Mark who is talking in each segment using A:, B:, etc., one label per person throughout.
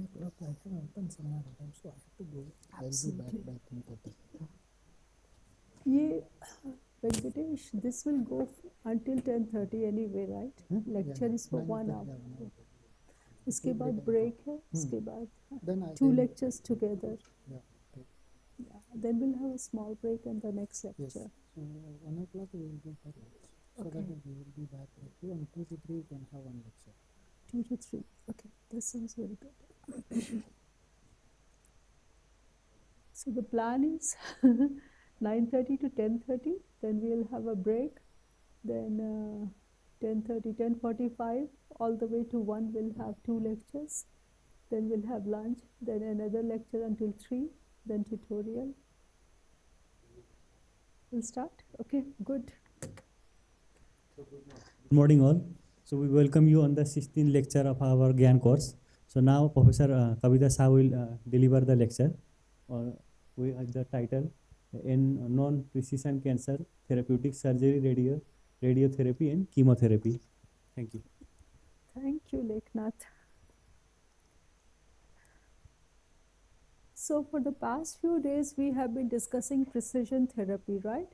A: o'clock I have open seminar time, so I have to go.
B: Absolutely.
A: I'll be back by 10:30.
B: Yeah, Venkatesh, this will go until 10:30 anyway, right? Lecture is for 1 hour. इसके बाद break है, इसके बाद two lectures together. Yeah, then we'll have a small break and the next lecture.
A: Yes. So 1 o'clock we will go for lunch. So that we will be back by 2 and 2 to 3 we can have one lecture.
B: 2 to 3. Okay, that sounds very good. So the plan is 9:30 to 10:30. Then we'll have a break. Then 10:30, 10:45, all the way to 1 we'll have 2 lectures. Then we'll have lunch. Then another lecture until 3. Then tutorial. We'll start. Okay, good.
C: Good morning all. So we welcome you on the 16th lecture of our GAN course. So now Professor Kavita Shah will deliver the lecture. We have the title in non-precision cancer therapeutic surgery, radiotherapy and chemotherapy. Thank you.
B: Thank you, Leknath. So for the past few days, we have been discussing precision therapy, right?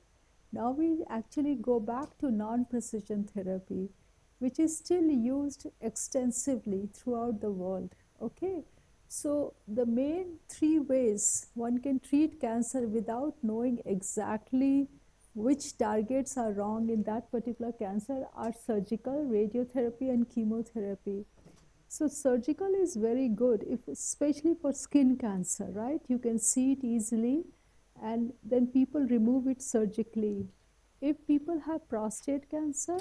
B: Now we actually go back to non-precision therapy, which is still used extensively throughout the world, okay? So the main 3 ways one can treat cancer without knowing exactly which targets are wrong in that particular cancer are surgical, radiotherapy and chemotherapy. So surgical is very good, especially for skin cancer, right? You can see it easily and then people remove it surgically. If people have prostate cancer,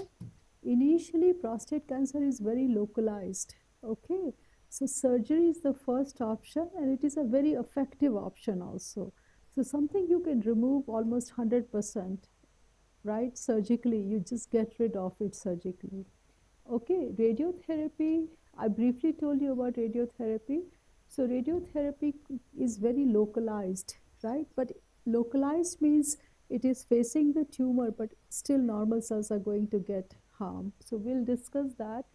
B: initially prostate cancer is very localized, okay? So surgery is the first option and it is a very effective option also. So something you can remove almost 100%, right? Surgically, you just get rid of it surgically. Okay, radiotherapy, I briefly told you about radiotherapy. So radiotherapy is very localized, right? But localized means it is facing the tumor, but still normal cells are going to get harmed. So we'll discuss that.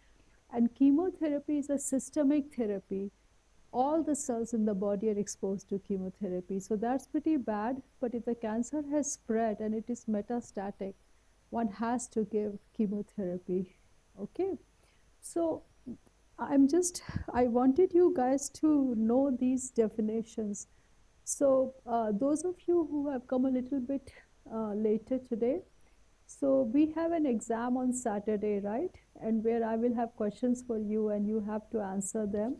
B: And chemotherapy is a systemic therapy. All the cells in the body are exposed to chemotherapy. So that's pretty bad. But if the cancer has spread and it is metastatic, one has to give chemotherapy. Okay, so I wanted you guys to know these definitions. So those of you who have come a little bit later today, so we have an exam on Saturday, right? And where I will have questions for you and you have to answer them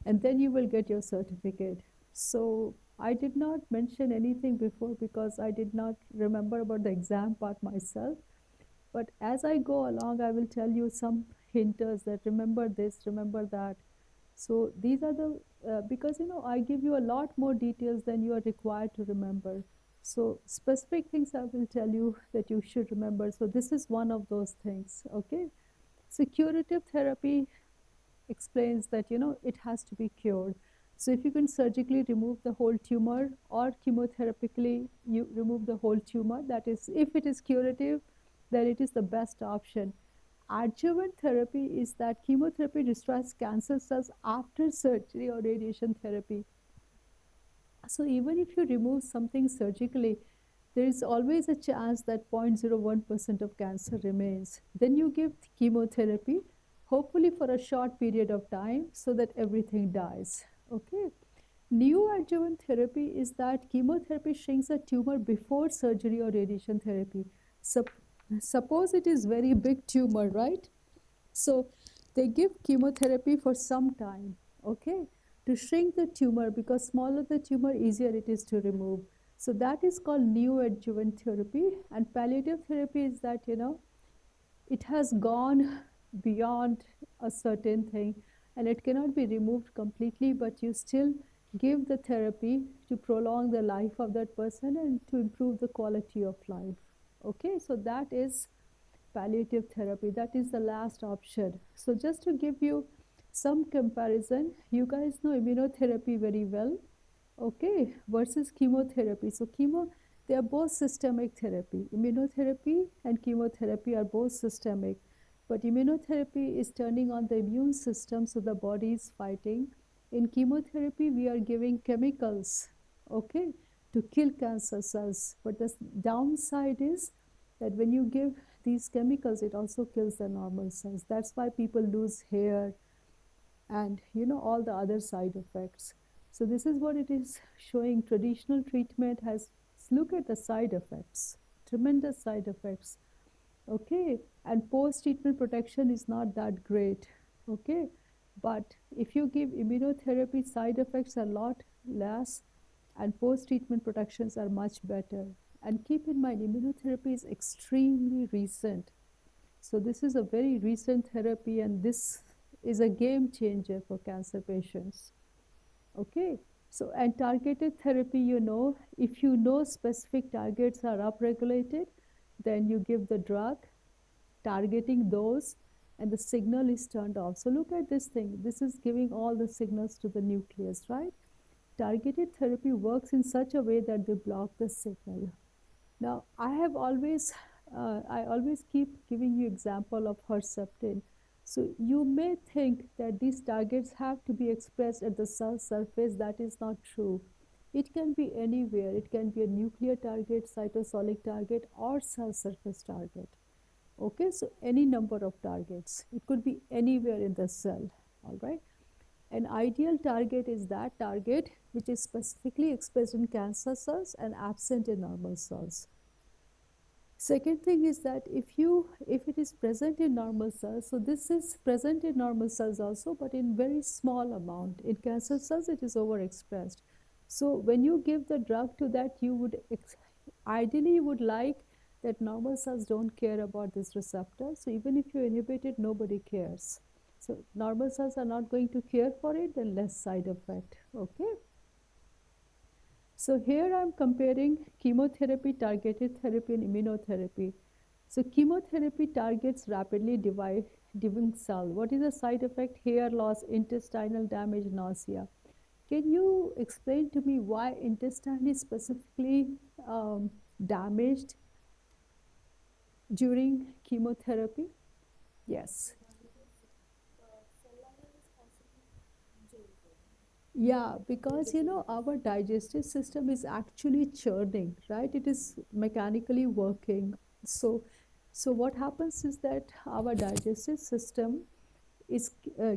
B: and then you will get your certificate. So I did not mention anything before because I did not remember about the exam part myself. But as I go along, I will tell you some hinters that remember this, remember that. So these are the, because I give you a lot more details than you are required to remember. So specific things I will tell you that you should remember. So this is one of those things, okay? So curative therapy explains that, it has to be cured. So if you can surgically remove the whole tumor or chemotherapically you remove the whole tumor, that is, if it is curative, then it is the best option. Adjuvant therapy is that chemotherapy destroys cancer cells after surgery or radiation therapy. So even if you remove something surgically, there is always a chance that 0.01% of cancer remains. Then you give chemotherapy, hopefully for a short period of time, so that everything dies. Okay. Neoadjuvant therapy is that chemotherapy shrinks a tumor before surgery or radiation therapy. Suppose it is very big tumor, right? So they give chemotherapy for some time, okay, to shrink the tumor, because smaller the tumor, easier it is to remove. So that is called neoadjuvant therapy. And palliative therapy is that, it has gone beyond a certain thing and it cannot be removed completely, but you still give the therapy to prolong the life of that person and to improve the quality of life. Okay, so that is palliative therapy. That is the last option. So just to give you some comparison, you guys know immunotherapy very well, okay, versus chemotherapy. So they are both systemic therapy. Immunotherapy and chemotherapy are both systemic, but immunotherapy is turning on the immune system, so the body is fighting in chemotherapy, we are giving chemicals, okay, to kill cancer cells. But the downside is that when you give these chemicals, it also kills the normal cells. That's why people lose hair and all the other side effects. So this is what it is showing. Traditional treatment has, look at the side effects, tremendous side effects, okay, and post-treatment protection is not that great, okay, but if you give immunotherapy, side effects are a lot less and post-treatment protections are much better. And keep in mind, immunotherapy is extremely recent. So this is a very recent therapy, and this is a game changer for cancer patients. Okay, so and targeted therapy, if you know specific targets are upregulated, then you give the drug targeting those, and the signal is turned off. So look at this thing. This is giving all the signals to the nucleus, right? Targeted therapy works in such a way that they block the signal. Now, I always keep giving you example of Herceptin. So you may think that these targets have to be expressed at the cell surface. That is not true. It can be anywhere. It can be a nuclear target, cytosolic target, or cell surface target. Okay, so any number of targets. It could be anywhere in the cell, all right? An ideal target is that target which is specifically expressed in cancer cells and absent in normal cells. Second thing is that if it is present in normal cells, so this is present in normal cells also, but in very small amount. In cancer cells, it is overexpressed. So when you give the drug to that, you would ideally you would like that normal cells don't care about this receptor. So even if you inhibit it, nobody cares. So normal cells are not going to care for it, then less side effect, okay? So here I'm comparing chemotherapy, targeted therapy, and immunotherapy. So chemotherapy targets rapidly dividing cell. What is the side effect? Hair loss, intestinal damage, nausea. Can you explain to me why intestine is specifically damaged during chemotherapy? Yes. Yeah, because our digestive system is actually churning, right? It is mechanically working. So what happens is that our digestive system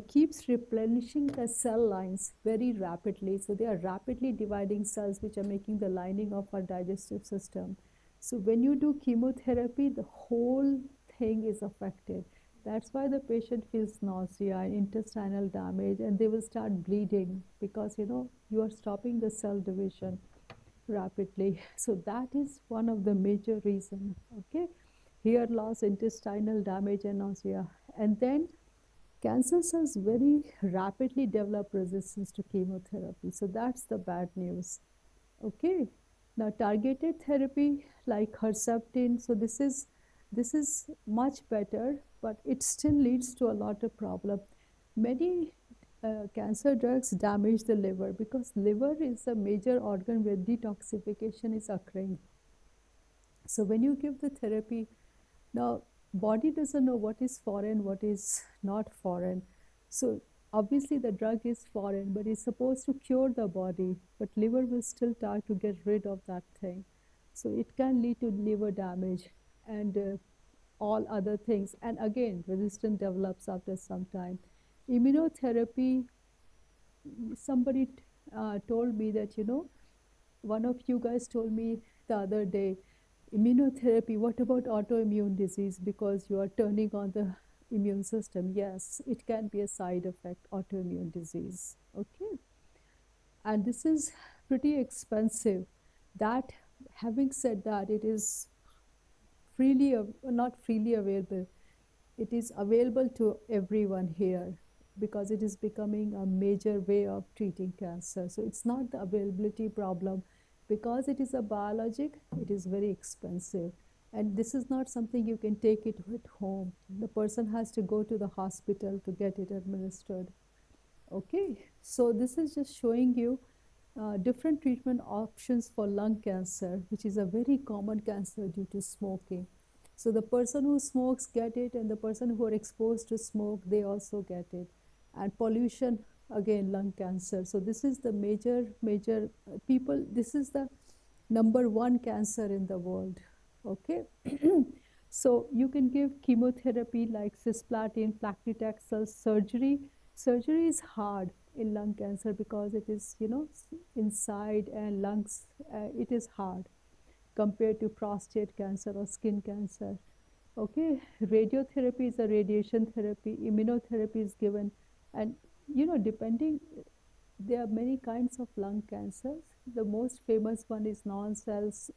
B: keeps replenishing the cell lines very rapidly. So they are rapidly dividing cells, which are making the lining of our digestive system. So when you do chemotherapy, the whole thing is affected. That's why the patient feels nausea and intestinal damage, and they will start bleeding because you are stopping the cell division rapidly. So that is one of the major reasons. Okay, hair loss, intestinal damage, and nausea. And then cancer cells very rapidly develop resistance to chemotherapy. So that's the bad news. Okay, now targeted therapy like Herceptin. So this is much better, but it still leads to a lot of problem. Many cancer drugs damage the liver because liver is a major organ where detoxification is occurring. So when you give the therapy, now body doesn't know what is foreign, what is not foreign. So obviously the drug is foreign, but it's supposed to cure the body, but liver will still try to get rid of that thing. So it can lead to liver damage and all other things. And again, resistance develops after some time. Immunotherapy, somebody told me that, one of you guys told me the other day, immunotherapy, what about autoimmune disease? Because you are turning on the immune system. Yes, it can be a side effect, autoimmune disease. Okay. And this is pretty expensive. That, having said that, it is not freely available. It is available to everyone here because it is becoming a major way of treating cancer. So it's not the availability problem. Because it is a biologic, it is very expensive. And this is not something you can take it at home. The person has to go to the hospital to get it administered. Okay, so this is just showing you different treatment options for lung cancer, which is a very common cancer due to smoking. So the person who smokes get it, and the person who are exposed to smoke, they also get it. And pollution again lung cancer. So this is the major people, this is the number one cancer in the world. Okay. So you can give chemotherapy like cisplatin, paclitaxel. Surgery is hard in lung cancer because it is, inside and lungs, it is hard compared to prostate cancer or skin cancer. Okay, radiotherapy is a radiation therapy, immunotherapy is given, and depending, there are many kinds of lung cancers. The most famous one is non-cells.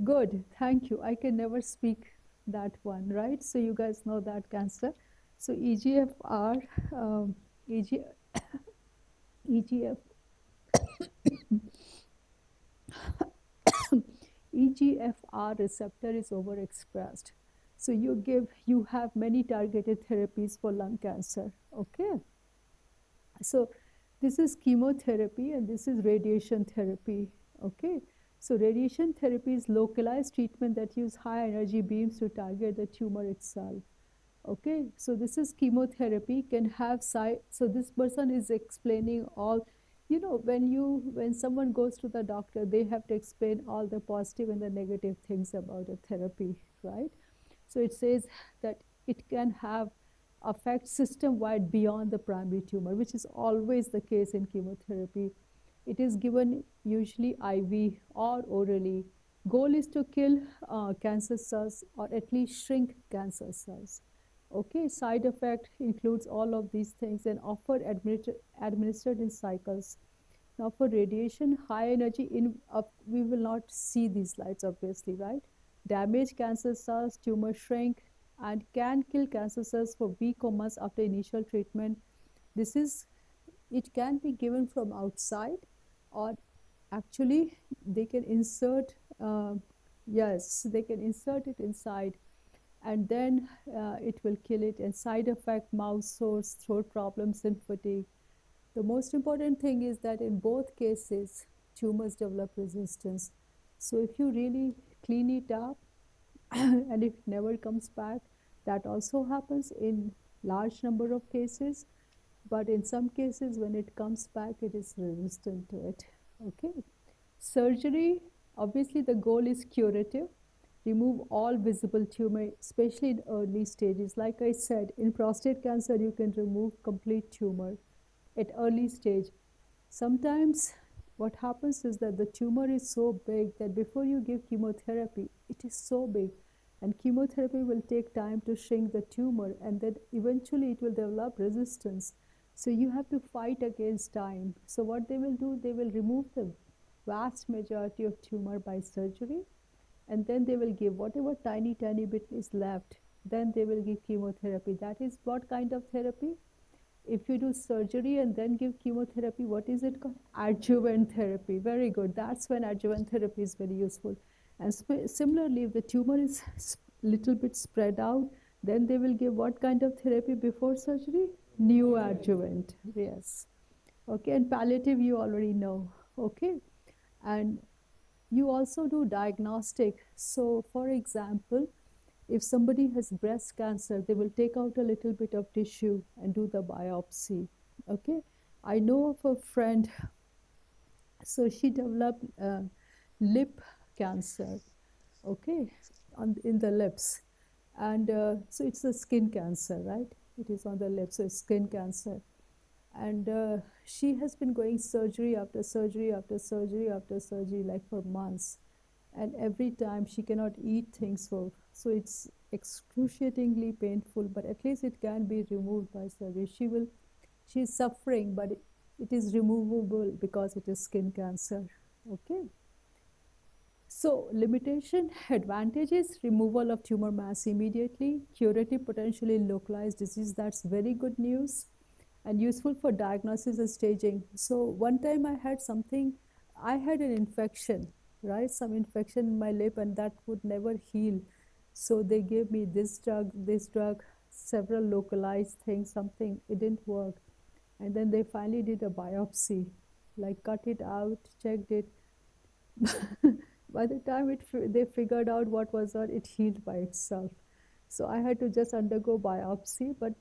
B: Good, thank you. I can never speak that one, right? So you guys know that cancer. So EGFR, EG, EGF, EGFR receptor is overexpressed. So you have many targeted therapies for lung cancer. Okay. So this is chemotherapy and this is radiation therapy. Okay. So radiation therapy is localized treatment that use high energy beams to target the tumor itself. Okay. So this is chemotherapy can have side. So this person is explaining all, when someone goes to the doctor, they have to explain all the positive and the negative things about a therapy, right? So it says that it can have affect system-wide beyond the primary tumor, which is always the case in chemotherapy. It is given usually IV or orally. Goal is to kill cancer cells or at least shrink cancer cells. Okay, side effect includes all of these things and often administered in cycles. Now for radiation, high energy, we will not see these slides obviously, right? Damage cancer cells, tumor shrink, and can kill cancer cells for weeks or months after initial treatment. It can be given from outside, or actually they can insert, yes, they can insert it inside, and then it will kill it. And side effect, mouth sores, throat problems, and fatigue. The most important thing is that in both cases, tumors develop resistance. So if you really clean it up and if it never comes back, that also happens in large number of cases. But in some cases, when it comes back, it is resistant to it. Okay. Surgery, obviously the goal is curative. Remove all visible tumor, especially in early stages. Like I said, in prostate cancer, you can remove complete tumor at early stage. Sometimes what happens is that the tumor is so big that before you give chemotherapy, it is so big, and chemotherapy will take time to shrink the tumor, and then eventually it will develop resistance. So you have to fight against time. So what they will do, they will remove the vast majority of tumor by surgery, and then they will give whatever tiny bit is left, then they will give chemotherapy. That is what kind of therapy? If you do surgery and then give chemotherapy, what is it called? Adjuvant therapy. Very good. That's when adjuvant therapy is very useful. And similarly, if the tumor is little bit spread out, then they will give what kind of therapy before surgery? Neoadjuvant. Yes. Okay. And palliative, you already know. Okay. And you also do diagnostic. So for example, if somebody has breast cancer, they will take out a little bit of tissue and do the biopsy. Okay. I know of a friend, so she developed lip cancer, okay, in the lips. And so it's a skin cancer, right? It is on the lips, so it's skin cancer. And she has been going surgery after surgery after surgery after surgery, like for months. And every time she cannot eat things, so it's excruciatingly painful, but at least it can be removed by surgery. She's suffering, but it is removable because it is skin cancer. Okay. So limitation, advantages: removal of tumor mass immediately, curative, potentially localized disease. That's very good news, and useful for diagnosis and staging. So one time I had an infection, right? Some infection in my lip, and that would never heal. So they gave me this drug, several localized things, something, it didn't work. And then they finally did a biopsy, like cut it out, checked it. By the time they figured out what was on, it healed by itself. So I had to just undergo biopsy, but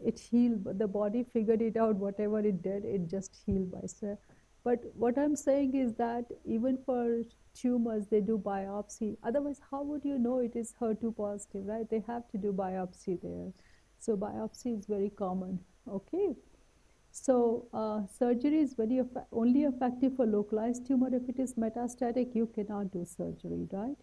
B: it healed. The body figured it out. Whatever it did, it just healed by itself. But what I'm saying is that even for tumors, they do biopsy. Otherwise, how would you know it is HER2 positive, right? They have to do biopsy there. So biopsy is very common. Okay. So surgery is only effective for localized tumor. If it is metastatic, you cannot do surgery, right?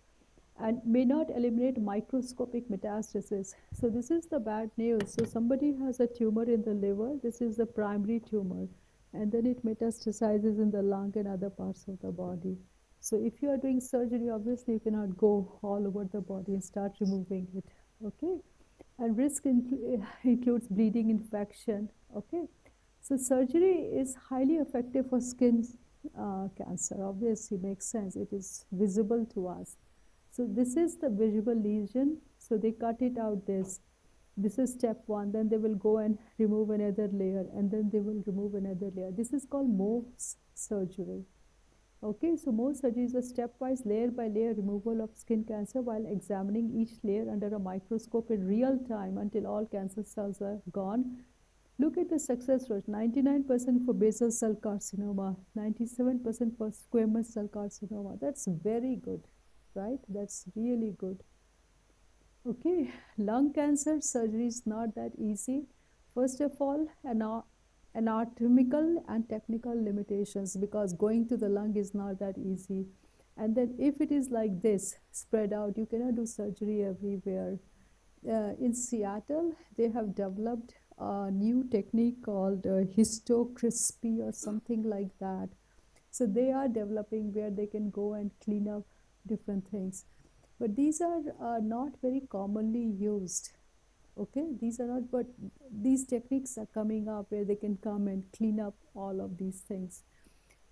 B: And may not eliminate microscopic metastasis. So this is the bad news. So somebody has a tumor in the liver. This is the primary tumor, and then it metastasizes in the lung and other parts of the body. So if you are doing surgery, obviously you cannot go all over the body and start removing it. Okay, and risk includes bleeding, infection. Okay, so surgery is highly effective for skin cancer. Obviously, makes sense. It is visible to us. So this is the visible lesion. So they cut it out this. This is step one. Then they will go and remove another layer, and then they will remove another layer. This is called Mohs surgery. Okay, so Mohs surgery is a stepwise layer by layer removal of skin cancer while examining each layer under a microscope in real time until all cancer cells are gone. Look at the success rate, 99% for basal cell carcinoma, 97% for squamous cell carcinoma. That's very good, right? That's really good. Okay, lung cancer surgery is not that easy. First of all, anatomical and technical limitations, because going to the lung is not that easy. And then if it is like this, spread out, you cannot do surgery everywhere. In Seattle, they have developed a new technique called histocrispy or something like that. So they are developing where they can go and clean up different things. But these are not very commonly used. Okay, these are not, but these techniques are coming up where they can come and clean up all of these things.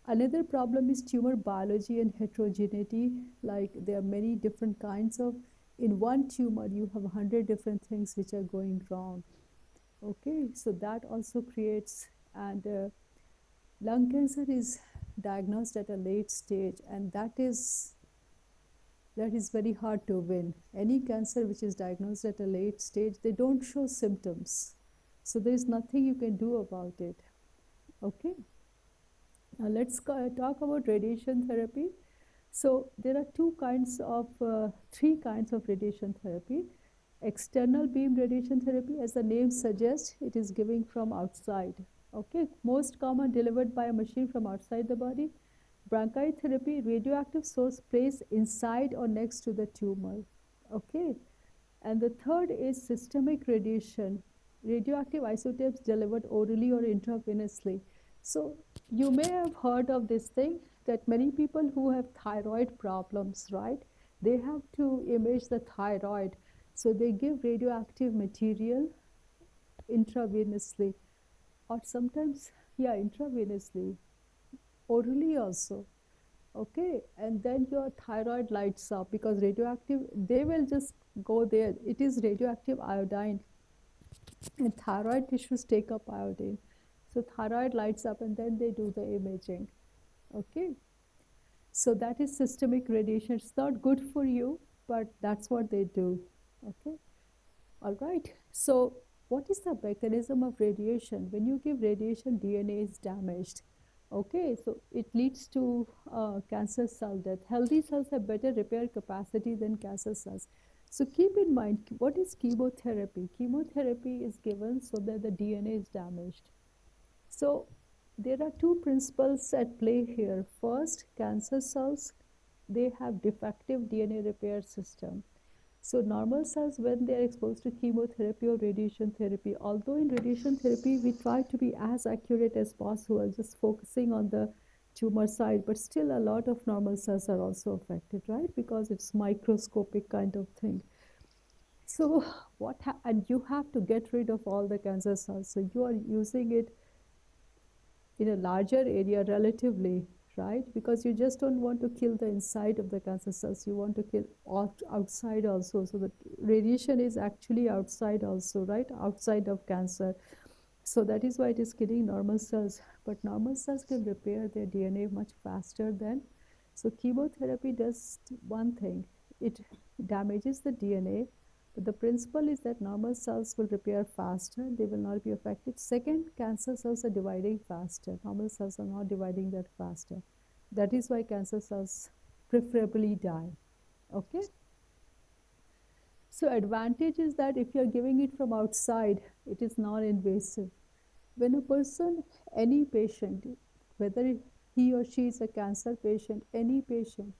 B: Another problem is tumor biology and heterogeneity. Like there are many different kinds of, in one tumor, you have 100 different things which are going wrong. Okay, so that also creates, and lung cancer is diagnosed at a late stage, and that is very hard to win. Any cancer which is diagnosed at a late stage, they don't show symptoms. So there's nothing you can do about it. Okay. Now let's talk about radiation therapy. So there are three kinds of radiation therapy. External beam radiation therapy, as the name suggests, it is giving from outside. Okay, most common delivered by a machine from outside the body. Brachytherapy, radioactive source placed inside or next to the tumor. Okay, and the third is systemic radiation, radioactive isotopes delivered orally or intravenously. So you may have heard of this thing that many people who have thyroid problems, right? They have to image the thyroid. So they give radioactive material intravenously, or sometimes, yeah, intravenously, orally also. Okay, and then your thyroid lights up because radioactive, they will just go there. It is radioactive iodine, and thyroid tissues take up iodine. So thyroid lights up, and then they do the imaging. Okay, so that is systemic radiation. It's not good for you, but that's what they do. Okay, all right. So what is the mechanism of radiation? When you give radiation, DNA is damaged. Okay, so it leads to cancer cell death. Healthy cells have better repair capacity than cancer cells. So keep in mind, what is chemotherapy? Chemotherapy is given so that the DNA is damaged. So there are two principles at play here. First, cancer cells, they have defective DNA repair system. So normal cells, when they are exposed to chemotherapy or radiation therapy, although in radiation therapy we try to be as accurate as possible, just focusing on the tumor side, but still a lot of normal cells are also affected, right? Because it's microscopic kind of thing. So and you have to get rid of all the cancer cells. So you are using it in a larger area relatively, right? Because you just don't want to kill the inside of the cancer cells. You want to kill outside also. So the radiation is actually outside also, right? Outside of cancer. So that is why it is killing normal cells. But normal cells can repair their DNA much faster than. So chemotherapy does one thing. It damages the DNA, But the principle is that normal cells will repair faster, they will not be affected. Second, cancer cells are dividing faster. Normal cells are not dividing that faster. That is why cancer cells preferably die. Okay? So advantage is that if you're giving it from outside, it is non-invasive. When a person, any patient, whether he or she is a cancer patient, any patient,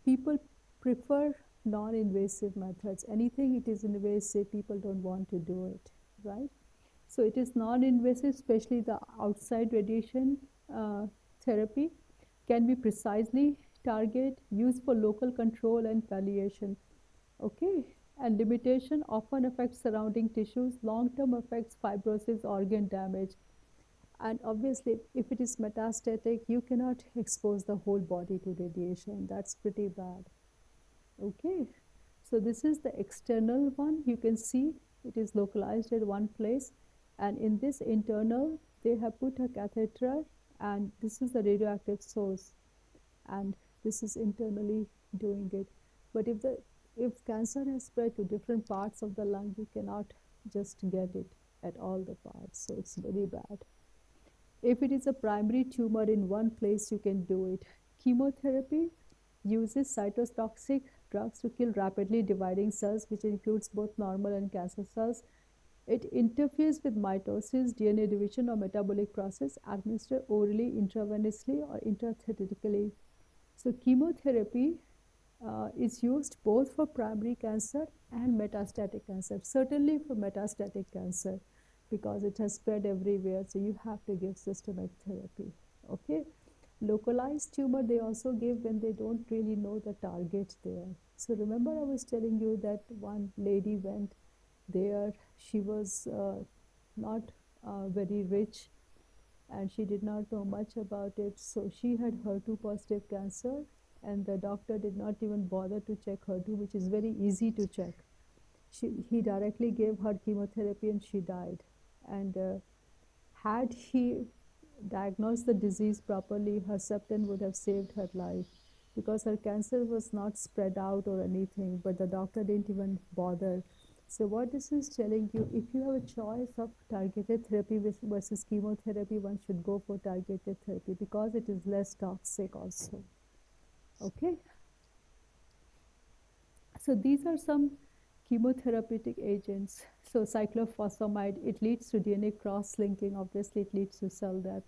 B: people prefer non-invasive methods. Anything it is invasive, people don't want to do it, right? So it is non-invasive, especially the outside radiation therapy can be precisely targeted, used for local control and palliation. Okay, and limitation often affects surrounding tissues, long-term affects fibrosis, organ damage. And obviously, if it is metastatic, you cannot expose the whole body to radiation. That's pretty bad. Okay, so this is the external one. You can see it is localized at one place. And in this internal, they have put a catheter, and this is the radioactive source. And this is internally doing it. But if cancer has spread to different parts of the lung, you cannot just get it at all the parts. So it's very bad. If it is a primary tumor in one place, you can do it. Chemotherapy uses cytotoxic drugs to kill rapidly dividing cells, which includes both normal and cancer cells. It interferes with mitosis, DNA division, or metabolic process, administered orally, intravenously, or intrathetically. So chemotherapy is used both for primary cancer and metastatic cancer, certainly for metastatic cancer, because it has spread everywhere, so you have to give systemic therapy. Okay, localized tumor they also give when they don't really know the target there. So remember I was telling you that one lady went there, she was not very rich, and she did not know much about it. So she had HER2 positive cancer, and the doctor did not even bother to check HER2, which is very easy to check. He directly gave her chemotherapy and she died. And had he diagnosed the disease properly, Herceptin would have saved her life, because her cancer was not spread out or anything, but the doctor didn't even bother. So what this is telling you, if you have a choice of targeted therapy versus chemotherapy, one should go for targeted therapy because it is less toxic also. Okay. So these are some chemotherapeutic agents. So cyclophosphamide, it leads to DNA cross-linking. Obviously, it leads to cell death.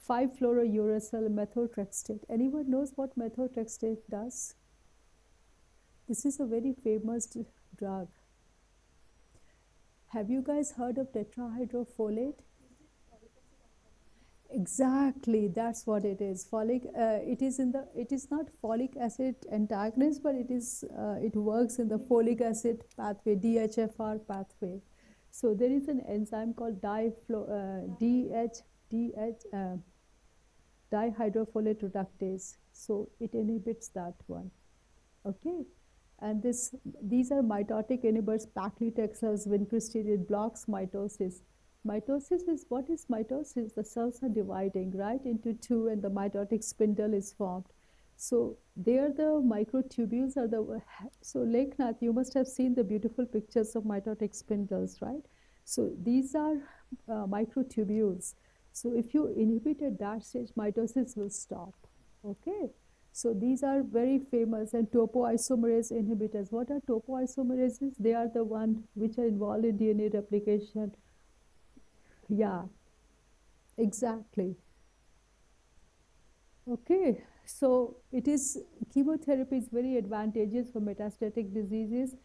B: 5-fluorouracil methotrexate. Anyone knows what methotrexate does? This is a very famous drug. Have you guys heard of tetrahydrofolate? Exactly, that's what it is. It is not folic acid antagonist, but it works in the folic acid pathway, DHFR pathway. So there is an enzyme called dihydrofolate reductase. So it inhibits that one. Okay. And these are mitotic inhibitors, paclitaxels, vincristine. It blocks mitosis. Mitosis is, what is mitosis? The cells are dividing, right, into two, and the mitotic spindle is formed. So there the microtubules are so Leknath, you must have seen the beautiful pictures of mitotic spindles, right? So these are microtubules. So if you inhibit at that stage, mitosis will stop, okay? So these are very famous. And topoisomerase inhibitors. What are topoisomerases? They are the ones which are involved in DNA replication. Yeah, exactly. Okay, so chemotherapy is very advantageous for metastatic diseases,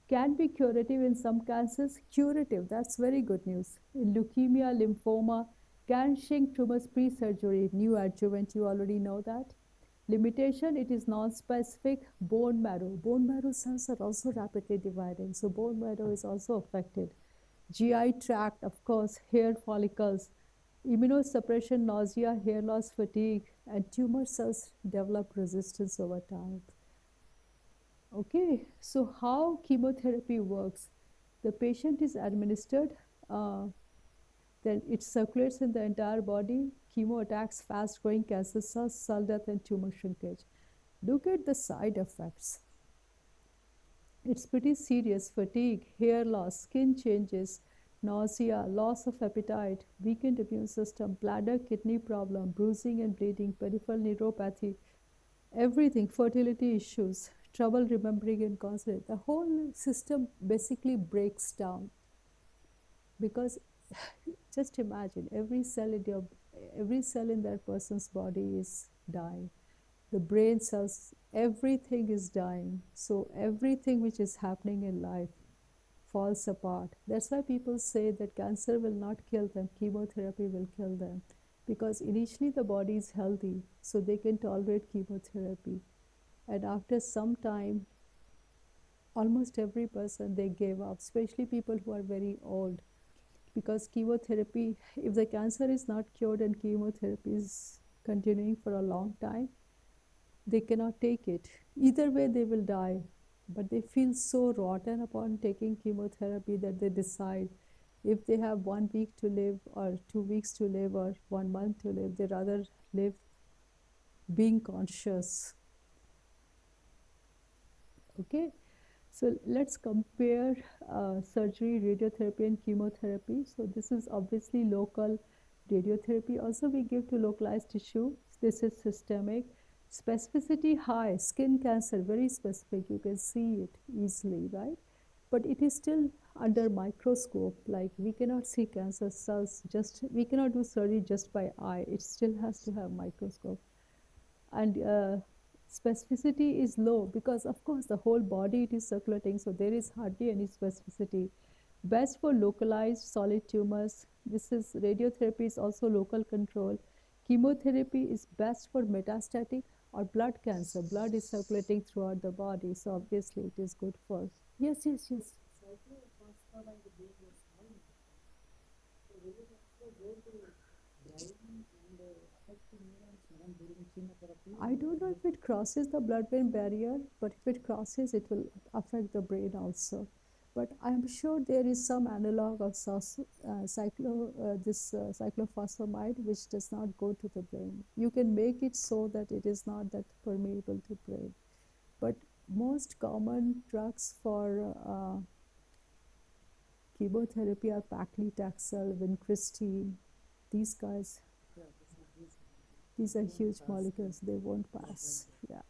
B: can be curative in some cancers. Curative, that's very good news. In leukemia, lymphoma, can shrink tumors pre-surgery, neoadjuvant, you already know that. Limitation, it is non-specific. Bone marrow cells are also rapidly dividing, so bone marrow is also affected. GI tract, of course, hair follicles, immunosuppression, nausea, hair loss, fatigue, and tumor cells develop resistance over time. Okay, so how chemotherapy works? The patient is administered, then it circulates in the entire body. Chemo attacks fast-growing cancer cells, cell death, and tumor shrinkage. Look at the side effects. It's pretty serious: fatigue, hair loss, skin changes, nausea, loss of appetite, weakened immune system, bladder, kidney problem, bruising and bleeding, peripheral neuropathy, everything, fertility issues, trouble remembering and concentrating. The whole system basically breaks down because just imagine every cell in that person's body is dying. The brain cells, everything is dying. So everything which is happening in life falls apart. That's why people say that cancer will not kill them, chemotherapy will kill them. Because initially the body is healthy, so they can tolerate chemotherapy. And after some time, almost every person, they gave up, especially people who are very old. Because chemotherapy, if the cancer is not cured and chemotherapy is continuing for a long time, they cannot take it. Either way, they will die. But they feel so rotten upon taking chemotherapy that they decide if they have 1 week to live or 2 weeks to live or 1 month to live, they rather live being conscious. Okay, so let's compare surgery, radiotherapy, and chemotherapy. So this is obviously local radiotherapy. Also, we give to localized tissue. This is systemic. Specificity high, skin cancer, very specific. You can see it easily, right? But it is still under microscope. Like we cannot see cancer cells we cannot do surgery just by eye. It still has to have microscope. And specificity is low because of course the whole body it is circulating, so there is hardly any specificity. Best for localized solid tumors. This is radiotherapy is also local control. Chemotherapy is best for metastatic or blood cancer. Blood is circulating throughout the body, so obviously it is good for. Yes.
A: Cyclophosphoride being a small molecule. So will it also go to brain and affect the neurons even during chemotherapy?
B: I don't know if it crosses the blood-brain barrier, but if it crosses, it will affect the brain also. But I'm sure there is some analog of cyclophosphamide which does not go to the brain. You can make it so that it is not that permeable to brain. But most common drugs for chemotherapy are paclitaxel, vincristine. These guys,
A: Yeah,
B: these are huge molecules. They won't pass. Yeah.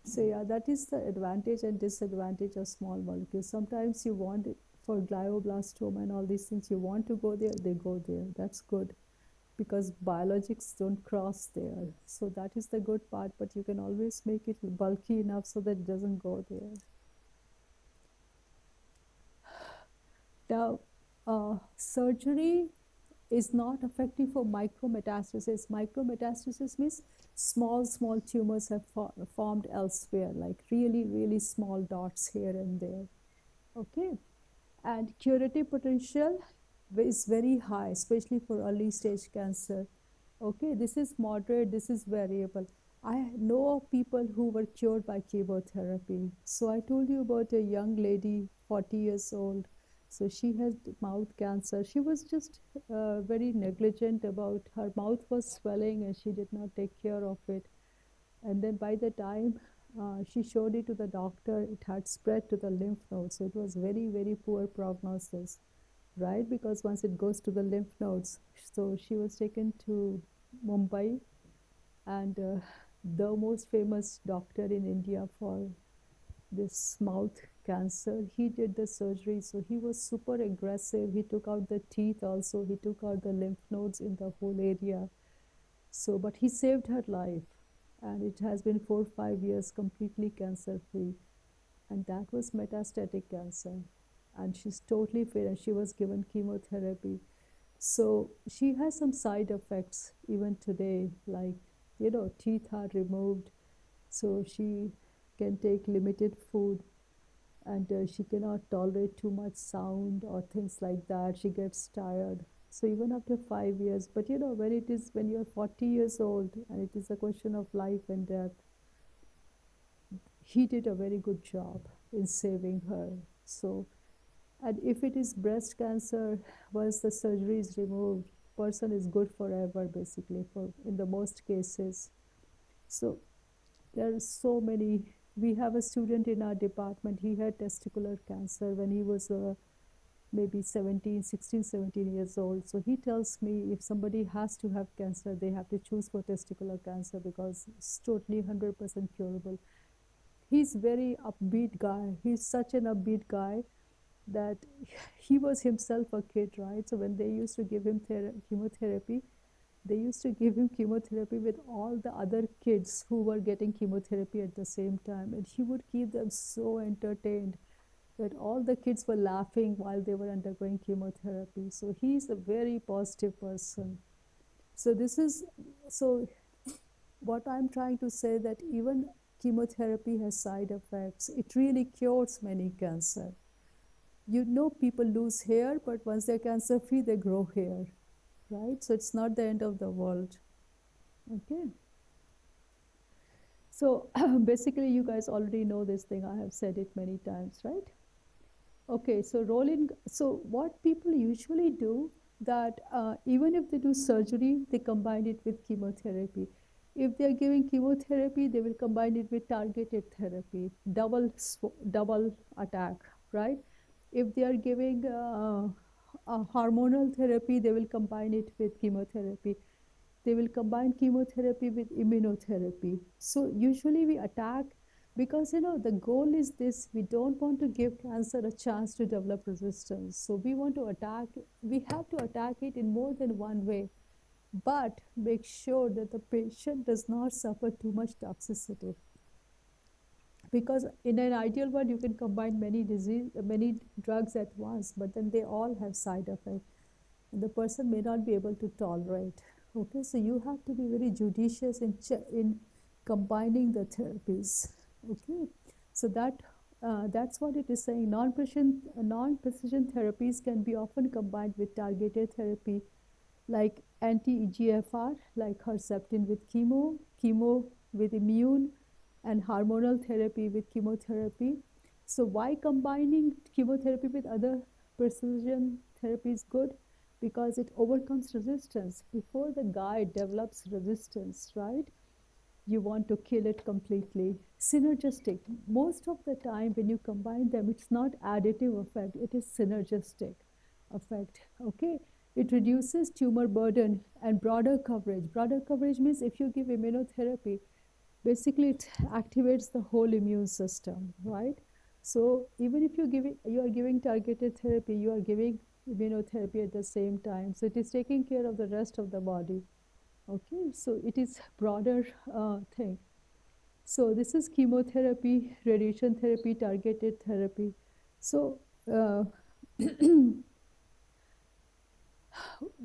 B: So yeah, that is the advantage and disadvantage of small molecules. Sometimes you want it for glioblastoma and all these things, you want to go there, they go there. That's good because biologics don't cross there. So that is the good part, but you can always make it bulky enough so that it doesn't go there. Now, surgery is not effective for micrometastasis. Micrometastasis means small tumors have formed elsewhere, like really small dots here and there. Okay, and curative potential is very high, especially for early stage cancer. Okay, this is moderate, this is variable. I know of people who were cured by chemotherapy. So I told you about a young lady, 40 years old. So she had mouth cancer. She was just very negligent about her mouth was swelling and she did not take care of it. And then by the time she showed it to the doctor, it had spread to the lymph nodes. So it was very poor prognosis, right? Because once it goes to the lymph nodes, so she was taken to Mumbai, and the most famous doctor in India for this mouth cancer, he did the surgery. So he was super aggressive. He took out the teeth also. He took out the lymph nodes in the whole area. So, but he saved her life. And it has been 4-5 years completely cancer free. And that was metastatic cancer. And she's totally fit and she was given chemotherapy. So she has some side effects even today, like, teeth are removed. So she can take limited food and she cannot tolerate too much sound or things like that. She gets tired. So even after 5 years, but when you're 40 years old and it is a question of life and death, he did a very good job in saving her. So, and if it is breast cancer, once the surgery is removed, person is good forever, basically, in the most cases. So there are so many We have a student in our department, he had testicular cancer when he was maybe 16, 17 years old. So he tells me if somebody has to have cancer, they have to choose for testicular cancer because it's totally 100% curable. He's very upbeat guy. He's such an upbeat guy that he was himself a kid, right? So when they used to give him chemotherapy, they used to give him chemotherapy with all the other kids who were getting chemotherapy at the same time. And he would keep them so entertained that all the kids were laughing while they were undergoing chemotherapy. So he's a very positive person. So this is, so what I'm trying to say that even chemotherapy has side effects. It really cures many cancer. You know, people lose hair, but once they're cancer free, they grow hair, right? So it's not the end of the world. Okay. So basically, you guys already know this thing. I have said it many times, right? Okay, so rolling. So what people usually do that even if they do surgery, they combine it with chemotherapy. If they are giving chemotherapy, they will combine it with targeted therapy, double attack, right? If they are giving hormonal therapy, they will combine it with chemotherapy. They will combine chemotherapy with immunotherapy. So usually we attack because the goal is this: we don't want to give cancer a chance to develop resistance. So we want to attack, we have to attack it in more than one way, but make sure that the patient does not suffer too much toxicity. Because in an ideal world, you can combine many drugs at once, but then they all have side effects, and the person may not be able to tolerate. Okay, so you have to be very judicious in combining the therapies. Okay, so that's what it is saying. Non-precision therapies can be often combined with targeted therapy, like anti-EGFR, like Herceptin with chemo with immune, and hormonal therapy with chemotherapy. So why combining chemotherapy with other precision therapy is good? Because it overcomes resistance. Before the guy develops resistance, right? You want to kill it completely. Synergistic. Most of the time when you combine them, it's not additive effect, it is synergistic effect. Okay. It reduces tumor burden and broader coverage. Broader coverage means if you give immunotherapy, basically it activates the whole immune system, right? So even if you are giving targeted therapy, you are giving immunotherapy at the same time. So it is taking care of the rest of the body. Okay, so it is broader thing. So this is chemotherapy, radiation therapy, targeted therapy. So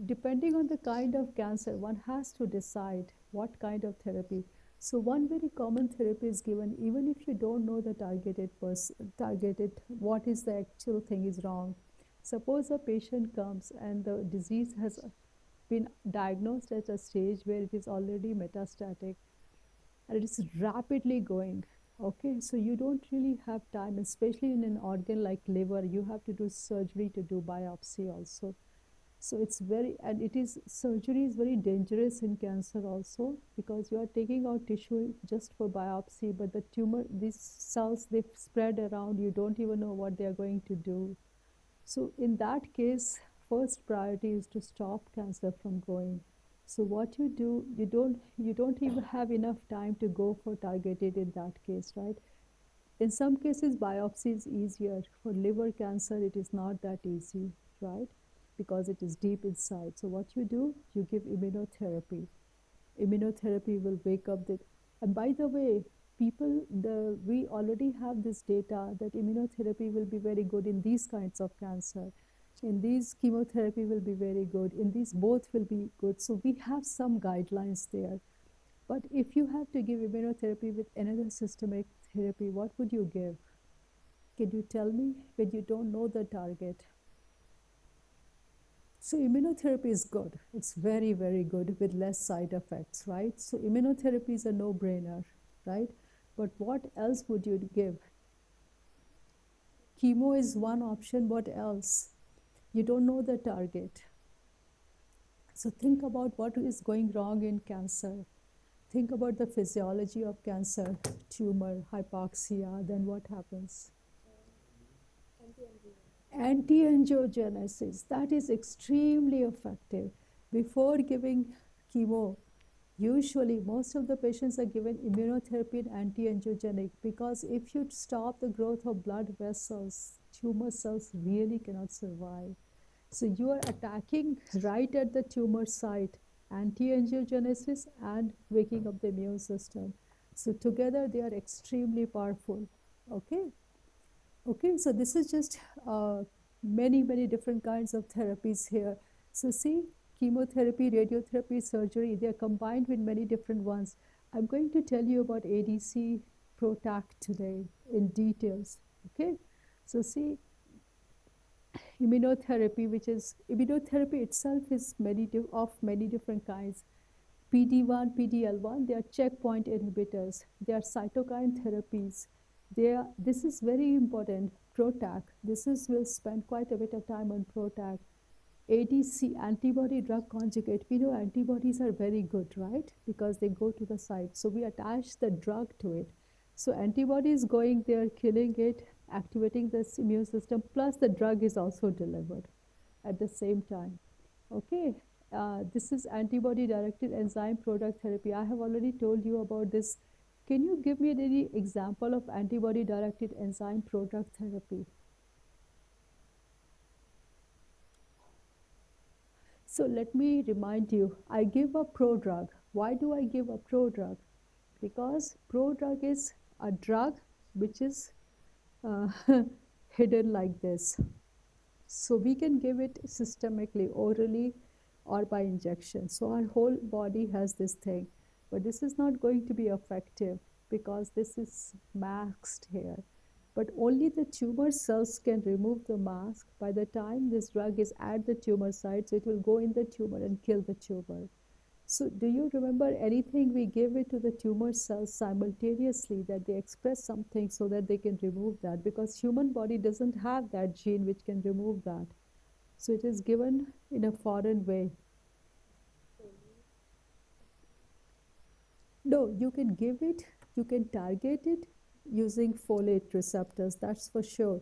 B: depending on the kind of cancer, one has to decide what kind of therapy. So one very common therapy is given even if you don't know the targeted what is the actual thing is wrong. Suppose a patient comes and the disease has been diagnosed at a stage where it is already metastatic and it is rapidly going. Okay, so you don't really have time, especially in an organ like liver, you have to do surgery to do biopsy also. So it's very, and it is, surgery is very dangerous in cancer also, because you are taking out tissue just for biopsy, but the tumor, these cells, they spread around, you don't even know what they are going to do. So in that case, first priority is to stop cancer from growing. So what you do, you don't even have enough time to go for targeted in that case, right? In some cases, biopsy is easier. For liver cancer, it is not that easy, right? Because it is deep inside. So what you do, you give immunotherapy. Immunotherapy will wake up the, and by the way, we already have this data that immunotherapy will be very good in these kinds of cancer. In these, chemotherapy will be very good. In these, both will be good. So we have some guidelines there. But if you have to give immunotherapy with another systemic therapy, what would you give? Can you tell me when you don't know the target? So immunotherapy is good. It's very, very good with less side effects, right? So immunotherapy is a no-brainer, right? But what else would you give? Chemo is one option. What else? You don't know the target. So think about what is going wrong in cancer. Think about the physiology of cancer, tumor, hypoxia, then what happens? Anti-angiogenesis, that is extremely effective. Before giving chemo, usually most of the patients are given immunotherapy and anti-angiogenic, because if you stop the growth of blood vessels, tumor cells really cannot survive. So you are attacking right at the tumor site, anti-angiogenesis and waking up the immune system. So together they are extremely powerful. Okay. Okay, so this is just many different kinds of therapies here. So see, chemotherapy, radiotherapy, surgery, they are combined with many different ones. I'm going to tell you about ADC PROTAC today in details. Okay, so see, immunotherapy, which is immunotherapy itself is of many different kinds. PD-1, PD-L1, they are checkpoint inhibitors. They are cytokine therapies. This is very important. PROTAC. We'll spend quite a bit of time on PROTAC. ADC, antibody drug conjugate. We know antibodies are very good, right? Because they go to the site. So we attach the drug to it. So antibody is going there, killing it, activating the immune system, plus the drug is also delivered at the same time. Okay, this is antibody-directed enzyme product therapy. I have already told you about this. Can you give me any example of antibody-directed enzyme product therapy? So let me remind you, I give a prodrug. Why do I give a prodrug? Because prodrug is a drug which is hidden like this. So we can give it systemically, orally, or by injection. So our whole body has this thing, but this is not going to be effective because this is masked here. But only the tumor cells can remove the mask. By the time this drug is at the tumor site, so it will go in the tumor and kill the tumor. So do you remember anything we give it to the tumor cells simultaneously, that they express something so that they can remove that? Because human body doesn't have that gene which can remove that. So it is given in a foreign way. No, you can give it, you can target it using folate receptors, that's for sure.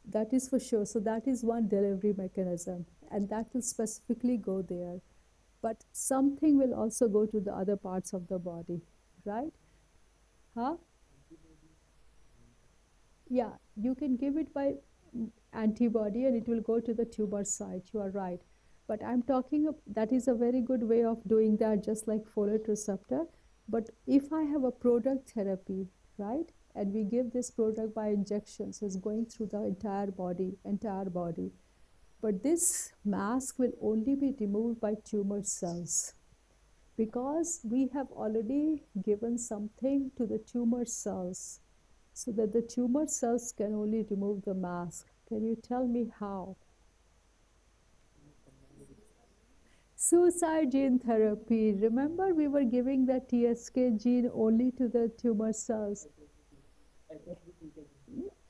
B: That is for sure. So that is one delivery mechanism, and that will specifically go there. But something will also go to the other parts of the body, right? Huh? Yeah, you can give it by antibody and it will go to the tumor site. You are right. But I'm talking of, that is a very good way of doing that, just like folate receptor. But if I have a product therapy, right, and we give this product by injection, so it's going through the entire body. But this mask will only be removed by tumor cells, because we have already given something to the tumor cells, so that the tumor cells can only remove the mask. Can you tell me how? Suicide gene therapy. Remember, we were giving the TSK gene only to the tumor cells.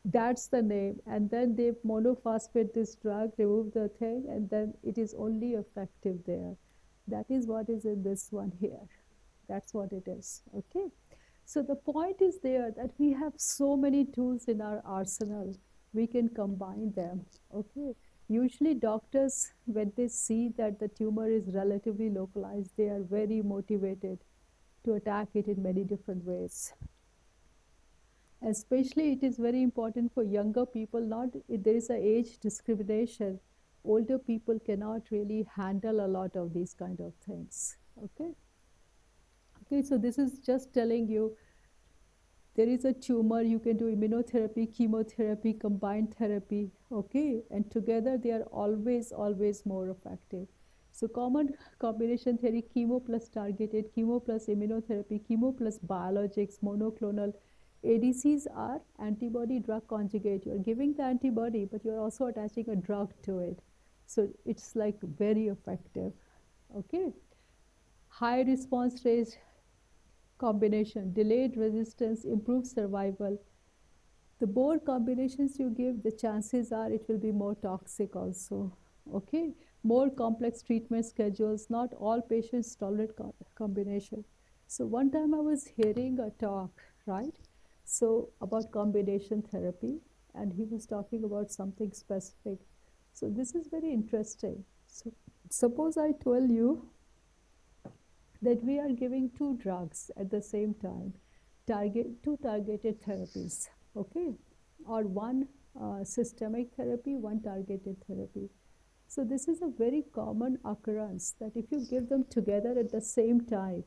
B: That's the name. And then they monophosphate this drug, remove the thing, and then it is only effective there. That is what is in this one here. That's what it is. Okay. So the point is there that we have so many tools in our arsenal. We can combine them. Okay. Usually doctors, when they see that the tumor is relatively localized, they are very motivated to attack it in many different ways. Especially it is very important for younger people. Not there is an age discrimination. Older people cannot really handle a lot of these kind of things. Okay. Okay, so this is just telling you there is a tumor, you can do immunotherapy, chemotherapy, combined therapy, okay? And together they are always more effective. So common combination theory, chemo plus targeted, chemo plus immunotherapy, chemo plus biologics, monoclonal. ADCs are antibody drug conjugate. You're giving the antibody, but you're also attaching a drug to it. So it's like very effective, okay? High response rate combination, delayed resistance, improved survival. The more combinations you give, the chances are it will be more toxic also, okay? More complex treatment schedules, not all patients tolerate combination. So one time I was hearing a talk, right? So about combination therapy, and he was talking about something specific. So this is very interesting. So suppose I tell you that we are giving two drugs at the same time, two targeted therapies, okay, or one systemic therapy, one targeted therapy. So this is a very common occurrence that if you give them together at the same time,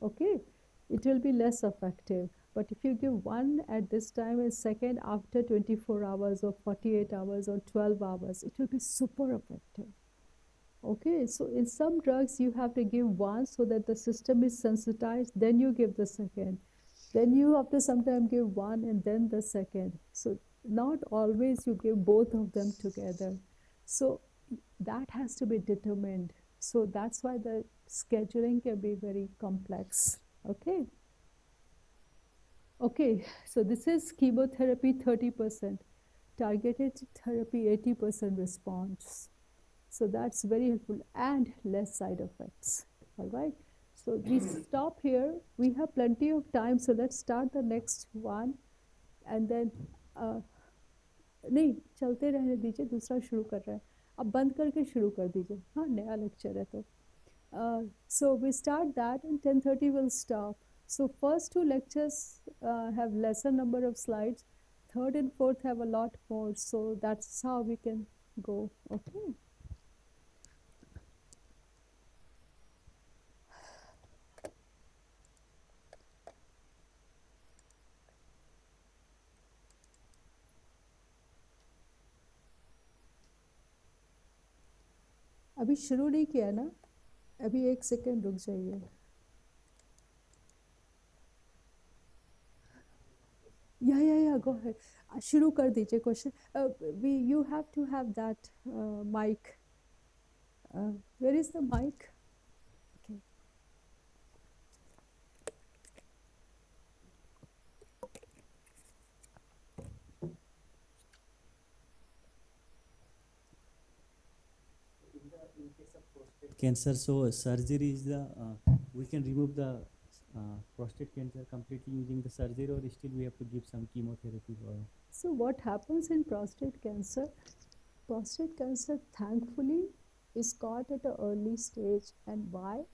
B: okay, it will be less effective. But if you give one at this time and second after 24 hours or 48 hours or 12 hours, it will be super effective. Okay, so in some drugs you have to give one so that the system is sensitized, then you give the second. Then you after some time give one and then the second. So not always you give both of them together. So that has to be determined. So that's why the scheduling can be very complex. Okay. Okay, so this is chemotherapy 30%, targeted therapy 80% response. So that's very helpful and less side effects. All right. So we stop here. We have plenty of time. So let's start the next one. And then नहीं चलते रहने दीजिए दूसरा शुरू कर रहा है अब बंद करके शुरू कर दीजिए हाँ नया लेक्चर है तो so we start that and 10:30 will stop. So first two lectures have lesser number of slides. Third and fourth have a lot more. So that's how we can go. Okay. अभी शुरू नहीं किया ना अभी एक second रुक जाइए या गो अहेड शुरू कर दीजिए question we you have to have that mic where is the mic okay
C: In case of prostate cancer, so surgery is the we can remove the prostate cancer completely using the surgery, or still we have to give some chemotherapy.
B: So what happens in prostate cancer? Prostate cancer, thankfully, is caught at an early stage. And why?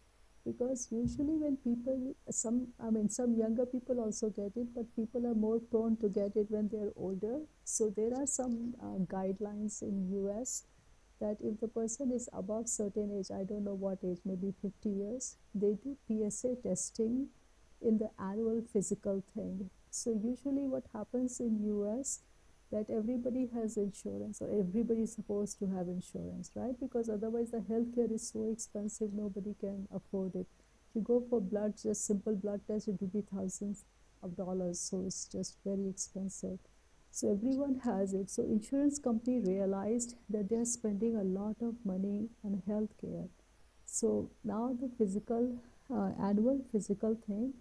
B: Because usually when people, some younger people also get it, but people are more prone to get it when they're older. So there are some guidelines in US that if the person is above certain age, I don't know what age, maybe 50 years, they do PSA testing in the annual physical thing. So usually what happens in US that everybody has insurance or everybody is supposed to have insurance, right? Because otherwise the healthcare is so expensive, nobody can afford it. If you go for blood, just simple blood test, it will be thousands of dollars. So it's just very expensive. So everyone has it. So insurance company realized that they are spending a lot of money on healthcare. So now the physical, annual physical thing,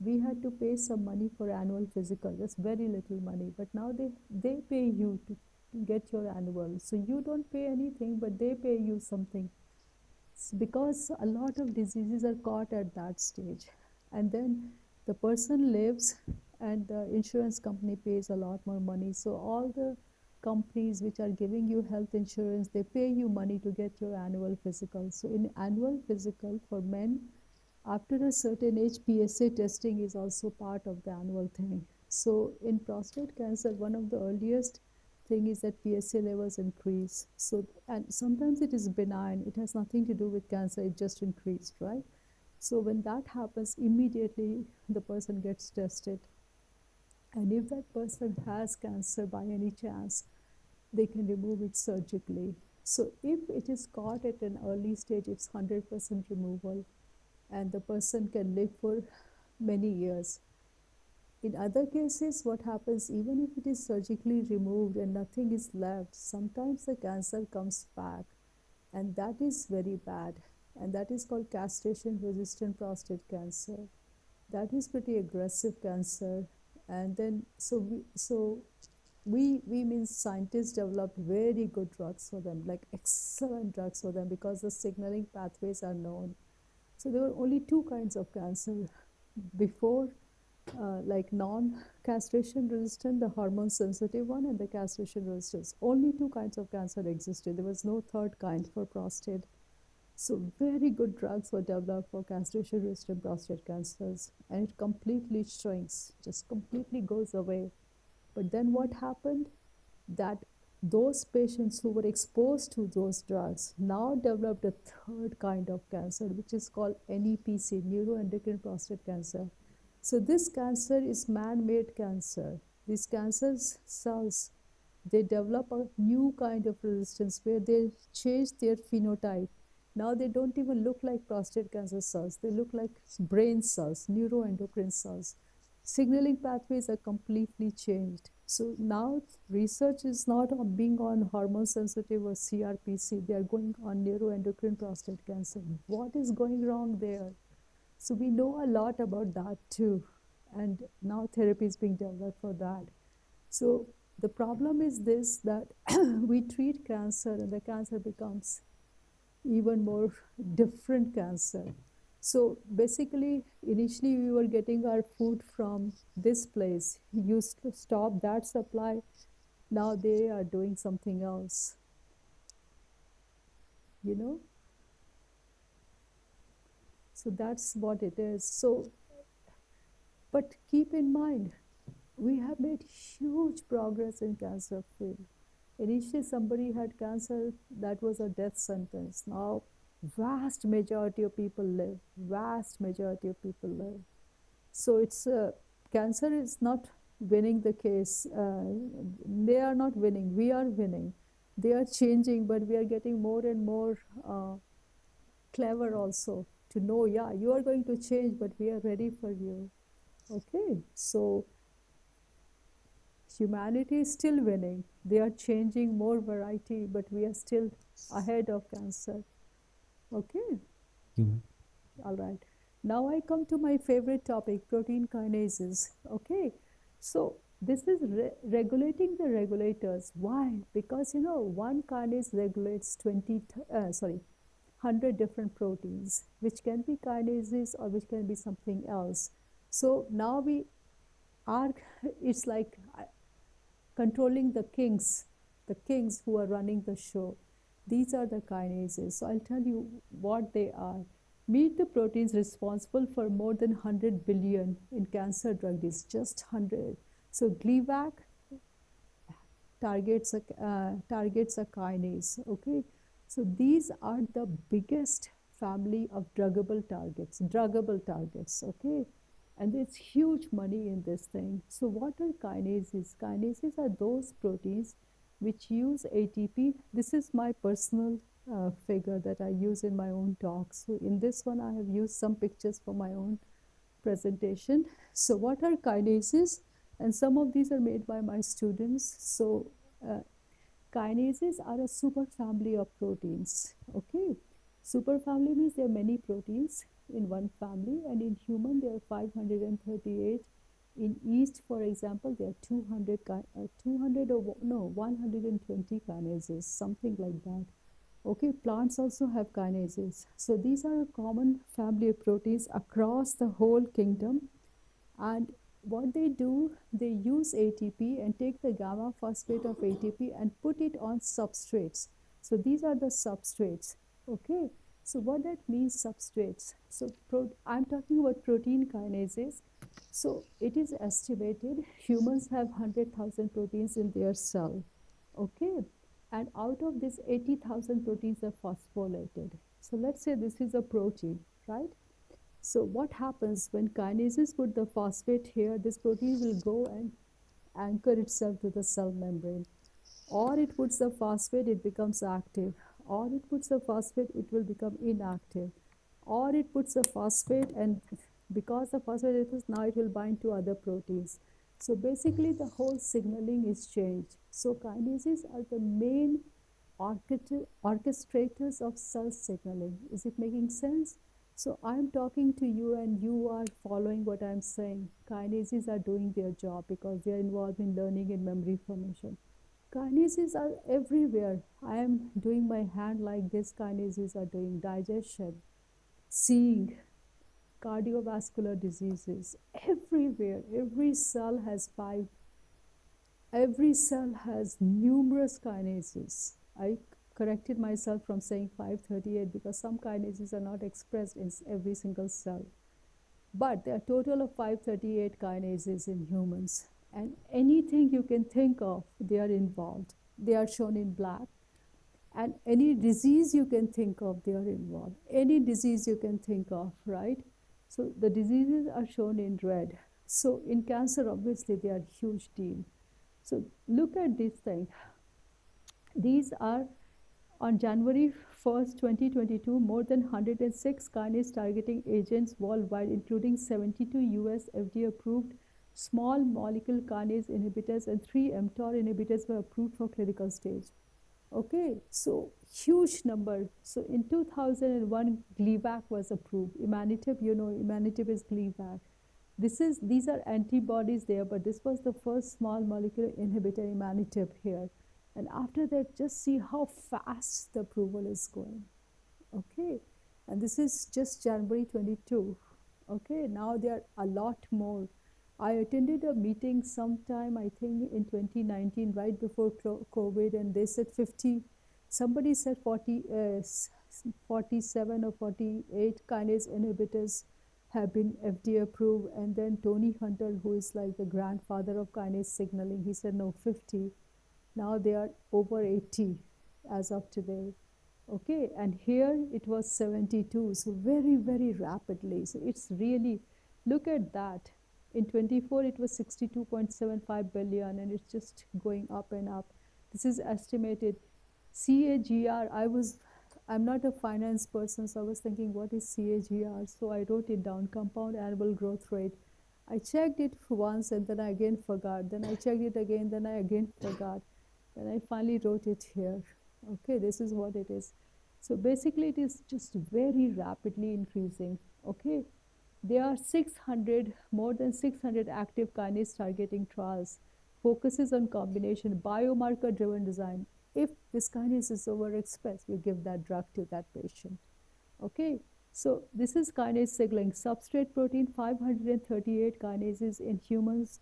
B: we had to pay some money for annual physical, just very little money. But now they pay you to get your annual. So you don't pay anything, but they pay you something. Because a lot of diseases are caught at that stage. And then the person lives and the insurance company pays a lot more money. So all the companies which are giving you health insurance, they pay you money to get your annual physical. So in annual physical for men, after a certain age, PSA testing is also part of the annual thing. So in prostate cancer, one of the earliest thing is that PSA levels increase. So, and sometimes it is benign. It has nothing to do with cancer. It just increased, right? So when that happens, immediately the person gets tested. And if that person has cancer by any chance, they can remove it surgically. So if it is caught at an early stage, it's 100% removal and the person can live for many years. In other cases, what happens, even if it is surgically removed and nothing is left, sometimes the cancer comes back and that is very bad. And that is called castration-resistant prostate cancer. That is pretty aggressive cancer. And then, we means scientists developed very good drugs for them, like excellent drugs for them because the signaling pathways are known. So there were only two kinds of cancer. before, like non-castration resistant, the hormone sensitive one, and the castration resistant. Only two kinds of cancer existed. There was no third kind for prostate. So very good drugs were developed for castration resistant prostate cancers, and it completely shrinks, just completely goes away. But then what happened? That those patients who were exposed to those drugs now developed a third kind of cancer, which is called NEPC, neuroendocrine prostate cancer. So this cancer is man-made cancer. These cancer cells, they develop a new kind of resistance where they change their phenotype. Now they don't even look like prostate cancer cells. They look like brain cells, neuroendocrine cells. Signaling pathways are completely changed. So now research is not being on hormone sensitive or CRPC. They are going on neuroendocrine prostate cancer. What is going wrong there? So we know a lot about that too. And now therapy is being developed for that. So the problem is this, that we treat cancer and the cancer becomes even more different cancer. So basically, initially we were getting our food from this place. Used to stop that supply. Now they are doing something else, you know? So that's what it is. So, but keep in mind, we have made huge progress in cancer field. Initially, somebody had cancer, that was a death sentence. Now, vast majority of people live. Vast majority of people live. So it's cancer is not winning the case. They are not winning. We are winning. They are changing, but we are getting more and more clever also to know, yeah, you are going to change, but we are ready for you. Okay, so humanity is still winning. They are changing, more variety, but we are still ahead of cancer. Okay, all right. Now I come to my favorite topic, protein kinases. Okay, so this is regulating the regulators. Why? Because one kinase regulates 100 different proteins, which can be kinases or which can be something else. So now we are, it's like controlling the kings who are running the show. These are the kinases. So I'll tell you what they are. Meet the proteins responsible for more than 100 billion in cancer drugs, just 100. So Gleevec targets a kinase, okay? So these are the biggest family of druggable targets, okay? And there's huge money in this thing. So what are kinases? Kinases are those proteins which use ATP. This is my personal figure that I use in my own talks. So in this one, I have used some pictures for my own presentation. So what are kinases? And some of these are made by my students. So kinases are a superfamily of proteins, okay? Superfamily means there are many proteins in one family, and in human there are 538. In yeast, for example, there are 200 or no 120 kinases, something like that. Okay, plants also have kinases. So these are a common family of proteins across the whole kingdom. And what they do, they use ATP and take the gamma phosphate of ATP and put it on substrates. So these are the substrates, okay? So what that means, substrates. So I'm talking about protein kinases. So it is estimated humans have 100,000 proteins in their cell, okay? And out of this, 80,000 proteins are phosphorylated. So let's say this is a protein, right? So what happens when kinases put the phosphate here, this protein will go and anchor itself to the cell membrane. Or it puts the phosphate, it becomes active. Or it puts the phosphate, it will become inactive. Or it puts the phosphate, and because the phosphate is, now it will bind to other proteins. So basically the whole signaling is changed. So kinases are the main orchestrators of cell signaling. Is it making sense? So I'm talking to you and you are following what I'm saying. Kinases are doing their job because they are involved in learning and memory formation. Kinases are everywhere. I am doing my hand like this. Kinases are doing digestion, seeing, cardiovascular diseases, everywhere. Every cell has numerous kinases. I corrected myself from saying 538 because some kinases are not expressed in every single cell. But there are a total of 538 kinases in humans. And anything you can think of, they are involved. They are shown in black. And any disease you can think of, they are involved. Any disease you can think of, right? So the diseases are shown in red. So in cancer, obviously, they are a huge deal. So look at this thing. These are on January 1st, 2022, more than 106 kinase targeting agents worldwide, including 72 US FDA approved small molecule kinase inhibitors and 3 mTOR inhibitors were approved for clinical stage. Okay, so huge number. So in 2001, Gleevec was approved. Imatinib, Imatinib is Gleevec. These are antibodies there, but this was the first small molecule inhibitor, Imatinib here. And after that, just see how fast the approval is going. Okay, and this is just January 22. Okay, now there are a lot more. I attended a meeting sometime, I think in 2019, right before COVID, and they said 50, somebody said 47 or 48 kinase inhibitors have been FDA approved. And then Tony Hunter, who is like the grandfather of kinase signaling, he said, no, 50. Now they are over 80 as of today. Okay, and here it was 72, so very, very rapidly. So it's really, look at that. In 24, it was 62.75 billion, and it's just going up and up. This is estimated. CAGR, I'm not a finance person, so I was thinking, what is CAGR? So I wrote it down, compound annual growth rate. I checked it once, and then I again forgot. Then I checked it again, then I again forgot. And I finally wrote it here. Okay, this is what it is. So basically, it is just very rapidly increasing. Okay, there are more than 600 active kinase targeting trials. Focuses on combination, biomarker-driven design. If this kinase is overexpressed, you give that drug to that patient. Okay, so this is kinase signaling. Substrate protein, 538 kinases in humans,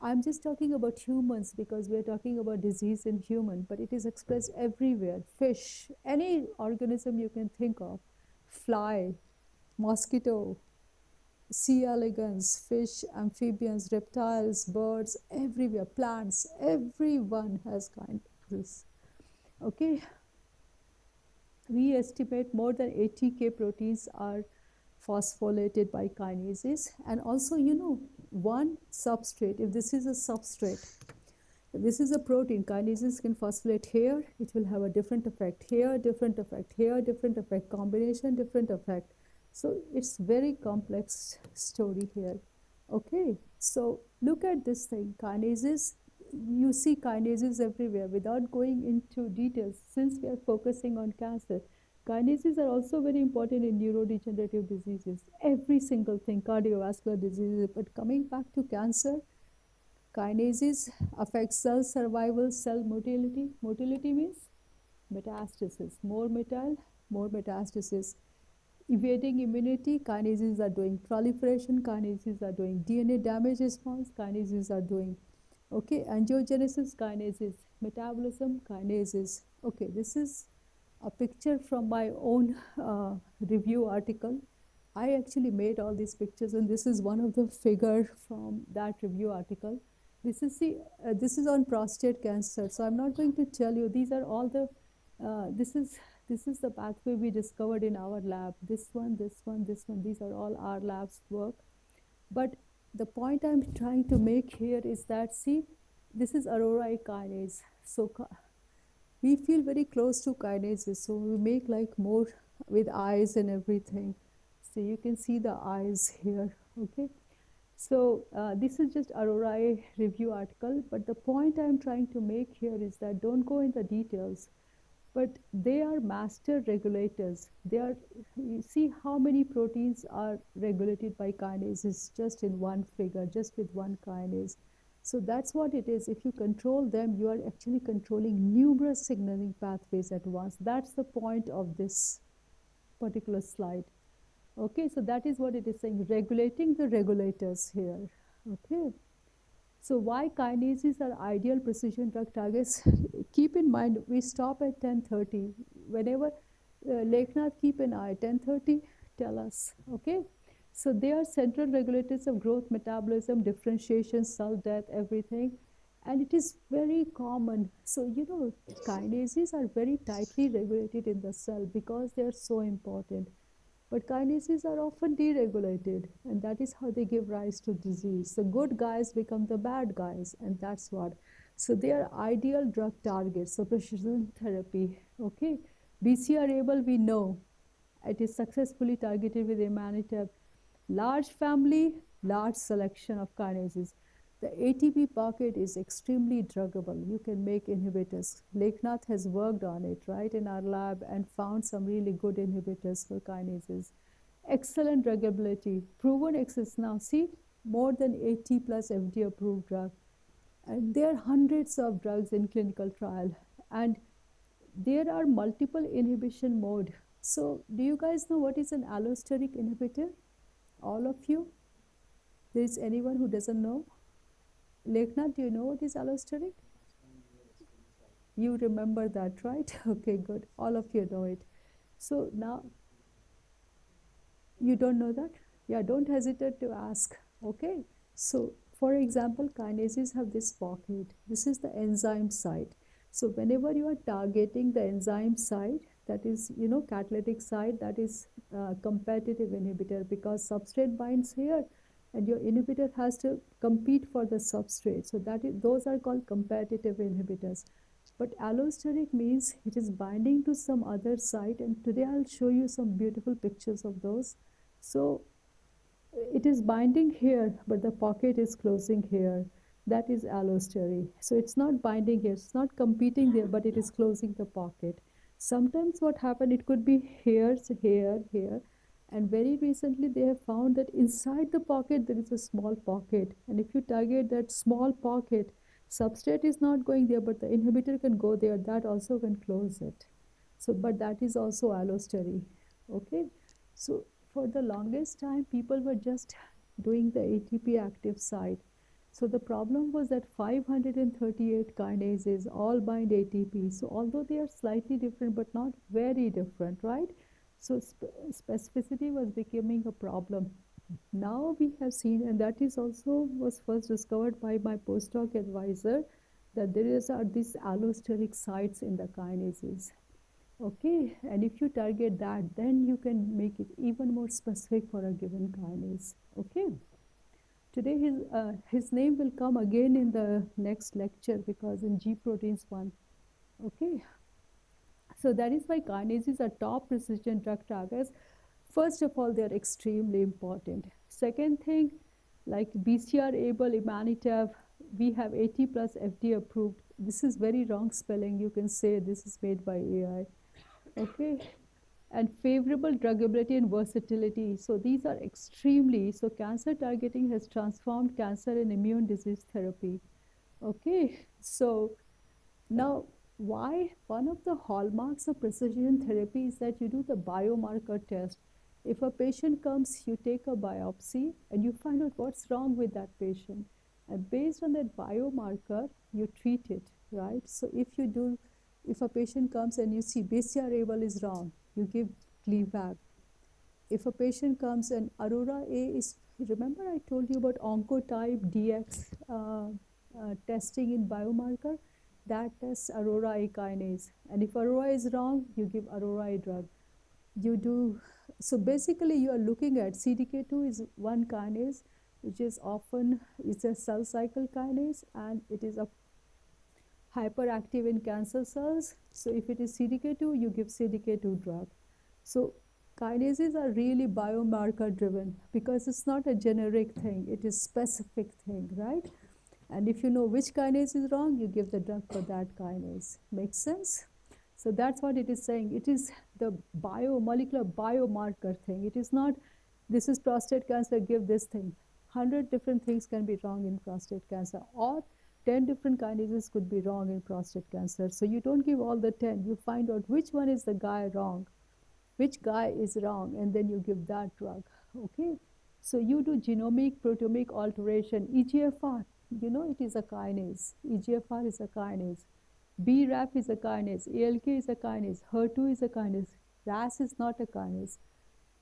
B: I'm just talking about humans because we're talking about disease in human, but it is expressed everywhere. Fish, any organism you can think of, fly, mosquito, C. elegans, fish, amphibians, reptiles, birds, everywhere, plants, everyone has kinases. Okay, we estimate more than 80K proteins are phosphorylated by kinases. And also, one substrate, if this is a substrate, if this is a protein, kinases can phosphorylate here, it will have a different effect, here, different effect, here, different effect, combination, different effect. So it's very complex story here. Okay, so look at this thing, kinases. You see kinases everywhere. Without going into details, since we are focusing on cancer, kinases are also very important in neurodegenerative diseases. Every single thing, cardiovascular diseases. But coming back to cancer, kinases affect cell survival, cell motility. Motility means metastasis. More metastasis. Evading immunity, kinases are doing proliferation, kinases are doing DNA damage response, kinases are doing angiogenesis, kinases, metabolism, kinases. Okay, this is a picture from my own review article. I actually made all these pictures, and this is one of the figure from that review article. This is on prostate cancer. So I'm not going to tell you. These are all the. This is the pathway we discovered in our lab. This one. These are all our lab's work. But the point I'm trying to make here is that, see, this is aurora kinase. So we feel very close to kinases. So we make like more with eyes and everything. So you can see the eyes here. Okay. So this is just aurora review article. But the point I'm trying to make here is that don't go in the details. But they are master regulators. You see how many proteins are regulated by kinases just in one figure, just with one kinase. So that's what it is. If you control them, you are actually controlling numerous signaling pathways at once. That's the point of this particular slide. Okay, so that is what it is saying, regulating the regulators here. Okay, so why kinases are ideal precision drug targets? Keep in mind, we stop at 10:30. Whenever Leknath, keep an eye, 10:30, tell us, okay? So they are central regulators of growth, metabolism, differentiation, cell death, everything. And it is very common. So, kinases are very tightly regulated in the cell because they are so important. But kinases are often deregulated, and that is how they give rise to disease. The good guys become the bad guys, and that's what. So they are ideal drug targets, so precision therapy. Okay, BCR-ABL, we know it is successfully targeted with imatinib. Large family, large selection of kinases. The ATP pocket is extremely druggable. You can make inhibitors. Leknath has worked on it, right, in our lab and found some really good inhibitors for kinases. Excellent druggability, proven access. Now see, more than 80 plus FDA approved drug. And there are hundreds of drugs in clinical trial. And there are multiple inhibition mode. So do you guys know what is an allosteric inhibitor? All of you? There is anyone who doesn't know? Leknath, do you know what is allosteric? You remember that, right? Okay, good. All of you know it. So now, you don't know that? Yeah, don't hesitate to ask. Okay. So, for example, kinases have this pocket. This is the enzyme site. So, whenever you are targeting the enzyme site, that is, catalytic site, that is competitive inhibitor because substrate binds here and your inhibitor has to compete for the substrate. So, those are called competitive inhibitors. But allosteric means it is binding to some other site, and today I'll show you some beautiful pictures of those. So it is binding here, but the pocket is closing here. That is allostery. So it's not binding here, it's not competing there, but it is closing the pocket. Sometimes what happened, it could be here, here, here. And very recently they have found that inside the pocket there is a small pocket. And if you target that small pocket, substrate is not going there, but the inhibitor can go there. That also can close it. So, but that is also allostery. Okay. So for the longest time, people were just doing the ATP active site. So the problem was that 538 kinases all bind ATP. So although they are slightly different, but not very different, right? So specificity was becoming a problem. Now we have seen, and that is also was first discovered by my postdoc advisor, that are these allosteric sites in the kinases. Okay, and if you target that, then you can make it even more specific for a given kinase. Okay. Today his name will come again in the next lecture because in G proteins 1. Okay. So that is why kinases are top precision drug targets. First of all, they are extremely important. Second thing, like BCR-ABL, imatinib, we have 80 plus FDA approved. This is very wrong spelling. You can say this is made by AI. Okay. And favorable druggability and versatility. So these are extremely, so cancer targeting has transformed cancer and immune disease therapy. Okay, so now why? One of the hallmarks of precision therapy is that you do the biomarker test. If a patient comes, you take a biopsy and you find out what's wrong with that patient. And based on that biomarker, you treat it, right? So if a patient comes and you see BCR-ABL is wrong, you give Gleevec. If a patient comes and Aurora A is, remember I told you about Oncotype DX testing in biomarker? That tests Aurora A kinase. And if Aurora is wrong, you give Aurora A drug. You do, so basically you are looking at CDK2 is one kinase, which is often, it's a cell cycle kinase, and it is a hyperactive in cancer cells. So if it is CDK2, you give CDK2 drug. So kinases are really biomarker driven because it's not a generic thing, it is specific thing, right? And if you know which kinase is wrong, you give the drug for that kinase. Makes sense? So that's what it is saying. It is the molecular biomarker thing. It is not, this is prostate cancer, give this thing. 100 different things can be wrong in prostate cancer, or 10 different kinases could be wrong in prostate cancer. So you don't give all the 10, you find out which one is the guy wrong. which guy is wrong, and then you give that drug. Okay, so you do genomic proteomic alteration. EGFR, you know, it is a kinase. EGFR is a kinase. BRAF is a kinase. ALK is a kinase. HER2 is a kinase. RAS is not a kinase.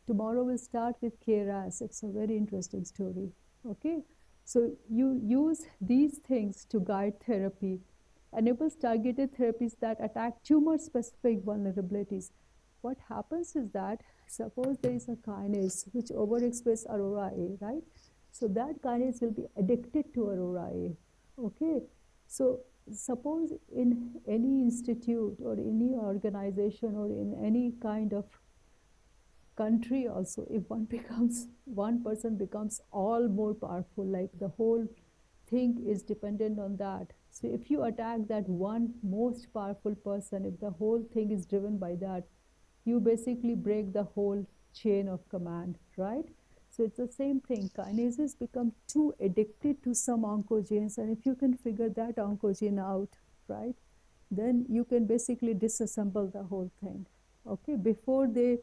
B: Tomorrow we'll start with KRAS. It's a very interesting story. Okay, so you use these things to guide therapy, enables targeted therapies that attack tumor-specific vulnerabilities. What happens is that, suppose there is a kinase which overexpresses Aurora A, right? So that kinase will be addicted to Aurora A. Okay, so suppose in any institute or any organization or in any kind of country also, if one person becomes all more powerful, like the whole thing is dependent on that. So if you attack that one most powerful person, if the whole thing is driven by that, you basically break the whole chain of command, right? So it's the same thing. Kinases become too addicted to some oncogenes, and if you can figure that oncogene out, right, then you can basically disassemble the whole thing. Okay, before they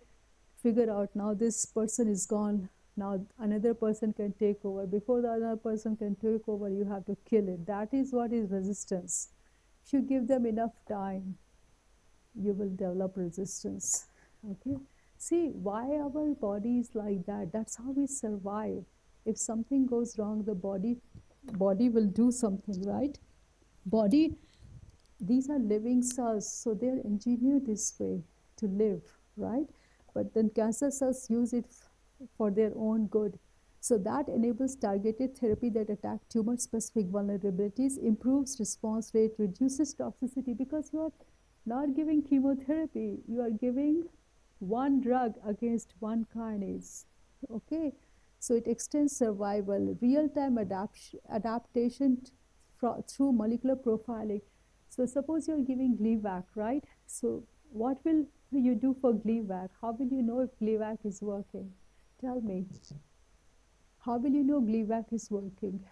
B: figure out now this person is gone, now another person can take over. Before the other person can take over, you have to kill it. That is what is resistance. If you give them enough time, you will develop resistance. Okay, see why our body is like that. That's how we survive. If something goes wrong, the body will do something, right? Body, these are living cells, so they're engineered this way to live, right? But then cancer cells use it for their own good. So that enables targeted therapy that attack tumor-specific vulnerabilities, improves response rate, reduces toxicity, because you are not giving chemotherapy, you are giving one drug against one kinase. Okay, so it extends survival, real-time adaptation through molecular profiling. So suppose you're giving Gleevec, right? So what will you do for Gleevec? How will you know if Gleevec is working? Tell me. How will you know Gleevec is working?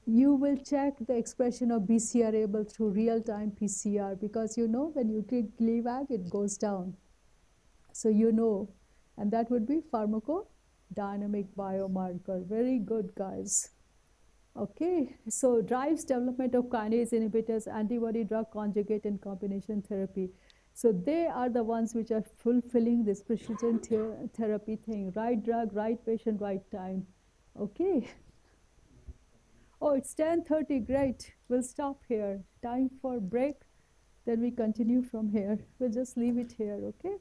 B: You will check the expression of BCR-ABL through real-time PCR, because you know when you take Gleevec, it goes down. So you know, and that would be pharmacodynamic biomarker. Very good, guys. Okay, so drives development of kinase inhibitors, antibody drug conjugate, and combination therapy. So they are the ones which are fulfilling this precision therapy thing. Right drug, right patient, right time. Okay. Oh, it's 10:30. Great. We'll stop here. Time for break. Then we continue from here. We'll just leave it here, okay?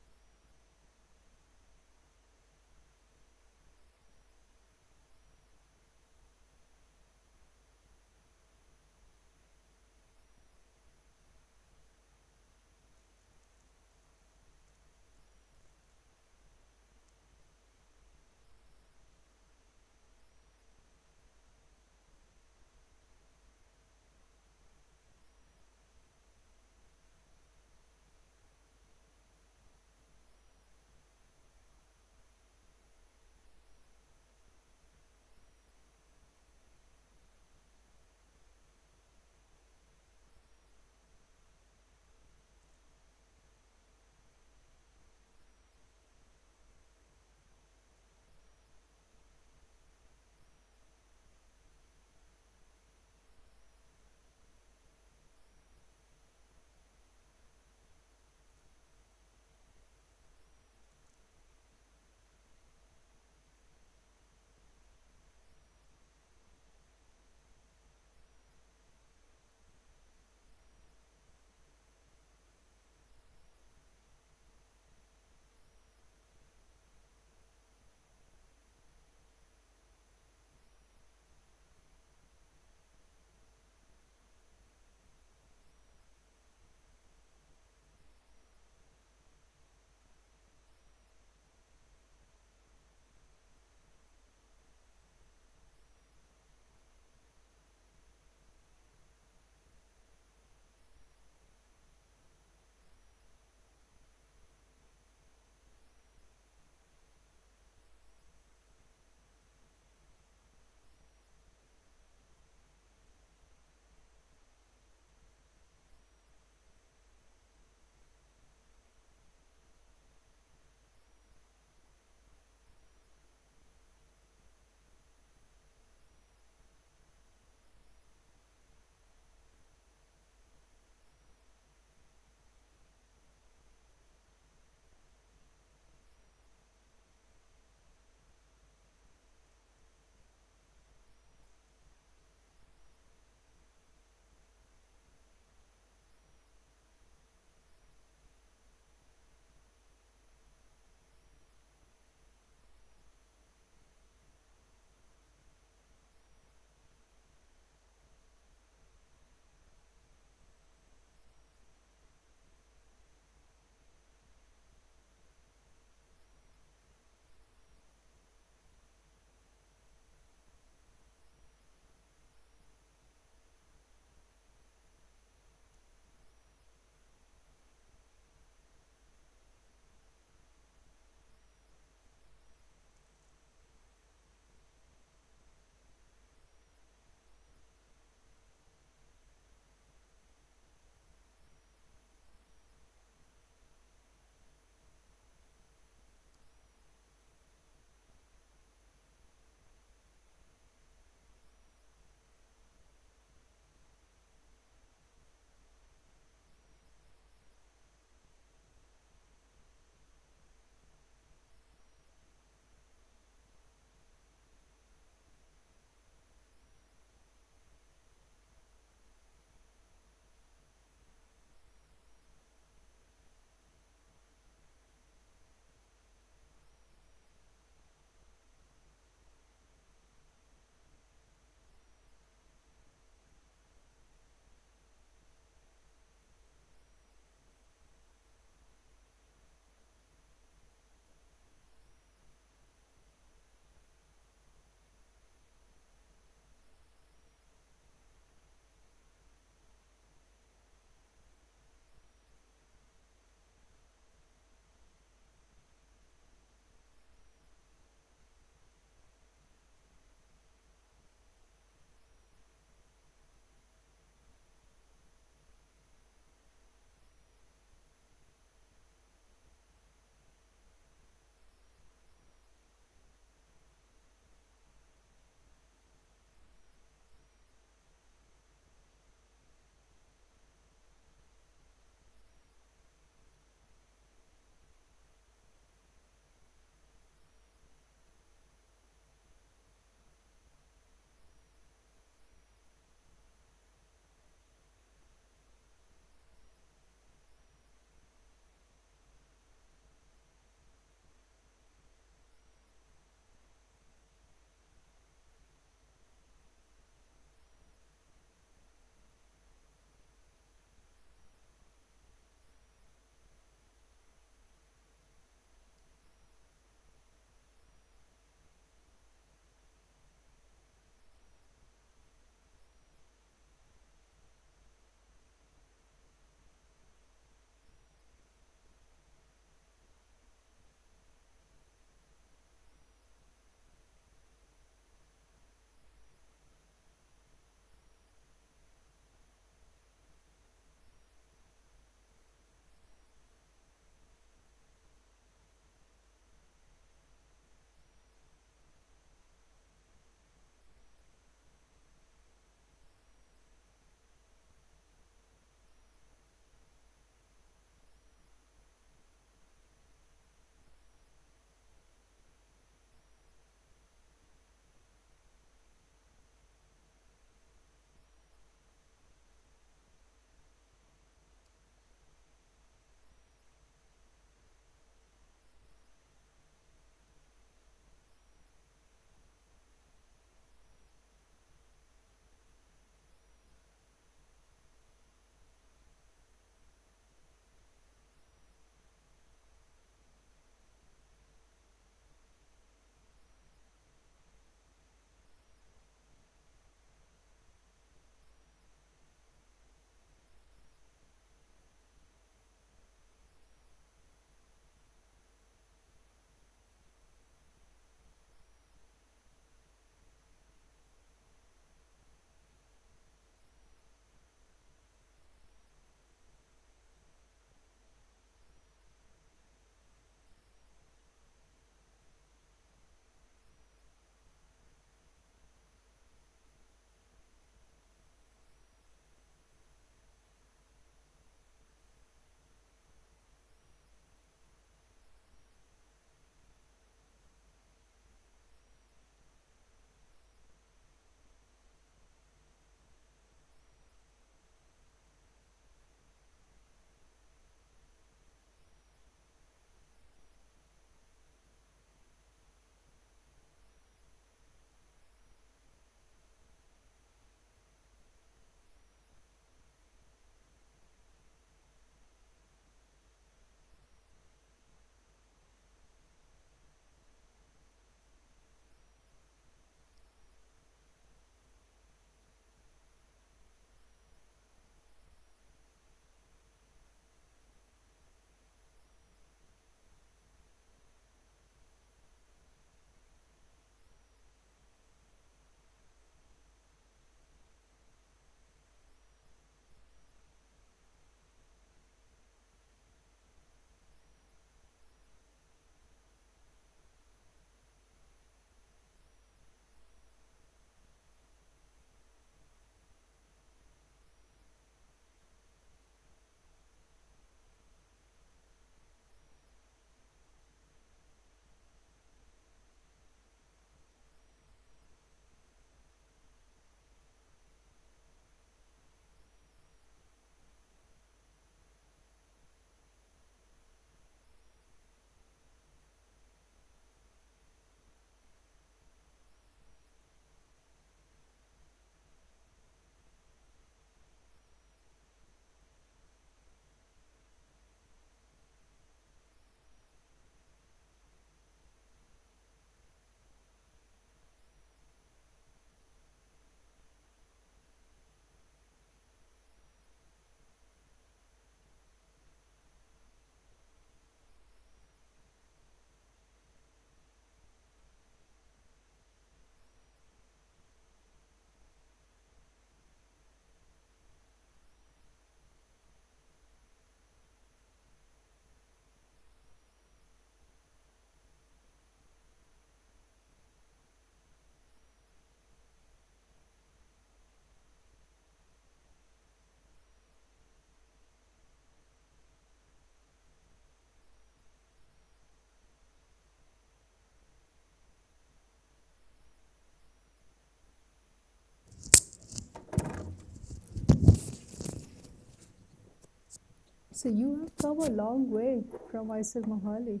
B: So you have come a long way from Mysore Mohali.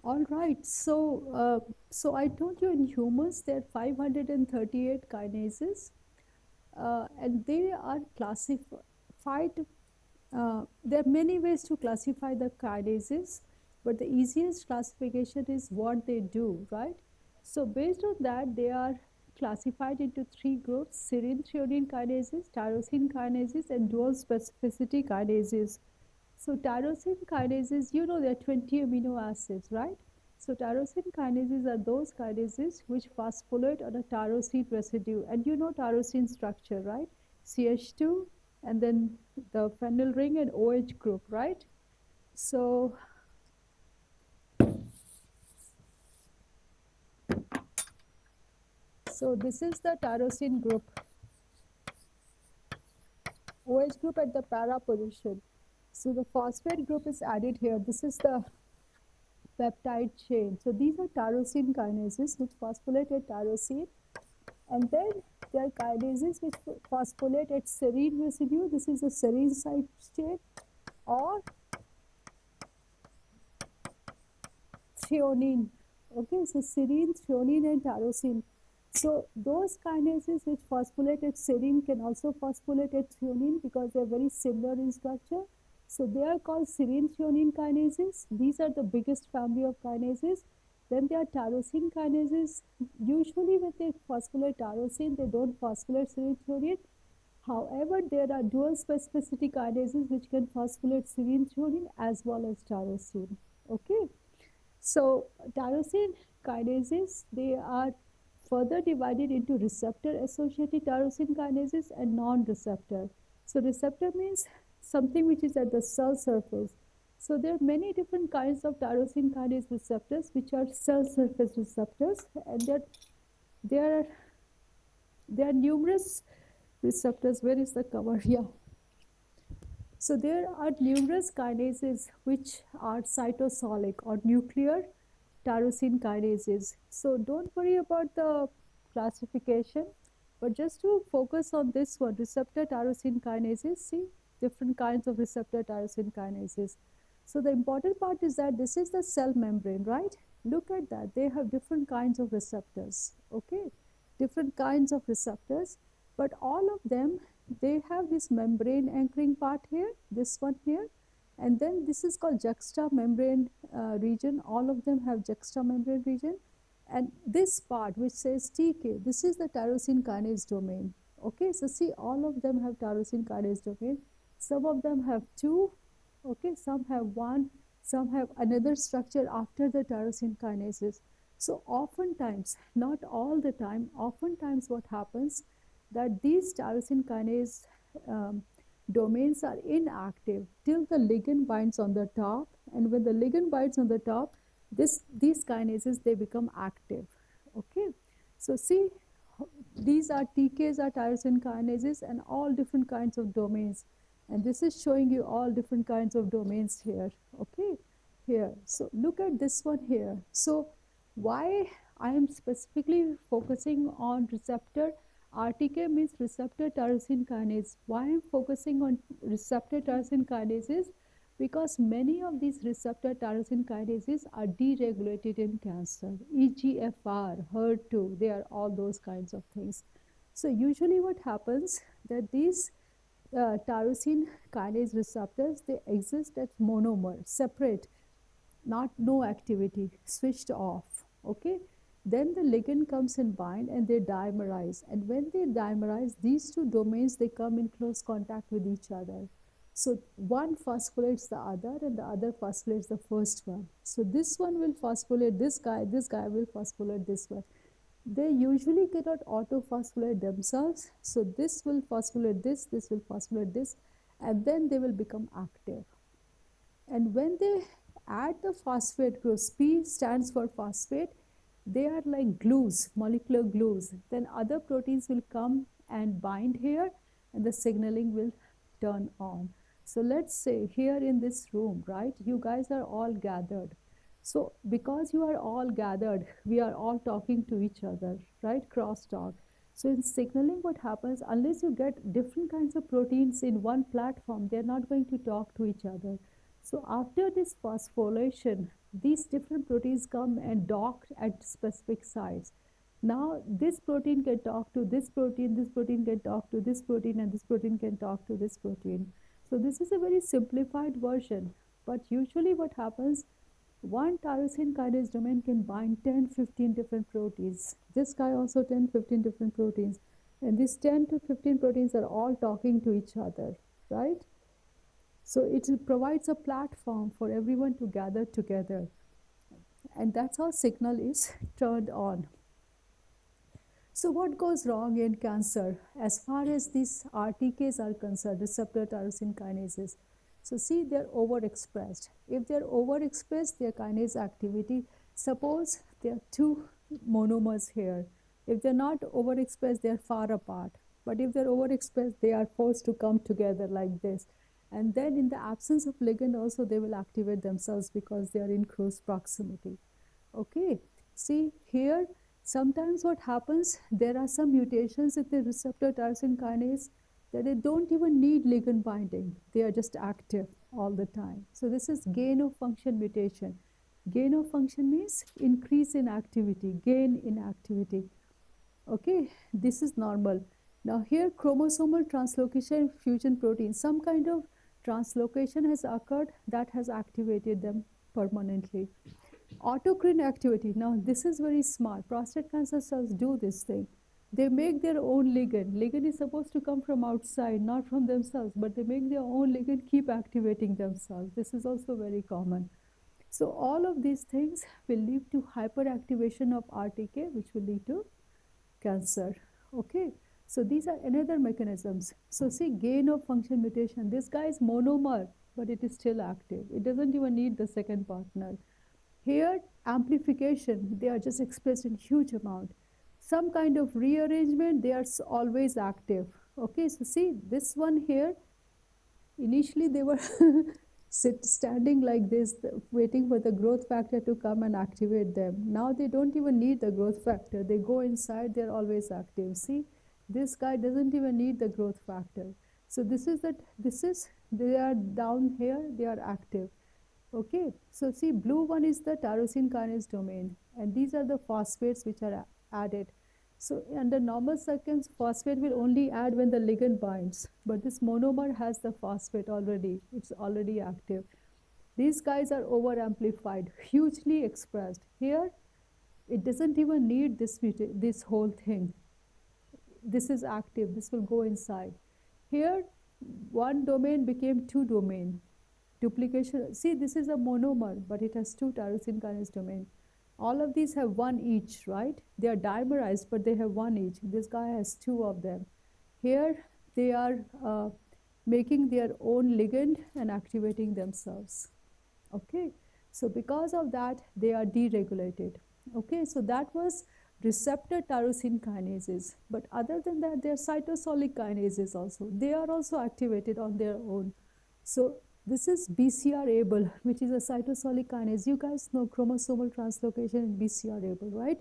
B: All right, so I told you in humans there are 538 kinases, and they are classified. There are many ways to classify the kinases, but the easiest classification is what they do, right? So based on that, they are classified into three groups: serine threonine kinases, tyrosine kinases, and dual specificity kinases. So tyrosine kinases, you know there are 20 amino acids, right? So tyrosine kinases are those kinases which phosphorylate on a tyrosine residue. And you know tyrosine structure, right? CH2 and then the phenyl ring and OH group, right? So this is the tyrosine group, OH group at the para position. So the phosphate group is added here. This is the peptide chain. So these are tyrosine kinases which phosphorylate at tyrosine, and then there are kinases which phosphorylate at serine residue. This is a serine side chain, or threonine. Okay, so serine, threonine, and tyrosine. So those kinases which phosphorylate at serine can also phosphorylate at threonine because they are very similar in structure. So they are called serine threonine kinases. These are the biggest family of kinases. Then there are tyrosine kinases. Usually when they phosphorylate tyrosine, they don't phosphorylate serine threonine. However, there are dual specificity kinases which can phosphorylate serine threonine as well as tyrosine. Okay. So tyrosine kinases, they are further divided into receptor-associated tyrosine kinases and non-receptor. So receptor means something which is at the cell surface. So there are many different kinds of tyrosine kinase receptors which are cell surface receptors, and there are numerous receptors. Where is the cover? Yeah. So there are numerous kinases which are cytosolic or nuclear tyrosine kinases. So don't worry about the classification, but just to focus on this one, receptor tyrosine kinases. See, different kinds of receptor tyrosine kinases. So the important part is that this is the cell membrane, right? Look at that. They have different kinds of receptors, okay? Different kinds of receptors, but all of them, they have this membrane anchoring part here, this one here, and then this is called juxta membrane region. All of them have juxta membrane region, and this part which says TK, this is the tyrosine kinase domain. Okay, so see, all of them have tyrosine kinase domain. Some of them have two, okay, some have one, some have another structure after the tyrosine kinases. So oftentimes, not all the time, oftentimes what happens that these tyrosine kinase domains are inactive till the ligand binds on the top, and when the ligand binds on the top, these kinases, they become active. Okay, so see, these are TKs, are tyrosine kinases, and all different kinds of domains, and this is showing you all different kinds of domains here. Okay, here, so look at this one here. So why I am specifically focusing on receptor RTK means receptor tyrosine kinase. Why I'm focusing on receptor tyrosine kinases? Because many of these receptor tyrosine kinases are deregulated in cancer. EGFR, HER2, they are all those kinds of things. So usually what happens that these tyrosine kinase receptors, they exist as monomer, separate, not no activity, switched off. Okay, then the ligand comes and bind and they dimerize, and when they dimerize, these two domains, they come in close contact with each other. So one phosphorylates the other and the other phosphorylates the first one. So this one will phosphorylate this guy will phosphorylate this one. They usually cannot autophosphorylate themselves, so this will phosphorylate this will phosphorylate this, and then they will become active. And when they add the phosphate groups, P stands for phosphate, they are like glues, molecular glues. Then other proteins will come and bind here, and the signaling will turn on. So let's say here in this room, right, you guys are all gathered. So because you are all gathered, we are all talking to each other, right, crosstalk. So in signaling, what happens, unless you get different kinds of proteins in one platform, they're not going to talk to each other. So after this phosphorylation, these different proteins come and dock at specific sites. Now this protein can talk to this protein can talk to this protein, and this protein can talk to this protein. So this is a very simplified version. But usually what happens, one tyrosine kinase domain can bind 10, 15 different proteins. This guy also 10, 15 different proteins. And these 10 to 15 proteins are all talking to each other, right? So it provides a platform for everyone to gather together. And that's how signal is turned on. So what goes wrong in cancer as far as these RTKs are concerned, receptor tyrosine kinases? So see, they're overexpressed. If they're overexpressed, their kinase activity, suppose there are two monomers here. If they're not overexpressed, they're far apart. But if they're overexpressed, they are forced to come together like this. And then in the absence of ligand also, they will activate themselves because they are in close proximity. Okay, see here, sometimes what happens, there are some mutations in the receptor tyrosine kinase that they don't even need ligand binding. They are just active all the time. So this is gain of function mutation. Gain of function means increase in activity, gain in activity. Okay, this is normal. Now here, chromosomal translocation fusion protein, some kind of translocation has occurred that has activated them permanently. Autocrine activity. Now this is very smart. Prostate cancer cells do this thing. They make their own ligand. Ligand is supposed to come from outside, not from themselves, but they make their own ligand, keep activating themselves. This is also very common. So all of these things will lead to hyperactivation of RTK, which will lead to cancer. Okay. So these are another mechanisms. So see, gain of function mutation. This guy is monomer, but it is still active. It doesn't even need the second partner. Here, amplification, they are just expressed in huge amount. Some kind of rearrangement, they are always active. Okay, so see this one here, initially they were standing like this, waiting for the growth factor to come and activate them. Now they don't even need the growth factor. They go inside, they're always active. See, this guy doesn't even need the growth factor. So they are down here, they are active. Okay, so see, blue one is the tyrosine kinase domain, and these are the phosphates which are added. So under normal circumstances, phosphate will only add when the ligand binds, but this monomer has the phosphate already. It's already active. These guys are over amplified, hugely expressed. Here, it doesn't even need this whole thing. This is active. This will go inside. Here, one domain became two domain. Duplication. See, this is a monomer, but it has two tyrosine kinase domain. All of these have one each, right? They are dimerized, but they have one each. This guy has two of them. Here, they are making their own ligand and activating themselves. Okay, so because of that, they are deregulated. Okay, so that was receptor tyrosine kinases. But other than that, there are cytosolic kinases also. They are also activated on their own. So this is BCR-ABL, which is a cytosolic kinase. You guys know chromosomal translocation in BCR-ABL, right?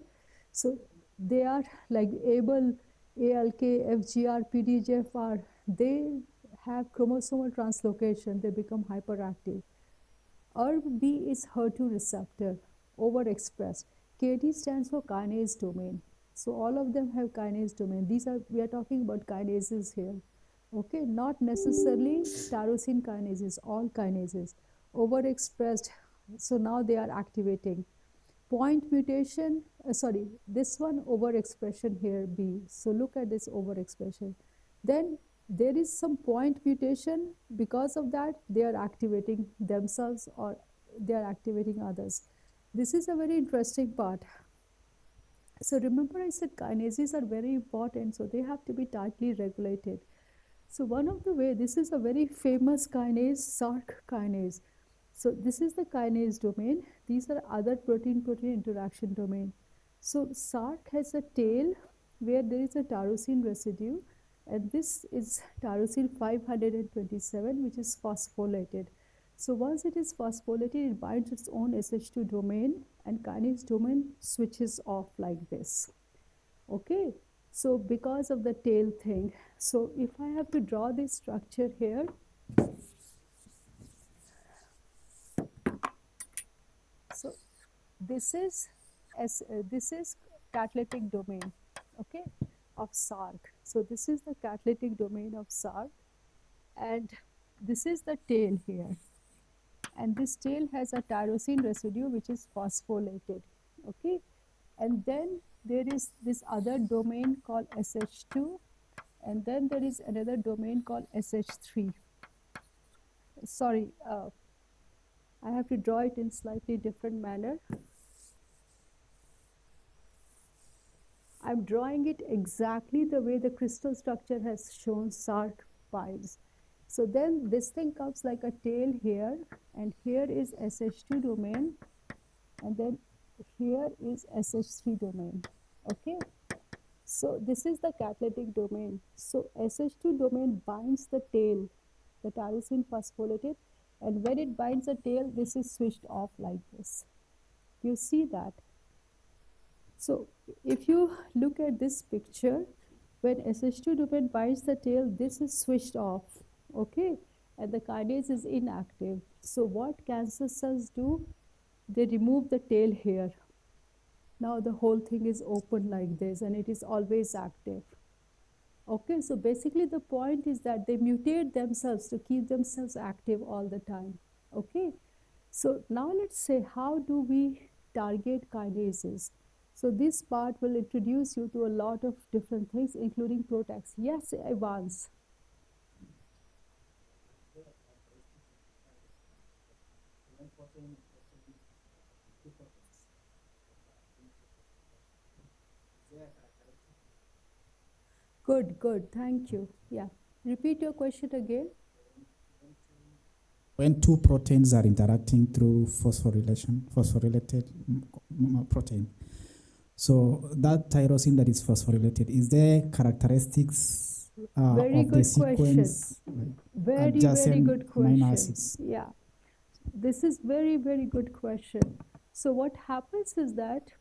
B: So they are like ABL, ALK, FGR, PDGFR. They have chromosomal translocation. They become hyperactive. ERB is HER2 receptor, overexpressed. KD stands for kinase domain. So all of them have kinase domain. We are talking about kinases here. Okay, not necessarily tyrosine kinases, all kinases. Overexpressed, so now they are activating. Point mutation, this one overexpression here, B. So look at this overexpression. Then there is some point mutation. Because of that, they are activating themselves or they are activating others. This is a very interesting part. So remember I said kinases are very important, so they have to be tightly regulated. So one of the way, this is a very famous kinase, SRC kinase. So this is the kinase domain. These are other protein-protein interaction domain. So SRC has a tail where there is a tyrosine residue, and this is tyrosine 527, which is phosphorylated. So once it is phosphorylated, it binds its own SH2 domain, and kinase domain switches off like this. Okay. So because of the tail thing. So if I have to draw this structure here, so this is this is catalytic domain, okay, of Sark. So this is the catalytic domain of Sark, and this is the tail here. And this tail has a tyrosine residue which is phosphorylated, okay. And then there is this other domain called SH2, and then there is another domain called SH3. Sorry, I have to draw it in slightly different manner. I'm drawing it exactly the way the crystal structure has shown Sark binds. So then this thing comes like a tail here, and here is SH2 domain, and then here is SH3 domain, okay. So this is the catalytic domain. So SH2 domain binds the tail, the tyrosine phosphorylated, and when it binds the tail, this is switched off like this. You see that? So if you look at this picture, when SH2 domain binds the tail, this is switched off, okay, and the kinase is inactive. So what cancer cells do? They remove the tail here. Now the whole thing is open like this, and it is always active. Okay, so basically the point is that they mutate themselves to keep themselves active all the time. Okay, so now let's say, how do we target kinases? So this part will introduce you to a lot of different things, including PROTACs. Yes, Evans. Good, good. Thank you. Yeah. Repeat your question again.
D: When two proteins are interacting through phosphorylated protein, so that tyrosine that is phosphorylated, is there characteristics
B: Very
D: of the
B: good
D: sequence?
B: Very, very good question. Yeah. This is very, very good question. So what happens is that,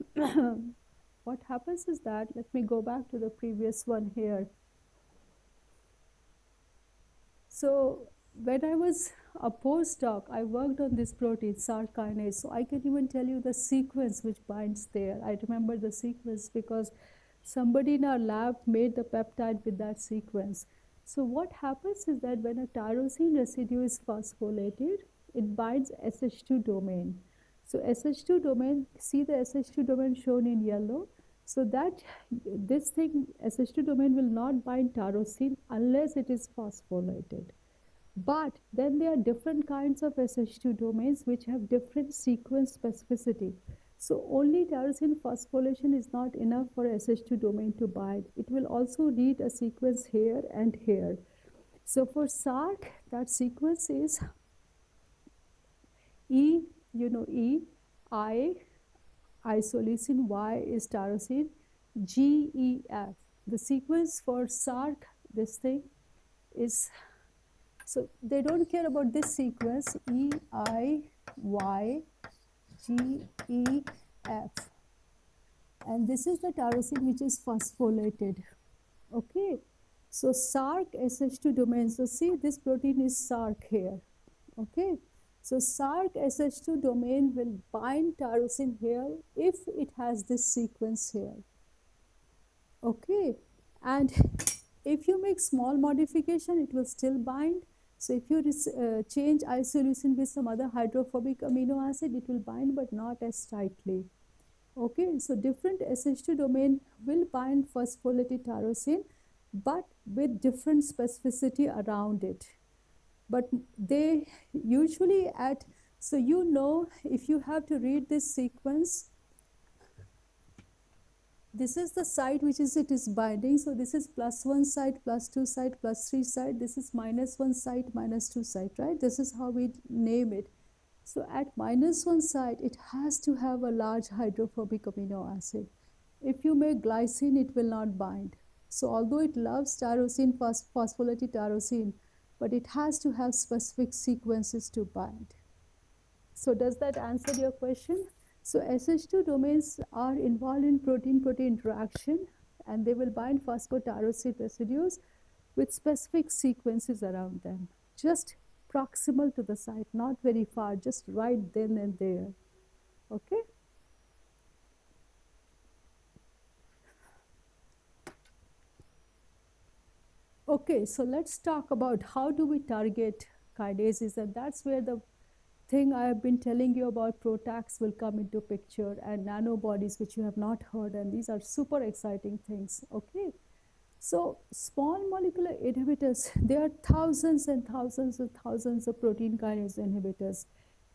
B: let me go back to the previous one here. So when I was a postdoc, I worked on this protein, Sark kinase. So I can even tell you the sequence which binds there. I remember the sequence because somebody in our lab made the peptide with that sequence. So what happens is that when a tyrosine residue is phosphorylated, it binds SH2 domain. So SH2 domain, see the SH2 domain shown in yellow? So that this thing, SH2 domain, will not bind tyrosine unless it is phosphorylated. But then there are different kinds of SH2 domains which have different sequence specificity. So only tyrosine phosphorylation is not enough for SH2 domain to bind. It will also need a sequence here and here. So for Sark, that sequence is E, E, I, isoleucine, Y is tyrosine, G, E, F. The sequence for Sark, this thing, is, so they don't care about this sequence, E, I, Y, G, E, F. And this is the tyrosine which is phosphorylated. Okay. So Sark SH2 domain. So see, this protein is Sark here. Okay. So Sark SH2 domain will bind tyrosine here if it has this sequence here. Okay. And if you make small modification, it will still bind. So if you change isoleucine with some other hydrophobic amino acid, it will bind, but not as tightly. Okay, so different SH2 domain will bind phosphorylated tyrosine, but with different specificity around it. But they usually at, so if you have to read this sequence, this is the site which is it is binding. So this is +1 site, +2 site, +3 site. This is -1 site, -2 site, right? This is how we name it. So at -1 site, it has to have a large hydrophobic amino acid. If you make glycine, it will not bind. So although it loves tyrosine, phosphorylated tyrosine, but it has to have specific sequences to bind. So does that answer your question? So SH2 domains are involved in protein-protein interaction, and they will bind phosphotyrosine residues with specific sequences around them, just proximal to the site, not very far, just right then and there. Okay? Okay, so let's talk about how do we target kinases, and that's where the thing I have been telling you about PROTACs will come into picture, and nanobodies, which you have not heard, and these are super exciting things. Okay, so small molecular inhibitors, there are thousands and thousands and thousands of protein kinase inhibitors.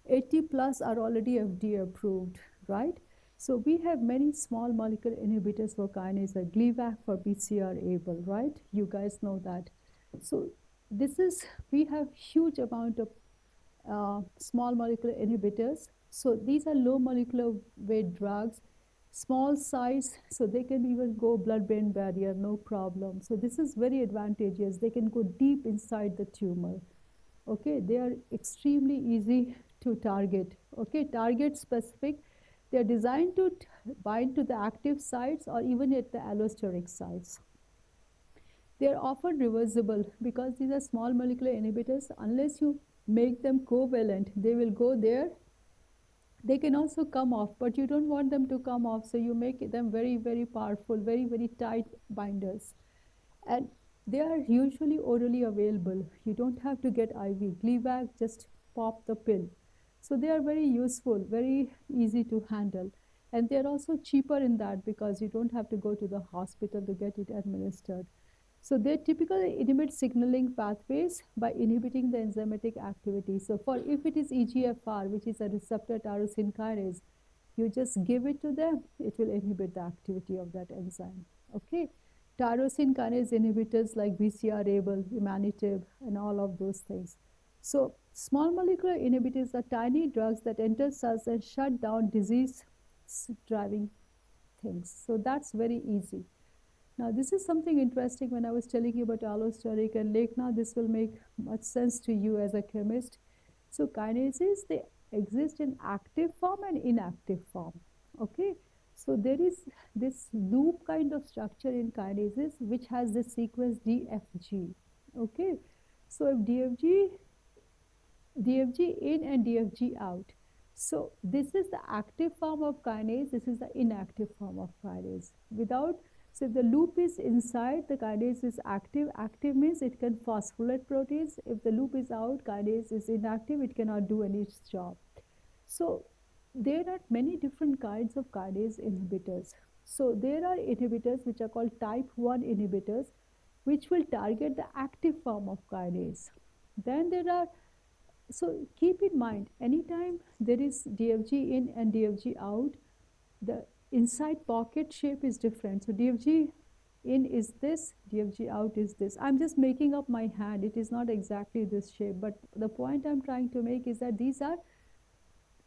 B: 80 plus are already FDA approved, right? So we have many small molecule inhibitors for kinase, like Gleevec for BCR-ABL, right? You guys know that. So we have huge amount of small molecular inhibitors. So these are low molecular weight drugs, small size, so they can even go blood-brain barrier, no problem. So this is very advantageous. They can go deep inside the tumor. Okay, they are extremely easy to target. Okay, target specific. They are designed to bind to the active sites or even at the allosteric sites. They are often reversible because these are small molecular inhibitors. Unless you make them covalent, they will go there. They can also come off, but you don't want them to come off, so you make them very, very powerful, very, very tight binders. And they are usually orally available. You don't have to get IV. Gleevec, just pop the pill. So they are very useful, very easy to handle. And they're also cheaper in that because you don't have to go to the hospital to get it administered. So they typically inhibit signaling pathways by inhibiting the enzymatic activity. So for if it is EGFR, which is a receptor tyrosine kinase, you just give it to them, it will inhibit the activity of that enzyme. Okay. Tyrosine kinase inhibitors like BCR-ABL, imatinib, and all of those things. So small molecular inhibitors are tiny drugs that enter cells and shut down disease-driving things. So that's very easy. Now, this is something interesting. When I was telling you about allosteric and Lekna, this will make much sense to you as a chemist. So kinases, they exist in active form and inactive form. Okay, so there is this loop kind of structure in kinases which has this sequence DFG. Okay, so if DFG in and DFG out. So this is the active form of kinase, this is the inactive form of kinase. So if the loop is inside, the kinase is active. Active means it can phosphorylate proteins. If the loop is out, kinase is inactive, it cannot do any job. So there are many different kinds of kinase inhibitors. So there are inhibitors which are called type 1 inhibitors, which will target the active form of kinase. Then there are, so keep in mind, anytime there is DFG in and DFG out, the inside pocket shape is different. So DFG in is this, DFG out is this. I'm just making up my hand. It is not exactly this shape, but the point I'm trying to make is that these are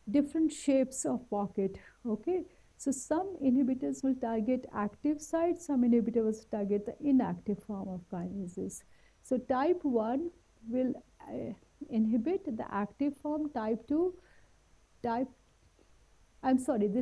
B: different shapes of pocket. Okay, so some inhibitors will target active sites, some inhibitors will target the inactive form of kinases. So type 1 will inhibit the active form, this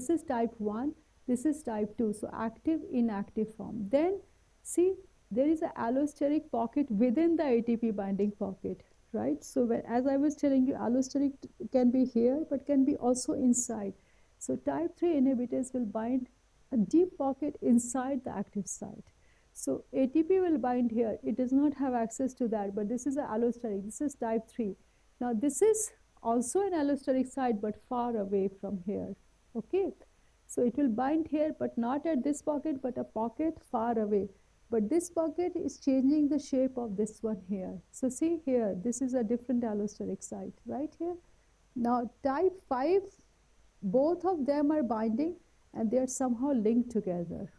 B: is type 1, this is type 2, so active, inactive form. Then see, there is an allosteric pocket within the ATP binding pocket, right? So as I was telling you, allosteric can be here, but can be also inside. So type 3 inhibitors will bind a deep pocket inside the active site. So ATP will bind here. It does not have access to that, but this is an allosteric. This is type 3. Now this is also an allosteric site, but far away from here. Okay, so it will bind here, but not at this pocket, but a pocket far away. But this pocket is changing the shape of this one here. So see here, this is a different allosteric site right here. Now type 5, both of them are binding and they are somehow linked together.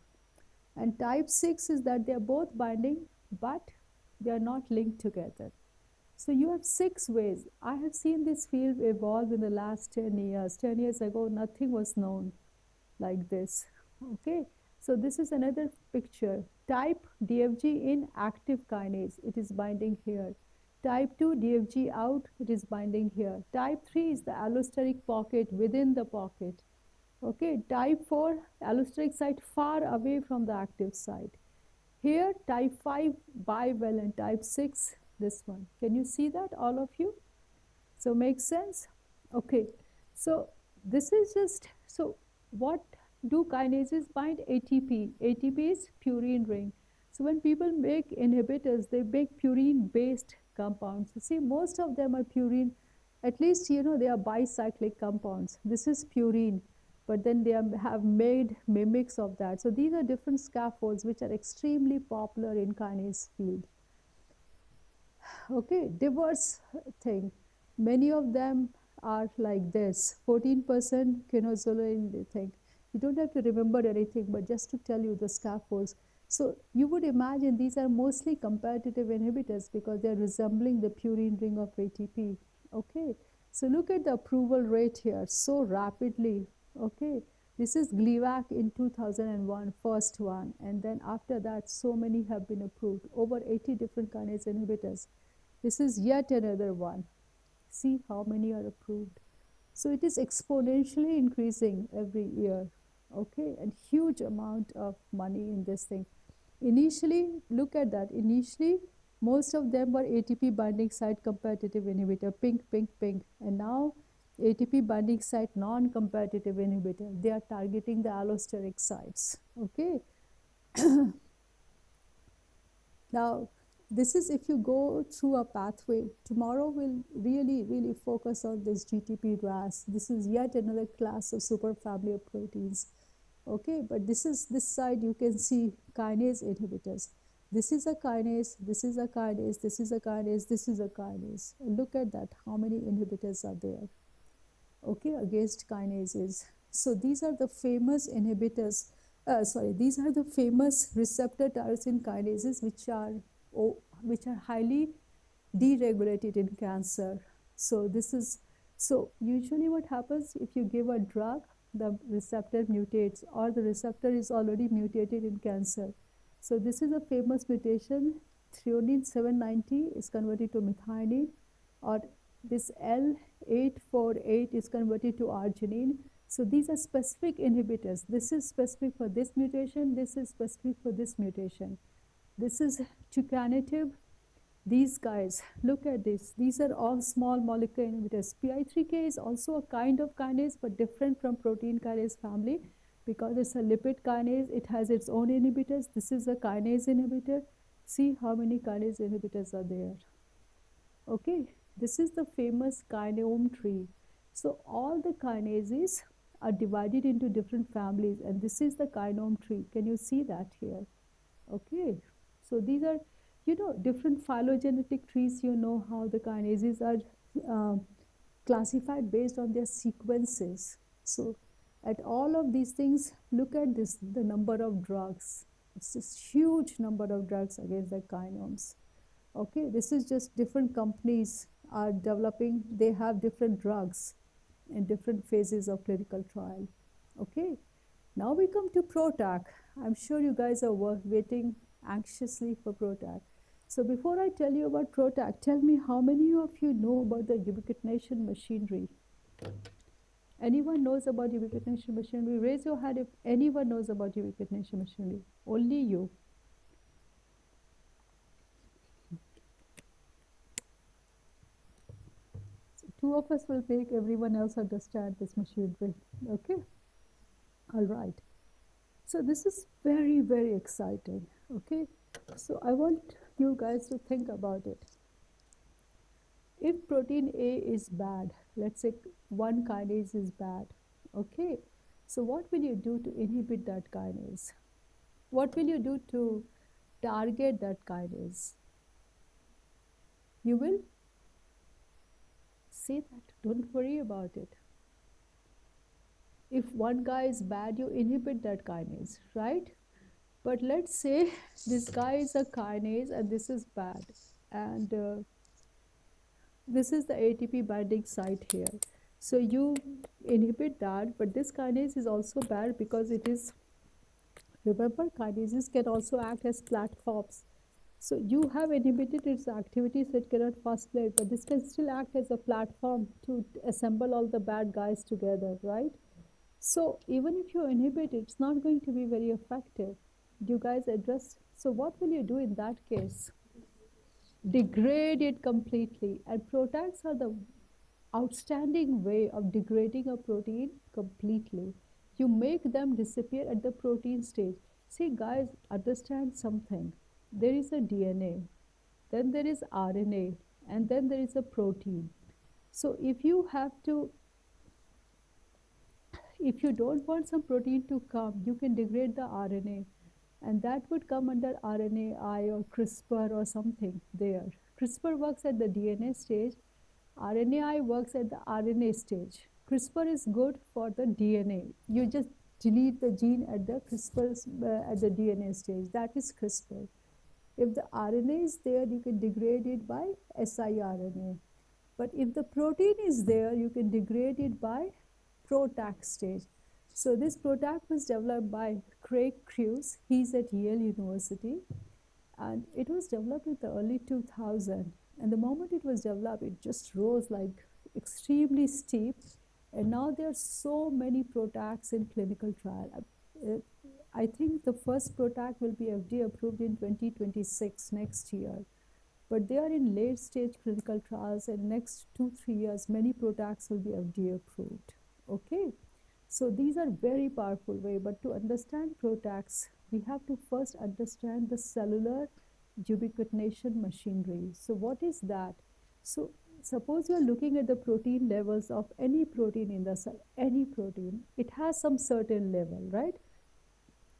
B: And type 6 is that they are both binding, but they are not linked together. So you have 6 ways. I have seen this field evolve in the last 10 years. 10 years ago, nothing was known like this. Okay, so this is another picture. Type DFG in, active kinase, it is binding here. Type 2 DFG out, it is binding here. Type 3 is the allosteric pocket within the pocket. Okay, type 4 allosteric site far away from the active site. Here, type 5 bivalent, type 6 this one. Can you see that, all of you? So makes sense? Okay, so this is just, so what do kinases bind? ATP. ATP is purine ring. So when people make inhibitors, they make purine-based compounds. You see, most of them are purine, at least, you know, they are bicyclic compounds. This is purine, but then they have made mimics of that. So these are different scaffolds which are extremely popular in kinase field. Okay, diverse thing. Many of them are like this, 14% quinozoline thing. You don't have to remember anything, but just to tell you the scaffolds. So you would imagine these are mostly competitive inhibitors because they're resembling the purine ring of ATP. Okay, so look at the approval rate here, so rapidly. Okay, this is Gleevec in 2001, first one, and then after that, so many have been approved, over 80 different kinase inhibitors. This is yet another one. See how many are approved. So it is exponentially increasing every year. Okay, and huge amount of money in this thing. Initially, look at that. Initially, most of them were ATP binding site competitive inhibitor, pink, pink, pink. And now ATP binding site non-competitive inhibitor. They are targeting the allosteric sites. Okay. Now, this is if you go through a pathway. Tomorrow we'll really focus on this GTP RAS. This is yet another class of superfamily of proteins. Okay, but this side you can see kinase inhibitors. This is a kinase, this is a kinase, this is a kinase, this is a kinase. And look at that, how many inhibitors are there, okay, against kinases. So these are the famous inhibitors, these are the famous receptor tyrosine kinases which are highly deregulated in cancer. So usually what happens if you give a drug, the receptor mutates or the receptor is already mutated in cancer. So this is a famous mutation. Threonine 790 is converted to methionine, or this L848 is converted to arginine. So these are specific inhibitors. This is specific for this mutation. This is specific for this mutation. This is tucanative. These guys, look at this. These are all small molecule inhibitors. PI3K is also a kind of kinase, but different from protein kinase family because it's a lipid kinase. It has its own inhibitors. This is a kinase inhibitor. See how many kinase inhibitors are there. Okay, this is the famous kinome tree. So all the kinases are divided into different families, and this is the kinome tree. Can you see that here? Okay, so these are, you know, different phylogenetic trees. You know how the kinases are classified based on their sequences. So at all of these things, look at this, the number of drugs. It's this huge number of drugs against the kinomes. Okay, this is just different companies are developing, they have different drugs in different phases of clinical trial. Okay, now we come to PROTAC. I'm sure you guys are waiting anxiously for PROTAC. So before I tell you about PROTAC, tell me how many of you know about the ubiquitination machinery? Anyone knows about ubiquitination machinery? Raise your hand if anyone knows about ubiquitination machinery. Only you. So two of us will make everyone else understand this machinery. Okay? All right. So this is very exciting. Okay? So I want you guys to think about it. If protein A is bad, let's say one kinase is bad, okay? So what will you do to inhibit that kinase? What will you do to target that kinase? You will say that, don't worry about it. If one guy is bad, you inhibit that kinase, right? But let's say this guy is a kinase and this is bad, and this is the ATP binding site here. So you inhibit that, but this kinase is also bad because it is, remember, kinases can also act as platforms. So you have inhibited its activity, so it cannot phosphorylate, but this can still act as a platform to assemble all the bad guys together, right? So even if you inhibit it, it's not going to be very effective. Do you guys address? So what will you do in that case? Degrade it completely. And PROTACs are the outstanding way of degrading a protein completely. You make them disappear at the protein stage. See, guys, understand something. There is a DNA, then there is RNA, and then there is a protein. So if you don't want some protein to come, you can degrade the RNA, and that would come under RNAi or CRISPR or something there. CRISPR works at the DNA stage, RNAi works at the RNA stage. CRISPR is good for the DNA. You just delete the gene at the at the DNA stage. That is CRISPR. If the RNA is there, you can degrade it by siRNA. But if the protein is there, you can degrade it by PROTAC stage. So this PROTAC was developed by Craig Crews. He's at Yale University. And it was developed in the early 2000. And the moment it was developed, it just rose like extremely steep. And now there are so many PROTACs in clinical trial. I think the first PROTAC will be FDA approved in 2026, next year. But they are in late stage clinical trials, and next 2-3 years, many PROTACs will be FDA approved. Okay, so these are very powerful way. But to understand PROTACs, we have to first understand the cellular ubiquitination machinery. So what is that? So suppose you are looking at the protein levels of any protein in the cell, any protein, it has some certain level, right?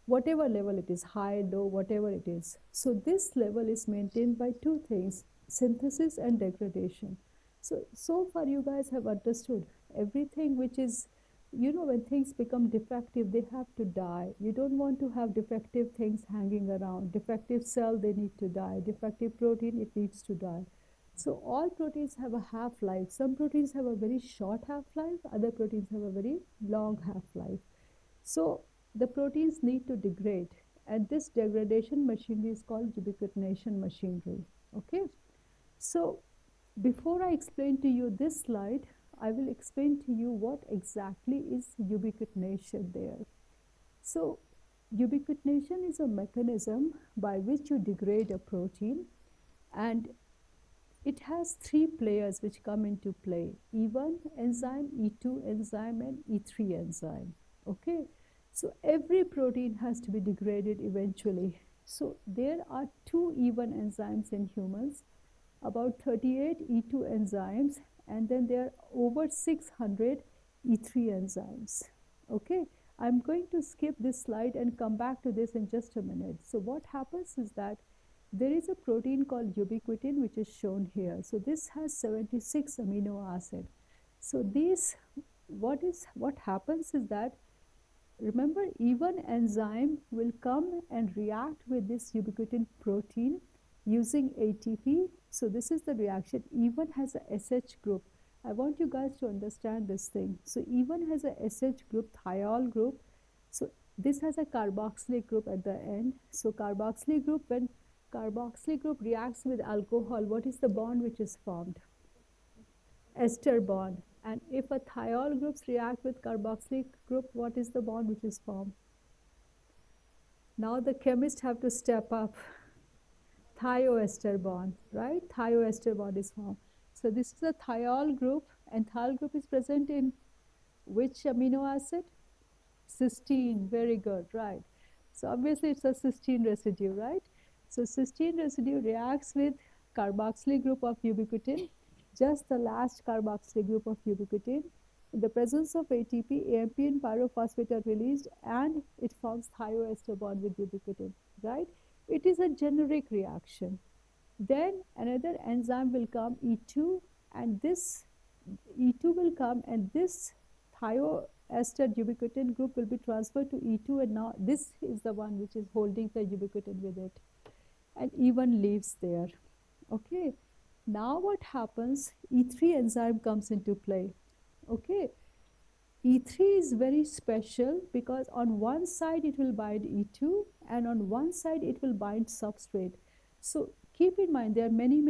B: Whatever level it is, high, low, whatever it is. So this level is maintained by two things, synthesis and degradation. So far you guys have understood everything which is, when things become defective, they have to die. You don't want to have defective things hanging around. Defective cell, they need to die. Defective protein, it needs to die. So all proteins have a half-life. Some proteins have a very short half-life, other proteins have a very long half-life. So the proteins need to degrade, and this degradation machinery is called ubiquitination machinery. Okay, so before I explain to you this slide, I will explain to you what exactly is ubiquitination there. So ubiquitination is a mechanism by which you degrade a protein, and it has three players which come into play: E1 enzyme, E2 enzyme, and E3 enzyme. Okay, so every protein has to be degraded eventually. So there are 2 E1 enzymes in humans, about 38 E2 enzymes, and then there are over 600 E3 enzymes. Okay, I'm going to skip this slide and come back to this in just a minute. So what happens is that there is a protein called ubiquitin, which is shown here. So this has 76 amino acid. So what happens is that, remember, E1 enzyme will come and react with this ubiquitin protein using ATP. So this is the reaction. E1 has a SH group. I want you guys to understand this thing. So E1 has a SH group, thiol group. So this has a carboxylic group at the end. So carboxylic group, when carboxylic group reacts with alcohol, what is the bond which is formed? Ester bond. And if a thiol groups react with carboxylic group, what is the bond which is formed? Now the chemists have to step up. Thioester bond, right? Thioester bond is formed. So this is a thiol group, and thiol group is present in which amino acid? Cysteine. Very good, right? So obviously it's a cysteine residue, right? So cysteine residue reacts with carboxylic group of ubiquitin, just the last carboxylic group of ubiquitin. In the presence of ATP, AMP and pyrophosphate are released, and it forms thioester bond with ubiquitin, right? It is a generic reaction. Then another enzyme will come, E2, and this E2 will come, and this thioester ubiquitin group will be transferred to E2, and now this is the one which is holding the ubiquitin with it, and E1 leaves there. Okay, now what happens? E3 enzyme comes into play. Okay, E3 is very special because on one side it will bind E2, and on one side it will bind substrate. So keep in mind there are many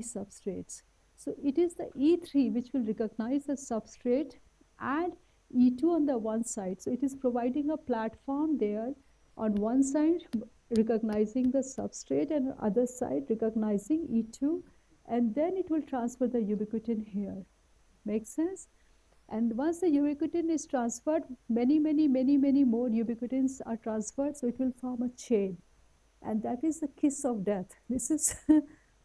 B: substrates. So it is the E3 which will recognize the substrate, and E2 on the one side. So it is providing a platform there on one side, recognizing the substrate, and other side recognizing E2, and then it will transfer the ubiquitin here. Make sense? And once the ubiquitin is transferred, many more ubiquitins are transferred, so it will form a chain. And that is the kiss of death. This is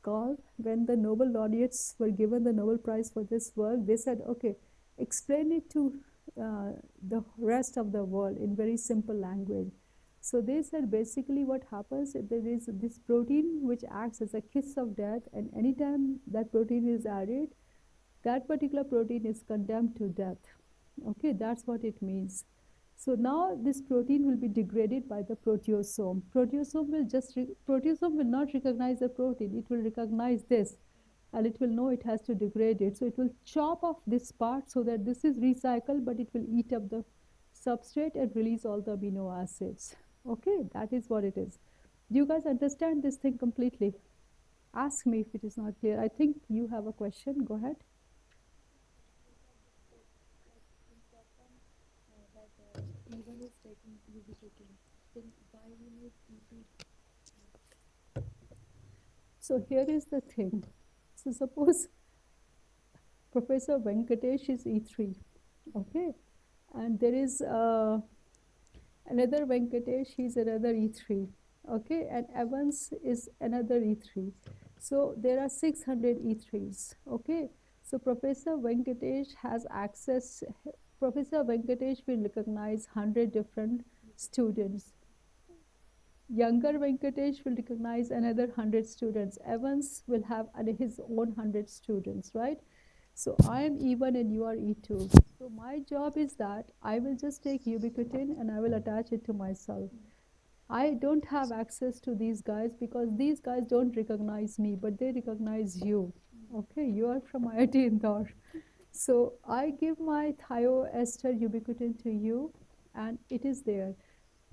B: called, when the Nobel laureates were given the Nobel Prize for this work, they said, okay, explain it to the rest of the world in very simple language. So they said basically what happens, there is this protein which acts as a kiss of death, and anytime that protein is added, that particular protein is condemned to death. Okay, that's what it means. So now this protein will be degraded by the proteasome. Proteasome will not recognize the protein. It will recognize this, and it will know it has to degrade it. So it will chop off this part so that this is recycled, but it will eat up the substrate and release all the amino acids. Okay, that is what it is. Do you guys understand this thing completely? Ask me if it is not clear. I think you have a question. Go ahead.
A: E1 is taking ubiquitin. Then why we need E2?
B: So here is the thing. So suppose Professor Venkatesh is E3, okay, and there is another Venkatesh, he's another E3, okay, and Evans is another E3. So there are 600 E3s, okay. So Professor Venkatesh has access, Professor Venkatesh will recognize 100 different students. Younger Venkatesh will recognize another 100 students. Evans will have his own 100 students, right? So I am E1 and you are E2. So my job is that I will just take ubiquitin and I will attach it to myself. I don't have access to these guys because these guys don't recognize me, but they recognize you. Okay, you are from IIT Indore. So I give my thioester ubiquitin to you, and it is there.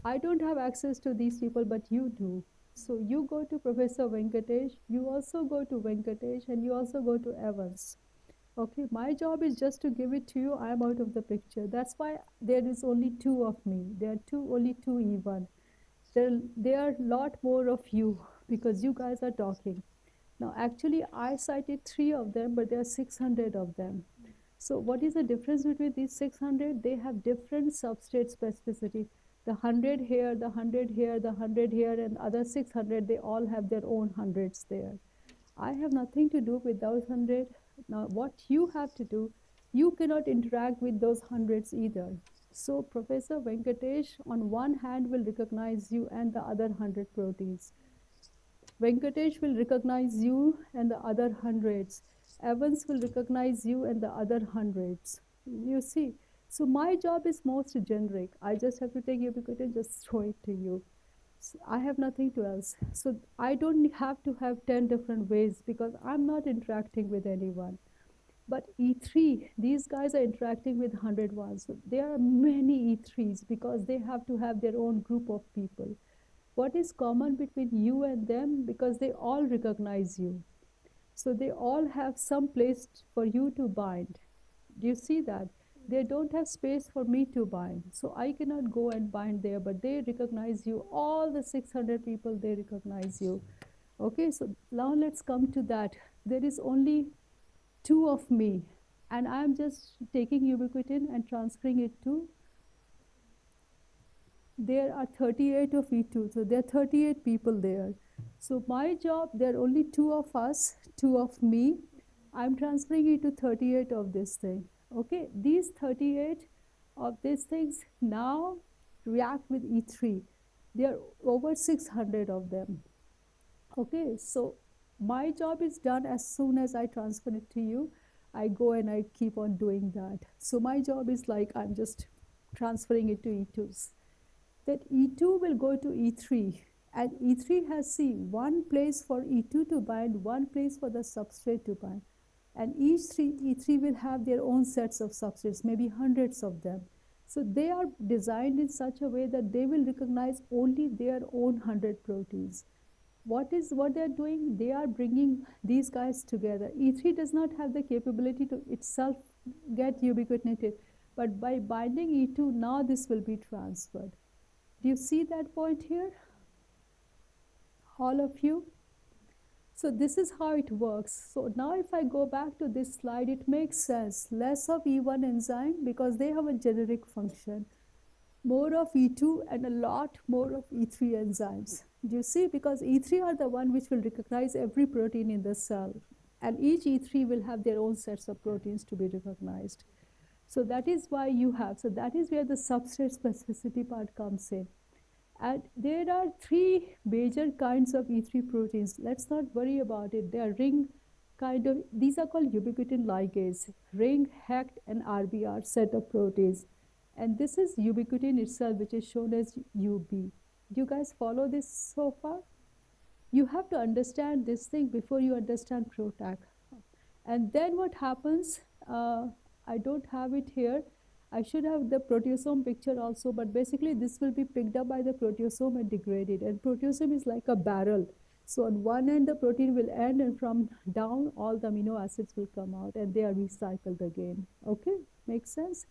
B: I don't have access to these people, but you do. So you go to Professor Venkatesh, you also go to Venkatesh, and you also go to Evans. Okay, my job is just to give it to you. I am out of the picture. That's why there is only 2 of me. There are only two even. There are a lot more of you because you guys are talking. Now, actually, I cited 3 of them, but there are 600 of them. So what is the difference between these 600? They have different substrate specificity. The 100 here, the 100 here, the 100 here, and other 600, they all have their own hundreds there. I have nothing to do with those 100. Now, what you have to do, you cannot interact with those hundreds either. So Professor Venkatesh, on one hand, will recognize you and the other 100 proteins. Venkatesh will recognize you and the other hundreds. Evans will recognize you and the other hundreds. You see, so my job is most generic. I just have to take ubiquitin, just throw it to you. So I have nothing to else. So I don't have to have 10 different ways because I'm not interacting with anyone. But E3, these guys are interacting with 100 ones. So there are many E3s because they have to have their own group of people. What is common between you and them? Because they all recognize you. So they all have some place for you to bind. Do you see that? They don't have space for me to bind. So I cannot go and bind there, but they recognize you. All the 600 people, they recognize you. Okay, so now let's come to that. There is only 2 of me, and I'm just taking ubiquitin and transferring it to, there are 38 of E2, so there are 38 people there. So my job, there are only 2 of us, 2 of me. I'm transferring it to 38 of this thing. Okay, these 38 of these things now react with E3. There are over 600 of them. Okay, so my job is done as soon as I transfer it to you. I go and I keep on doing that. So my job is like I'm just transferring it to E2s. That E2 will go to E3, and E3 has, see, one place for E2 to bind, one place for the substrate to bind. And each E3 will have their own sets of substrates, maybe hundreds of them. So they are designed in such a way that they will recognize only their own 100 proteins. What they are doing? They are bringing these guys together. E3 does not have the capability to itself get ubiquitinated, But by binding E2, now this will be transferred. Do you see that point here? All of you? So this is how it works. So now if I go back to this slide, it makes sense. Less of E1 enzyme because they have a generic function. More of E2 and a lot more of E3 enzymes. Do you see? Because E3 are the one which will recognize every protein in the cell. And each E3 will have their own sets of proteins to be recognized. So that is why you have, so that is where the substrate specificity part comes in. And there are three major kinds of E3 proteins. Let's not worry about it. They are ring kind of, these are called ubiquitin ligase, ring, hect, and RBR set of proteins. And this is ubiquitin itself, which is shown as UB. Do you guys follow this so far? You have to understand this thing before you understand PROTAC. And then what happens, I don't have it here. I should have the proteasome picture also, but basically this will be picked up by the proteasome and degraded. And proteasome is like a barrel. So on one end, the protein will end, and from down, all the amino acids will come out, and they are recycled again. Okay, makes sense?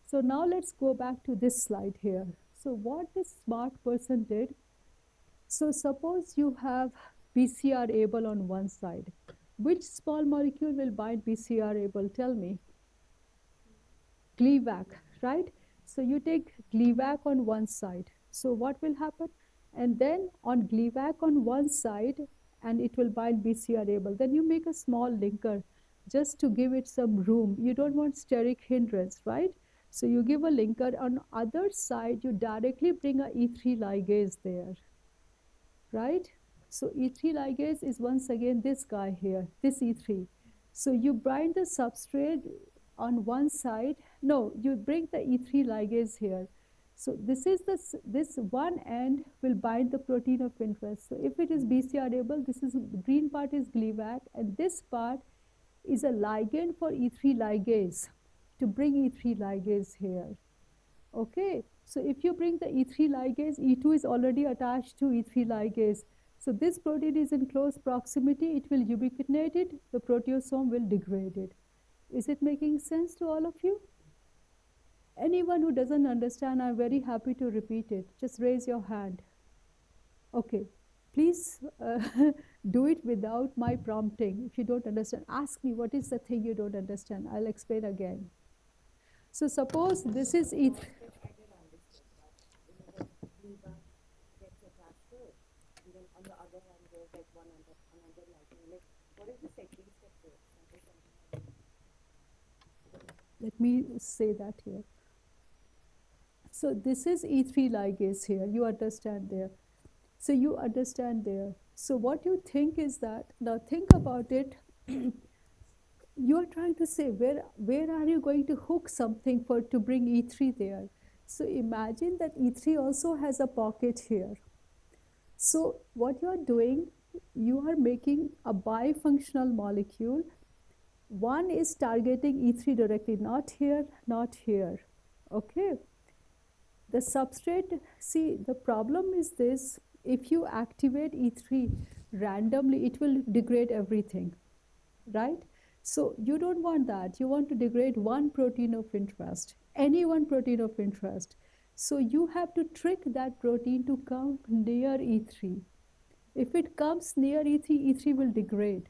B: So now let's go back to this slide here. So what this smart person did, so suppose you have BCR-ABL on one side. Which small molecule will bind BCR-ABL? Tell me. Gleevec, right? So you take Gleevec on one side. So what will happen? And then on Gleevec on one side, and it will bind BCR-ABL. Then you make a small linker just to give it some room. You don't want steric hindrance, right? So you give a linker. On other side, you directly bring a E3 ligase there, right? So E3 ligase is once again this guy here, this E3. So you bind the substrate on one side. No, you bring the E3 ligase here. So this is this one end will bind the protein of interest. So if it is BCR-ABL, this is the green part is Gleevec, and this part is a ligand for E3 ligase to bring E3 ligase here. Okay, so if you bring the E3 ligase, E2 is already attached to E3 ligase. So this protein is in close proximity. It will ubiquitinate it. The proteasome will degrade it. Is it making sense to all of you? Anyone who doesn't understand, I'm very happy to repeat it. Just raise your hand. Okay, please do it without my prompting. If you don't understand, ask me what is the thing you don't understand. I'll explain again. So suppose this is E3.
A: I did understand that. Gleevec gets attached to it. And then on the other hand, there's like another ligand. Like, what is the second step there?
B: Let me say that here. So this is E3 ligase here. You understand there. So you understand there. So what you think is that, now think about it. You are trying to say, where are you going to hook something for to bring E3 there? So imagine that E3 also has a pocket here. So what you are doing, you are making a bifunctional molecule. One is targeting E3 directly, not here, not here. Okay. The substrate, see, the problem is this: if you activate E3 randomly, it will degrade everything, right? So you don't want that. You want to degrade one protein of interest, any one protein of interest. So you have to trick that protein to come near E3. If it comes near E3, E3 will degrade.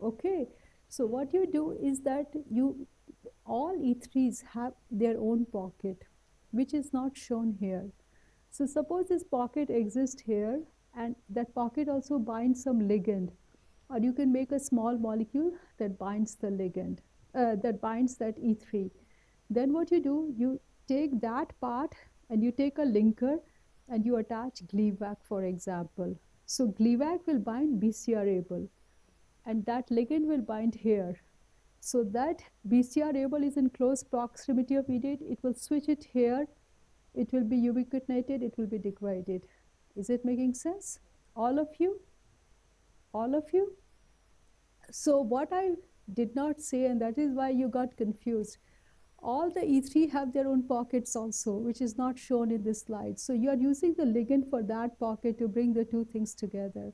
B: Okay. So what you do is that all E3s have their own pocket, which is not shown here. So suppose this pocket exists here, and that pocket also binds some ligand, or you can make a small molecule that binds the ligand, that binds that E3. Then what you do, you take that part and you take a linker and you attach Gleevec, for example. So Gleevec will bind BCR-ABL, and that ligand will bind here. So that BCR-ABL is in close proximity of it. It will switch it here. It will be ubiquitinated. It will be degraded. Is it making sense? All of you? All of you? So what I did not say, and that is why you got confused, all the E3 have their own pockets also, which is not shown in this slide. So you are using the ligand for that pocket to bring the two things together.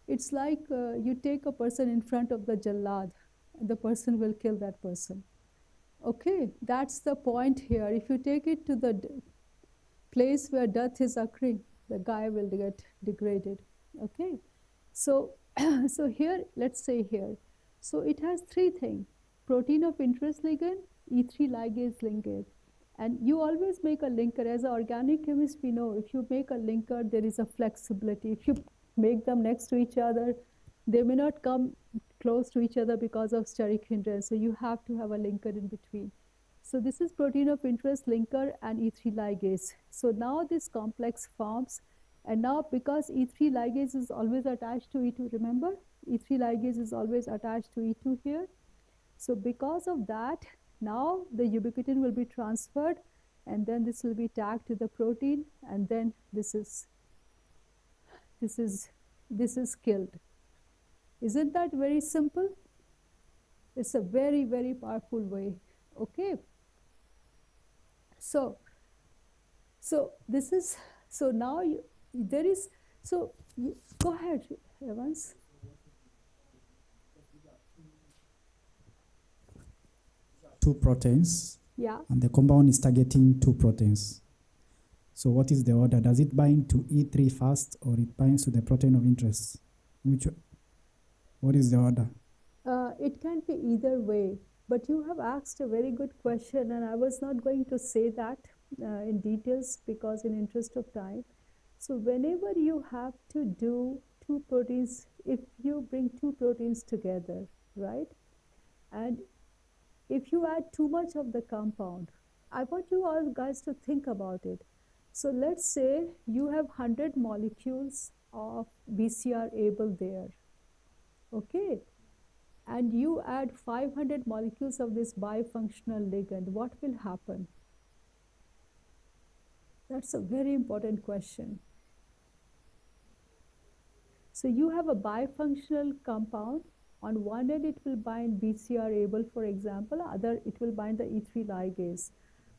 B: It's like you take a person in front of the jallad, and the person will kill that person. Okay, that's the point here. If you take it to the place where death is occurring, the guy will get degraded. Okay, so so here, let's say here, so it has three things: protein of interest ligand, E3 ligase linkage, and you always make a linker. As an organic chemist, we know if you make a linker, there is a flexibility. If you make them next to each other, they may not come close to each other because of steric hindrance. So you have to have a linker in between. So this is protein of interest linker and E3 ligase. So now this complex forms, and now because E3 ligase is always attached to E2, remember? E3 ligase is always attached to E2 here. So because of that, now the ubiquitin will be transferred, and then this will be tagged to the protein, and then this is killed. Isn't that very simple? It's a very, very powerful way. Okay. So this is, so now there is, so go ahead, Evans.
D: Two proteins,
B: Yeah.
D: and the compound is targeting two proteins. So what is the order? Does it bind to E3 first, or it binds to the protein of interest? What is the order?
B: It can be either way, but you have asked a very good question, and I was not going to say that in details because in interest of time. So whenever you have to do two proteins, if you bring two proteins together, right, and if you add too much of the compound, I want you all guys to think about it. So let's say you have 100 molecules of BCR-ABL there, okay, and you add 500 molecules of this bifunctional ligand, what will happen? That's a very important question. So you have a bifunctional compound. On one end, it will bind BCR-ABL, for example. Other, it will bind the E3 ligase.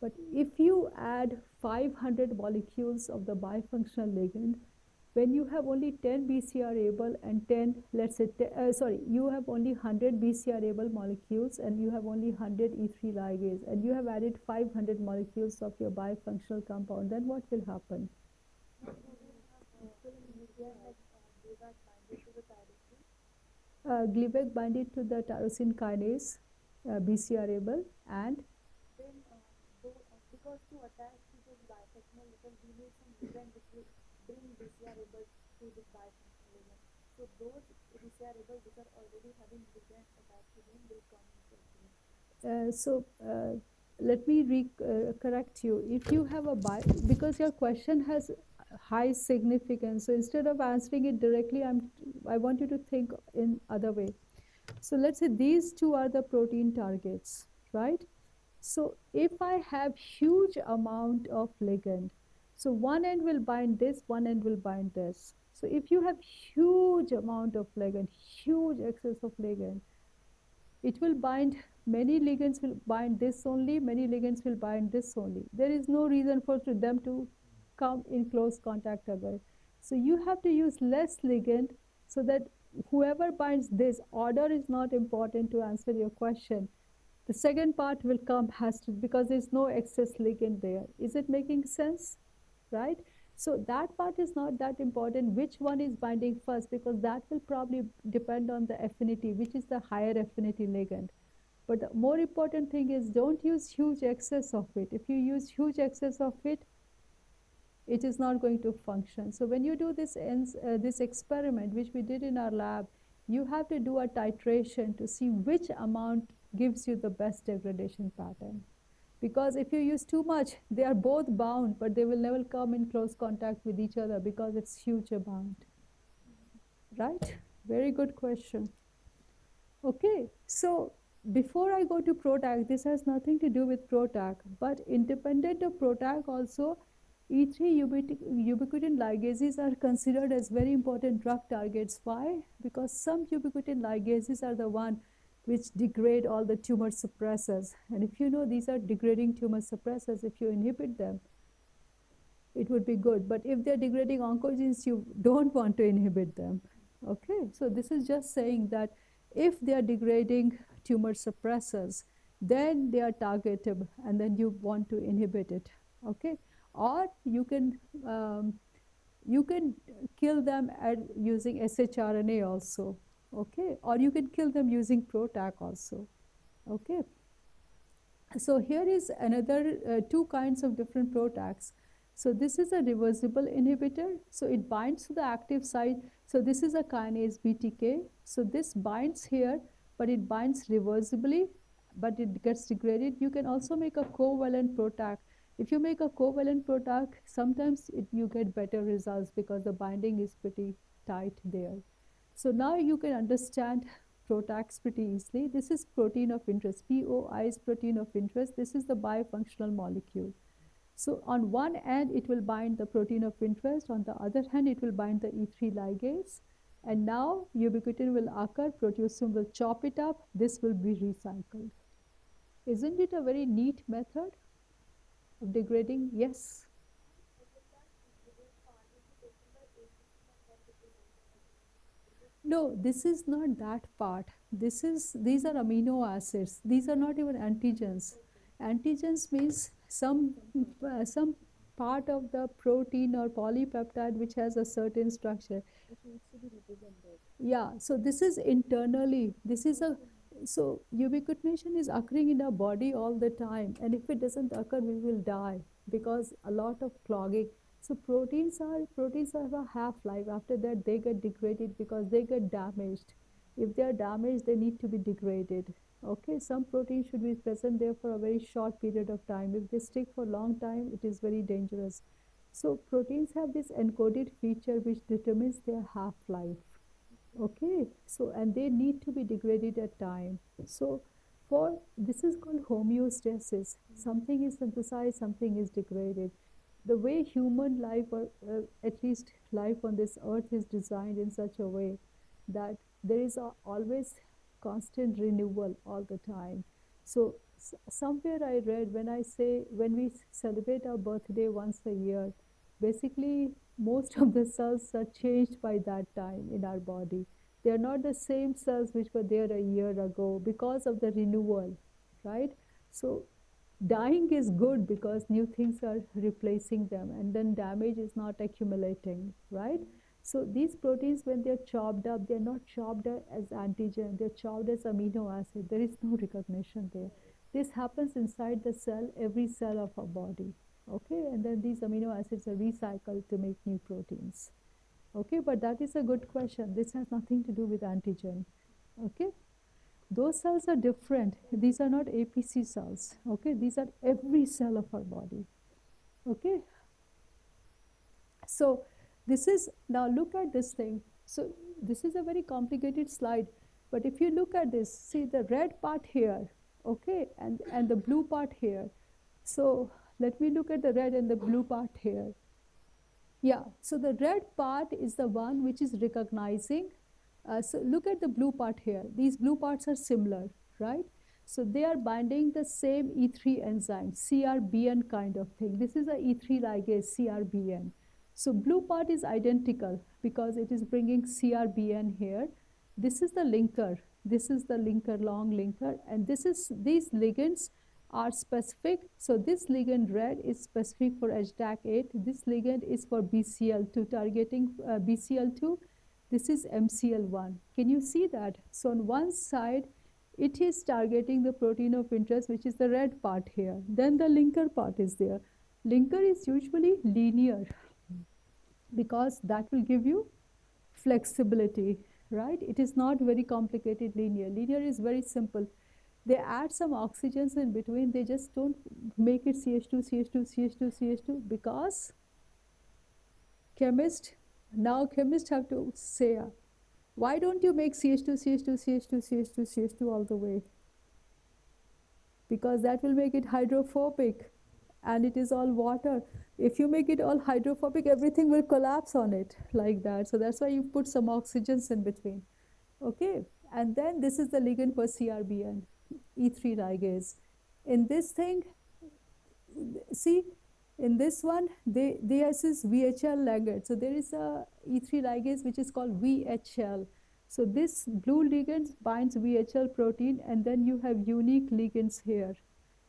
B: But if you add 500 molecules of the bifunctional ligand, when you have only 10 BCR-ABL and 10, let's say, you have only 100 BCR-ABL molecules and you have only 100 E3 ligase, and you have added 500 molecules of your bifunctional compound, then what will happen? Gleevec binded to the tyrosine kinase, BCR-ABL, and
A: because to attach to this bifunctional ligand, we need some ligand which will bring BCR-ABL to this bifunctional ligand. So those BCR-ABL which are already having ligand attached to them will come into
B: let me correct you. If you have a because your question has high significance, so instead of answering it directly, I want you to think in other way. So let's say these two are the protein targets, right? So if I have huge amount of ligand, so one end will bind this, one end will bind this. So if you have huge amount of ligand, huge excess of ligand, it will bind, many ligands will bind this only, many ligands will bind this only. There is no reason for them to come in close contact again. So you have to use less ligand so that whoever binds this, order is not important to answer your question. The second part will come, because there's no excess ligand there. Is it making sense? Right? So that part is not that important, which one is binding first, because that will probably depend on the affinity, which is the higher affinity ligand. But the more important thing is, don't use huge excess of it. If you use huge excess of it, it is not going to function. So when you do this experiment, which we did in our lab, you have to do a titration to see which amount gives you the best degradation pattern. Because if you use too much, they are both bound, but they will never come in close contact with each other because it's huge amount. Right? Very good question. Okay, so before I go to PROTAC, this has nothing to do with PROTAC, but independent of PROTAC also, E3 ubiquitin ligases are considered as very important drug targets. Why? Because some ubiquitin ligases are the one which degrade all the tumor suppressors. And if you know these are degrading tumor suppressors, if you inhibit them, it would be good. But if they're degrading oncogenes, you don't want to inhibit them. Okay, so this is just saying that if they are degrading tumor suppressors, then they are targetable, and then you want to inhibit it. Okay, or um, you can kill them using shRNA also. Okay, or you can kill them using PROTAC also. Okay, so here is another two kinds of different PROTACs. So this is a reversible inhibitor. So it binds to the active site. So this is a kinase BTK. So this binds here, but it binds reversibly, but it gets degraded. You can also make a covalent PROTAC. If you make a covalent PROTAC, sometimes you get better results because the binding is pretty tight there. So now you can understand PROTACs pretty easily. This is protein of interest. POI is protein of interest. This is the bifunctional molecule. So on one end, it will bind the protein of interest. On the other hand, it will bind the E3 ligase. And now ubiquitin will occur. Proteasome will chop it up. This will be recycled. Isn't it a very neat method of degrading? Yes. No, this is not that part. These are amino acids. These are not even antigens. Antigens means some part of the protein or polypeptide which has a certain structure. Yeah, so this is internally. So ubiquitination is occurring in our body all the time, and if it doesn't occur, we will die because a lot of clogging. So proteins have a half-life. After that, they get degraded because they get damaged. If they are damaged, they need to be degraded. Okay, some proteins should be present there for a very short period of time. If they stick for a long time, it is very dangerous. So proteins have this encoded feature which determines their half-life. Okay, so and they need to be degraded at time. So for this is called homeostasis. Something is synthesized, something is degraded. The way human life, or at least life on this earth, is designed in such a way that there is always constant renewal all the time. So somewhere I read when we celebrate our birthday once a year, basically most of the cells are changed by that time in our body. They are not the same cells which were there a year ago because of the renewal, right? So dying is good because new things are replacing them, and then damage is not accumulating, right? So these proteins, when they're chopped up, they're not chopped as antigen, they're chopped as amino acid. There is no recognition there. This happens inside the cell, every cell of our body. Okay, and then these amino acids are recycled to make new proteins. Okay, but that is a good question. This has nothing to do with antigen. Okay, those cells are different. These are not APC cells. Okay, these are every cell of our body. Okay, so this is, now look at this thing. So this is a very complicated slide, but if you look at this, see the red part here, okay, and the blue part here. So let me look at the red and the blue part here. Yeah, so the red part is the one which is recognizing. So look at the blue part here. These blue parts are similar, right? So they are binding the same E3 enzyme, CRBN kind of thing. This is a E3 ligase, CRBN. So blue part is identical because it is bringing CRBN here. This is the linker. This is the linker, long linker, and these ligands are specific. So this ligand red is specific for HDAC8. This ligand is for BCL2, targeting BCL2. This is MCL1. Can you see that? So on one side, it is targeting the protein of interest, which is the red part here. Then the linker part is there. Linker is usually linear because that will give you flexibility, right? It is not very complicated linear. Linear is very simple. They add some oxygens in between. They just don't make it CH2, CH2, CH2, CH2 because chemists have to say, why don't you make CH2, CH2, CH2, CH2, CH2 all the way? Because that will make it hydrophobic, and it is all water. If you make it all hydrophobic, everything will collapse on it like that. So that's why you put some oxygens in between. Okay, and then this is the ligand for CRBN, E3 ligase. In this thing, see, in this one, this is VHL ligand. So there is a E3 ligase which is called VHL. So this blue ligand binds VHL protein, and then you have unique ligands here.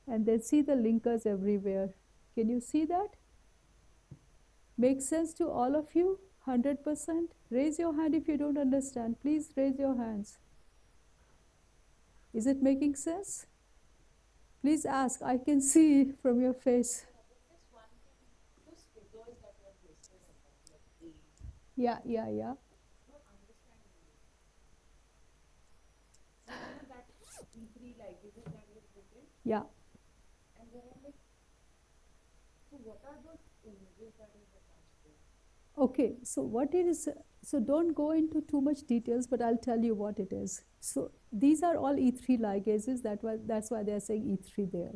B: And then see the linkers everywhere. Can you see that? Makes sense to all of you? 100%? Raise your hand if you don't understand. Please raise your hands. Is it making sense? Please ask. I can see from your face. Yeah. Yeah. Okay, so what it is, so don't go into too much details, but I'll tell you what it is. So these are all E3 ligases, that's why they're saying E3 there.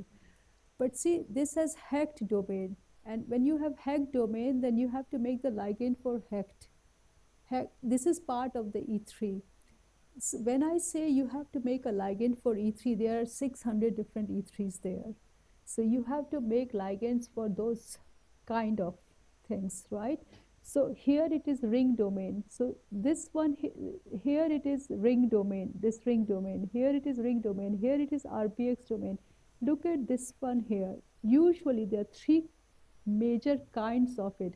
B: But see, this has HECT domain, and when you have HECT domain, then you have to make the ligand for HECT. This is part of the E3. So when I say you have to make a ligand for E3, there are 600 different E3s there. So you have to make ligands for those kind of things, right? So here it is ring domain. So this one, here it is ring domain, this ring domain. Here it is ring domain. Here it is RBX domain. Look at this one here. Usually there are 3 major kinds of it.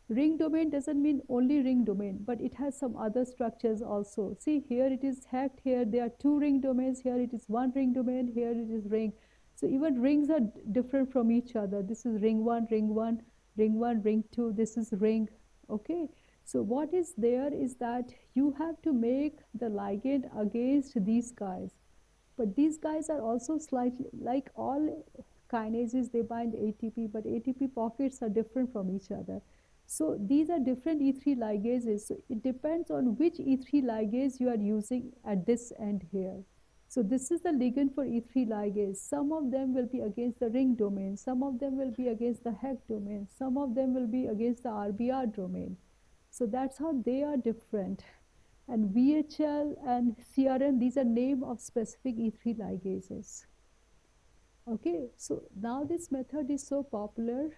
B: Ring domain doesn't mean only ring domain, but it has some other structures also. See, here it is hacked, here there are 2 ring domains, here it is 1 ring domain, here it is ring. So even rings are different from each other. This is ring 1, ring 1, ring 1, ring 2, this is ring, okay? So what is there is that you have to make the ligand against these guys. But these guys are also slightly, like all kinases, they bind ATP, but ATP pockets are different from each other. So these are different E3 ligases. So it depends on which E3 ligase you are using at this end here. So this is the ligand for E3 ligase. Some of them will be against the ring domain. Some of them will be against the HEC domain. Some of them will be against the RBR domain. So that's how they are different. And VHL and CRN, these are name of specific E3 ligases. Okay, so now this method is so popular.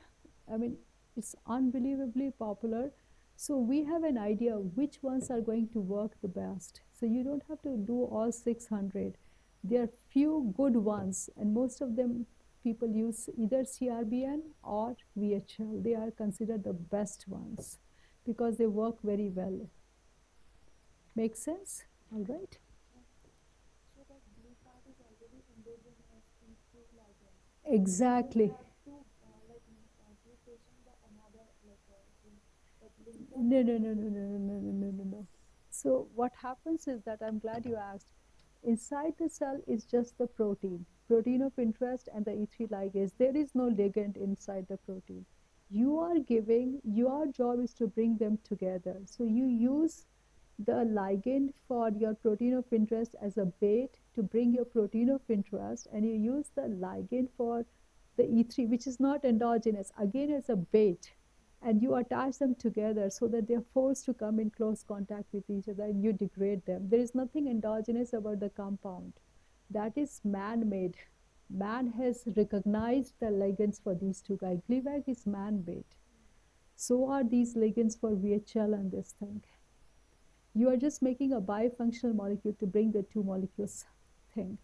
B: I mean, it's unbelievably popular. So we have an idea which ones are going to work the best. So you don't have to do all 600. There are few good ones, and most of them people use either CRBN or VHL. They are considered the best ones because they work very well. Make sense? All right.
A: So that blue part is already endogenous in two ligand.
B: Exactly.
A: You have to give patient the another linker.
B: No. So what happens is that I'm glad you asked. Inside the cell is just the protein of interest and the E3 ligase. There is no ligand inside the protein. You are giving, your job is to bring them together. So you use the ligand for your protein of interest as a bait to bring your protein of interest, and you use the ligand for the E3, which is not endogenous, again as a bait, and you attach them together so that they're forced to come in close contact with each other and you degrade them. There is nothing endogenous about the compound. That is man-made. Man has recognized the ligands for these two guys. Gleevec is man-made. So are these ligands for VHL and this thing. You are just making a bifunctional molecule to bring the two molecules thing.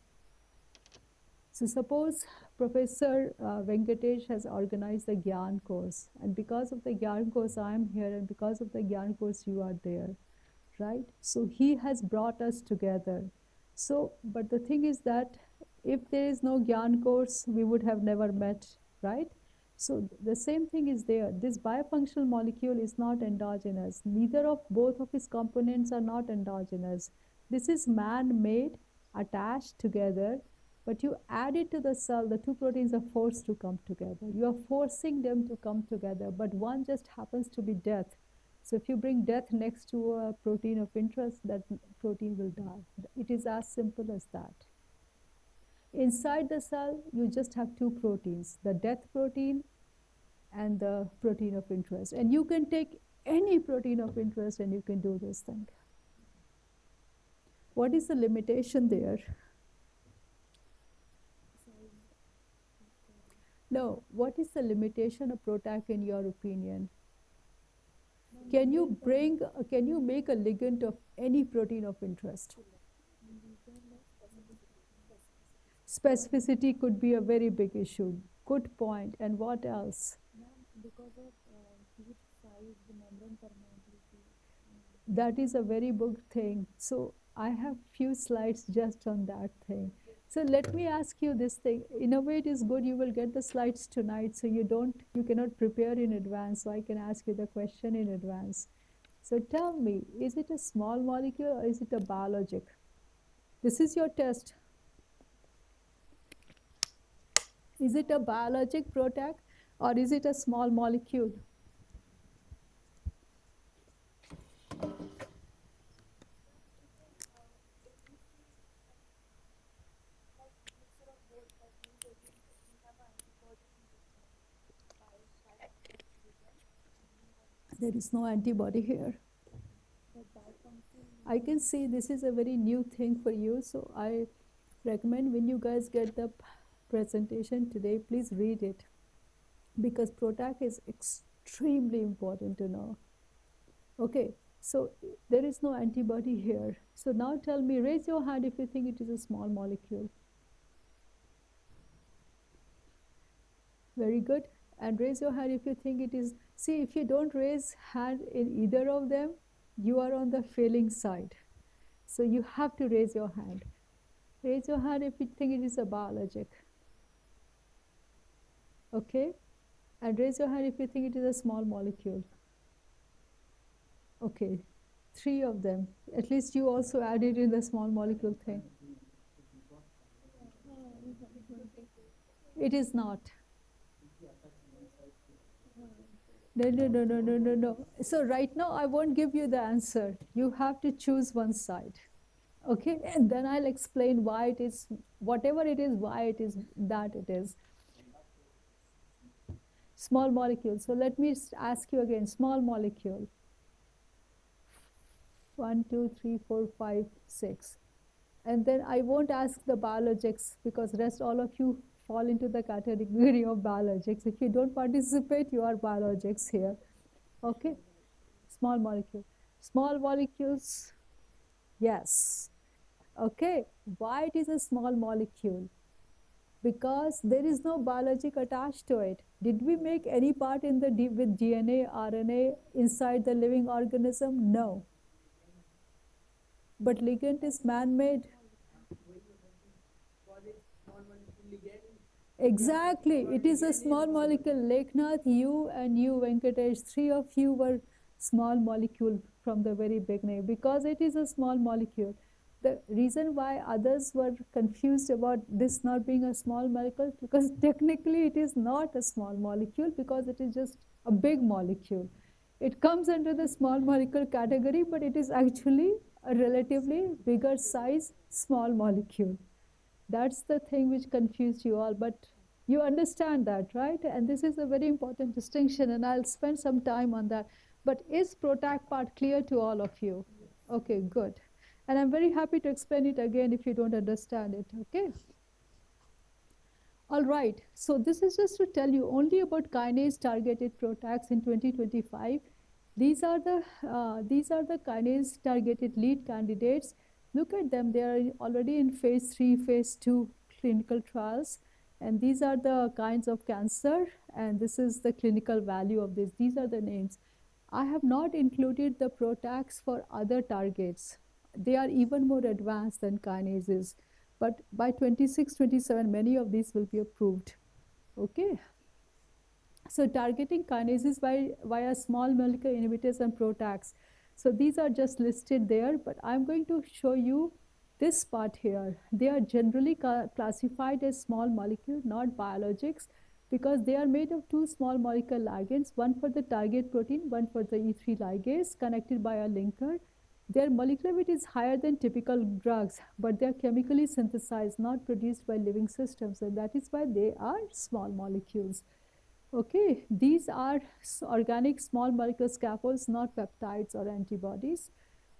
B: So suppose Professor Venkatesh has organized the Gyan course, and because of the Gyan course I am here, and because of the Gyan course you are there, right? So he has brought us together. So, but the thing is that if there is no Gyan course, we would have never met, right? So the same thing is there. This bifunctional molecule is not endogenous. Neither of both of its components are not endogenous. This is man-made, attached together, but you add it to the cell, the two proteins are forced to come together. You are forcing them to come together, but one just happens to be death. So if you bring death next to a protein of interest, that protein will die. It is as simple as that. Inside the cell, you just have two proteins, the death protein and the protein of interest. And you can take any protein of interest and you can do this thing. What is the limitation there? No, what is the limitation of PROTAC in your opinion?
A: No,
B: Can you make a ligand of any protein of interest? Specificity could be a very big issue. Good point. And what else?
A: Because of huge size, the membrane permeability.
B: That is a very big thing. So I have few slides just on that thing. So let me ask you this thing. In a way, it is good you will get the slides tonight, so you cannot prepare in advance. So I can ask you the question in advance. So tell me, is it a small molecule or is it a biologic? This is your test. Is it a biologic PROTAC or is it a small molecule? There is no antibody here. I can see this is a very new thing for you, so I recommend when you guys get the presentation today, please read it, because PROTAC is extremely important to know. Okay, so there is no antibody here. So now tell me, raise your hand if you think it is a small molecule. Very good. And raise your hand if you think it is. See, if you don't raise hand in either of them, you are on the failing side. So you have to raise your hand. Raise your hand if you think it is a biologic. Okay? And raise your hand if you think it is a small molecule. Okay, 3 of them. At least you also added in the small molecule thing. It is not. No. So right now I won't give you the answer. You have to choose one side. Okay, and then I'll explain why it is, whatever it is, why it is that it is. Small molecule. So let me ask you again, small molecule. 1, 2, 3, 4, 5, 6. And then I won't ask the biologics, because rest all of you fall into the category of biologics. If you don't participate, you are biologics here. Okay? Small molecule. Small molecules, yes. Okay, why it is a small molecule? Because there is no biologic attached to it. Did we make any part in the with DNA, RNA inside the living organism? No. But ligand is man-made. Exactly, it is a small molecule. Leknath, you and you, Venkatesh, 3 of you were small molecule from the very beginning, because it is a small molecule. The reason why others were confused about this not being a small molecule, because technically it is not a small molecule, because it is just a big molecule. It comes under the small molecule category, but it is actually a relatively bigger size small molecule. That's the thing which confused you all, but you understand that, right? And this is a very important distinction, and I'll spend some time on that. But is PROTAC part clear to all of you? Okay, good. And I'm very happy to explain it again if you don't understand it, okay? All right, so this is just to tell you only about kinase targeted PROTACs in 2025. These are the kinase targeted lead candidates. Look at them, they are already in phase 3, phase 2 clinical trials. And these are the kinds of cancer, and this is the clinical value of this. These are the names. I have not included the PROTACs for other targets. They are even more advanced than kinases. But by 26, 27, many of these will be approved. Okay. So targeting kinases via small molecule inhibitors and PROTACs. So these are just listed there, but I'm going to show you this part here. They are generally classified as small molecule, not biologics, because they are made of 2 small molecule ligands, one for the target protein, one for the E3 ligase, connected by a linker. Their molecular weight is higher than typical drugs, but they are chemically synthesized, not produced by living systems, and that is why they are small molecules. Okay, these are organic small molecule scaffolds, not peptides or antibodies.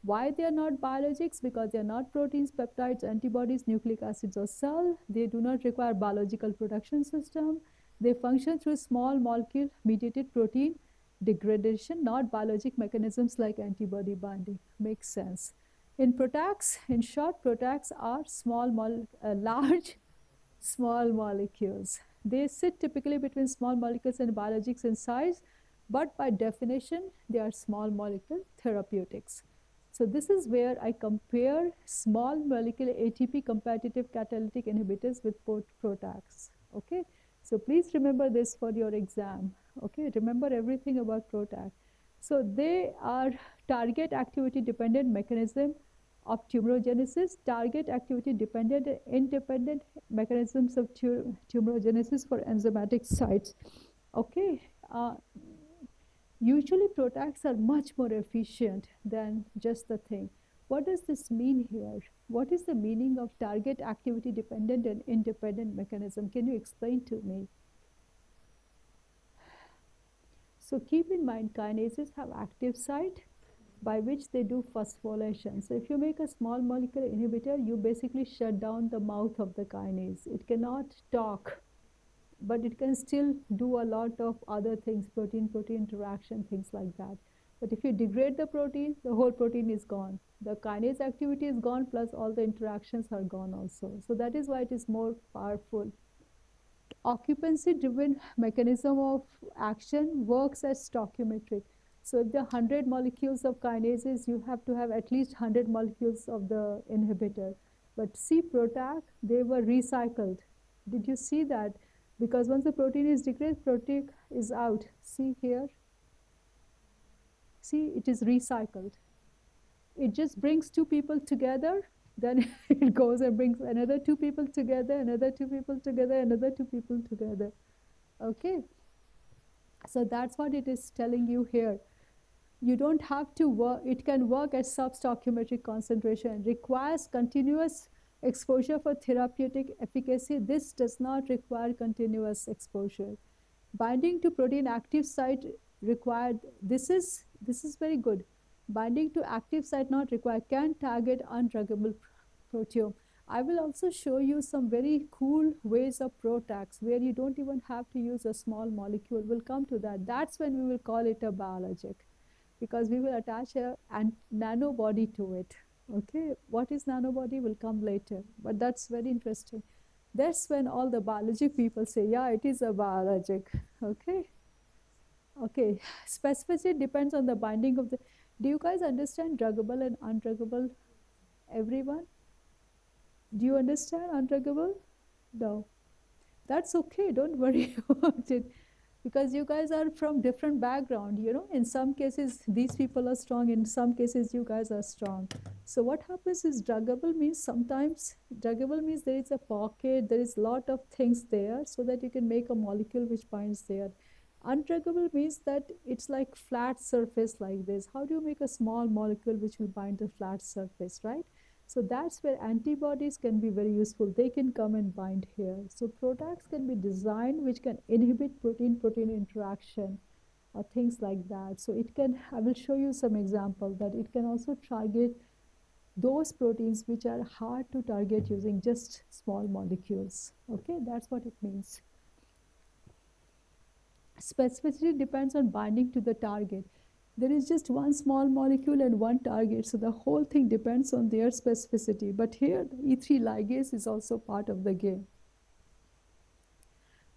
B: Why they are not biologics? Because they are not proteins, peptides, antibodies, nucleic acids, or cell. They do not require biological production system. They function through small molecule mediated protein. degradation, not biologic mechanisms like antibody binding. Makes sense. In PROTACs, in short, PROTACs are large small molecules. They sit typically between small molecules and biologics in size, but by definition, they are small molecule therapeutics. So this is where I compare small molecule ATP competitive catalytic inhibitors with PROTACs. Okay, so please remember this for your exam. Okay, remember everything about PROTAC. So they are target activity dependent mechanism of tumorigenesis, target activity dependent and independent mechanisms of tumorigenesis for enzymatic sites. Okay, usually PROTACs are much more efficient than just the thing. What does this mean here? What is the meaning of target activity dependent and independent mechanism? Can you explain to me? So keep in mind, kinases have active site by which they do phosphorylation. So if you make a small molecule inhibitor, you basically shut down the mouth of the kinase. It cannot talk, but it can still do a lot of other things, protein-protein interaction, things like that. But if you degrade the protein, the whole protein is gone. The kinase activity is gone, plus all the interactions are gone also. So that is why it is more powerful. Occupancy-driven mechanism of action works as stoichiometric. So if there are 100 molecules of kinases, you have to have at least 100 molecules of the inhibitor. But see PROTAC, they were recycled. Did you see that? Because once the protein is degraded, protein is out. See here. See, it is recycled. It just brings two people together, then it goes and brings another two people together, another two people together, another two people together. Okay. So that's what it is telling you here. You don't have to work, it can work at substoichiometric concentration, requires continuous exposure for therapeutic efficacy. This does not require continuous exposure. Binding to protein active site required, this is very good. Binding to active site not required, can target undruggable proteome. I will also show you some very cool ways of PROTACs where you don't even have to use a small molecule. We'll come to that. That's when we will call it a biologic, because we will attach a nanobody to it. Okay, what is nanobody will come later, but that's very interesting. That's when all the biologic people say, yeah, it is a biologic. Okay. Okay, specificity depends on the binding of the, do you guys understand druggable and undruggable? Everyone? Do you understand undruggable? No. That's okay, don't worry about it. Because you guys are from different background, you know, in some cases these people are strong, in some cases you guys are strong. So what happens is druggable means sometimes, druggable means there is a pocket, there is a lot of things there so that you can make a molecule which binds there. Undruggable means that it's like flat surface like this. How do you make a small molecule which will bind the flat surface, right? So that's where antibodies can be very useful. They can come and bind here. So PROTACs can be designed which can inhibit protein-protein interaction or things like that. So it can, I will show you some example that it can also target those proteins which are hard to target using just small molecules. Okay, that's what it means. Specificity depends on binding to the target. There is just one small molecule and one target, so the whole thing depends on their specificity. But here, the E3 ligase is also part of the game.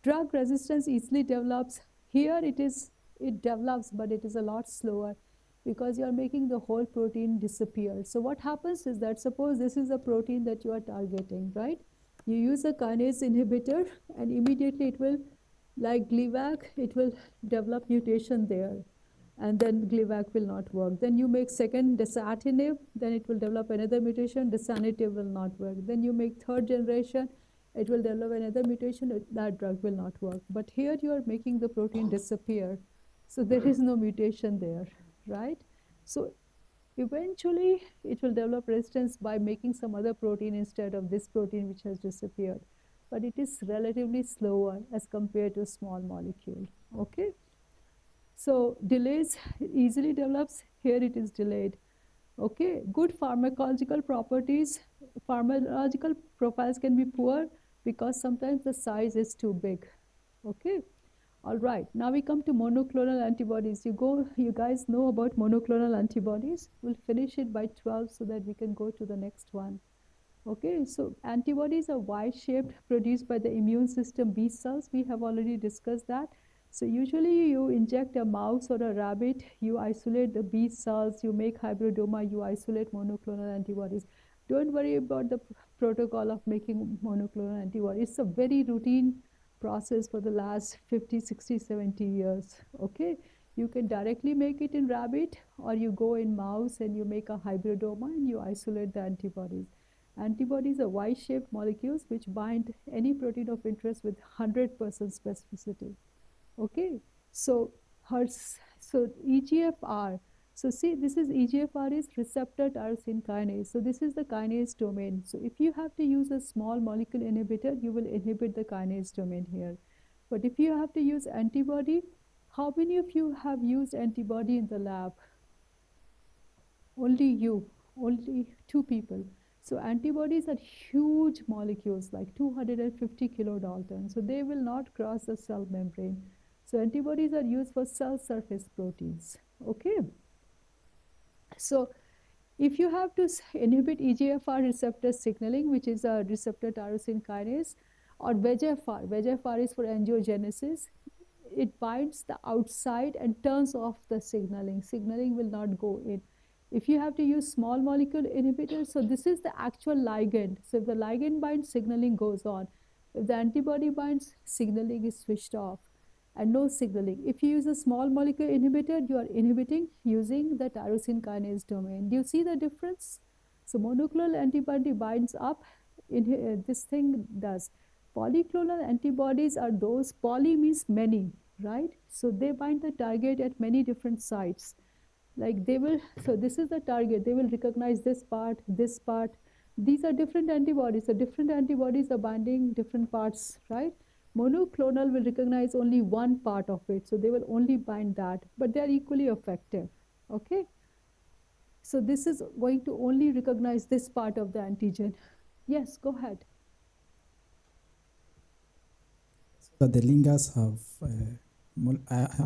B: Drug resistance easily develops. Here it develops, but it is a lot slower because you are making the whole protein disappear. So what happens is that, suppose this is a protein that you are targeting, right? You use a kinase inhibitor and immediately it will, like Gleevec, it will develop mutation there. And then Gleevec will not work. Then you make second dasatinib, then it will develop another mutation, dasatinib will not work. Then you make third generation, it will develop another mutation, that drug will not work. But here you are making the protein disappear. So there is no mutation there, right? So eventually it will develop resistance by making some other protein instead of this protein which has disappeared. But it is relatively slower as compared to small molecule, okay? So delays, easily develops, here it is delayed. Okay, good pharmacological properties, pharmacological profiles can be poor because sometimes the size is too big. Okay, All right, now we come to monoclonal antibodies. You guys know about monoclonal antibodies. We'll finish it by 12 so that we can go to the next one. Okay, so antibodies are Y-shaped, produced by the immune system B cells. We have already discussed that. So usually you inject a mouse or a rabbit, you isolate the B cells, you make hybridoma, you isolate monoclonal antibodies. Don't worry about the protocol of making monoclonal antibodies. It's a very routine process for the last 50, 60, 70 years. Okay, you can directly make it in rabbit, or you go in mouse and you make a hybridoma and you isolate the antibodies. Antibodies are Y-shaped molecules which bind any protein of interest with 100% specificity. Okay, so EGFR. So see, this is EGFR is receptor tyrosine kinase. So this is the kinase domain. So if you have to use a small molecule inhibitor, you will inhibit the kinase domain here. But if you have to use antibody, how many of you have used antibody in the lab? Only you, only 2 people. So antibodies are huge molecules, like 250 kilodalton. So they will not cross the cell membrane. So antibodies are used for cell surface proteins. Okay. So if you have to inhibit EGFR receptor signaling, which is a receptor tyrosine kinase, or VEGFR is for angiogenesis, it binds the outside and turns off the signaling. Signaling will not go in. If you have to use small molecule inhibitors, so this is the actual ligand. So if the ligand binds, signaling goes on. If the antibody binds, signaling is switched off and no signaling. If you use a small molecule inhibitor, you are inhibiting using the tyrosine kinase domain. Do you see the difference? So monoclonal antibody binds up, this thing does. Polyclonal antibodies are those, poly means many, right? So they bind the target at many different sites. Like they will, so this is the target, they will recognize this part, this part. These are different antibodies. So different antibodies are binding different parts, right? Monoclonal will recognize only one part of it. So they will only bind that, but they are equally effective. Okay. So this is going to only recognize this part of the antigen. Yes, go ahead.
D: So the ligands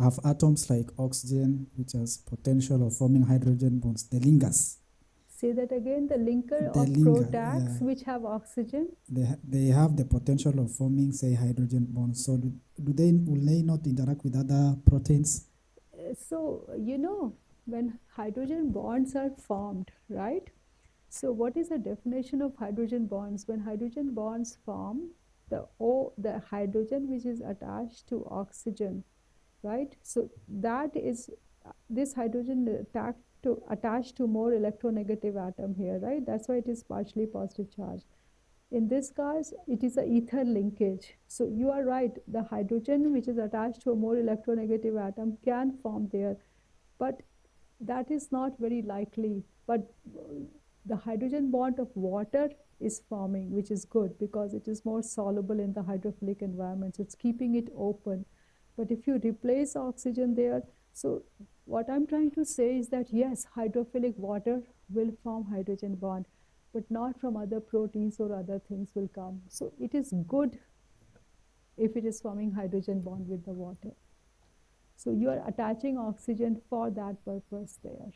D: have atoms like oxygen, which has potential of forming hydrogen bonds. The ligands.
B: Say that again. The linker
D: The
B: of
D: linker,
B: PROTACs,
D: yeah.
B: which have oxygen.
D: They have the potential of forming, say, hydrogen bonds. So will they not interact with other proteins?
B: So you know, when hydrogen bonds are formed, right? So what is the definition of hydrogen bonds? When hydrogen bonds form, the hydrogen which is attached to oxygen, right? So that is this hydrogen attached to more electronegative atom here, right? That's why it is partially positive charge. In this case, it is a ether linkage. So you are right, the hydrogen which is attached to a more electronegative atom can form there, but that is not very likely. But the hydrogen bond of water is forming, which is good because it is more soluble in the hydrophilic environment. So it's keeping it open. But if you replace oxygen there, so what I'm trying to say is that yes, hydrophilic water will form hydrogen bond, but not from other proteins or other things will come. So it is good if it is forming hydrogen bond with the water. So you are attaching oxygen for that purpose there.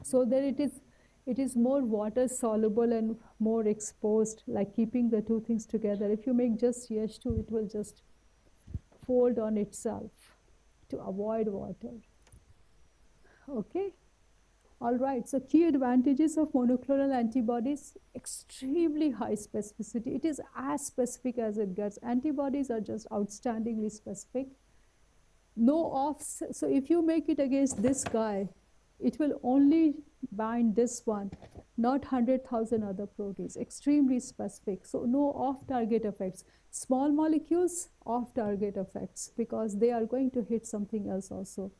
B: So that it is more water soluble and more exposed, like keeping the two things together. If you make just CH2, it will just fold on itself to avoid water. Okay. All right, so key advantages of monoclonal antibodies: extremely high specificity. It is as specific as it gets. Antibodies are just outstandingly specific. No offs. So if you make it against this guy, it will only bind this one, not 100,000 other proteins. Extremely specific. So no off-target effects. Small molecules, off-target effects, because they are going to hit something else also.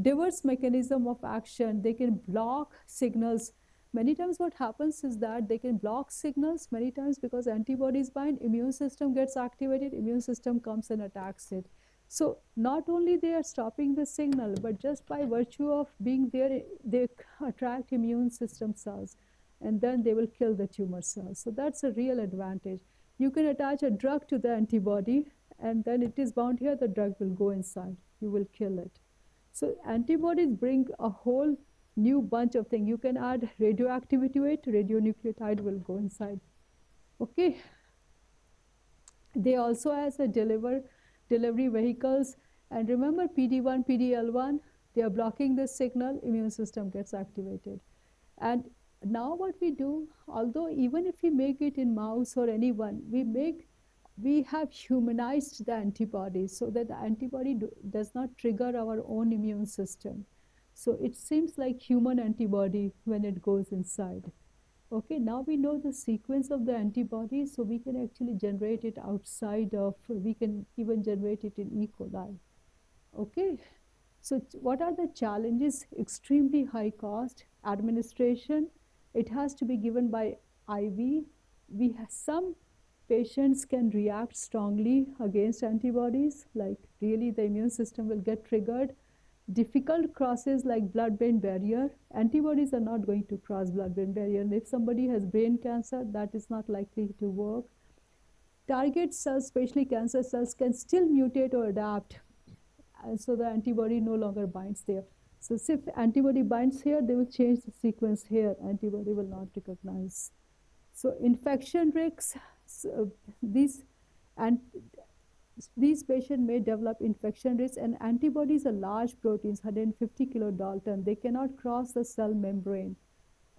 B: Diverse mechanism of action. They can block signals. Many times what happens is that they can block signals many times because antibodies bind, immune system gets activated, immune system comes and attacks it. So not only they are stopping the signal, but just by virtue of being there, they attract immune system cells, and then they will kill the tumor cells. So that's a real advantage. You can attach a drug to the antibody, and then it is bound here, the drug will go inside. You will kill it. So antibodies bring a whole new bunch of things. You can add radioactivity to it, radionucleotide will go inside. Okay. They also as a delivery vehicles. And remember PD-1, PD-L1, they are blocking this signal, immune system gets activated. And now what we do, although even if we make it in mouse or anyone, we have humanized the antibodies so that the antibody does not trigger our own immune system. So it seems like human antibody when it goes inside. Okay, now we know the sequence of the antibodies, so we can actually generate it outside of, we can even generate it in E. coli. Okay, so what are the challenges? Extremely high cost, administration, it has to be given by IV. Some patients can react strongly against antibodies, like really the immune system will get triggered. Difficult crosses like blood-brain barrier, antibodies are not going to cross blood-brain barrier. And if somebody has brain cancer, that is not likely to work. Target cells, especially cancer cells, can still mutate or adapt. And so the antibody no longer binds there. So if antibody binds here, they will change the sequence here. Antibody will not recognize. So infection risks, these patients may develop infection risks, and antibodies are large proteins, 150 kilodalton. They cannot cross the cell membrane.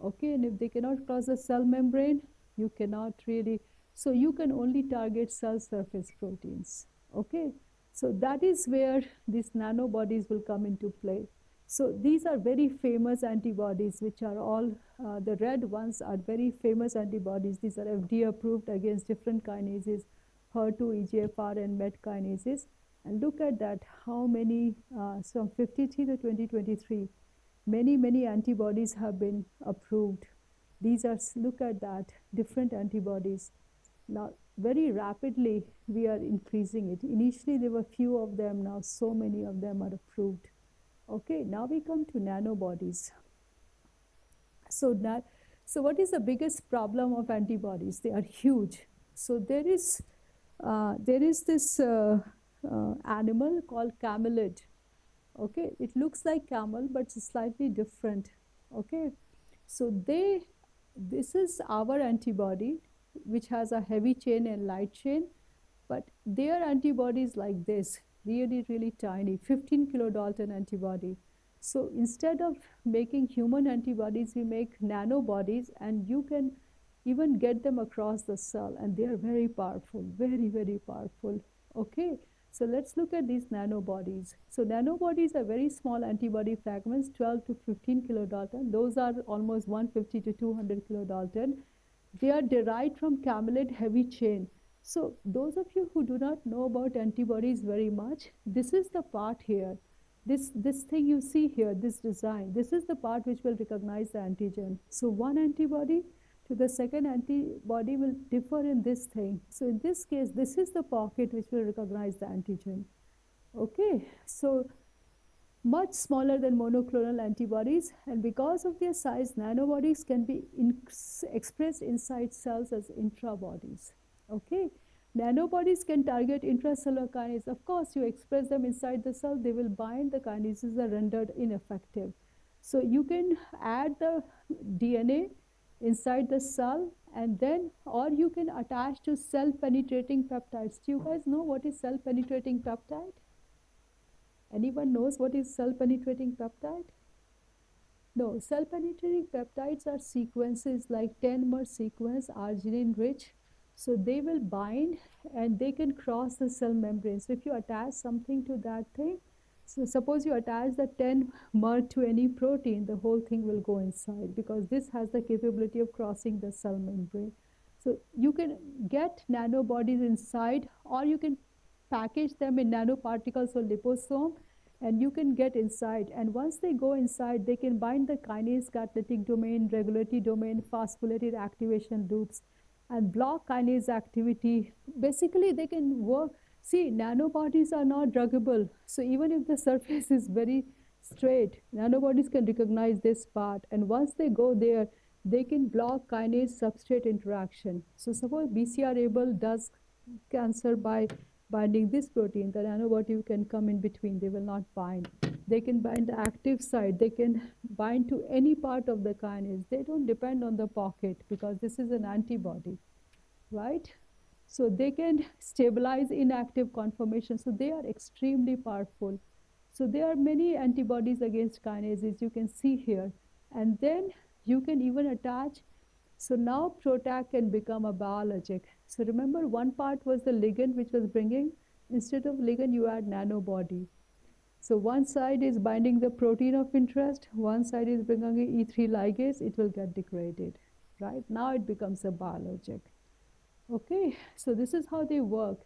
B: Okay, and if they cannot cross the cell membrane, you cannot really, so you can only target cell surface proteins. Okay, so that is where these nanobodies will come into play. So these are very famous antibodies, which are all, the red ones are very famous antibodies. These are FDA approved against different kinases, HER2, EGFR, and MET kinases. And look at that, how many, from 53 to 2023, many antibodies have been approved. These are, look at that, different antibodies. Now, very rapidly, we are increasing it. Initially, there were few of them. Now, so many of them are approved. Okay, now we come to nanobodies. So what is the biggest problem of antibodies? They are huge. So there is this animal called camelid. Okay, it looks like camel, but it's slightly different. Okay, so this is our antibody, which has a heavy chain and light chain, but their antibody is like this, really tiny, 15 kilodalton antibody. So instead of making human antibodies, we make nanobodies, and you can even get them across the cell, and they are very powerful, very powerful. Okay, so let's look at these nanobodies. So nanobodies are very small antibody fragments, 12 to 15 kilodalton. Those are almost 150 to 200 kilodalton. They are derived from camelid heavy chain. So those of you who do not know about antibodies very much, this is the part here. This thing you see here, this design, this is the part which will recognize the antigen. So one antibody to the second antibody will differ in this thing. So in this case, this is the pocket which will recognize the antigen. Okay, so much smaller than monoclonal antibodies, and because of their size, nanobodies can be expressed inside cells as intrabodies. Okay, nanobodies can target intracellular kinase. Of course, you express them inside the cell, they will bind, the kinases are rendered ineffective. So you can add the DNA inside the cell, and then, or you can attach to cell penetrating peptides. Do you guys know what is cell penetrating peptide? Anyone knows what is cell penetrating peptide? No, cell penetrating peptides are sequences like 10-mer sequence, arginine rich. So they will bind and they can cross the cell membrane. So if you attach something to that thing, so suppose you attach the 10-mer to any protein, the whole thing will go inside, because this has the capability of crossing the cell membrane. So you can get nanobodies inside, or you can package them in nanoparticles or liposome, and you can get inside. And once they go inside, they can bind the kinase catalytic domain, regulatory domain, phosphorylated activation loops, and block kinase activity. Basically, they can work. See, nanobodies are not druggable. So even if the surface is very straight, nanobodies can recognize this part. And once they go there, they can block kinase substrate interaction. So suppose BCR-ABL does cancer by binding this protein, the nanobody can come in between. They will not bind. They can bind the active site. They can bind to any part of the kinase. They don't depend on the pocket because this is an antibody, right? So they can stabilize inactive conformation. So they are extremely powerful. So there are many antibodies against kinases you can see here. And then you can even attach. So now PROTAC can become a biologic. So remember, one part was the ligand which was bringing, instead of ligand, you add nanobody. So one side is binding the protein of interest, one side is bringing E3 ligase, it will get degraded, right? Now it becomes a biologic. Okay, so this is how they work.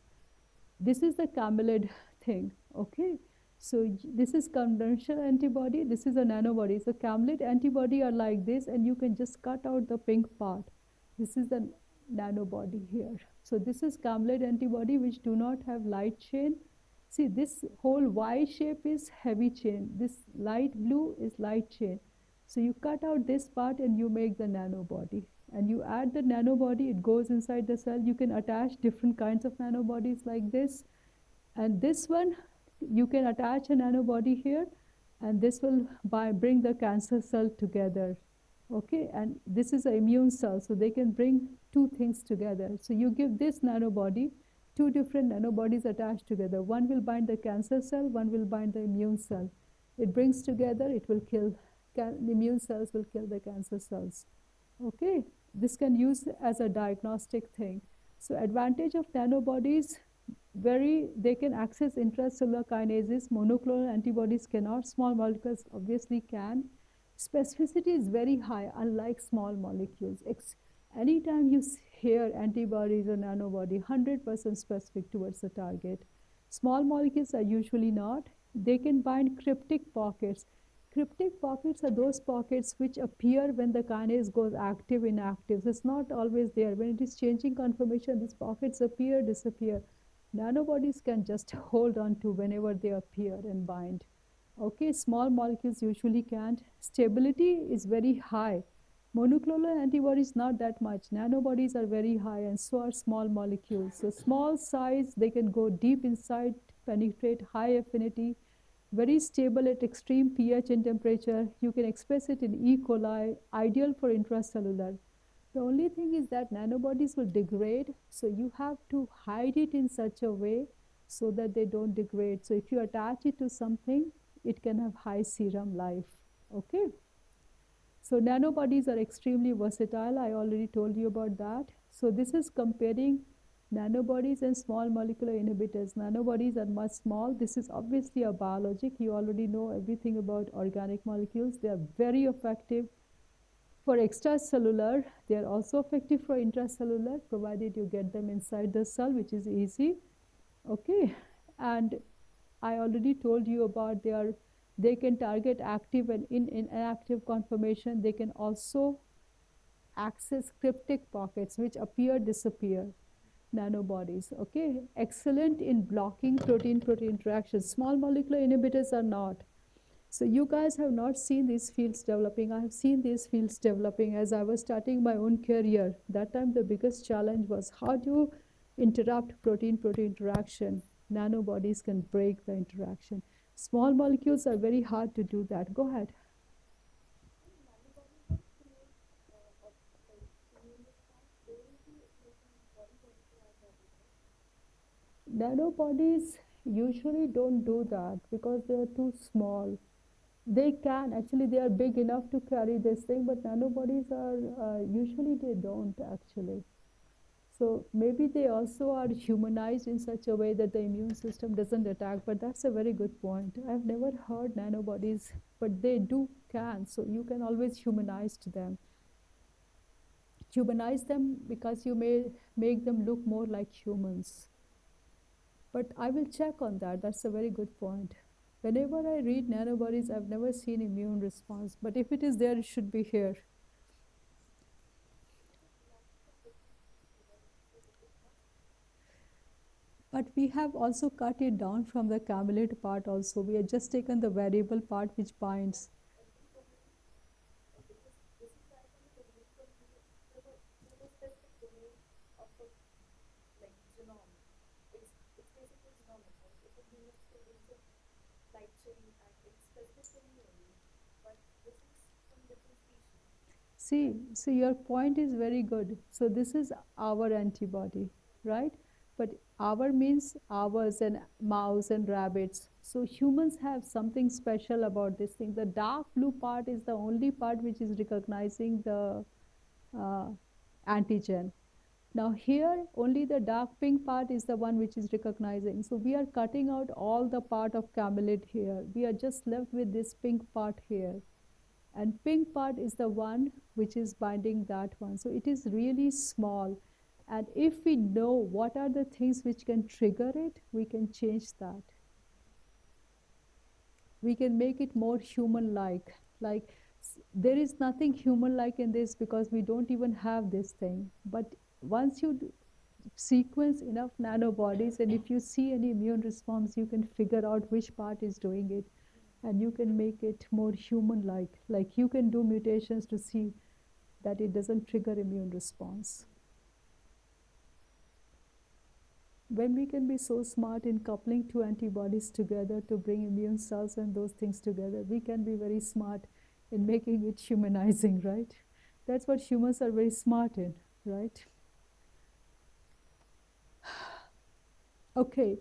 B: This is the camelid thing, okay? So this is conventional antibody, this is a nanobody. So camelid antibody are like this, and you can just cut out the pink part. This is the nanobody here. So this is camelid antibody which do not have light chain. See, this whole Y shape is heavy chain. This light blue is light chain. So you cut out this part and you make the nanobody. And you add the nanobody, it goes inside the cell. You can attach different kinds of nanobodies like this. And this one, you can attach a nanobody here, and this will bring the cancer cell together. Okay, and this is an immune cell, so they can bring two things together. So you give this nanobody, two different nanobodies attached together. One will bind the cancer cell, one will bind the immune cell. It brings together, it will kill, the immune cells will kill the cancer cells. Okay, this can use as a diagnostic thing. So advantage of nanobodies, they can access intracellular kinases. Monoclonal antibodies cannot. Small molecules obviously can. Specificity is very high, unlike small molecules. Anytime you hear antibodies or nanobody, 100% specific towards the target. Small molecules are usually not. They can bind cryptic pockets. Cryptic pockets are those pockets which appear when the kinase goes active, inactive. So it's not always there. When it is changing conformation, these pockets appear, disappear. Nanobodies can just hold on to whenever they appear and bind. Okay, small molecules usually can't. Stability is very high. Monoclonal antibodies not that much. Nanobodies are very high, and so are small molecules. So small size, they can go deep inside, penetrate, high affinity, very stable at extreme pH and temperature. You can express it in E. coli, ideal for intracellular. The only thing is that nanobodies will degrade, so you have to hide it in such a way so that they don't degrade. So if you attach it to something, it can have high serum life. Okay. So nanobodies are extremely versatile. I already told you about that. So this is comparing nanobodies and small molecular inhibitors. Nanobodies are much small. This is obviously a biologic. You already know everything about organic molecules. They are very effective for extracellular. They are also effective for intracellular, provided you get them inside the cell, which is easy. Okay, and I already told you about they can target active and inactive conformation. They can also access cryptic pockets which appear, disappear. Nanobodies, okay, excellent in blocking protein-protein interactions. Small molecular inhibitors are not. So you guys have not seen these fields developing. I have seen these fields developing as I was starting my own career. That time the biggest challenge was how do you interrupt protein-protein interaction. Nanobodies can break the interaction. Small molecules are very hard to do that. Go ahead. Nanobodies usually don't do that because they are too small. They can, actually they are big enough to carry this thing, but nanobodies are, usually they don't actually. So maybe they also are humanized in such a way that the immune system doesn't attack, but that's a very good point. I've never heard nanobodies, but they can, so you can always humanize them. Humanize them because you may make them look more like humans. But I will check on that. That's a very good point. Whenever I read nanobodies, I've never seen immune response. But if it is there, it should be here. But we have also cut it down from the camelid part also. We have just taken the variable part which binds.
A: common, right? It would be used to reset light chain at its specific time only. But this is from different species.
B: See, so your point is very good. So this is our antibody, right? But our means ours and mouse and rabbits. So humans have something special about this thing. The dark blue part is the only part which is recognizing the uh, antigen. Now here only the dark pink part is the one which is recognizing. So we are cutting out all the part of camelid here. We are just left with this pink part here. And pink part is the one which is binding that one. So it is really small. And if we know what are the things which can trigger it, we can change that. We can make it more human-like. Like there is nothing human-like in this because we don't even have this thing. But once you sequence enough nanobodies, and if you see any immune response, you can figure out which part is doing it, and you can make it more human-like. Like you can do mutations to see that it doesn't trigger immune response. When we can be so smart in coupling two antibodies together to bring immune cells and those things together, we can be very smart in making it humanizing, right? That's what humans are very smart in, right? Okay.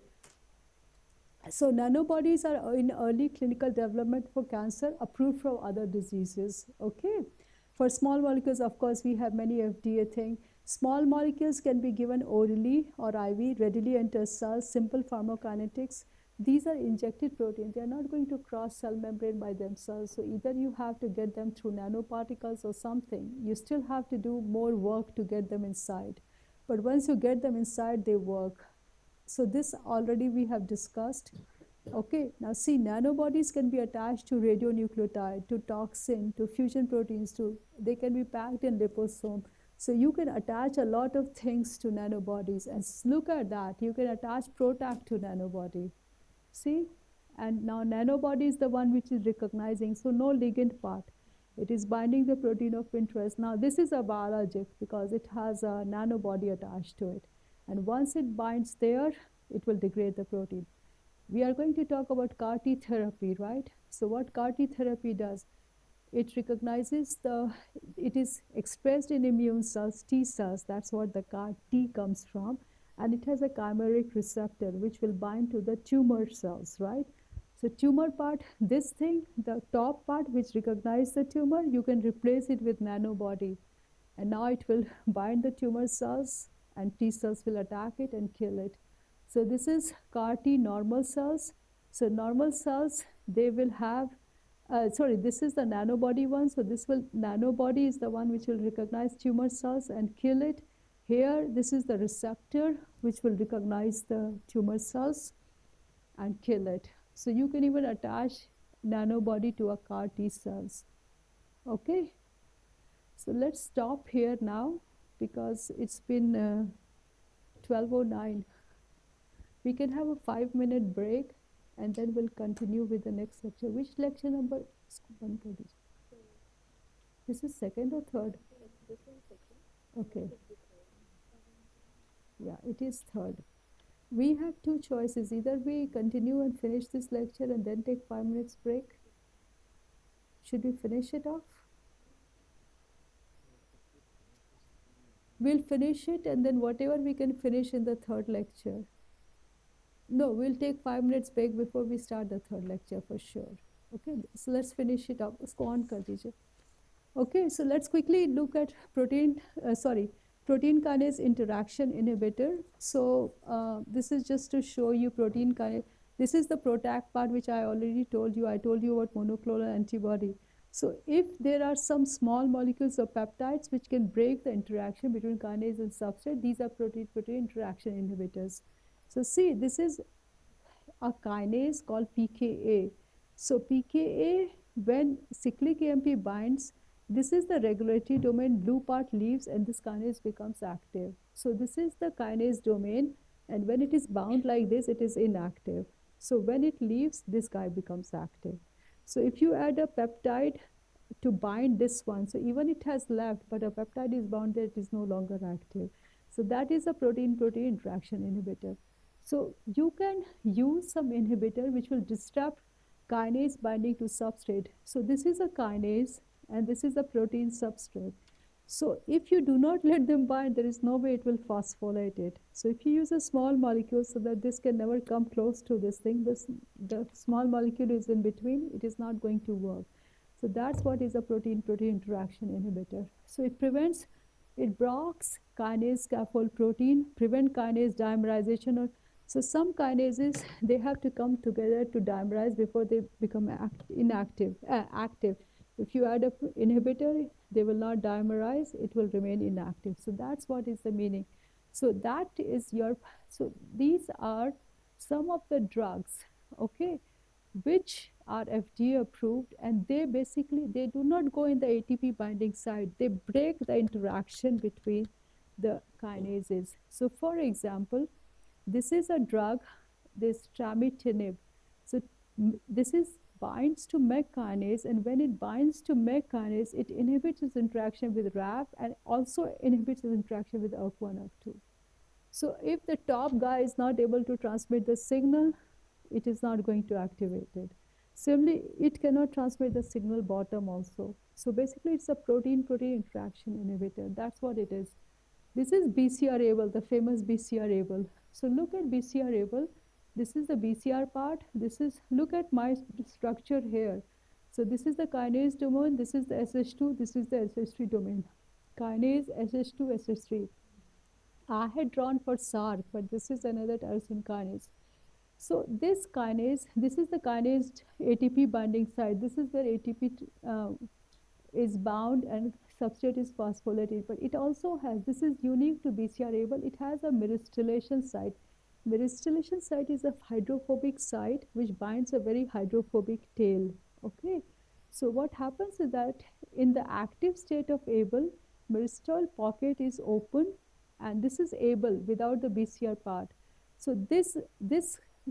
B: So nanobodies are in early clinical development for cancer, approved for other diseases, okay? For small molecules, of course, we have many FDA things. Small molecules can be given orally or IV, readily enter cells, simple pharmacokinetics. These are injected proteins. They are not going to cross cell membrane by themselves. So either you have to get them through nanoparticles or something. You still have to do more work to get them inside. But once you get them inside, they work. So this already we have discussed. Okay, now see, nanobodies can be attached to radionucleotide, to toxin, to fusion proteins, they can be packed in liposome. So you can attach a lot of things to nanobodies. And look at that, you can attach PROTAC to nanobody. See? And now nanobody is the one which is recognizing, so no ligand part. It is binding the protein of interest. Now this is a biologic because it has a nanobody attached to it. And once it binds there, it will degrade the protein. We are going to talk about CAR T therapy, right? So what CAR T therapy does, it recognizes it is expressed in immune cells, T cells, that's what the CAR T comes from. And it has a chimeric receptor which will bind to the tumor cells, right? So tumor part, this thing, the top part which recognizes the tumor, you can replace it with nanobody. And now it will bind the tumor cells and T cells will attack it and kill it. So this is CAR T normal cells. So normal cells, they will have, this is the nanobody one. So nanobody is the one which will recognize tumor cells and kill it. Here, this is the receptor which will recognize the tumor cells and kill it. So you can even attach nanobody to a CAR T cells. Okay. So let's stop here now because it's been 12:09. We can have a 5-minute break and then we'll continue with the next lecture. Which lecture number? This is second or third? Okay. Yeah, it is third. We have two choices. Either we continue and finish this lecture and then take 5 minutes break. Should we finish it off? We'll finish it and then whatever we can finish in the third lecture. No, we'll take 5 minutes break before we start the third lecture for sure. Okay, so let's finish it up. Let's go on, kar dijiye. Okay, so let's quickly look at protein kinase interaction inhibitor. So this is just to show you protein kinase. This is the PROTAC part which I already told you. I told you about monoclonal antibody. So if there are some small molecules or peptides which can break the interaction between kinase and substrate, these are protein-protein interaction inhibitors. So see, this is a kinase called pKa. So pKa, when cyclic AMP binds, this is the regulatory domain, blue part leaves and this kinase becomes active. So this is the kinase domain, and when it is bound like this, it is inactive. So when it leaves, this guy becomes active. So if you add a peptide to bind this one, so even it has left, but a peptide is bound there, it is no longer active. So that is a protein-protein interaction inhibitor. So you can use some inhibitor which will disrupt kinase binding to substrate. So this is a kinase and this is a protein substrate. So if you do not let them bind, there is no way it will phosphorylate it. So if you use a small molecule so that this can never come close to this thing, the small molecule is in between, it is not going to work. So that's what is a protein-protein interaction inhibitor. So it blocks kinase scaffold protein, prevent kinase dimerization. So some kinases, they have to come together to dimerize before they become active. If you add an inhibitor, they will not dimerize, it will remain inactive. So that's what is the meaning. So these are some of the drugs, okay, which are FDA approved, and they do not go in the ATP binding site. They break the interaction between the kinases. So for example, this is a drug, this tramitinib. So this binds to MEK kinase, and when it binds to MEK kinase, it inhibits its interaction with RAF and also inhibits its interaction with ERK1, ERK2. So if the top guy is not able to transmit the signal, it is not going to activate it. Similarly, it cannot transmit the signal bottom also. So basically, it's a protein-protein interaction inhibitor. That's what it is. This is BCR-ABL, the famous BCR-ABL. So look at BCR-ABL. This is the BCR part. Look at my structure here. So this is the kinase domain. This is the SH2. This is the SH3 domain. Kinase, SH2, SH3. I had drawn for SARC, but this is another tyrosine kinase. So this kinase, this is the kinase ATP binding site. This is where ATP is bound and substrate is phosphorylated. But it also has, this is unique to BCR-ABL, it has a myristylation site. Myristylation site is a hydrophobic site which binds a very hydrophobic tail. Okay. So what happens is that in the active state of ABL, myristoyl pocket is open, and this is ABL without the BCR part. So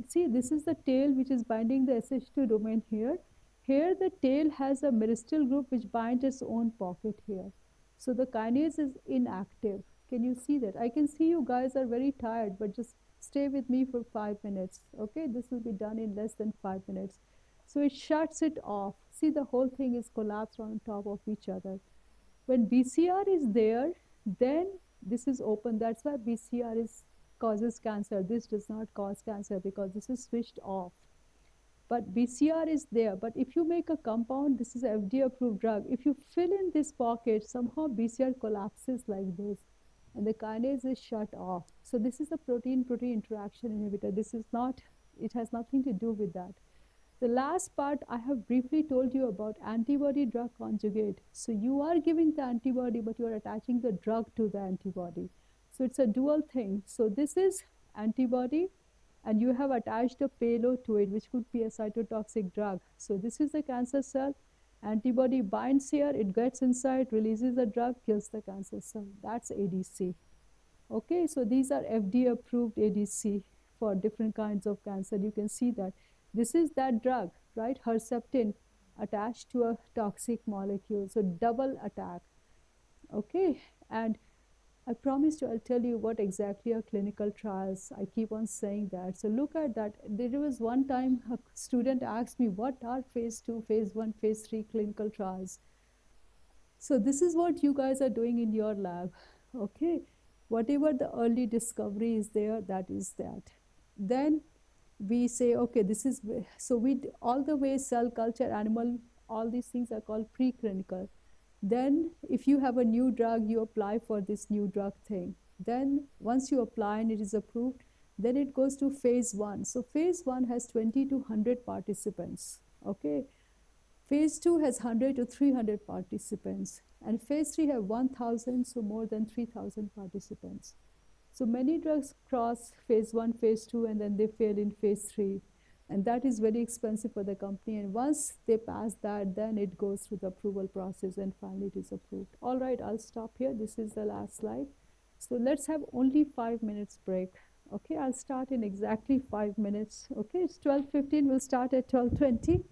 B: see, this is the tail which is binding the SH2 domain here. Here the tail has a myristyl group which binds its own pocket here. So the kinase is inactive. Can you see that? I can see you guys are very tired, but just stay with me for 5 minutes. Okay, this will be done in less than 5 minutes. So it shuts it off. See, the whole thing is collapsed on top of each other. When BCR is there, then this is open. That's why BCR causes cancer. This does not cause cancer because this is switched off. But BCR is there. But if you make a compound, this is an FDA approved drug. If you fill in this pocket, somehow BCR collapses like this, and the kinase is shut off. So this is a protein-protein interaction inhibitor. It has nothing to do with that. The last part, I have briefly told you about antibody drug conjugate. So you are giving the antibody, but you are attaching the drug to the antibody. So it's a dual thing. So this is antibody, and you have attached a payload to it, which could be a cytotoxic drug. So this is the cancer cell. Antibody binds here, it gets inside, releases the drug, kills the cancer cell. That's ADC. Okay, so these are FDA approved ADC for different kinds of cancer. You can see that. This is that drug, right? Herceptin attached to a toxic molecule. So double attack. Okay, and I promised you I'll tell you what exactly are clinical trials. I keep on saying that. So look at that. There was one time a student asked me, what are phase 2, phase 1, phase 3 clinical trials? So this is what you guys are doing in your lab. Okay, whatever the early discovery is there, that is that. Then we say, okay, this is, so all the way cell culture, animal, all these things are called preclinical. Then if you have a new drug, you apply for this new drug thing. Then once you apply and it is approved, then it goes to phase 1. So phase 1 has 20 to 100 participants. Okay. Phase 2 has 100 to 300 participants. And phase 3 have 1,000, so more than 3,000 participants. So many drugs cross phase 1, phase 2, and then they fail in phase 3. And that is very expensive for the company. And once they pass that, then it goes through the approval process, and finally it is approved. All right, I'll stop here. This is the last slide. So let's have only 5 minutes break. Okay, I'll start in exactly 5 minutes. Okay, it's 12:15. We'll start at 12:20.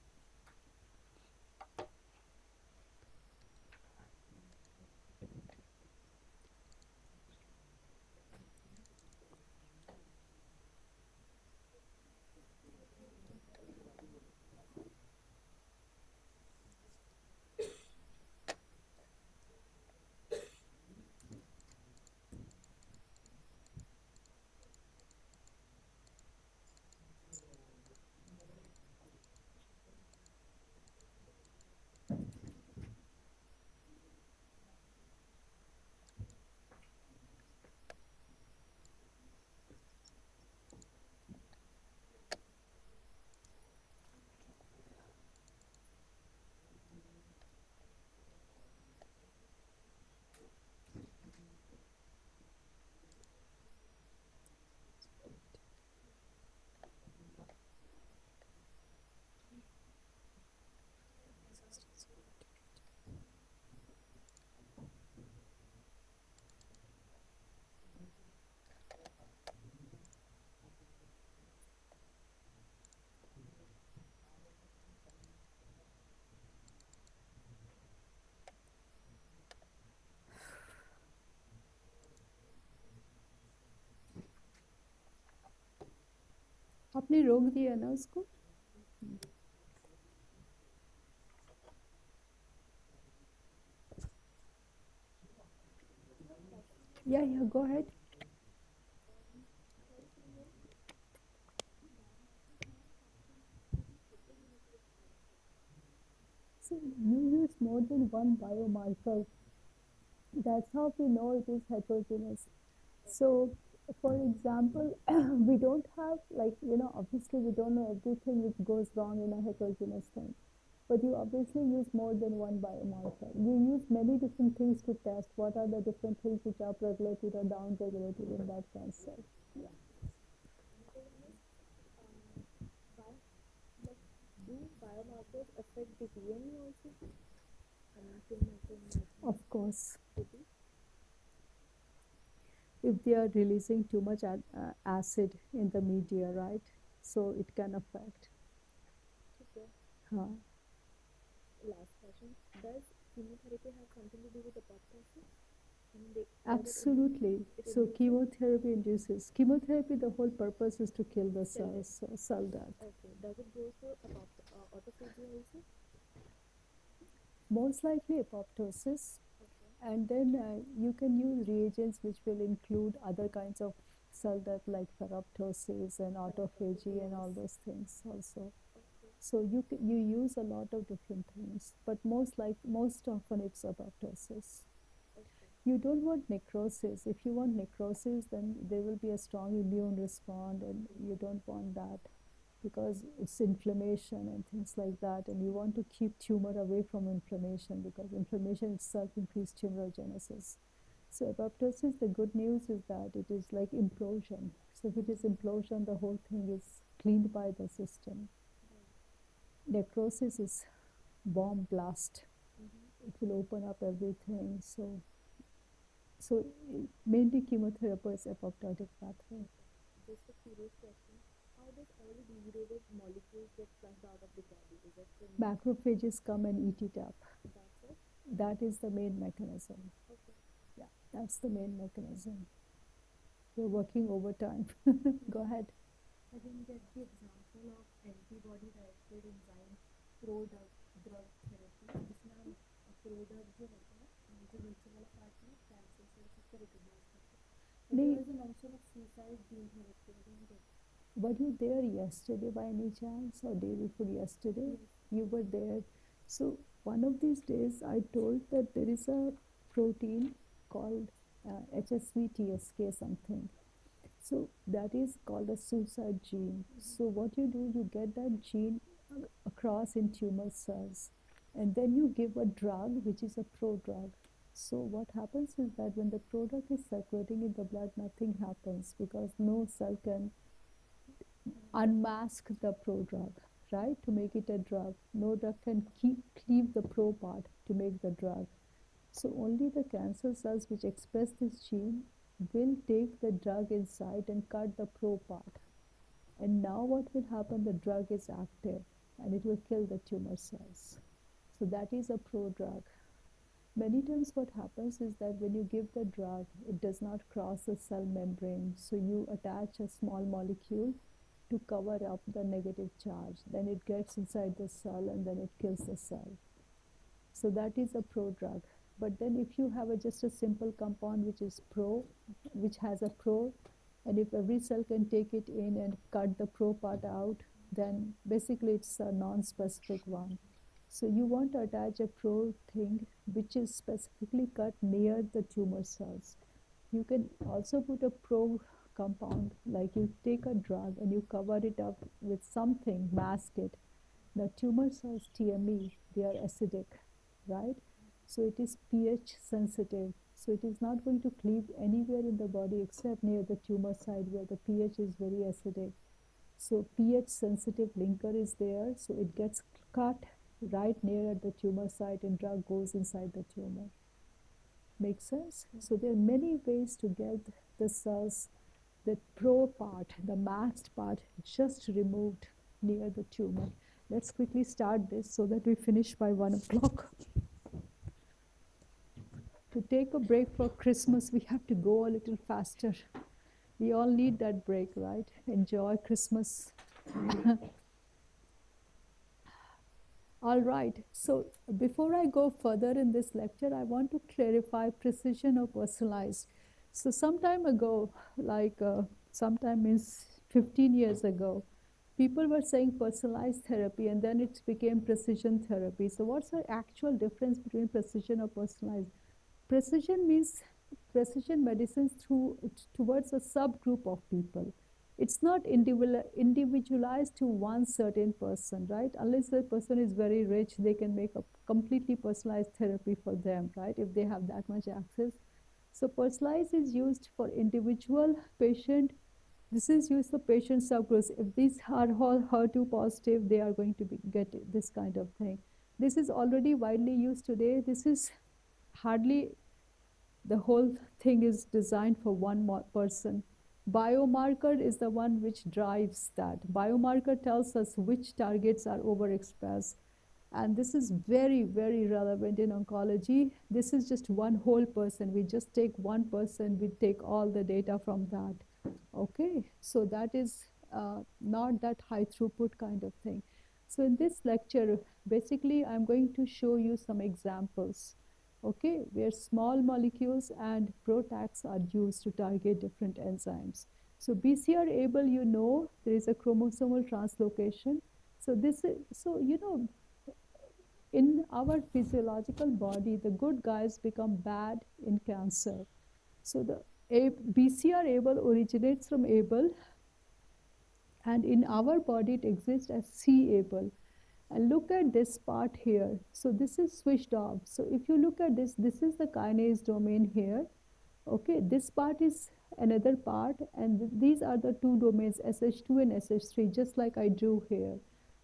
B: आपने रोक दिया ना उसको? Yeah, go ahead. So you use more than one biomarker. That's how we know it is heterogeneous. So, for example, we don't have, like, obviously we don't know everything which goes wrong in a heterogeneous thing. But you obviously use more than one biomarker. You use many different things to test what are the different things which are regulated or down-regulated in that cancer. Yeah.
A: Why, like, do biomarkers affect the DNA also? I mean,
B: Of course. If they are releasing too much acid in the media, right? So it can affect.
A: Okay.
B: Huh.
A: Last question. Does chemotherapy have something to do with apoptosis?
B: Absolutely. So chemotherapy induces. Chemotherapy, the whole purpose is to kill the cells, cell death.
A: Okay. Does it go for autophagy also?
B: Most likely apoptosis. Okay. And then you can use reagents which will include other kinds of cell death like ferroptosis and autophagy and all those things also. Okay. So you use a lot of different things, but most often it's apoptosis. You don't want necrosis. If you want necrosis, then there will be a strong immune response, and you don't want that because it's inflammation and things like that. And you want to keep tumor away from inflammation because inflammation itself increases tumorigenesis. So apoptosis, the good news is that it is like implosion. So if it is implosion, the whole thing is cleaned by the system. Necrosis is bomb blast. It will open up everything. So mainly chemotherapy is apoptotic pathway.
A: Just a curious question. How does all the degraded molecules get flushed out of the body? Is it
B: macrophages come and eat it up?
A: That's it?
B: That is the main mechanism.
A: Okay.
B: Yeah, that's the main mechanism. You're working overtime. Go ahead.
A: I didn't get the example of antibody-directed enzyme pro-drug therapy. जिसमें pro-drug जो होता है जो नीचे वाला part है cancer cells उसको recognise करते हैं. There was a mention of suicide gene therapy. I didn't get it.
B: Were you there yesterday by any chance or day before yesterday? Yes. You were there. So one of these days I told that there is a protein called HSV-TSK something. So that is called a suicide gene. So what you do, you get that gene across in tumor cells, and then you give a drug which is a prodrug. So what happens is that when the product is circulating in the blood, nothing happens because no cell can unmask the prodrug, right, to make it a drug. No drug can cleave the pro part to make the drug. So only the cancer cells which express this gene will take the drug inside and cut the pro part. And now what will happen? The drug is active and it will kill the tumor cells. So that is a prodrug. Many times what happens is that when you give the drug, it does not cross the cell membrane. So you attach a small molecule to cover up the negative charge. Then it gets inside the cell and then it kills the cell. So that is a prodrug. But then if you have just a simple compound which is which has a pro, and if every cell can take it in and cut the pro part out, then basically it's a non-specific one. So you want to attach a pro thing which is specifically cut near the tumor cells. You can also put a pro compound, like you take a drug and you cover it up with something, mask it. The tumor cells, TME, they are acidic, right? So it is pH sensitive. So it is not going to cleave anywhere in the body except near the tumor side where the pH is very acidic. So pH sensitive linker is there, so it gets cut right near at the tumor site and drug goes inside the tumor. Make sense? So there are many ways to get the cells, the pro part, the masked part, just removed near the tumor. Let's quickly start this so that we finish by 1 o'clock. To take a break for Christmas, we have to go a little faster. We all need that break, right? Enjoy Christmas All right. So before I go further in this lecture, I want to clarify precision or personalized. So some time ago, like sometime means 15 years ago, people were saying personalized therapy and then it became precision therapy. So what's the actual difference between precision or personalized? Precision means precision medicine towards a subgroup of people. It's not individualized to one certain person, right? Unless the person is very rich, they can make a completely personalized therapy for them, right? If they have that much access. So personalized is used for individual patient. This is used for patient subgroups. If these are all HER2 positive, they are going to get this kind of thing. This is already widely used today. This is hardly, the whole thing is designed for one person. Biomarker is the one which drives that. Biomarker tells us which targets are overexpressed. And this is very, very relevant in oncology. This is just one whole person. We just take one person, we take all the data from that. Okay, so that is not that high throughput kind of thing. So in this lecture, basically, I'm going to show you some examples, okay, where small molecules and PROTACs are used to target different enzymes. So BCR-ABL, you know, there is a chromosomal translocation. So this is, so you know, in our physiological body, the good guys become bad in cancer. So the BCR-ABL originates from ABL, and in our body it exists as c-ABL. And look at this part here. So this is switched off. So if you look at this, this is the kinase domain here. Okay, this part is another part, and these are the two domains, SH2 and SH3, just like I drew here.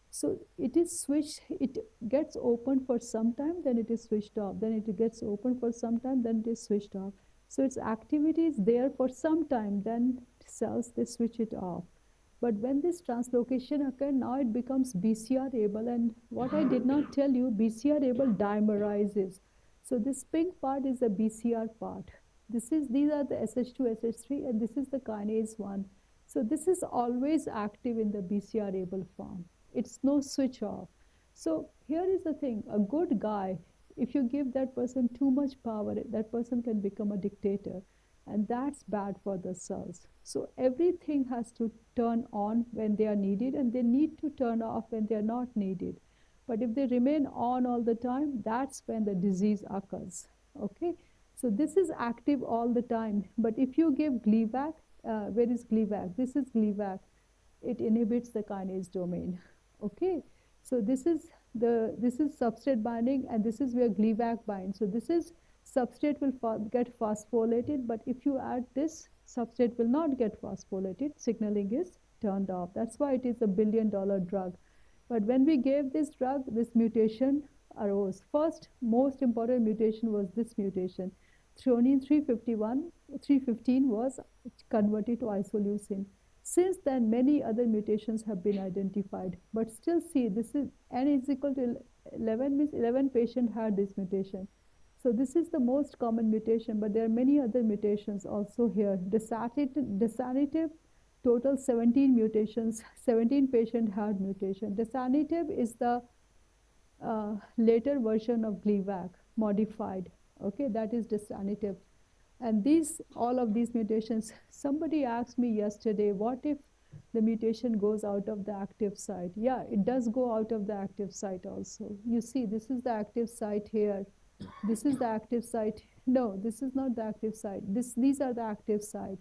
B: So it is switched, it gets open for some time, then it is switched off, then it gets open for some time, then it is switched off. So its activity is there for some time, then cells, they switch it off. But when this translocation occurs, now it becomes BCR-ABL, and what I did not tell you, BCR-ABL dimerizes. So this pink part is the BCR part. These are the SH2, SH3, and this is the kinase 1. So this is always active in the BCR-ABL form. It's no switch off. So here is the thing, a good guy, if you give that person too much power, that person can become a dictator, and that's bad for the cells. So everything has to turn on when they are needed, and they need to turn off when they are not needed. But if they remain on all the time, that's when the disease occurs, okay? So this is active all the time, but if you give Gleevec, where is Gleevec? This is Gleevec. It inhibits the kinase domain, okay? So this is substrate binding, and this is where Gleevec binds. So this is substrate will get phosphorylated, but if you add this, substrate will not get phosphorylated. Signaling is turned off. That's why it is a billion-dollar drug. But when we gave this drug, this mutation arose. First, most important mutation was this mutation. Threonine 315 was converted to isoleucine. Since then, many other mutations have been identified. But still, see, this is n is equal to 11, means 11 patients had this mutation. So this is the most common mutation, but there are many other mutations also here. Dasatinib, total 17 mutations, 17 patients had mutation. Dasatinib is the later version of Gleevec, modified. Okay, that is dasatinib. And all of these mutations, somebody asked me yesterday, what if the mutation goes out of the active site? Yeah, it does go out of the active site also. You see, this is the active site here. This is the active site. No, this is not the active site. These are the active site.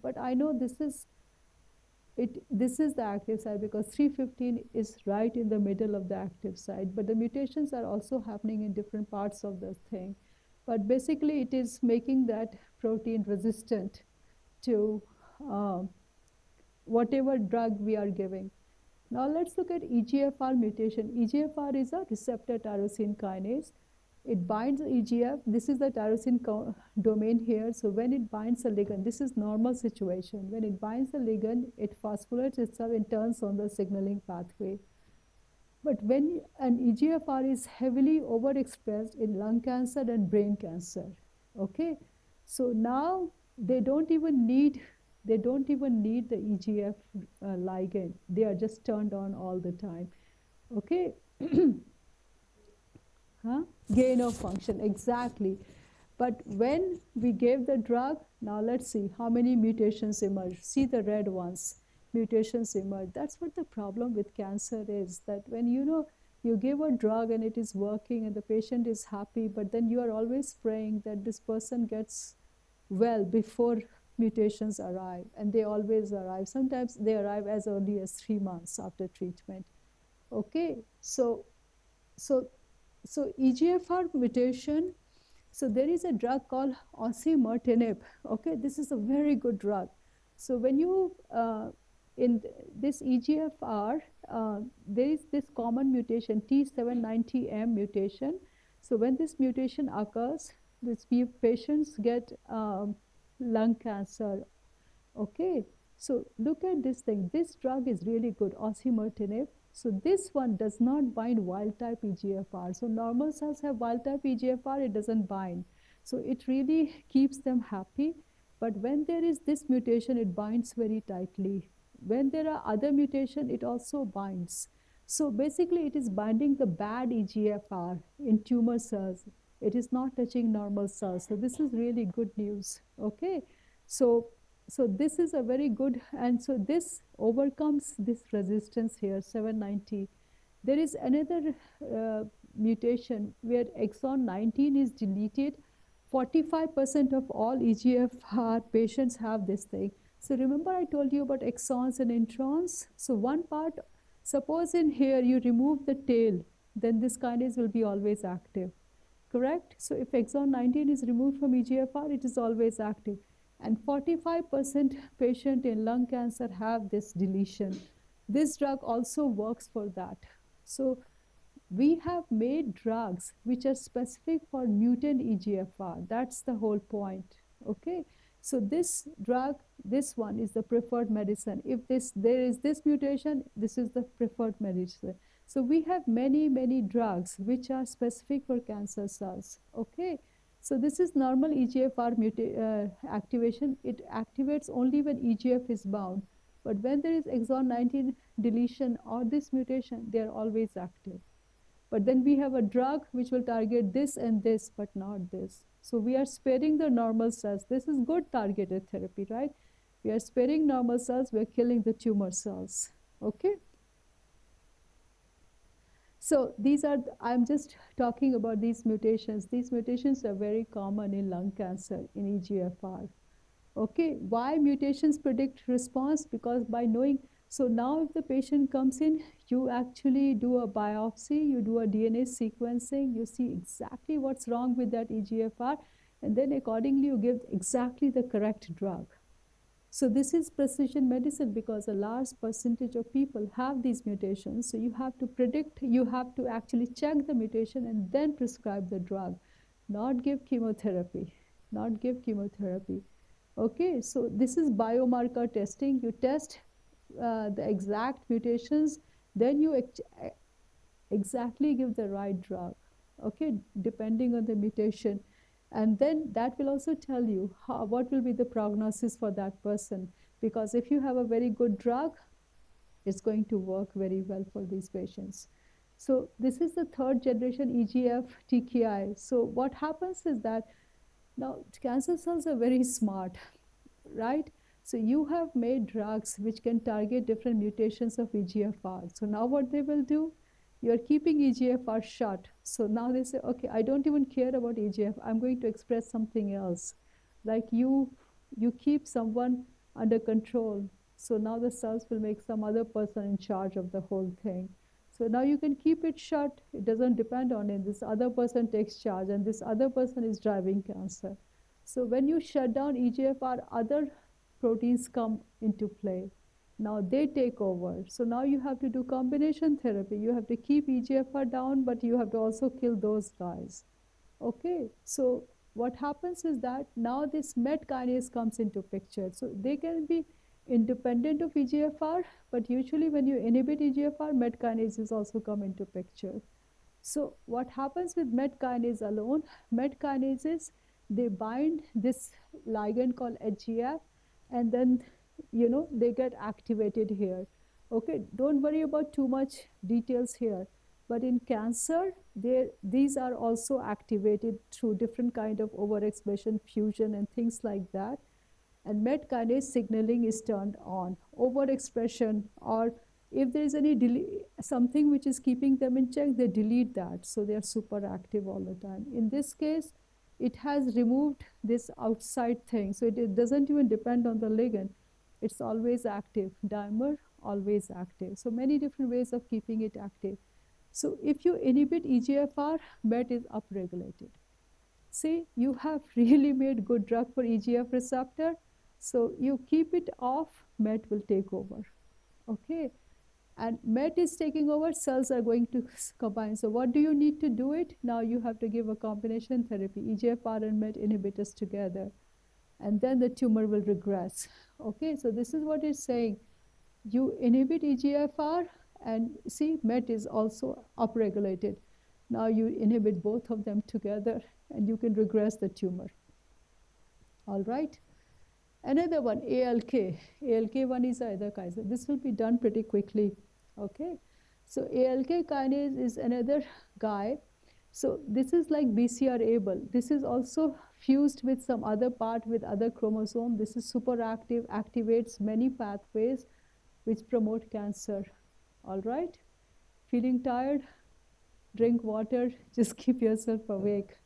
B: But I know this is the active site because 315 is right in the middle of the active site. But the mutations are also happening in different parts of the thing. But basically, it is making that protein resistant to whatever drug we are giving. Now let's look at EGFR mutation. EGFR is a receptor tyrosine kinase. It binds EGF. This is the tyrosine domain here. So when it binds a ligand, this is normal situation. When it binds the ligand, it phosphorylates itself and turns on the signaling pathway. But when an EGFR is heavily overexpressed in lung cancer and brain cancer, okay? So now they don't even need They don't even need the EGF ligand. They are just turned on all the time. Okay? Huh? Gain of function, exactly. But when we gave the drug, now let's see how many mutations emerge. See the red ones, mutations emerge. That's what the problem with cancer is, that when you give a drug and it is working and the patient is happy, but then you are always praying that this person gets well before mutations arrive, and they always arrive. Sometimes they arrive as early as 3 months after treatment. Okay, so so so EGFR mutation. So there is a drug called osimertinib. Okay, this is a very good drug. So when you in this EGFR, there is this common mutation, T790M mutation. So when this mutation occurs, these patients get lung cancer. Okay, so look at this thing. This drug is really good, osimertinib. So this one does not bind wild type EGFR. So normal cells have wild type EGFR, it doesn't bind. So it really keeps them happy. But when there is this mutation, it binds very tightly. When there are other mutation, it also binds. So basically it is binding the bad EGFR in tumor cells. It is not touching normal cells. So this is really good news. Okay. So this is a very good, and so this overcomes this resistance here, 790. There is another mutation where exon 19 is deleted. 45% of all EGFR patients have this thing. So remember I told you about exons and introns? So one part, suppose in here you remove the tail, then this kinase will be always active, correct? So if exon 19 is removed from EGFR, it is always active. And 45% patient in lung cancer have this deletion. This drug also works for that. So we have made drugs which are specific for mutant EGFR. That's the whole point. Okay. So this drug, this one is the preferred medicine. If there is this mutation, this is the preferred medicine. So we have many drugs which are specific for cancer cells. Okay. So this is normal EGFR activation. It activates only when EGF is bound. But when there is exon 19 deletion or this mutation, they are always active. But then we have a drug which will target this and this, but not this. So we are sparing the normal cells. This is good targeted therapy, right? We are sparing normal cells, we are killing the tumor cells. Okay? So these are, I'm just talking about these mutations. These mutations are very common in lung cancer, in EGFR. Okay, why mutations predict response? Because by knowing, so now if the patient comes in, you actually do a biopsy, you do a DNA sequencing, you see exactly what's wrong with that EGFR, and then accordingly you give exactly the correct drug. So this is precision medicine because a large percentage of people have these mutations. So you have to predict, you have to actually check the mutation and then prescribe the drug, not give chemotherapy, not give chemotherapy. Okay, so this is biomarker testing. You test the exact mutations, then you exactly give the right drug, okay, depending on the mutation. And then that will also tell you what will be the prognosis for that person. Because if you have a very good drug, it's going to work very well for these patients. So this is the third generation EGF TKI. So what happens is that now cancer cells are very smart, right? So you have made drugs which can target different mutations of EGFR. So now what they will do, you're keeping EGFR shut. So now they say, okay, I don't even care about EGF. I'm going to express something else. Like you keep someone under control. So now the cells will make some other person in charge of the whole thing. So now you can keep it shut. It doesn't depend on it. This other person takes charge and this other person is driving cancer. So when you shut down EGFR, other proteins come into play. Now they take over. So now you have to do combination therapy. You have to keep EGFR down, but you have to also kill those guys. Okay, so what happens is that now this MET kinase comes into picture. So they can be independent of EGFR, but usually when you inhibit EGFR, MET kinases also come into picture. So what happens with MET kinase alone? MET kinases, they bind this ligand called HGF, and then they get activated here. Okay, don't worry about too much details here, but in cancer these are also activated through different kind of overexpression, fusion, and things like that. And MET kinase signaling is turned on. Overexpression, or if there is any something which is keeping them in check, they delete that, so they are super active all the time. In this case, it has removed this outside thing, so it doesn't even depend on the ligand. It's always active. Dimer, always active. So many different ways of keeping it active. So if you inhibit EGFR, MET is upregulated. See, you have really made good drug for EGF receptor. So you keep it off, MET will take over. Okay, and MET is taking over, cells are going to combine. So what do you need to do it? Now you have to give a combination therapy, EGFR and MET inhibitors together, and then the tumor will regress. Okay, so this is what it's saying. You inhibit EGFR, and see, MET is also upregulated. Now you inhibit both of them together, and you can regress the tumor. All right. Another one, ALK. ALK1 is either kinase. This will be done pretty quickly. Okay. So ALK kinase is another guy. So this is like BCR-ABL. This is also fused with some other part with other chromosome. This is super active, activates many pathways which promote cancer. All right. Feeling tired? Drink water. Just keep yourself awake.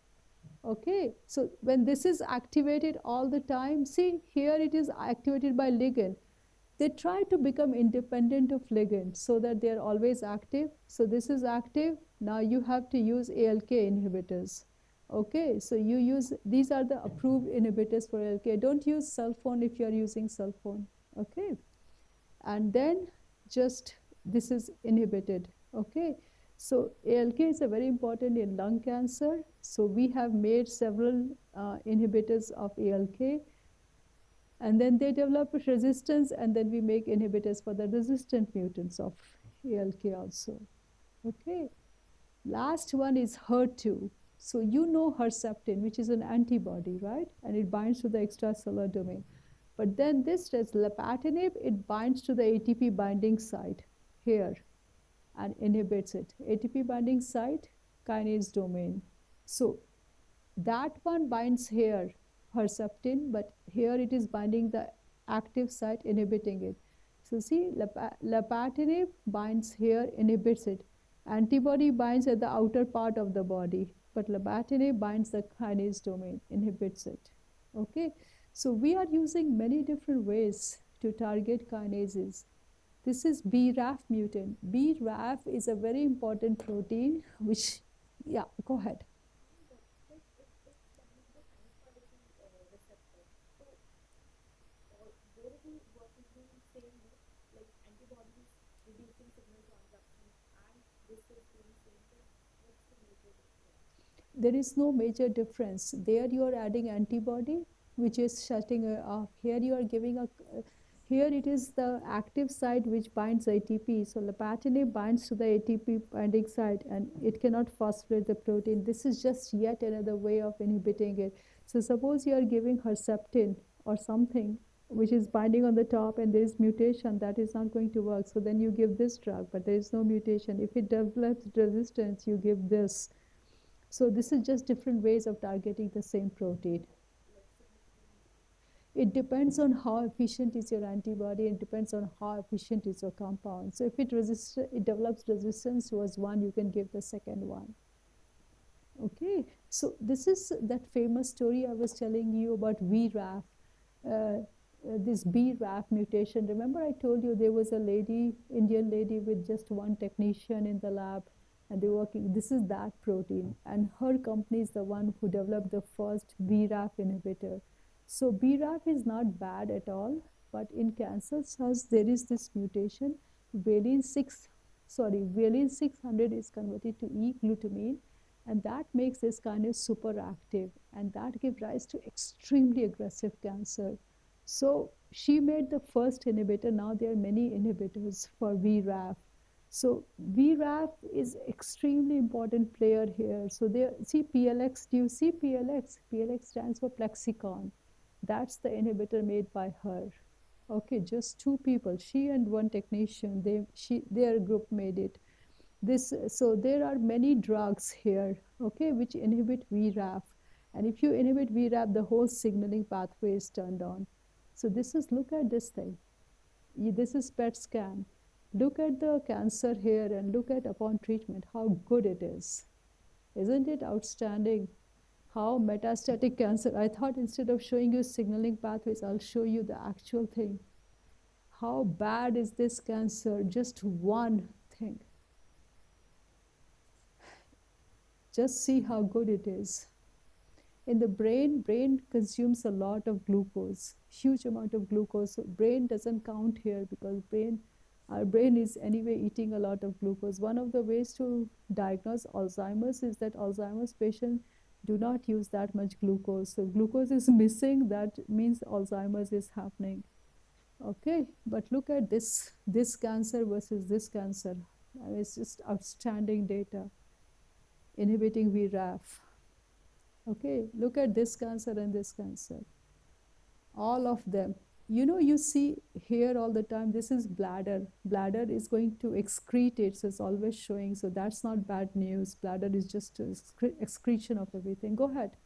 B: Okay, so when this is activated all the time, see here it is activated by ligand. They try to become independent of ligand so that they are always active. So this is active. Now you have to use ALK inhibitors. Okay, so you use, these are the approved inhibitors for ALK. Don't use cell phone if you are using cell phone. Okay, and then just this is inhibited. Okay. So ALK is a very important in lung cancer. So we have made several inhibitors of ALK, and then they develop resistance, and then we make inhibitors for the resistant mutants of ALK also. Okay. Last one is HER2. So you know Herceptin, which is an antibody, right? And it binds to the extracellular domain. But then this is lapatinib, it binds to the ATP binding site here and inhibits it. ATP binding site, kinase domain. So that one binds here, Herceptin, but here it is binding the active site, inhibiting it. So see, lapatinib binds here, inhibits it. Antibody binds at the outer part of the body, but lapatinib binds the kinase domain, inhibits it. Okay, so we are using many different ways to target kinases. This is BRAF mutant. BRAF is a very important protein which, yeah, go ahead. There is no major difference. There you are adding antibody, which is shutting off. Here you are giving a, here it is the active site which binds ATP. So lapatinib binds to the ATP binding site, and it cannot phosphorate the protein. This is just yet another way of inhibiting it. So suppose you are giving Herceptin or something which is binding on the top, and there is mutation, that is not going to work. So then you give this drug, but there is no mutation. If it develops resistance, you give this. So this is just different ways of targeting the same protein. It depends on how efficient is your antibody, and depends on how efficient is your compound. So if it develops resistance towards one, you can give the second one. Okay, so this is that famous story I was telling you about VRAF, this BRAF mutation. Remember I told you there was a lady, Indian lady with just one technician in the lab, and they're working, this is that protein, and her company is the one who developed the first BRAF inhibitor. So BRAF is not bad at all, but in cancer cells there is this mutation. Valine 600 is converted to E-glutamine, and that makes this kinase super active, and that gives rise to extremely aggressive cancer. So she made the first inhibitor. Now there are many inhibitors for VRAF. So VRAF is extremely important player here. So there, see PLX, do you see PLX? PLX stands for Plexicon. That's the inhibitor made by her. Okay, just two people, she and one technician, their group made it. So there are many drugs here, okay, which inhibit VRAF. And if you inhibit VRAF, the whole signaling pathway is turned on. So look at this thing. This is PET scan. Look at the cancer here and look at upon treatment, how good it is. Isn't it outstanding? How metastatic cancer, I thought instead of showing you signaling pathways, I'll show you the actual thing. How bad is this cancer? Just one thing. Just see how good it is. In the brain consumes a lot of glucose, huge amount of glucose. So brain doesn't count here because our brain is anyway eating a lot of glucose. One of the ways to diagnose Alzheimer's is that Alzheimer's patients do not use that much glucose. So glucose is missing, that means Alzheimer's is happening. Okay, but look at this cancer versus this cancer. It's just outstanding data. Inhibiting VRAF. Okay, look at this cancer and this cancer. All of them. You see here all the time, this is bladder. Bladder is going to excrete it, so it's always showing. So that's not bad news. Bladder is just excretion of everything. Go ahead.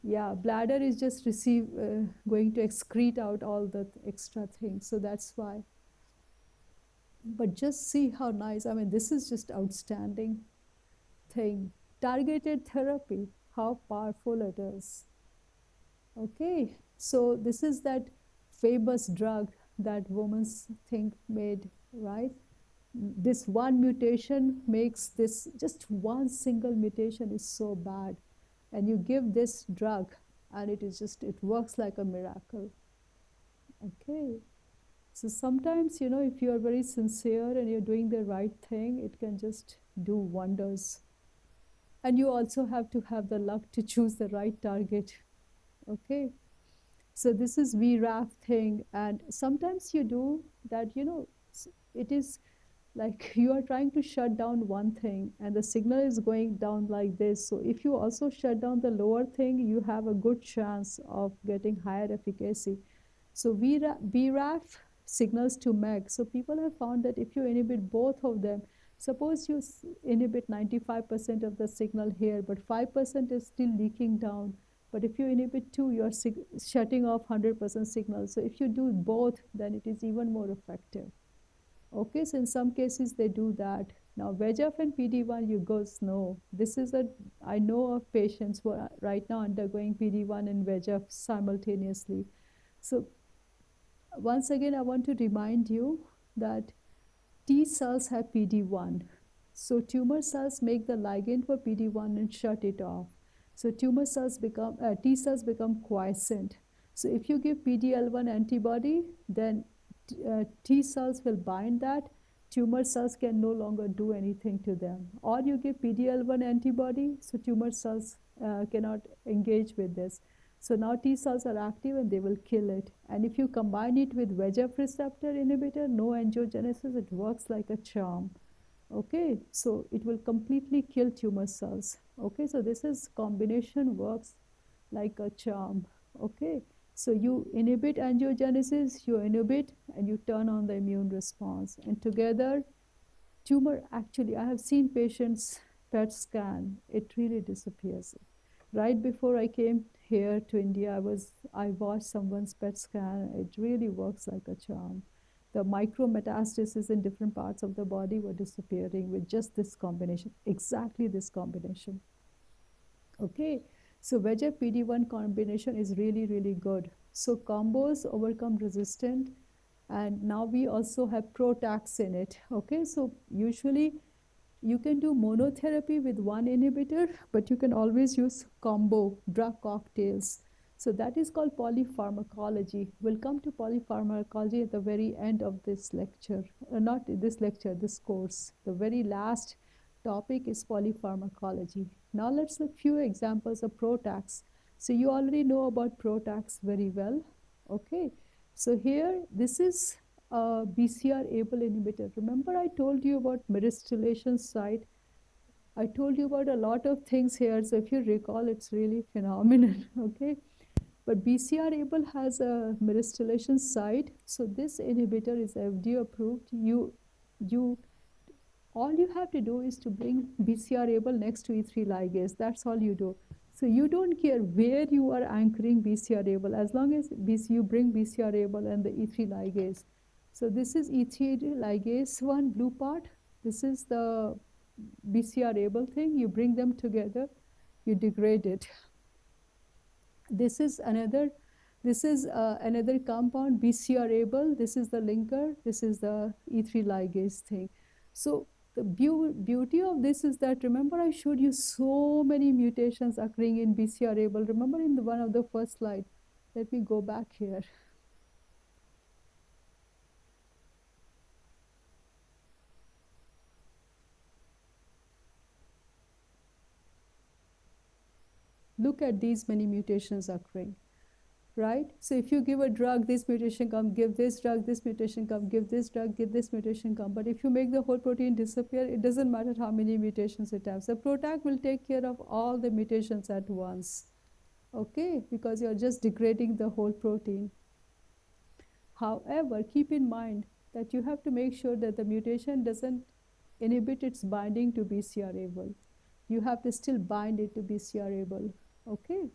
B: Yeah, bladder is just going to excrete out all the extra things. So that's why. But just see how nice. I mean, this is just outstanding thing. Targeted therapy, how powerful it is. Okay, so this is that famous drug that women think made, right? This one mutation makes this, just one single mutation is so bad. And you give this drug and it works like a miracle. Okay. So sometimes, if you are very sincere and you're doing the right thing, it can just do wonders. And you also have to have the luck to choose the right target. Okay. So this is VRAF thing. And sometimes you do that, it is like you are trying to shut down one thing and the signal is going down like this. So if you also shut down the lower thing, you have a good chance of getting higher efficacy. So VRAF signals to MEG. So people have found that if you inhibit both of them, suppose you inhibit 95% of the signal here, but 5% is still leaking down. But if you inhibit 2, you're shutting off 100% signal. So if you do both, then it is even more effective. Okay, so in some cases they do that. Now VEGF and PD-1, you girls know. I know of patients who are right now undergoing PD-1 and VEGF simultaneously. So once again, I want to remind you that T cells have PD-1. So tumor cells make the ligand for PD-1 and shut it off. So T cells become quiescent. So if you give PD-L1 antibody, then T cells will bind that. Tumor cells can no longer do anything to them. Or you give PD-L1 antibody, so tumor cells cannot engage with this. So now T cells are active and they will kill it. And if you combine it with VEGF receptor inhibitor, no angiogenesis, it works like a charm. Okay, so it will completely kill tumor cells. Okay, so combination works like a charm. Okay, so you inhibit angiogenesis, you inhibit and you turn on the immune response. And together, tumor actually, I have seen patients PET scan, it really disappears. Right before I came here to India, I watched someone's PET scan. It really works like a charm. The micrometastases in different parts of the body were disappearing with just this combination, exactly this combination. Okay, so VEGF PD-1 combination is really, really good. So combos overcome resistant, and now we also have PROTACs in it. Okay, so usually you can do monotherapy with one inhibitor, but you can always use combo drug cocktails. So that is called polypharmacology. We'll come to polypharmacology at the very end of this lecture. Not this lecture, this course. The very last topic is polypharmacology. Now let's look few examples of PROTACs. So you already know about PROTACs very well. Okay, so here this is BCR-ABL inhibitor. Remember I told you about myristoylation site I told you about a lot of things here, so if you recall, it's really phenomenal, okay? But BCR-ABL has a myristylation site, so this inhibitor is FDA approved. All you have to do is to bring BCR-ABL next to E3 ligase. That's all you do. So you don't care where you are anchoring BCR-ABL, as long as you bring BCR-ABL and the E3 ligase. So this is E3 ligase one blue part. This is the BCR-ABL thing. You bring them together, you degrade it. This is another compound, BCR-ABL. This is the linker. This is the E3 ligase thing. So the beauty of this is that, remember I showed you so many mutations occurring in BCR-ABL. Remember in one of the first slide. Let me go back here. Look at these many mutations occurring, right? So if you give a drug, this mutation come, give this drug, this mutation come, give this drug, give this mutation come. But if you make the whole protein disappear, it doesn't matter how many mutations it has. The PROTAC will take care of all the mutations at once, okay? Because you're just degrading the whole protein. However, keep in mind that you have to make sure that the mutation doesn't inhibit its binding to BCR-ABL. You have to still bind it to BCR-ABL, okay?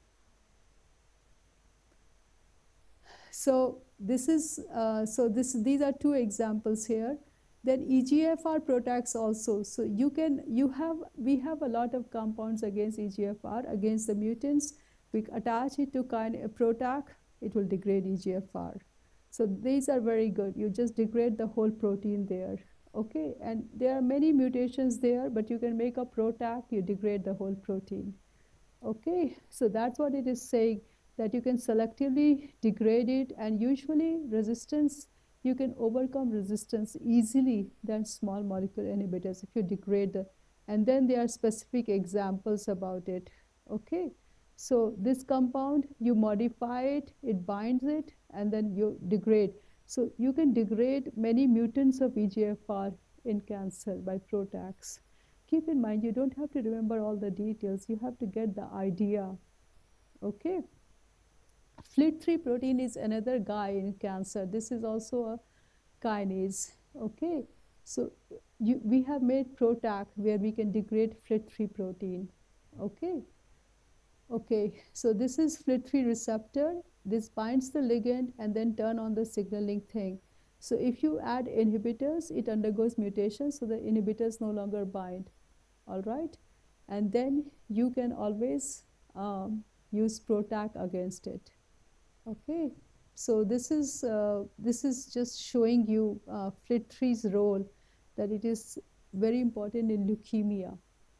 B: So these are two examples here. Then EGFR PROTACs also. So we have a lot of compounds against EGFR, against the mutants. We attach it to a PROTAC, it will degrade EGFR. So these are very good. You just degrade the whole protein there, okay? And there are many mutations there, but you can make a PROTAC, you degrade the whole protein, okay? So that's what it is saying, that you can selectively degrade it, and usually you can overcome resistance easily than small molecule inhibitors if you degrade and then there are specific examples about it, okay? So this compound, you modify it, it binds it, and then you degrade. So you can degrade many mutants of EGFR in cancer by PROTACs. Keep in mind, you don't have to remember all the details. You have to get the idea, okay? FLT3 protein is another guy in cancer. This is also a kinase, okay? So we have made PROTAC where we can degrade FLT3 protein, okay? Okay, so this is FLT3 receptor. This binds the ligand and then turn on the signaling thing. So if you add inhibitors, it undergoes mutation, so the inhibitors no longer bind, all right? And then you can always use PROTAC against it, okay? So this is just showing you FLT3's role, that it is very important in leukemia,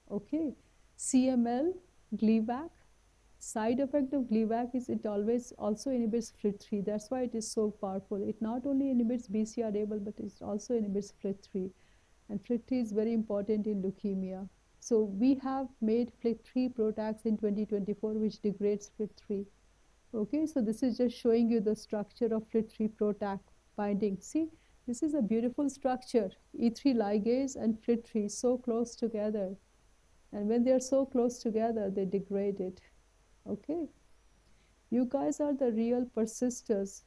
B: okay? CML, Gleevec. Side effect of Gleevec is it always also inhibits FLT3. That's why it is so powerful. It not only inhibits BCR-ABL, but it also inhibits FLT3. And FLT3 is very important in leukemia. So we have made FLT3 PROTACs in 2024, which degrades FLT3. Okay, so this is just showing you the structure of FLT3 PROTAC binding. See, this is a beautiful structure. E3 ligase and FLT3 so close together. And when they're so close together, they degrade it. Okay, you guys are the real persisters.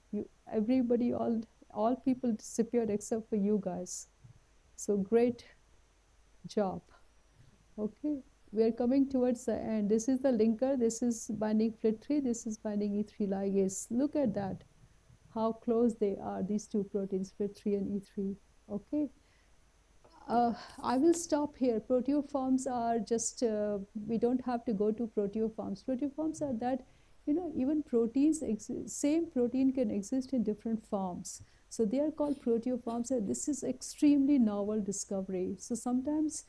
B: Everybody, all people disappeared except for you guys. So great job. Okay, we are coming towards the end. This is the linker. This is binding FLT3. This is binding E3 ligase. Look at that, how close they are, these two proteins, FLT3 and E3. Okay. I will stop here. Proteoforms are just, we don't have to go to proteoforms. Proteoforms are that, even proteins, same protein can exist in different forms. So they are called proteoforms, and this is extremely novel discovery. So sometimes,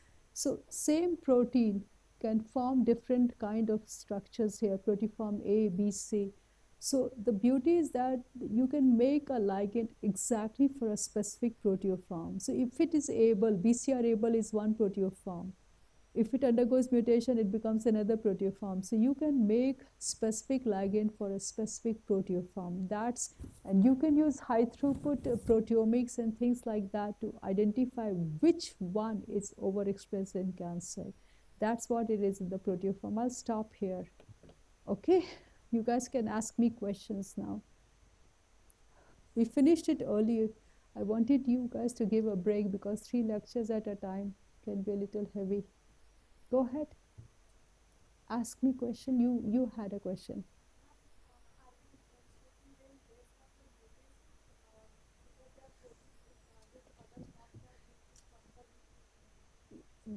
B: same protein can form different kind of structures here, proteoform A, B, C. So the beauty is that you can make a ligand exactly for a specific proteoform. So if it is able, BCR-ABL is one proteoform. If it undergoes mutation, it becomes another proteoform. So you can make specific ligand for a specific proteoform. And you can use high throughput proteomics and things like that to identify which one is overexpressed in cancer. That's what it is in the proteoform. I'll stop here. Okay, you guys can ask me questions now. We finished it earlier. I wanted you guys to give a break because 3 lectures at a time can be a little heavy. Go ahead. Ask me question. You had a question.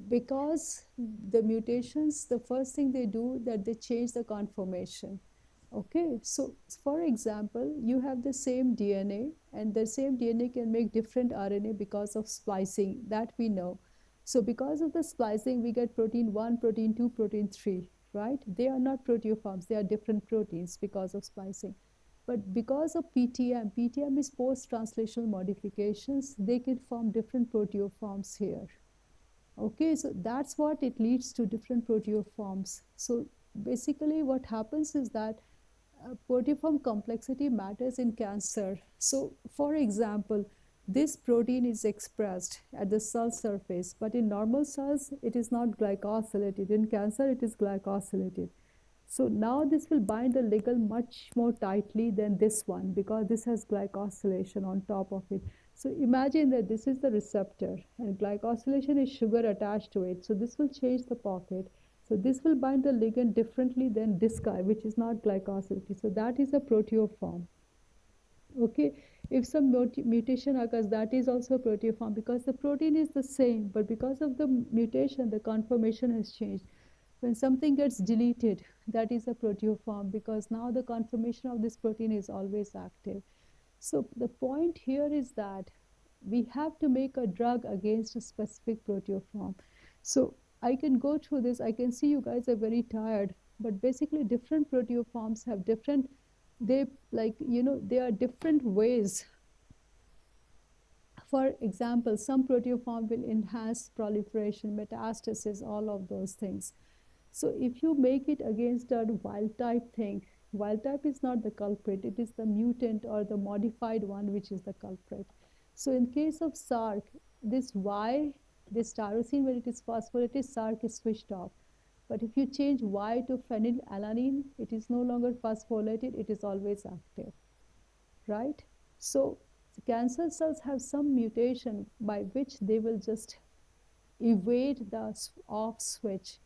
B: Because the mutations, the first thing they do that they change the conformation. Okay, so for example, you have the same DNA and the same DNA can make different RNA because of splicing, that we know. So because of the splicing, we get protein 1, protein 2, protein 3, right? They are not proteoforms, they are different proteins because of splicing. But because of PTM is post-translational modifications, they can form different proteoforms here. Okay, so that's what it leads to, different proteoforms. So basically what happens is that proteoform complexity matters in cancer. So for example, this protein is expressed at the cell surface, but in normal cells, it is not glycosylated. In cancer, it is glycosylated. So now this will bind the ligand much more tightly than this one because this has glycosylation on top of it. So imagine that this is the receptor and glycosylation is sugar attached to it. So this will change the pocket. So this will bind the ligand differently than this guy, which is not glycosylated. So that is a proteoform. Okay, if some mutation occurs, that is also a proteoform because the protein is the same, but because of the mutation, the conformation has changed. When something gets deleted, that is a proteoform because now the conformation of this protein is always active. So the point here is that we have to make a drug against a specific proteoform. So I can go through this. I can see you guys are very tired, but basically different proteoforms have different, they are different ways. For example, some proteoform will enhance proliferation, metastasis, all of those things. So if you make it against a wild type thing, wild type is not the culprit, it is the mutant or the modified one which is the culprit. So in case of SARC, this Y, this tyrosine, when it is phosphorylated, SARC is switched off. But if you change Y to phenylalanine, it is no longer phosphorylated, it is always active, right? So cancer cells have some mutation by which they will just evade the off switch.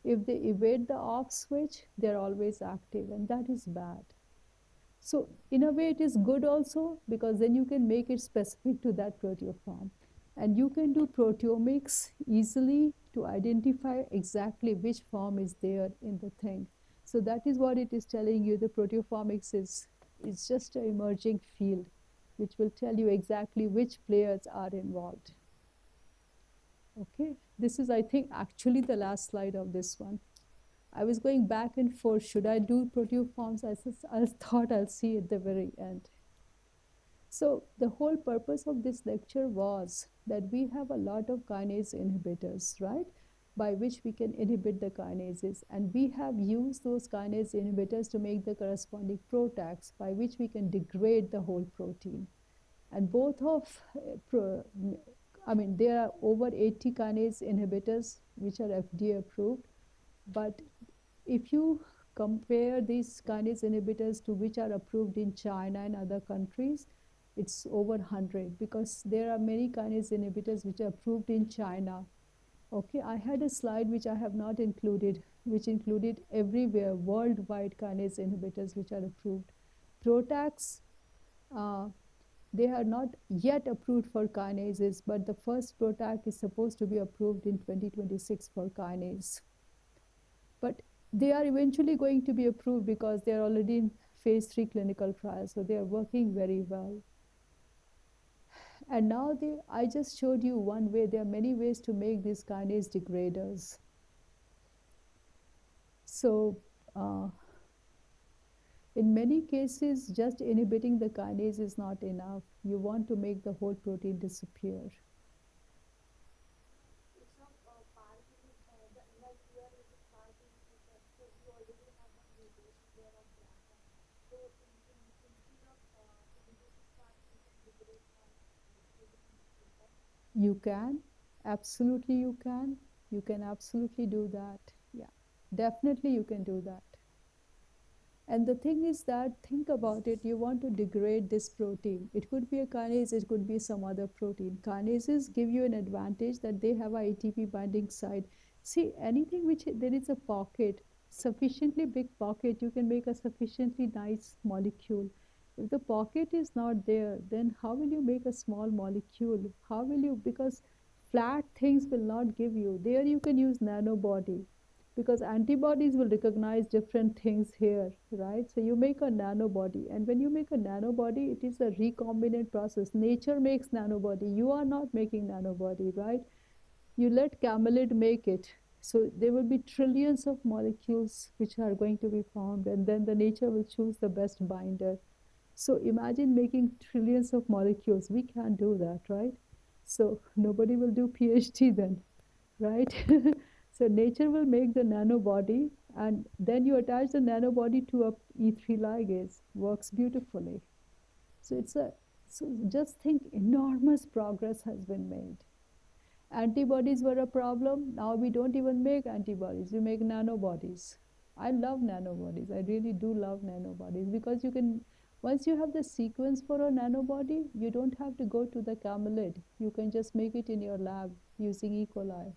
B: If they evade the off switch, they're always active, and that is bad. So in a way, it is good also because then you can make it specific to that proteoform. And you can do proteomics easily to identify exactly which form is there in the thing. So that is what it is telling you. The proteoformics is just an emerging field which will tell you exactly which players are involved. Okay, this is, I think, actually the last slide of this one. I was going back and forth. Should I do proteoforms? I thought I'll see at the very end. So the whole purpose of this lecture was that we have a lot of kinase inhibitors, right? By which we can inhibit the kinases. And we have used those kinase inhibitors to make the corresponding PROTACs by which we can degrade the whole protein. And both of, there are over 80 kinase inhibitors which are FDA approved. But if you compare these kinase inhibitors to which are approved in China and other countries, it's over 100 because there are many kinase inhibitors which are approved in China. Okay, I had a slide which I have not included, which included everywhere worldwide kinase inhibitors which are approved. PROTACs, they are not yet approved for kinases, but the first PROTAC is supposed to be approved in 2026 for kinase. But they are eventually going to be approved because they are already in phase 3 clinical trials, so they are working very well. And now I just showed you one way. There are many ways to make these kinase degraders. So in many cases, just inhibiting the kinase is not enough. You want to make the whole protein disappear. You can, absolutely you can. You can absolutely do that. Yeah, definitely you can do that. And the thing is that, think about it, you want to degrade this protein. It could be a kinase, it could be some other protein. Kinases give you an advantage that they have a ATP binding site. See, anything which there is a pocket, sufficiently big pocket, you can make a sufficiently nice molecule. If the pocket is not there, then how will you make a small molecule? How will you, because flat things will not give you. There you can use nanobody, because antibodies will recognize different things here, right? So you make a nanobody, and when you make a nanobody, it is a recombinant process. Nature makes nanobody. You are not making nanobody, right? You let camelid make it. So there will be trillions of molecules which are going to be formed, and then the nature will choose the best binder. So imagine making trillions of molecules. We can't do that, right? So nobody will do PhD then, right? So nature will make the nanobody, and then you attach the nanobody to a E3 ligase. Works beautifully. So so just think, enormous progress has been made. Antibodies were a problem. Now we don't even make antibodies. We make nanobodies. I love nanobodies. I really do love nanobodies, because you can, once you have the sequence for a nanobody, you don't have to go to the camelid. You can just make it in your lab using E. coli.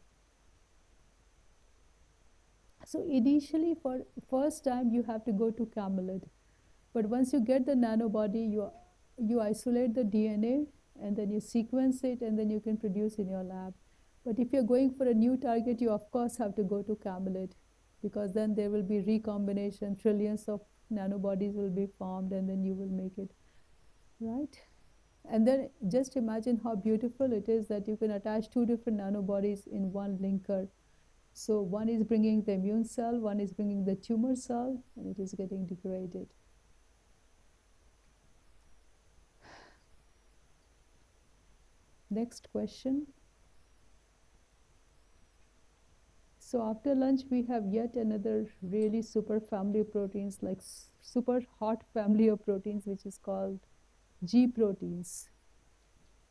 B: So initially, for first time, you have to go to camelid. But once you get the nanobody, you isolate the DNA, and then you sequence it, and then you can produce in your lab. But if you're going for a new target, you of course have to go to camelid, because then there will be recombination, trillions of nanobodies will be formed, and then you will make it, right? And then just imagine how beautiful it is that you can attach two different nanobodies in one linker. So one is bringing the immune cell, one is bringing the tumor cell, and it is getting degraded. Next question. So after lunch, we have yet another really super family of proteins, like super hot family of proteins, which is called G proteins.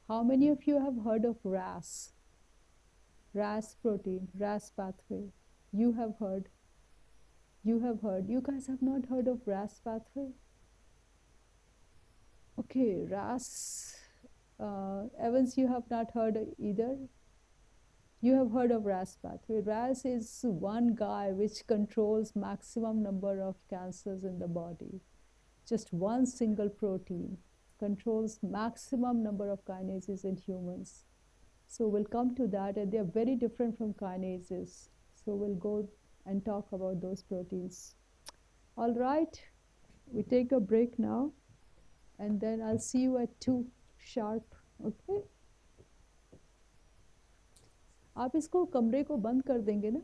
B: How many of you have heard of RAS? RAS protein, RAS pathway. You have heard. You have heard. You guys have not heard of RAS pathway? Okay, RAS. Evans, you have not heard either? You have heard of RAS pathway. RAS is one guy which controls maximum number of cancers in the body. Just one single protein controls maximum number of kinases in humans. So we'll come to that, and they're very different from kinases. So we'll go and talk about those proteins. All right, we take a break now, and then I'll see you at 2 sharp, okay? आप इसको कमरे को बंद कर देंगे ना?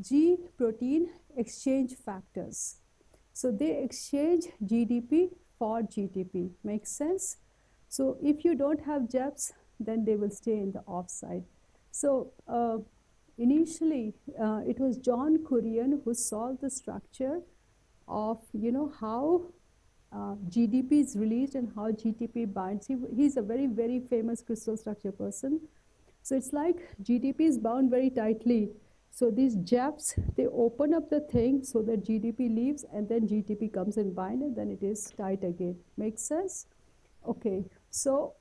B: G protein exchange factors. So they exchange GDP for GTP. Makes sense? So if you don't have JEPs, then they will stay in the offside. So initially, it was John Kurian who solved the structure of, how GDP is released and how GTP binds. He's a very, very famous crystal structure person. So it's like GDP is bound very tightly. So these JEPs, they open up the thing so that GDP leaves, and then GTP comes and bind, and then it is tight again. Makes sense? Okay, so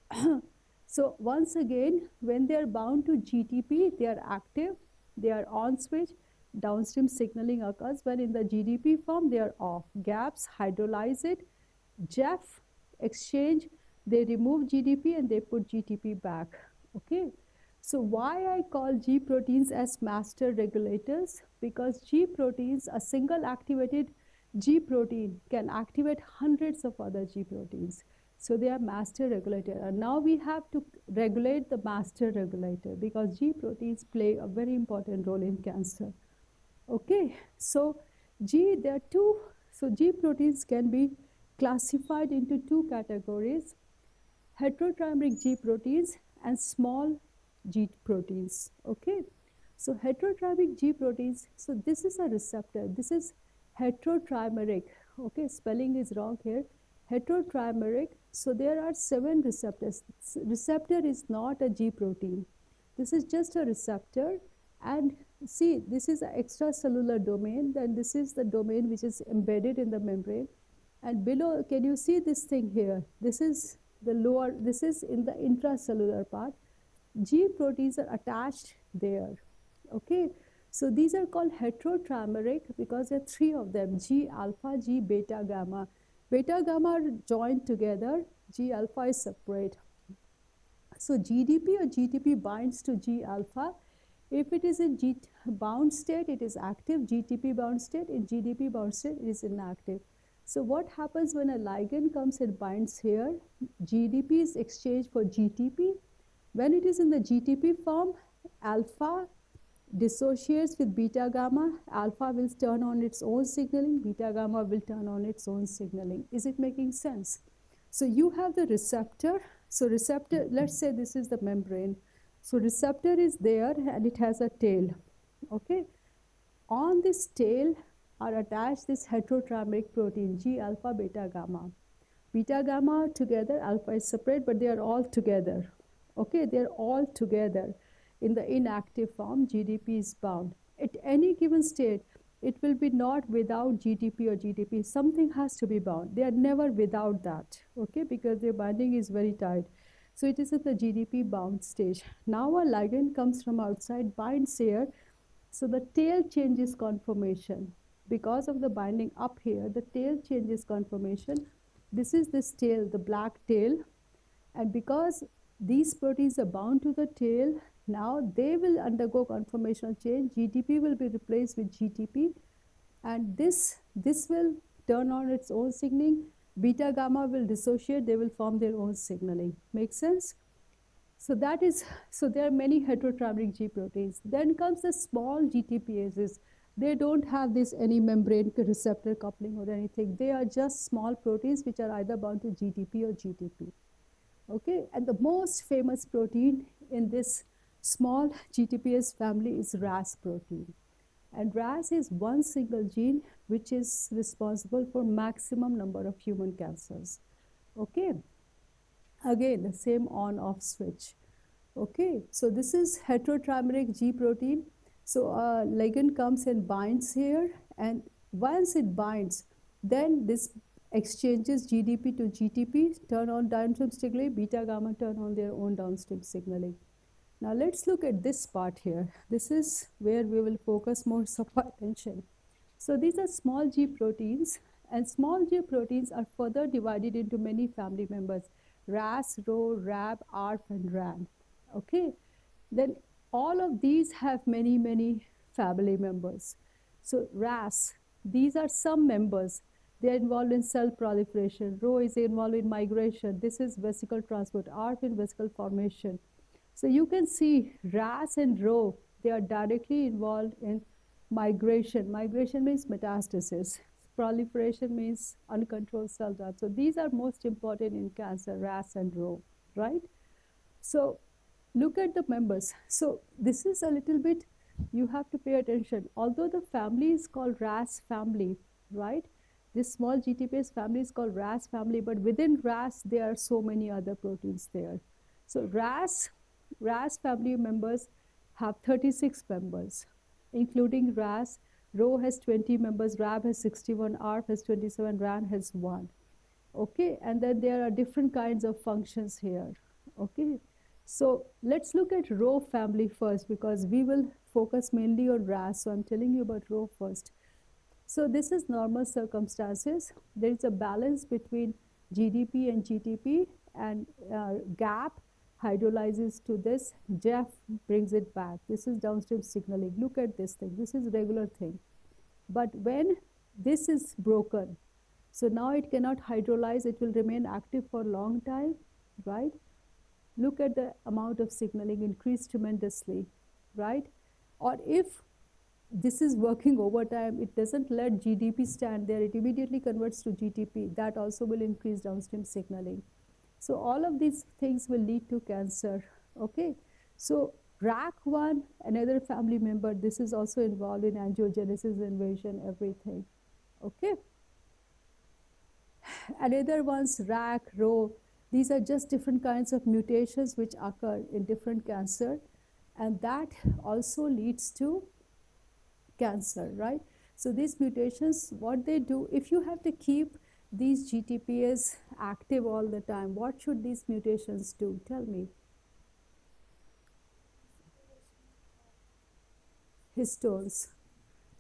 B: so once again, when they are bound to GTP, they are active, they are on switch, downstream signaling occurs. When in the GDP form, they are off. GAPs hydrolyze it, JEF exchange, they remove GDP and they put GTP back. Okay. So why I call G proteins as master regulators? Because G proteins, a single activated G protein can activate hundreds of other G proteins. So they are master regulator. And now we have to regulate the master regulator, because G proteins play a very important role in cancer. Okay, so there are two. So G proteins can be classified into two categories: heterotrimeric G proteins and small G proteins. Okay, so heterotrimeric G proteins, so this is a receptor, this is heterotrimeric. Okay, spelling is wrong here. Heterotrimeric, so there are 7 receptors. Receptor is not a G protein, this is just a receptor. And see, this is an extracellular domain, then this is the domain which is embedded in the membrane. And below, can you see this thing here? This is the lower, this is in the intracellular part. G proteins are attached there. Okay, so these are called heterotrimeric because there are 3 of them: G alpha, G beta, gamma. Beta, gamma are joined together, G alpha is separate. So GDP or GTP binds to G alpha. If it is in G bound state, it is active. GTP bound state, in GDP bound state, it is inactive. So what happens when a ligand comes and binds here? GDP is exchanged for GTP. When it is in the GTP form, alpha dissociates with beta gamma. Alpha will turn on its own signaling, beta gamma will turn on its own signaling. Is it making sense? So you have the receptor. So receptor, let's say this is the membrane. So receptor is there and it has a tail. Okay, on this tail are attached this heterotrimeric protein, G alpha, beta gamma. Beta gamma together, alpha is separate, but they are all together. Okay, they are all together. In the inactive form, GDP is bound. At any given state, it will be not without GTP or GTP. Something has to be bound. They are never without that, okay, because their binding is very tight. So it is at the GDP bound stage. Now a ligand comes from outside, binds here. So the tail changes conformation. Because of the binding up here, the tail changes conformation. This is this tail, the black tail. And because these proteins are bound to the tail, now they will undergo conformational change. GTP will be replaced with GTP, and this will turn on its own signaling. Beta gamma will dissociate, they will form their own signaling. Make sense? So that is, so there are many heterotrimeric G proteins. Then comes the small GTPases. They don't have this any membrane receptor coupling or anything. They are just small proteins which are either bound to GTP or GTP. Okay, and the most famous protein in this small GTPase family is RAS protein. And RAS is one single gene which is responsible for maximum number of human cancers. Okay, again the same on-off switch. Okay, so this is heterotrimeric G protein. So a ligand comes and binds here, and once it binds, then this exchanges GDP to GTP, turn on downstream signaling, beta gamma turn on their own downstream signaling. Now let's look at this part here. This is where we will focus most of our attention. So these are small G proteins, and small G proteins are further divided into many family members: RAS, RHO, RAB, ARF, and RAN. Okay, then all of these have many family members. So RAS, these are some members. They are involved in cell proliferation. RHO is involved in migration. This is vesicle transport. ARF in vesicle formation. So you can see RAS and RHO, they are directly involved in migration. Migration means metastasis. Proliferation means uncontrolled cell death. So these are most important in cancer, RAS and RHO, right? So look at the members. So this is a little bit, you have to pay attention. Although the family is called RAS family, right? This small GTPase family is called RAS family, but within RAS, there are so many other proteins there. So RAS family members have 36 members, including RAS. RHO has 20 members, RAB has 61, ARF has 27, RAN has 1. Okay, and then there are different kinds of functions here. Okay, so let's look at RHO family first, because we will focus mainly on RAS. So I'm telling you about RHO first. So this is normal circumstances. There is a balance between GDP and GTP, and GAP hydrolyzes to this, JEF brings it back. This is downstream signaling. Look at this thing. This is regular thing. But when this is broken, so now it cannot hydrolyze, it will remain active for a long time, right? Look at the amount of signaling increased tremendously, right? Or if this is working overtime. It doesn't let GDP stand there. It immediately converts to GTP. That also will increase downstream signaling. So all of these things will lead to cancer. Okay. So RAC1, another family member, this is also involved in angiogenesis, invasion, everything. Okay. Another ones, RAC, RHO, these are just different kinds of mutations which occur in different cancer, and that also leads to cancer, right? So these mutations, what they do, if you have to keep these GTPase active all the time, what should these mutations do? Tell me. Histones.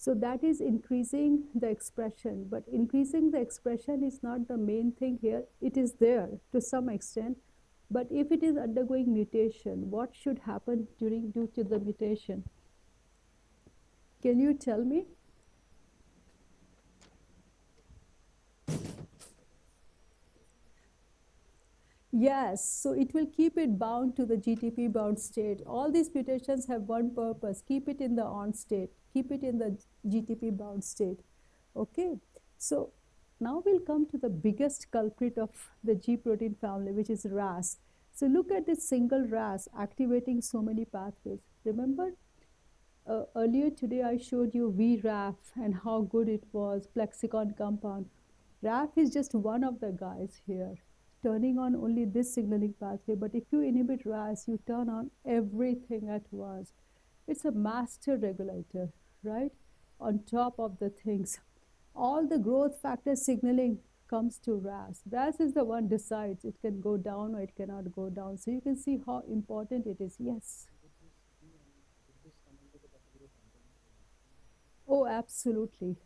B: So that is increasing the expression, but increasing the expression is not the main thing here. It is there to some extent, but if it is undergoing mutation, what should happen due to the mutation? Can you tell me? Yes, so it will keep it bound to the GTP bound state. All these mutations have one purpose: keep it in the on state, keep it in the GTP bound state. Okay, so now we'll come to the biggest culprit of the G protein family, which is RAS. So look at this single RAS activating so many pathways. Remember, earlier today I showed you VRAF and how good it was, Plexicon compound. RAF is just one of the guys here, turning on only this signaling pathway. But if you inhibit RAS, you turn on everything at once. It's a master regulator, right? On top of the things. All the growth factor signaling comes to RAS. RAS is the one decides it can go down or it cannot go down. So you can see how important it is. Yes. Oh, absolutely.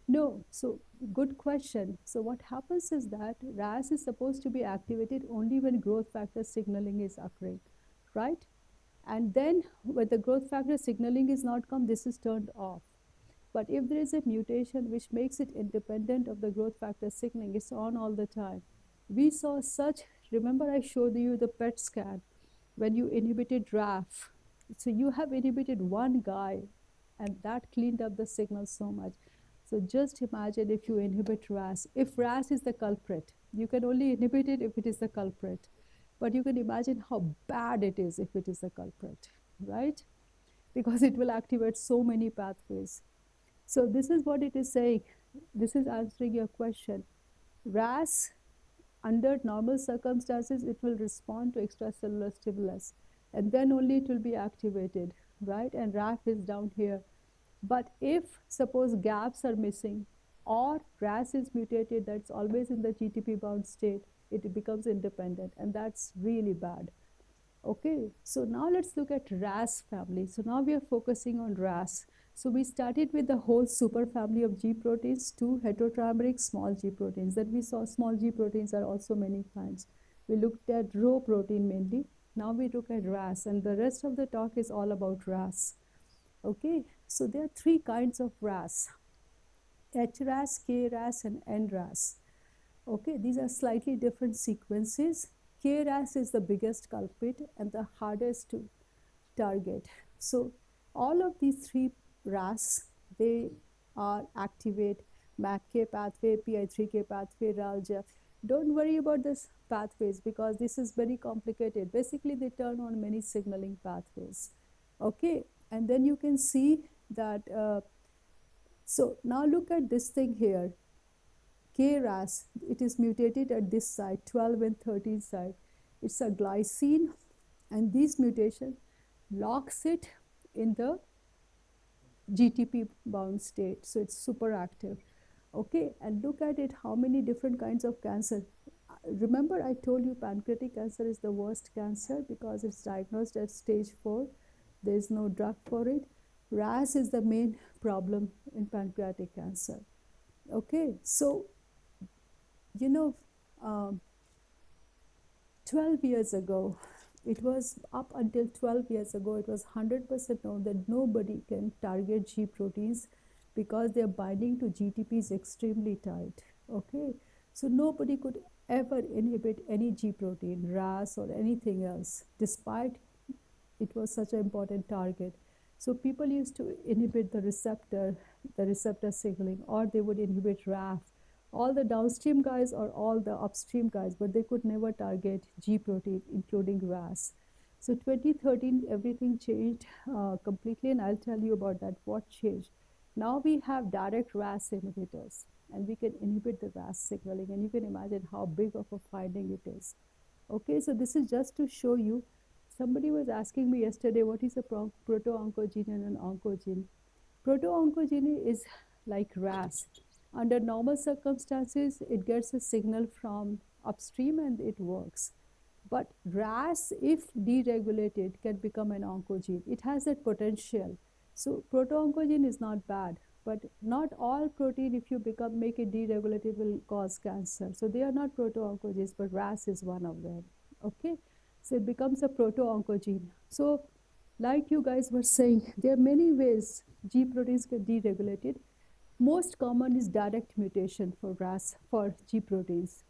B: No, so good question. So what happens is that RAS is supposed to be activated only when growth factor signaling is occurring, right? And then when the growth factor signaling is not come, this is turned off. But if there is a mutation which makes it independent of the growth factor signaling, it's on all the time. We saw such, remember I showed you the PET scan when you inhibited RAF. So you have inhibited one guy and that cleaned up the signal so much. So just imagine if you inhibit RAS. If RAS is the culprit, you can only inhibit it if it is the culprit. But you can imagine how bad it is if it is the culprit, right? Because it will activate so many pathways. So this is what it is saying. This is answering your question. RAS, under normal circumstances, it will respond to extracellular stimulus, and then only it will be activated, right? And RAF is down here. But if suppose gaps are missing or RAS is mutated, that's always in the GTP bound state, it becomes independent, and that's really bad. Okay, so now let's look at RAS family. So now we are focusing on RAS. So we started with the whole superfamily of G proteins, 2 heterotrimeric small G proteins. Then we saw small G proteins are also many kinds. We looked at Rho protein mainly. Now we look at RAS, and the rest of the talk is all about RAS. Okay, so there are 3 kinds of RAS: HRAS, KRAS, and NRAS. Okay, these are slightly different sequences. KRAS is the biggest culprit and the hardest to target. So all of these 3 RAS, they are activate MACK pathway, PI3K pathway, RALJA. Don't worry about this pathways because this is very complicated. Basically, they turn on many signaling pathways. Okay, and then you can see that, so now look at this thing here. KRAS, it is mutated at this site, 12 and 13 site. It's a glycine, and this mutation locks it in the GTP bound state. So it's super active. Okay, and look at it, how many different kinds of cancer. Remember I told you pancreatic cancer is the worst cancer because it's diagnosed at stage 4. There is no drug for it. RAS is the main problem in pancreatic cancer. Okay, so, you know, 12 years ago, it was up until 12 years ago, it was 100% known that nobody can target G proteins because their binding to GTP is extremely tight. Okay, so nobody could ever inhibit any G protein, RAS or anything else, despite it was such an important target. So people used to inhibit the receptor signaling, or they would inhibit RAF, all the downstream guys or all the upstream guys, but they could never target G protein, including RAS. So 2013, everything changed completely, and I'll tell you about that, what changed. Now we have direct RAS inhibitors, and we can inhibit the RAS signaling, and you can imagine how big of a finding it is. Okay, so this is just to show you. Somebody was asking me yesterday, what is a proto-oncogene and an oncogene? Proto-oncogene is like RAS. Under normal circumstances, it gets a signal from upstream and it works. But RAS, if deregulated, can become an oncogene. It has that potential. So proto-oncogene is not bad, but not all protein, if you make it deregulated, will cause cancer. So they are not proto-oncogenes, but RAS is one of them. Okay, so it becomes a proto-oncogene. So like you guys were saying, there are many ways G proteins get deregulated. Most common is direct mutation for RAS, for G proteins.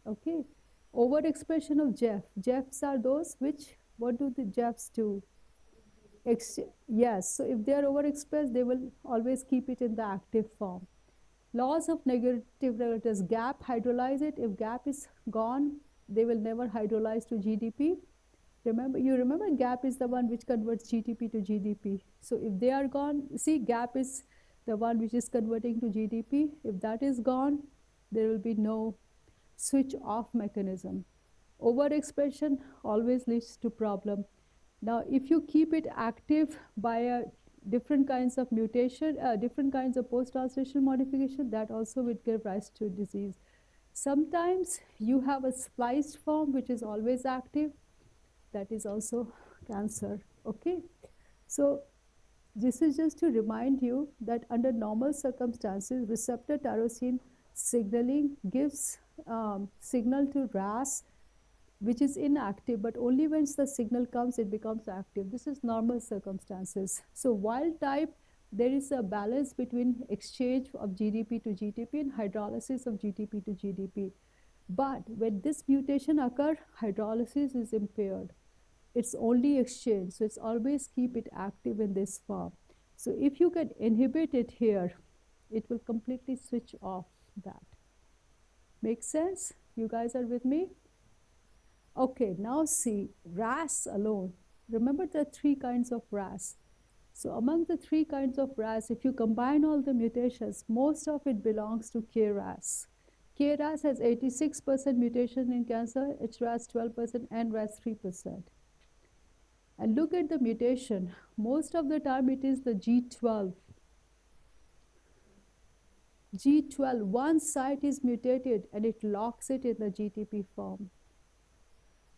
B: Okay, overexpression of JEF. JEFs are those which, what do the JEFs do? Yes, so if they are overexpressed, they will always keep it in the active form. Loss of negative regulators, GAP hydrolyze it. If GAP is gone, they will never hydrolyze to GDP. You remember GAP is the one which converts GTP to GDP. So if they are gone, see, GAP is the one which is converting to GDP. If that is gone, there will be no switch off mechanism. Overexpression always leads to problem. Now, if you keep it active by different kinds of mutation, different kinds of post-translational modification, that also would give rise to disease. Sometimes you have a spliced form which is always active. That is also cancer. Okay, so this is just to remind you that under normal circumstances, receptor tyrosine signaling gives signal to RAS, which is inactive, but only once the signal comes, it becomes active. This is normal circumstances. So wild type, there is a balance between exchange of GDP to GTP and hydrolysis of GTP to GDP. But when this mutation occurs, hydrolysis is impaired. It's only exchange, so it's always keep it active in this form. So if you can inhibit it here, it will completely switch off that. Make sense? You guys are with me? Okay, now see, RAS alone. Remember the three kinds of RAS. So among the three kinds of RAS, if you combine all the mutations, most of it belongs to KRAS. KRAS has 86% mutation in cancer, HRAS 12%, NRAS 3%. And look at the mutation. Most of the time it is the G12. G12, one site is mutated and it locks it in the GTP form.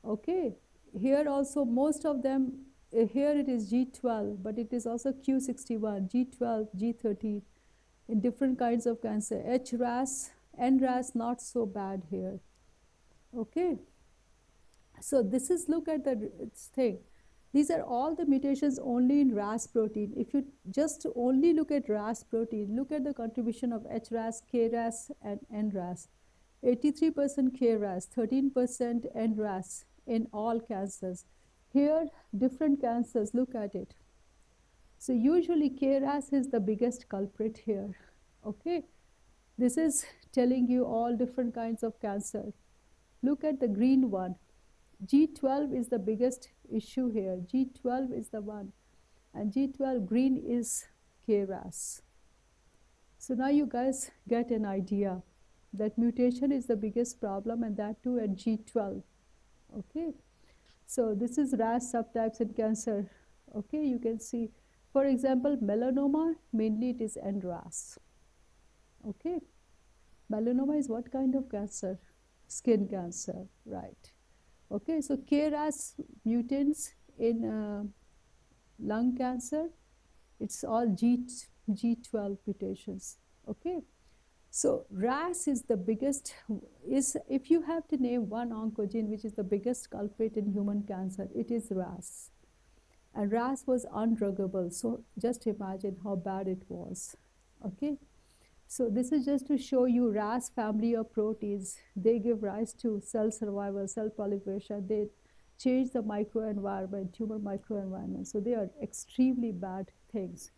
B: Okay, here also most of them, here it is G12, but it is also Q61, G12, G13 in different kinds of cancer. HRAS, NRAS, not so bad here. Okay, so this is, look at the thing. These are all the mutations only in RAS protein. If you just only look at RAS protein, look at the contribution of HRAS, KRAS, and NRAS. 83% KRAS, 13% NRAS in all cancers. Here, different cancers, look at it. So usually KRAS is the biggest culprit here. Okay, this is telling you all different kinds of cancer. Look at the green one. G12 is the biggest issue here. G12 is the one. And G12 green is KRAS. So now you guys get an idea that mutation is the biggest problem, and that too at G12. Okay. So this is RAS subtypes in cancer. Okay, you can see, for example, melanoma, mainly it is NRAS. Okay. Melanoma is what kind of cancer? Skin cancer, right. Okay, so KRAS mutants in lung cancer, it's all G12 mutations. Okay, so RAS is the biggest, if you have to name one oncogene which is the biggest culprit in human cancer, it is RAS. And RAS was undruggable, so just imagine how bad it was. Okay, so this is just to show you RAS family of proteins. They give rise to cell survival, cell proliferation. They change the microenvironment, tumor microenvironment. So they are extremely bad things.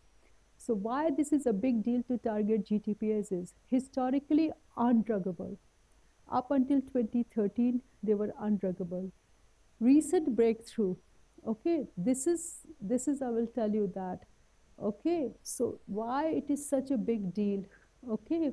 B: So why this is a big deal to target GTPase is historically undruggable. Up until 2013, they were undruggable. Recent breakthrough, okay, this is I will tell you that. Okay, so why it is such a big deal? Okay,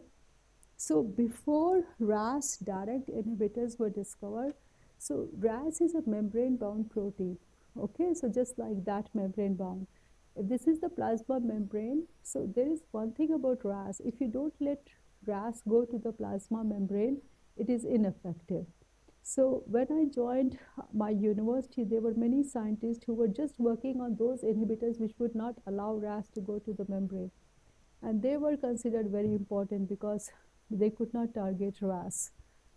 B: so before RAS direct inhibitors were discovered, so RAS is a membrane-bound protein. Okay, so just like that membrane-bound. If this is the plasma membrane, so there is one thing about RAS. If you don't let RAS go to the plasma membrane, it is ineffective. So when I joined my university, there were many scientists who were just working on those inhibitors which would not allow RAS to go to the membrane. And they were considered very important because they could not target RAS.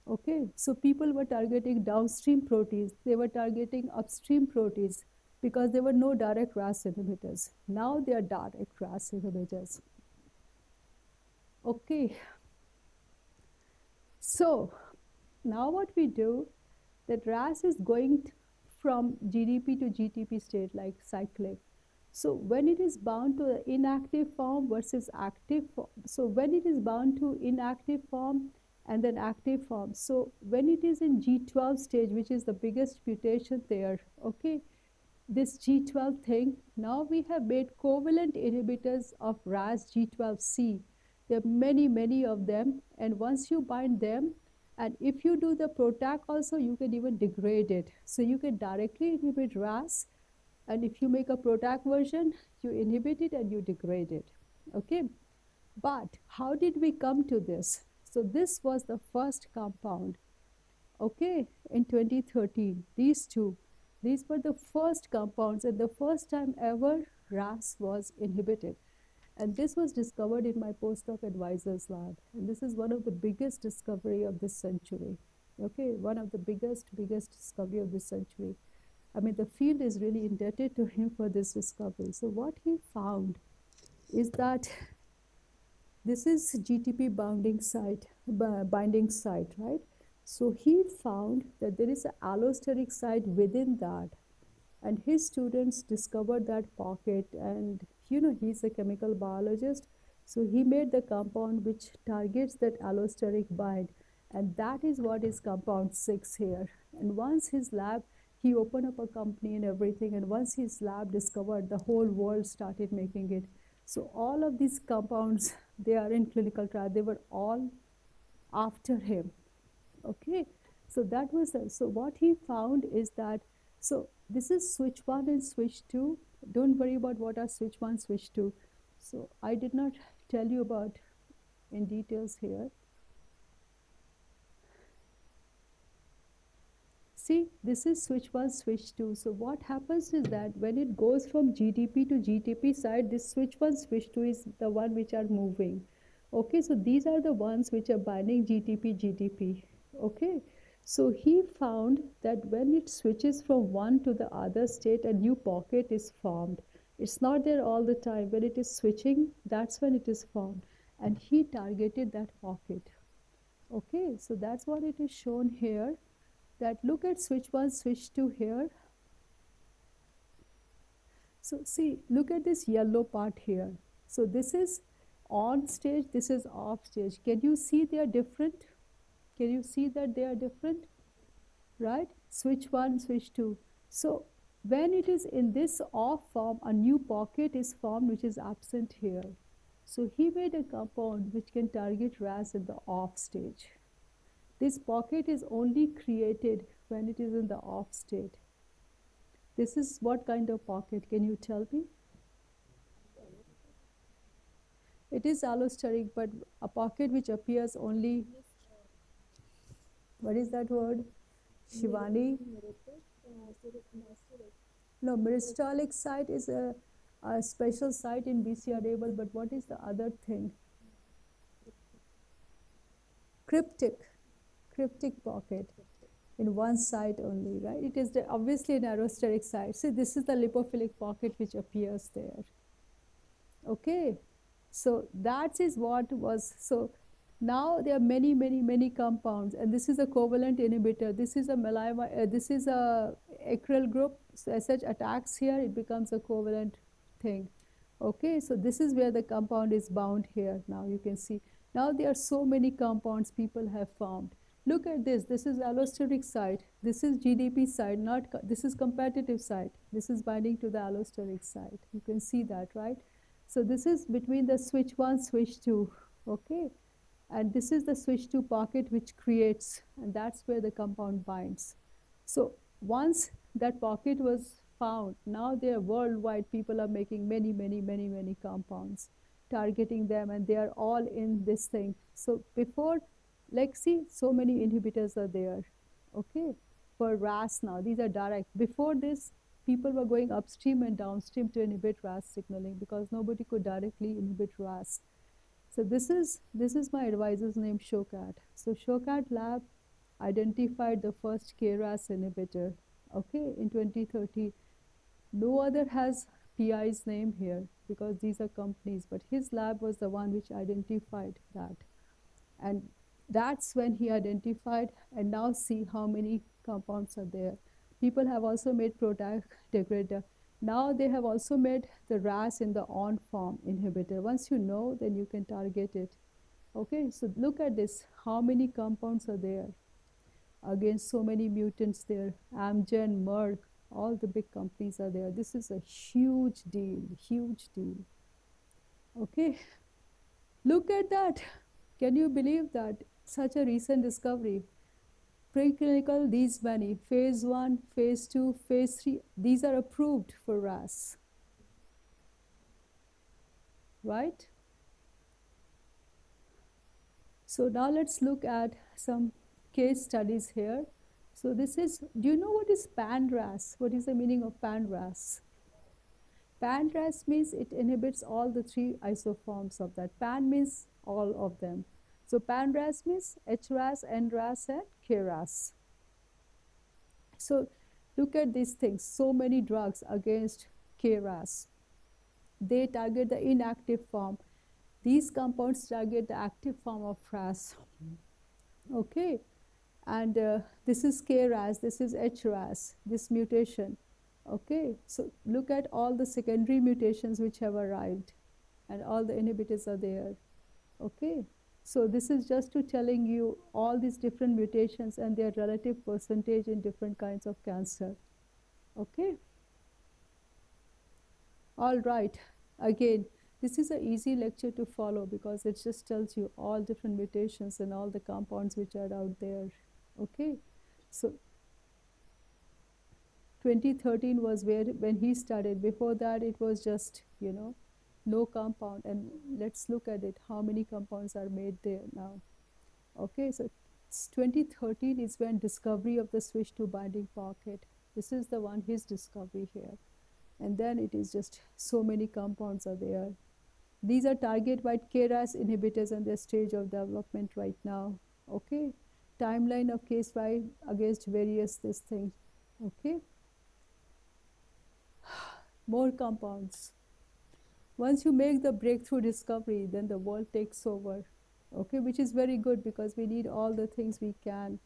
B: Okay, so people were targeting downstream proteins, they were targeting upstream proteins because there were no direct RAS inhibitors. Now they are direct RAS inhibitors. Okay, so now what we do, that RAS is going from GDP to GTP state like cyclic. So when it is bound to the inactive form versus active form, so when it is bound to inactive form and then active form, so when it is in G12 stage, which is the biggest mutation there, okay, this G12 thing, now we have made covalent inhibitors of RAS G12C. There are many of them, and once you bind them, and if you do the PROTAC also, you can even degrade it. So you can directly inhibit RAS, and if you make a PROTAC version, you inhibit it and you degrade it. Okay, but how did we come to this? So this was the first compound. Okay, in 2013, these were the first compounds, and the first time ever RAS was inhibited. And this was discovered in my postdoc advisor's lab. And this is one of the biggest discovery of this century. Okay, one of the biggest discovery of this century. I mean, the field is really indebted to him for this discovery. So what he found is that this is GTP binding site, right? So he found that there is an allosteric site within that. And his students discovered that pocket, and he's a chemical biologist. So he made the compound which targets that allosteric bind. And that is what is compound 6 here. And once his lab, he opened up a company and everything, and once his lab discovered, the whole world started making it. So all of these compounds, they are in clinical trial. They were all after him. Okay, so that was so what he found is that, so this is switch 1 and switch 2. Don't worry about what are switch 1, switch 2. So I did not tell you about in details here. See, this is switch 1, switch 2. So what happens is that when it goes from GDP to GTP side, this switch 1, switch 2 is the one which are moving. Okay, so these are the ones which are binding GTP. Okay, so he found that when it switches from one to the other state, a new pocket is formed. It's not there all the time. When it is switching, that's when it is formed. And he targeted that pocket. Okay, so that's what it is shown here. That look at switch 1, switch 2 here. So see, look at this yellow part here. So this is on stage, this is off stage. Can you see they are different? Can you see that they are different? Right? Switch 1, switch 2. So when it is in this off form, a new pocket is formed which is absent here. So he made a compound which can target RAS in the off stage. This pocket is only created when it is in the off state. This is what kind of pocket? Can you tell me? It is allosteric, but a pocket which appears only. What is that word? Shivani? No, meristolic site is a special site in BCR-ABL, but what is the other thing? Cryptic pocket in one site only, right? It is obviously an allosteric site. See, this is the lipophilic pocket which appears there. Okay, so that is what was, so now there are many compounds, and this is a covalent inhibitor. This is a this is a acryl group. So as such attacks here, it becomes a covalent thing. Okay, so this is where the compound is bound here. Now you can see. Now there are so many compounds people have found. Look at this. This is allosteric site. This is GDP site. Not this is competitive site. This is binding to the allosteric site. You can see that, right? So this is between the switch 1, switch 2. Okay, and this is the switch 2 pocket which creates, and that's where the compound binds. So once that pocket was found, now there worldwide people are making many compounds, targeting them, and they are all in this thing. So before, like, see, so many inhibitors are there. Okay, for RAS now, these are direct. Before this, people were going upstream and downstream to inhibit RAS signaling because nobody could directly inhibit RAS. So this is my advisor's name, Shokat. So Shokat lab identified the first KRAS inhibitor, okay, in 2013. No other has PI's name here because these are companies, but his lab was the one which identified that. And that's when he identified, and now see how many compounds are there. People have also made protease degrader. Now they have also made the RAS in the on form inhibitor. Once you know, then you can target it. Okay, so look at this, how many compounds are there? Again, so many mutants there. Amgen, Merck, all the big companies are there. This is a huge deal, huge deal. Okay, look at that. Can you believe that? Such a recent discovery. Preclinical, these many. Phase 1, phase 2, phase 3, these are approved for RAS. Right? So now let's look at some case studies here. So this is, do you know what is pan-RAS? What is the meaning of pan-RAS? Pan-RAS means it inhibits all the 3 isoforms of that. Pan means all of them. So pan-RAS means HRAS, NRAS, and KRAS. So look at these things. So many drugs against KRAS. They target the inactive form. These compounds target the active form of RAS. Okay, and this is KRAS, this is HRAS, this mutation. Okay, so look at all the secondary mutations which have arrived, and all the inhibitors are there. Okay, so this is just to telling you all these different mutations and their relative percentage in different kinds of cancer. Okay, all right, again, this is an easy lecture to follow because it just tells you all different mutations and all the compounds which are out there. Okay, so 2013 was when he started. Before that, it was just, you know, no compound. And let's look at it, how many compounds are made there now. Okay, so 2013 is when discovery of the switch to binding pocket. This is the one, his discovery here. And then it is just so many compounds are there. These are target by KRAS inhibitors and their stage of development right now. Okay, timeline of case 5 against various this thing. Okay, more compounds. Once you make the breakthrough discovery, then the world takes over. Okay, which is very good because we need all the things we can.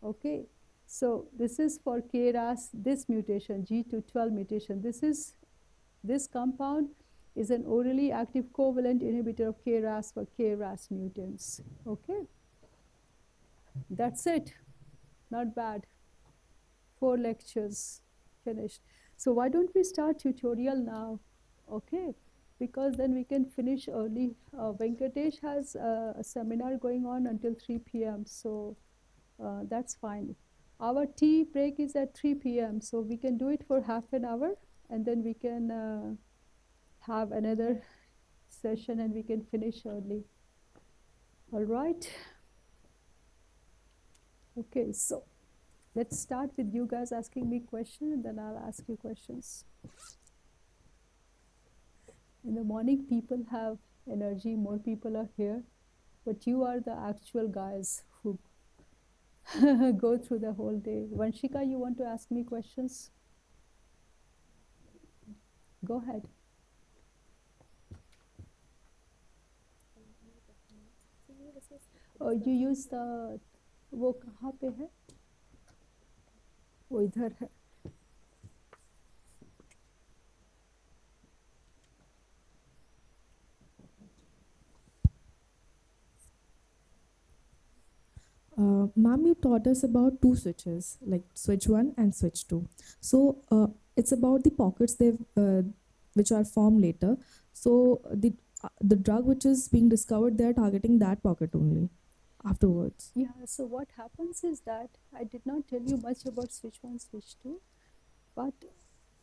B: Okay, so this is for KRAS, this mutation, G212 mutation. This compound is an orally active covalent inhibitor of KRAS for KRAS mutants. Okay, that's it. Not bad. 4 lectures finished. So why don't we start tutorial now? Okay, because then we can finish early. Venkatesh has a seminar going on until 3 p.m. So that's fine. Our tea break is at 3 p.m. So we can do it for half an hour, and then we can have another session and we can finish early. All right. Okay, so let's start with you guys asking me questions, and then I'll ask you questions. In the morning, people have energy, more people are here, but you are the actual guys who go through the whole day. Vanshika, you want to ask me questions? Go ahead. You use the, वो कहाँ पे है? वो इधर है.
E: ma'am, you taught us about two switches, like switch 1 and switch 2. So it's about the pockets which are formed later. So the drug which is being discovered, they are targeting that pocket only afterwards.
B: Yeah, so what happens is that I did not tell you much about switch 1, switch 2, but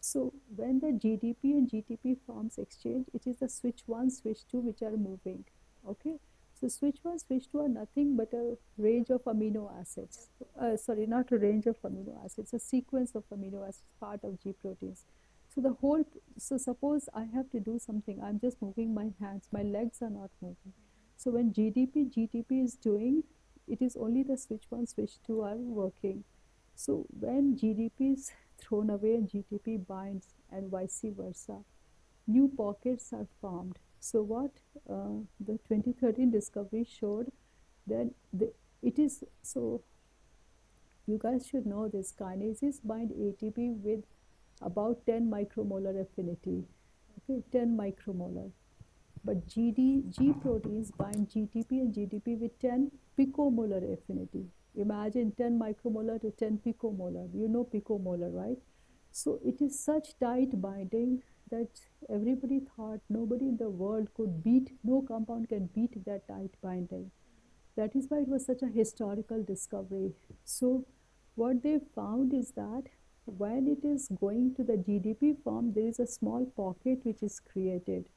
B: so when the GDP and GTP forms exchange, it is the switch 1, switch 2 which are moving. Okay, so switch 1, switch 2 are nothing but a range of amino acids. Sorry, not a range of amino acids, a sequence of amino acids, part of G proteins. So the whole, so suppose I have to do something, I'm just moving my hands, my legs are not moving. So when GDP, GTP is doing, it is only the switch 1, switch 2 are working. So when GDP is thrown away and GTP binds and vice versa, new pockets are formed. So what the 2013 discovery showed that it is, so you guys should know this, kinases bind ATP with about 10 micromolar affinity, okay, 10 micromolar. But G proteins bind GTP and GDP with 10 picomolar affinity. Imagine 10 micromolar to 10 picomolar. You know picomolar, right? So it is such tight binding that everybody thought nobody in the world could beat, no compound can beat that tight binding. That is why it was such a historical discovery. So what they found is that when it is going to the GDP form, there is a small pocket which is created.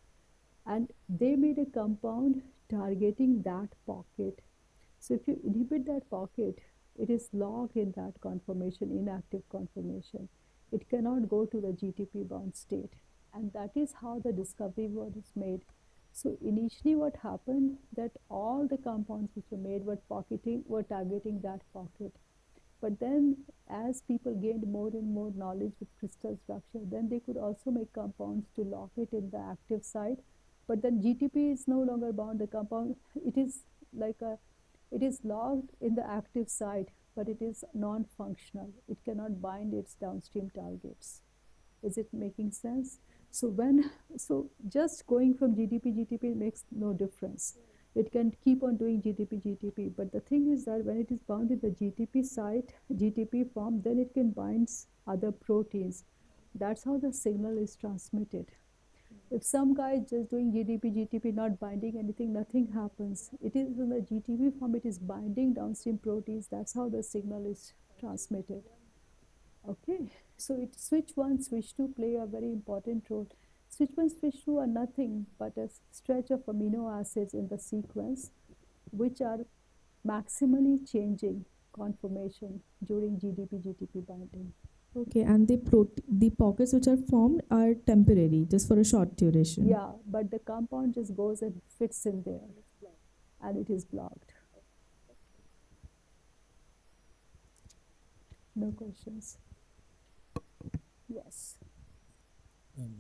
B: And they made a compound targeting that pocket. So if you inhibit that pocket, it is locked in that conformation, inactive conformation. It cannot go to the GTP bound state. And that is how the discovery was made. So initially what happened, that all the compounds which were made were targeting that pocket. But then as people gained more and more knowledge with crystal structure, then they could also make compounds to lock it in the active site. But then GTP is no longer bound, the compound, it is locked in the active site, but it is non-functional. It cannot bind its downstream targets. Is it making sense? So just going from GTP makes no difference. It can keep on doing GTP, but the thing is that when it is bound in the GTP site, GTP form, then it can bind other proteins. That's how the signal is transmitted. If some guy is just doing GTP, not binding anything, nothing happens. It is in the GTP form, it is binding downstream proteins. That's how the signal is transmitted. Okay, so switch 1, switch 2 play a very important role. Switch 1, switch 2 are nothing but a stretch of amino acids in the sequence which are maximally changing conformation during GTP binding.
E: Okay, and the pockets which are formed are temporary, just for a short duration.
B: Yeah, but the compound just goes and fits in there, and it is blocked. No questions? Yes.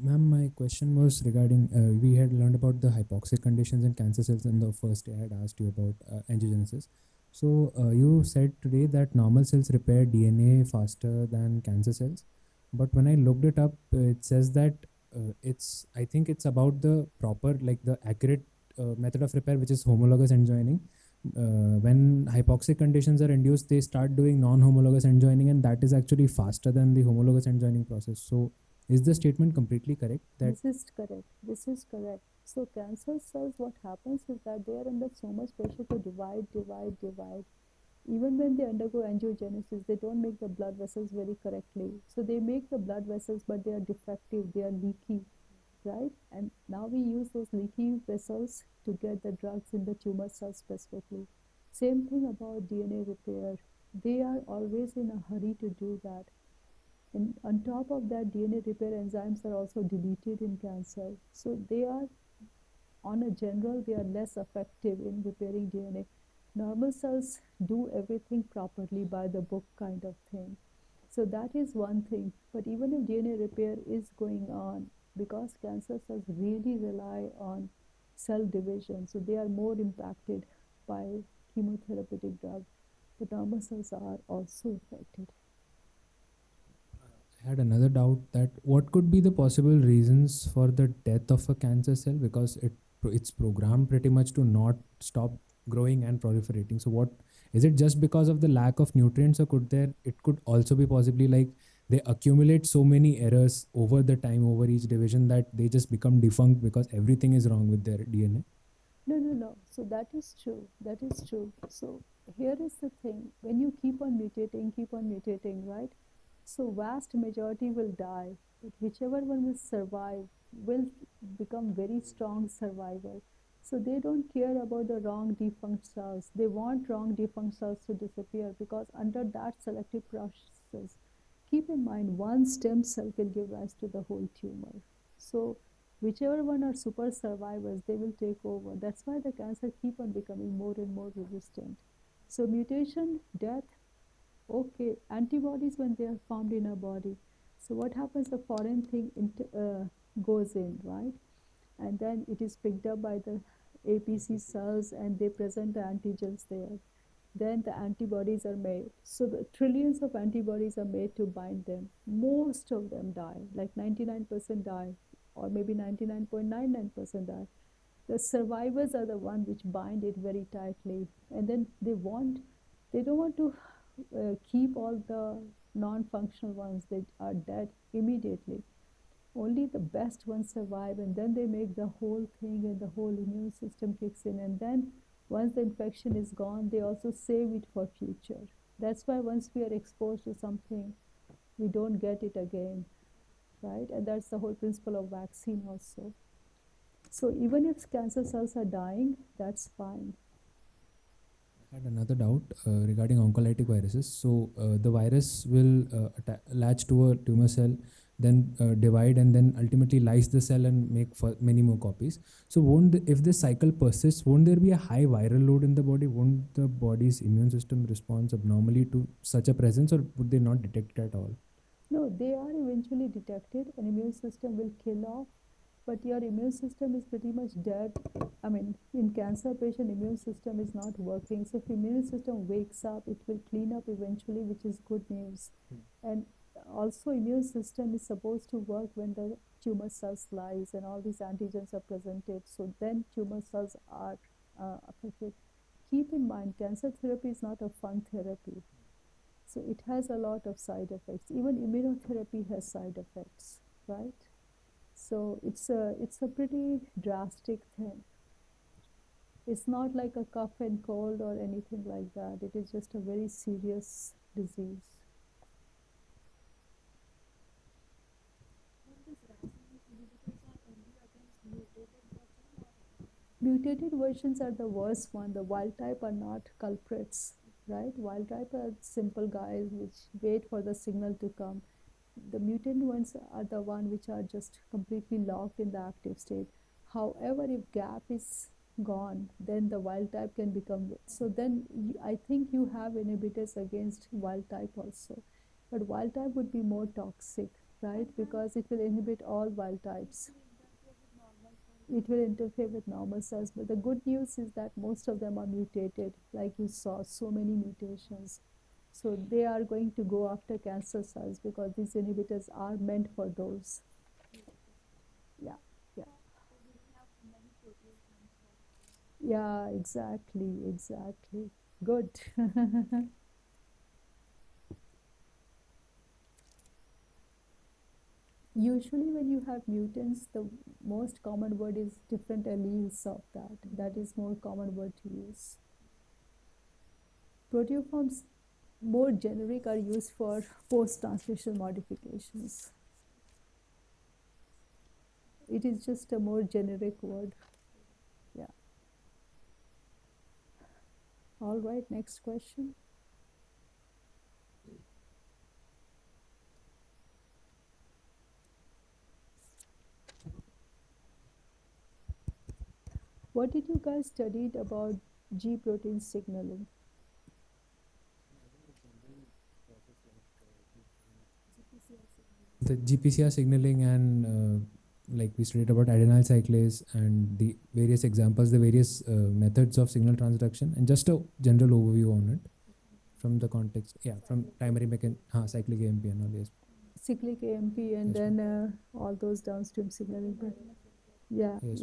F: Ma'am, my question was regarding, we had learned about the hypoxic conditions in cancer cells in the first day. I had asked you about angiogenesis. So you said today that normal cells repair DNA faster than cancer cells. But when I looked it up, it says that I think it's about the proper, like the accurate method of repair, which is homologous end joining. When hypoxic conditions are induced, they start doing non-homologous end joining, and that is actually faster than the homologous end joining process. So is the statement completely correct?
B: This is correct. So cancer cells, what happens is that they are under so much pressure to divide. Even when they undergo angiogenesis, they don't make the blood vessels very correctly. So they make the blood vessels, but they are defective, they are leaky, right? And now we use those leaky vessels to get the drugs in the tumor cells specifically. Same thing about DNA repair. They are always in a hurry to do that. And on top of that, DNA repair enzymes are also deleted in cancer. So they are, on a general, they are less effective in repairing DNA. Normal cells do everything properly by the book kind of thing. So that is one thing. But even if DNA repair is going on, because cancer cells really rely on cell division, so they are more impacted by chemotherapeutic drugs. But normal cells are also affected.
F: I had another doubt, that what could be the possible reasons for the death of a cancer cell, because it's programmed pretty much to not stop growing and proliferating. So what Is it just because of the lack of nutrients, or it could also be possibly like they accumulate so many errors over the time, over each division, that they just become defunct because everything is wrong with their DNA?
B: No, no, no. So that is true. That is true. So here is the thing. When you keep on mutating, right? So vast majority will die, but whichever one will survive will become very strong survivor. So they don't care about the wrong defunct cells. They want wrong defunct cells to disappear, because under that selective process, keep in mind, one stem cell can give rise to the whole tumor. So whichever one are super survivors, they will take over. That's why the cancer keep on becoming more and more resistant. So mutation, death, okay, antibodies when they are formed in our body. So what happens? The foreign thing goes in, right? And then it is picked up by the APC cells, and they present the antigens there. Then the antibodies are made. So the trillions of antibodies are made to bind them. Most of them die, like 99% die, or maybe 99.99% die. The survivors are the one which bind it very tightly, and then they don't want to keep all the non-functional ones that are dead immediately. Only the best ones survive, and then they make the whole thing, and the whole immune system kicks in, and then once the infection is gone, they also save it for future. That's why once we are exposed to something, we don't get it again, right? And that's the whole principle of vaccine also. So even if cancer cells are dying, that's fine.
F: I had another doubt regarding oncolytic viruses. So the virus will latch to a tumor cell, then divide, and then ultimately lyse the cell and make many more copies. So if this cycle persists, won't there be a high viral load in the body? Won't the body's immune system respond abnormally to such a presence, or would they not detect it at all?
B: No, they are eventually detected, and immune system will kill off, but your immune system is pretty much dead. I mean, in cancer patient, immune system is not working. So if immune system wakes up, it will clean up eventually, which is good news. And also immune system is supposed to work when the tumor cells lyse and all these antigens are presented. So then tumor cells are affected. Keep in mind, cancer therapy is not a fun therapy. So it has a lot of side effects. Even immunotherapy has side effects, right? So it's a pretty drastic thing. It's not like a cough and cold or anything like that. It is just a very serious disease. Mutated versions are the worst one. The wild type are not culprits, right? Wild type are simple guys which wait for the signal to come. The mutant ones are the one which are just completely locked in the active state. However, if gap is gone, then the wild type can become. So then I think you have inhibitors against wild type also. But wild type would be more toxic, right? Because it will inhibit all wild types. It will interfere with normal cells. But the good news is that most of them are mutated, like you saw, so many mutations. So they are going to go after cancer cells because these inhibitors are meant for those. Yeah, yeah. Yeah, exactly. Good. Usually when you have mutants, the most common word is different alleles of that. That is more common word to use. Proteoforms, more generic, are used for post-translational modifications. It is just a more generic word. Yeah. All right, next question. What did you guys studied about G protein signaling?
F: The GPCR signaling, and like we studied about adenyl cyclase and the various examples, the various methods of signal transduction, and just a general overview on it from the context. Yeah, from primary cyclic AMP and all. Yes.
B: Cyclic AMP, and
F: Yes,
B: then all those downstream signaling. Yeah,
F: Yes.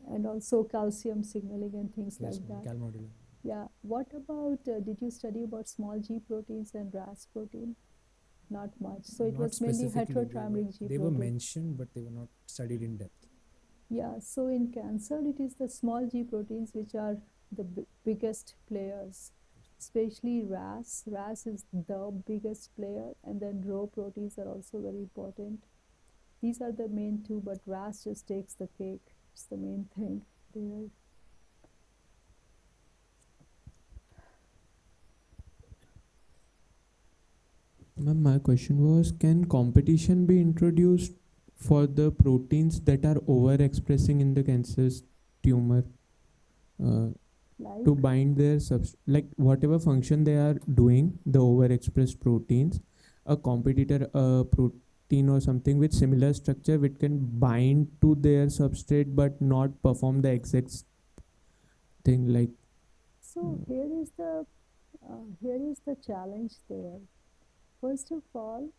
B: and also calcium signaling and things
F: Yes,
B: like that.
F: Cal module.
B: Yeah. What about, did you study about small G proteins and RAS protein? Not much. So it
F: Not
B: was mainly
F: specifically,
B: heterotrimeric G
F: they were
B: protein.
F: mentioned, but they were not studied in depth.
B: Yeah. So in cancer, it is the small G proteins which are the biggest players, especially RAS. RAS is the biggest player, and then Rho proteins are also very important. These are the main two, but RAS just takes the cake. It's the main thing there.
G: Ma'am, my question was, can competition be introduced for the proteins that are overexpressing in the cancer's tumor uh,
B: Like,
G: to bind their like whatever function they are doing, the overexpressed proteins, a competitor, a protein or something with similar structure, which can bind to their substrate but not perform the exact thing like.
B: so here is the challenge there. First of all,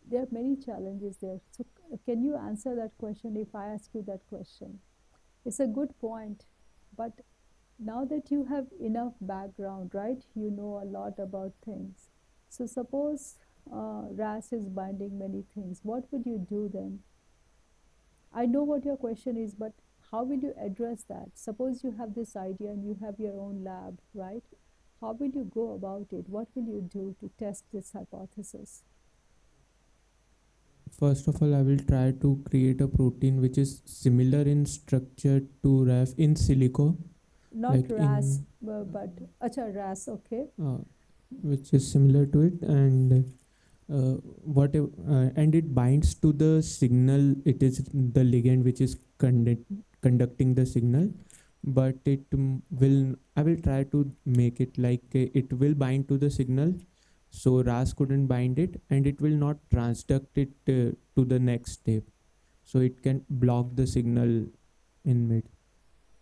B: there are many challenges there. So can you answer that question if I ask you that question? It's a good point, but now that you have enough background, right? You know a lot about things. So suppose RAS is binding many things. What would you do then? I know what your question is, but how will you address that? Suppose you have this idea and you have your own lab, right? How will you go about it? What will you do to test this hypothesis?
G: First of all, I will try to create a protein which is similar in structure to RAF in silico,
B: Not
G: like
B: RAS,
G: in
B: but acha, RAS, okay.
G: uh, which is similar to it, and whatever, and it binds to the signal. It is the ligand which is conducting the signal, but it will. I will try to make it like it will bind to the signal, so RAS couldn't bind it, and it will not transduct it to the next step, so it can block the signal in mid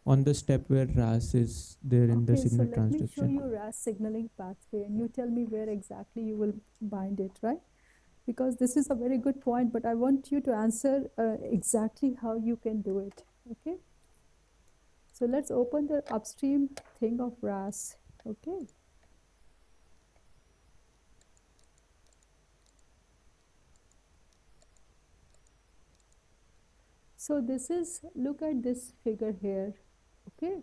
G: on the step where RAS is there in the
B: Okay, so
G: signal
B: let me show
G: transduction.
B: you RAS signaling pathway and you tell me where exactly you will bind it, right? Because this is a very good point, but I want you to answer exactly how you can do it, okay? So let's open the upstream thing of RAS, okay? So this is, look at this figure here, okay?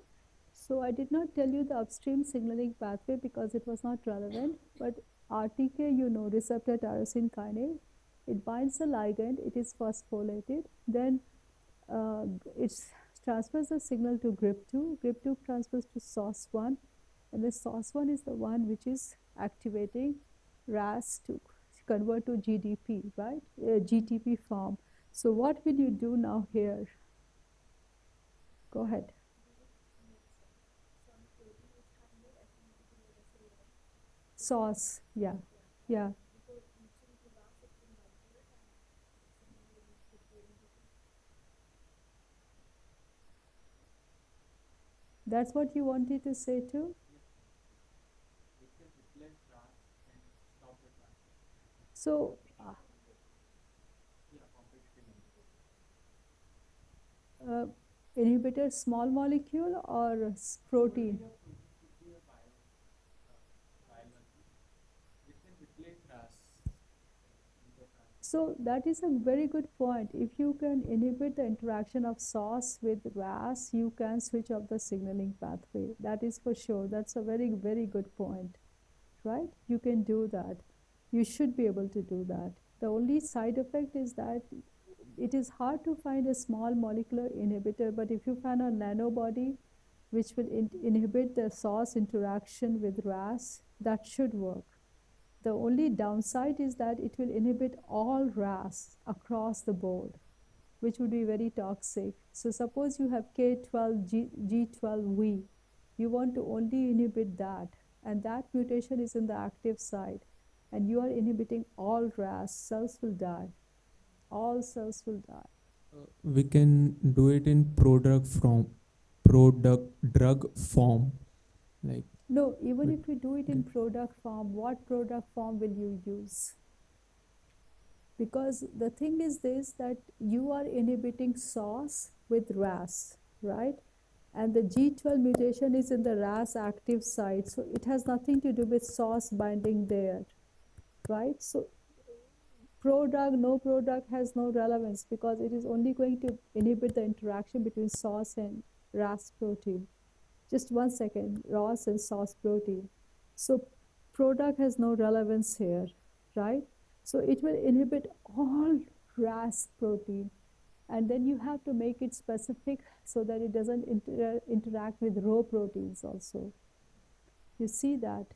B: So I did not tell you the upstream signaling pathway because it was not relevant, but RTK, you know, receptor tyrosine kinase, it binds the ligand, it is phosphorylated, then it transfers the signal to GRIP2, GRIP2 transfers to SOS1, and the SOS1 is the one which is activating RAS to convert to GDP, right? GTP form. So what will you do now here? Go ahead. Sauce, yeah, yeah. That's what you wanted to say too? So, uh, inhibitor small molecule or protein? So that is a very good point. If you can inhibit the interaction of SOS with RAS, you can switch off the signaling pathway. That is for sure. That's a very, very good point, right? You can do that. You should be able to do that. The only side effect is that it is hard to find a small molecular inhibitor, but if you find a nanobody which will inhibit the SOS interaction with RAS, that should work. The only downside is that it will inhibit all RAS across the board, which would be very toxic. So suppose you have K12, G12V, you want to only inhibit that, and that mutation is in the active site, and you are inhibiting all RAS, cells will die. All cells will die.
G: We can do it in product drug form, like.
B: No, even
G: But
B: if you do it in product form, what product form will you use? Because the thing is this, that you are inhibiting SOS with RAS, right? And the G12 mutation is in the RAS active site, so it has nothing to do with SOS binding there, right? So pro-drug, no pro-drug has no relevance because it is only going to inhibit the interaction between SOS and RAS protein. Just 1 second, ROS and SOS protein. So pro-drug has no relevance here, right? So it will inhibit all RAS protein, and then you have to make it specific so that it doesn't interact with Rho proteins also. You see that?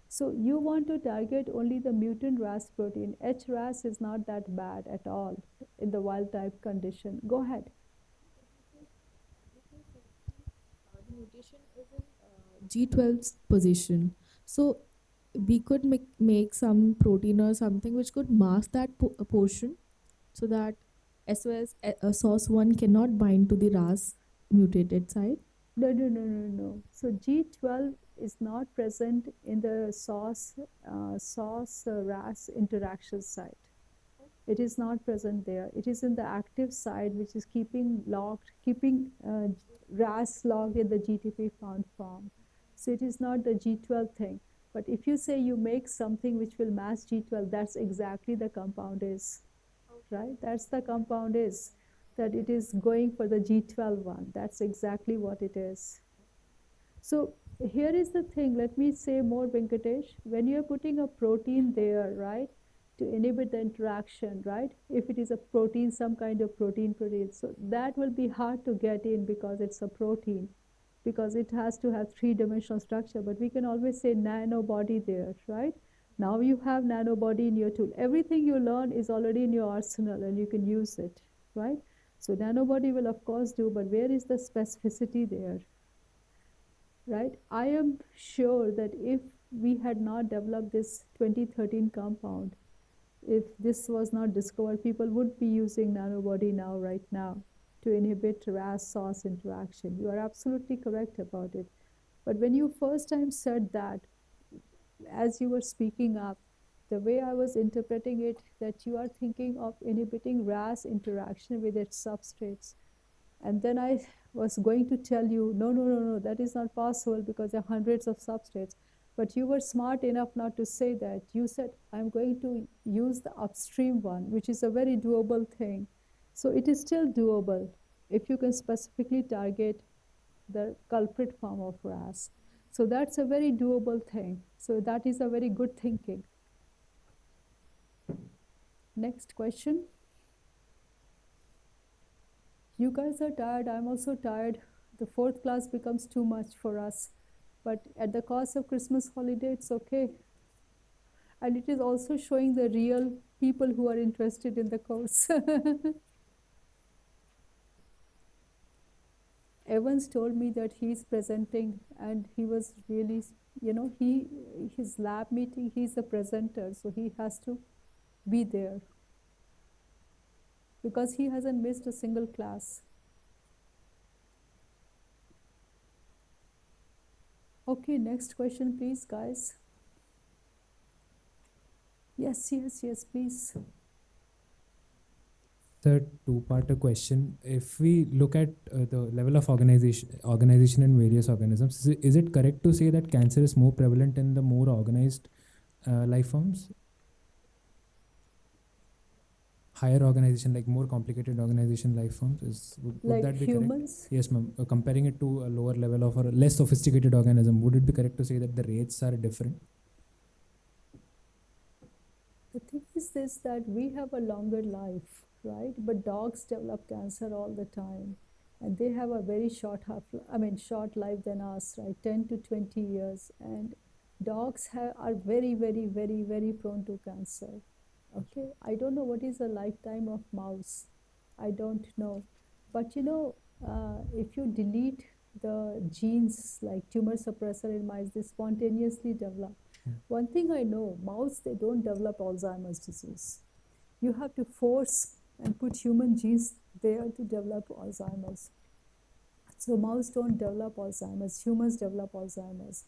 B: So you want to target only the mutant RAS protein. HRAS is not that bad at all in the wild type condition. Go ahead.
E: The mutation is in G12's position. So we could make some protein or something which could mask that portion so that SOS SOS1 cannot bind to the RAS mutated site.
B: No. So G12 is not present in the SOS RAS interaction site. It is not present there. It is in the active site, which is keeping RAS logged in the GTP found form. So it is not the G12 thing. But if you say you make something which will match G12, that's exactly the compound is, right? That's the compound is, that it is going for the G12 one. That's exactly what it is. So here is the thing, let me say more, Venkatesh. When you're putting a protein there, right, to inhibit the interaction, right, if it is a protein, some kind of protein, so that will be hard to get in because it's a protein, because it has to have three-dimensional structure. But we can always say nanobody there, right? Now you have nanobody in your tool. Everything you learn is already in your arsenal and you can use it, right? So nanobody will of course do, but where is the specificity there, right? I am sure that if we had not developed this 2013 compound, if this was not discovered, people would be using nanobody now, right now, to inhibit RAS-SOS interaction. You are absolutely correct about it. But when you first time said that, as you were speaking up, the way I was interpreting it, that you are thinking of inhibiting RAS interaction with its substrates. And then I was going to tell you, no, that is not possible because there are hundreds of substrates. But you were smart enough not to say that. You said, I'm going to use the upstream one, which is a very doable thing. So it is still doable if you can specifically target the culprit form of RAS. So that's a very doable thing. So that is a very good thinking. Next question. You guys are tired, I'm also tired. The fourth class becomes too much for us. But at the cost of Christmas holiday, it's okay. And it is also showing the real people who are interested in the course. Evans told me that he's presenting and he was really, his lab meeting, he's a presenter, so he has to be there because he hasn't missed a single class. Okay, next question, please, guys. Yes, please.
F: The two-parter question. If we look at the level of organization in various organisms, is it correct to say that cancer is more prevalent in the more organized life forms? Higher organization, like more complicated organization life forms, would
B: Like
F: that be
B: humans?
F: correct? Yes, ma'am. Comparing it to a lower level of or a less sophisticated organism, would it be correct to say that the rates are different?
B: The thing is this, that we have a longer life, right? But dogs develop cancer all the time. And they have a very short life than us, right? 10 to 20 years. And dogs are very, very, very, very prone to cancer. Okay, I don't know what is the lifetime of mouse. I don't know. But if you delete the genes like tumor suppressor in mice, they spontaneously develop. One thing I know, mouse, they don't develop Alzheimer's disease. You have to force and put human genes there to develop Alzheimer's. So mouse don't develop Alzheimer's, humans develop Alzheimer's.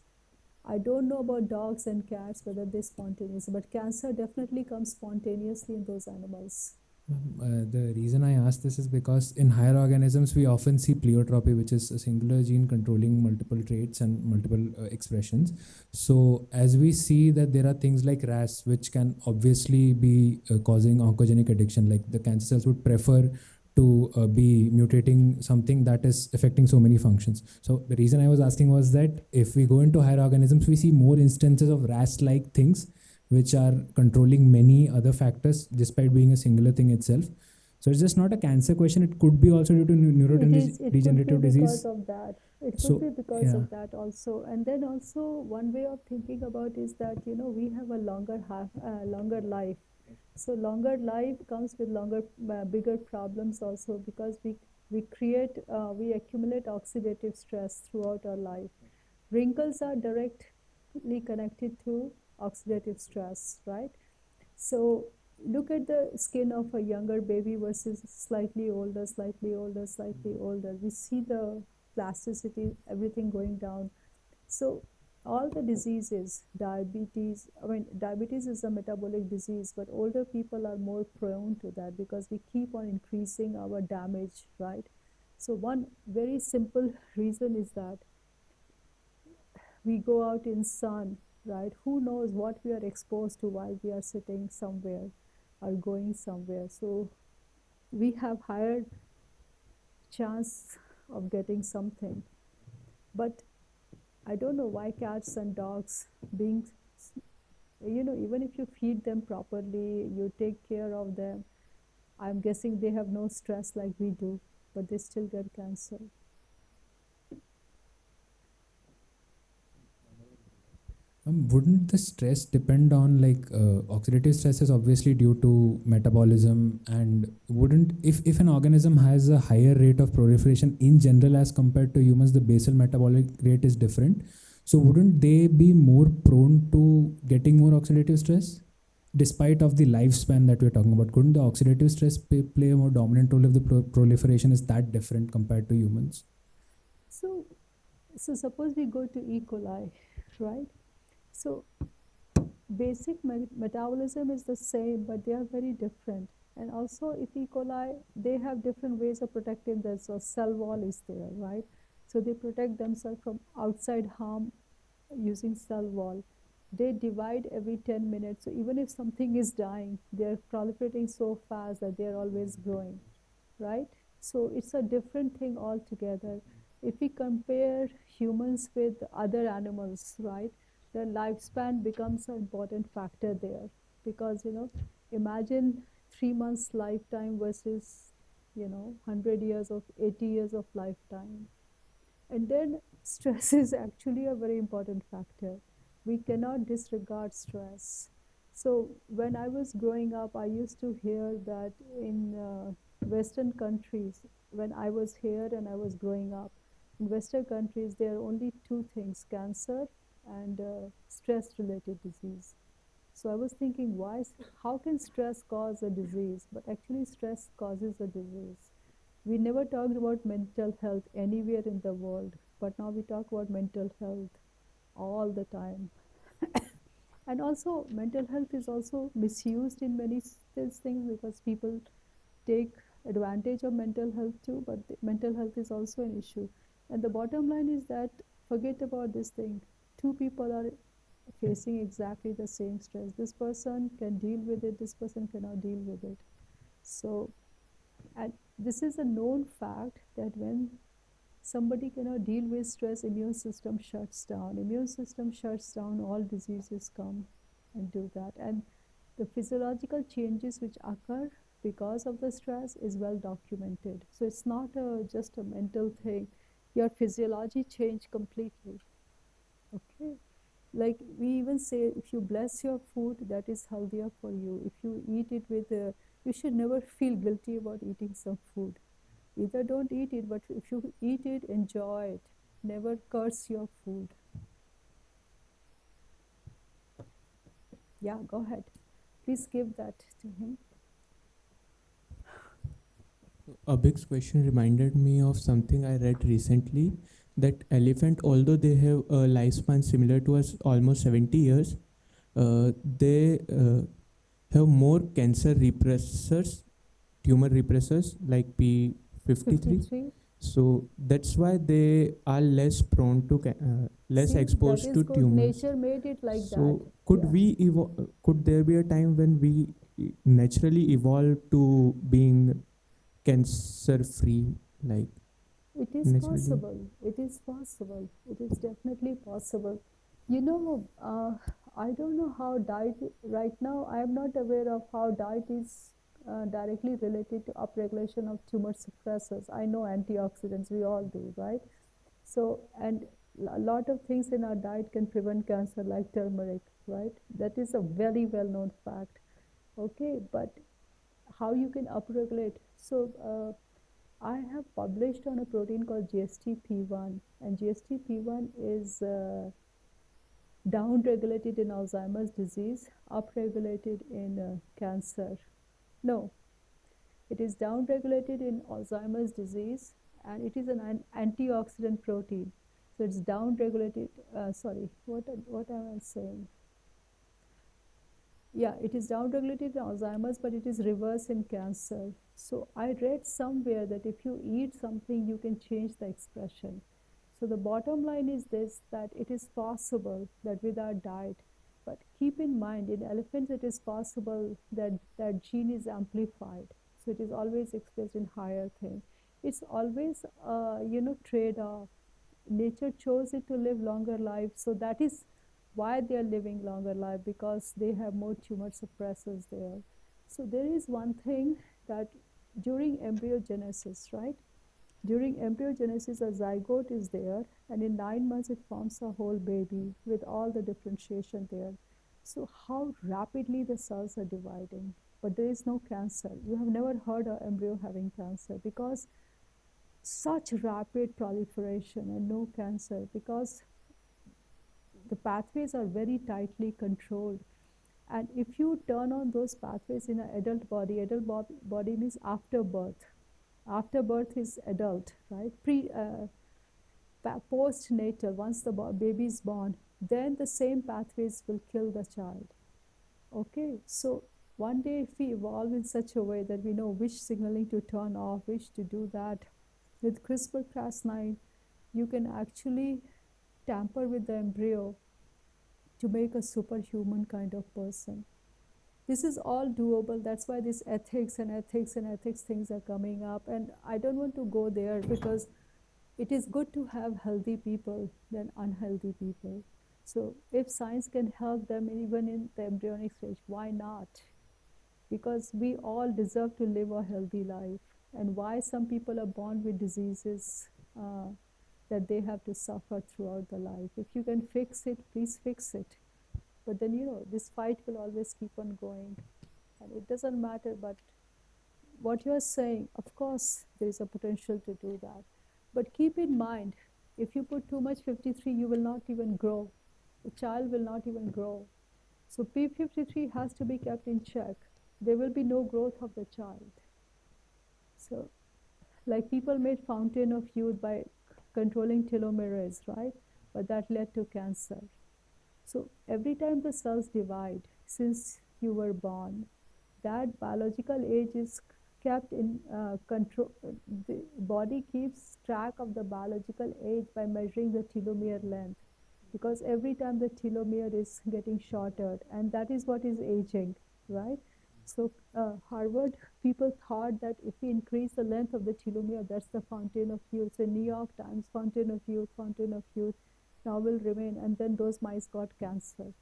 B: I don't know about dogs and cats, whether they spontaneous, but cancer definitely comes spontaneously in those animals.
F: The reason I ask this is because in higher organisms we often see pleiotropy, which is a singular gene controlling multiple traits and multiple expressions. So as we see that there are things like RAS, which can obviously be causing oncogenic addiction, like the cancer cells would prefer to be mutating something that is affecting so many functions. So the reason I was asking was that if we go into higher organisms, we see more instances of RAS-like things which are controlling many other factors despite being a singular thing itself. So it's just not a cancer question. It could be also due to neurodegenerative disease.
B: Because of that. It could
F: So,
B: be because
F: yeah.
B: of that also. And then also one way of thinking about is that we have a longer life. So longer life comes with bigger problems also, because we accumulate oxidative stress throughout our life. Wrinkles are directly connected to oxidative stress, right? So look at the skin of a younger baby versus slightly older, slightly older, slightly older. We see the plasticity, everything going down. So all the diseases, diabetes is a metabolic disease, but older people are more prone to that because we keep on increasing our damage, right? So one very simple reason is that we go out in sun, right? Who knows what we are exposed to while we are sitting somewhere or going somewhere. So we have higher chance of getting something. But I don't know why cats and dogs even if you feed them properly, you take care of them, I'm guessing they have no stress like we do, but they still get cancer.
F: Wouldn't the stress depend on oxidative stress is obviously due to metabolism, and wouldn't if an organism has a higher rate of proliferation in general as compared to humans, the basal metabolic rate is different. So wouldn't they be more prone to getting more oxidative stress despite of the lifespan that we're talking about? Couldn't the oxidative stress play a more dominant role if the proliferation is that different compared to humans?
B: So suppose we go to E. coli, right? So basic metabolism is the same, but they are very different. And also, if E. coli, they have different ways of protecting themselves. Cell wall is there, right? So they protect themselves from outside harm using cell wall. They divide every 10 minutes. So even if something is dying, they're proliferating so fast that they're always growing, right? So it's a different thing altogether. If we compare humans with other animals, right, the lifespan becomes an important factor there, because imagine 3 months lifetime versus 100 years of 80 years of lifetime. And then stress is actually a very important factor. We cannot disregard stress. So when I was growing up, I used to hear that in Western countries, when I was here and I was growing up, in Western countries, there are only two things: cancer and stress-related disease. So I was thinking, how can stress cause a disease? But actually, stress causes a disease. We never talked about mental health anywhere in the world, but now we talk about mental health all the time. And also, mental health is also misused in many things, because people take advantage of mental health too, but mental health is also an issue. And the bottom line is that, forget about this thing. Two people are facing exactly the same stress. This person can deal with it, this person cannot deal with it. So, and this is a known fact that when somebody cannot deal with stress, immune system shuts down. Immune system shuts down, all diseases come and do that. And the physiological changes which occur because of the stress is well documented. So it's not just a mental thing. Your physiology change completely. Okay. Like we even say, if you bless your food, that is healthier for you. If you eat it with, you should never feel guilty about eating some food. Either don't eat it, but if you eat it, enjoy it. Never curse your food. Yeah, go ahead. Please give that to him.
G: Abhig's question reminded me of something I read recently, that elephant, although they have a lifespan similar to us, almost 70 years, they have more cancer repressors tumor repressors like P53.
B: 53.
G: So that's why they are less prone to less
B: See,
G: exposed
B: that
G: to
B: is good.
G: tumors.
B: Nature made it like
G: So
B: that.
G: could
B: Yeah.
G: could there be a time when we naturally evolve to being cancer free, like
B: It is
G: naturally?
B: possible. It is possible. It is definitely possible. You know, I don't know how diet, right now, I am not aware of how diet is directly related to upregulation of tumor suppressors. I know antioxidants, we all do, right? So, and a lot of things in our diet can prevent cancer, like turmeric, right? That is a very well known fact. Okay, but how you can upregulate? So, I have published on a protein called GSTP1, and GSTP1 is downregulated in Alzheimer's disease, upregulated in cancer. No, it is downregulated in Alzheimer's disease, and it is an antioxidant protein. So it's downregulated. Sorry, what am I saying? Yeah, it is downregulated in Alzheimer's, but it is reverse in cancer. So I read somewhere that if you eat something, you can change the expression. So the bottom line is this, that it is possible that with our diet, but keep in mind, in elephants, it is possible that that gene is amplified. So it is always expressed in higher thing. It's always, trade-off. Nature chose it to live longer lives, so that is why they are living longer life, because they have more tumor suppressors there. So there is one thing that during embryogenesis, right? During embryogenesis, a zygote is there, and in 9 months it forms a whole baby with all the differentiation there. So how rapidly the cells are dividing, but there is no cancer. You have never heard an embryo having cancer because such rapid proliferation and no cancer, because the pathways are very tightly controlled. And if you turn on those pathways in an adult body means after birth. After birth is adult, right? Postnatal, once the baby is born, then the same pathways will kill the child. Okay, so one day if we evolve in such a way that we know which signaling to turn off, which to do that, with CRISPR-Cas9, you can actually tamper with the embryo to make a superhuman kind of person. This is all doable. That's why this ethics things are coming up. And I don't want to go there because it is good to have healthy people than unhealthy people. So if science can help them even in the embryonic stage, why not? Because we all deserve to live a healthy life. And why some people are born with diseases that they have to suffer throughout the life. If you can fix it, please fix it. But then, this fight will always keep on going. And it doesn't matter, but what you're saying, of course, there is a potential to do that. But keep in mind, if you put too much 53, you will not even grow. The child will not even grow. So P53 has to be kept in check. There will be no growth of the child. So, like people made fountain of youth by controlling telomerase, right? But that led to cancer. So every time the cells divide since you were born, that biological age is kept in control. The body keeps track of the biological age by measuring the telomere length, because every time the telomere is getting shorter, and that is what is aging, right? So Harvard people thought that if we increase the length of the telomere, that's the fountain of youth. So New York Times, fountain of youth, now will remain, and then those mice got cancer.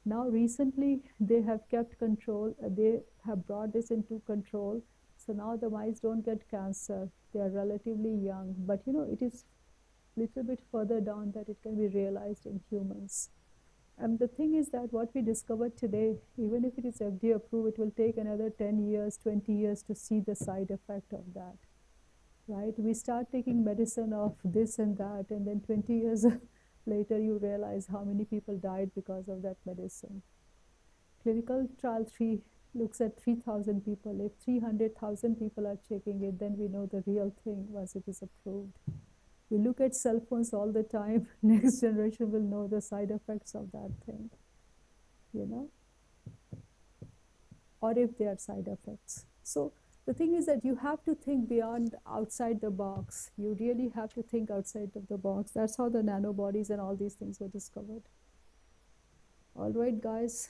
B: Now recently they have kept control, they have brought this into control, so now the mice don't get cancer. They are relatively young, but it is little bit further down that it can be realized in humans. And the thing is that what we discovered today, even if it is FDA approved, it will take another 10 years, 20 years to see the side effect of that, right? We start taking medicine of this and that, and then 20 years later you realize how many people died because of that medicine. Clinical trial 3 looks at 3,000 people. If 300,000 people are taking it, then we know the real thing once it is approved. We look at cell phones all the time. Next generation will know the side effects of that thing, or if there are side effects. So The thing is that you have to think beyond outside the box. You really have to think outside of the box. That's how the nanobodies and all these things were discovered. All right, guys.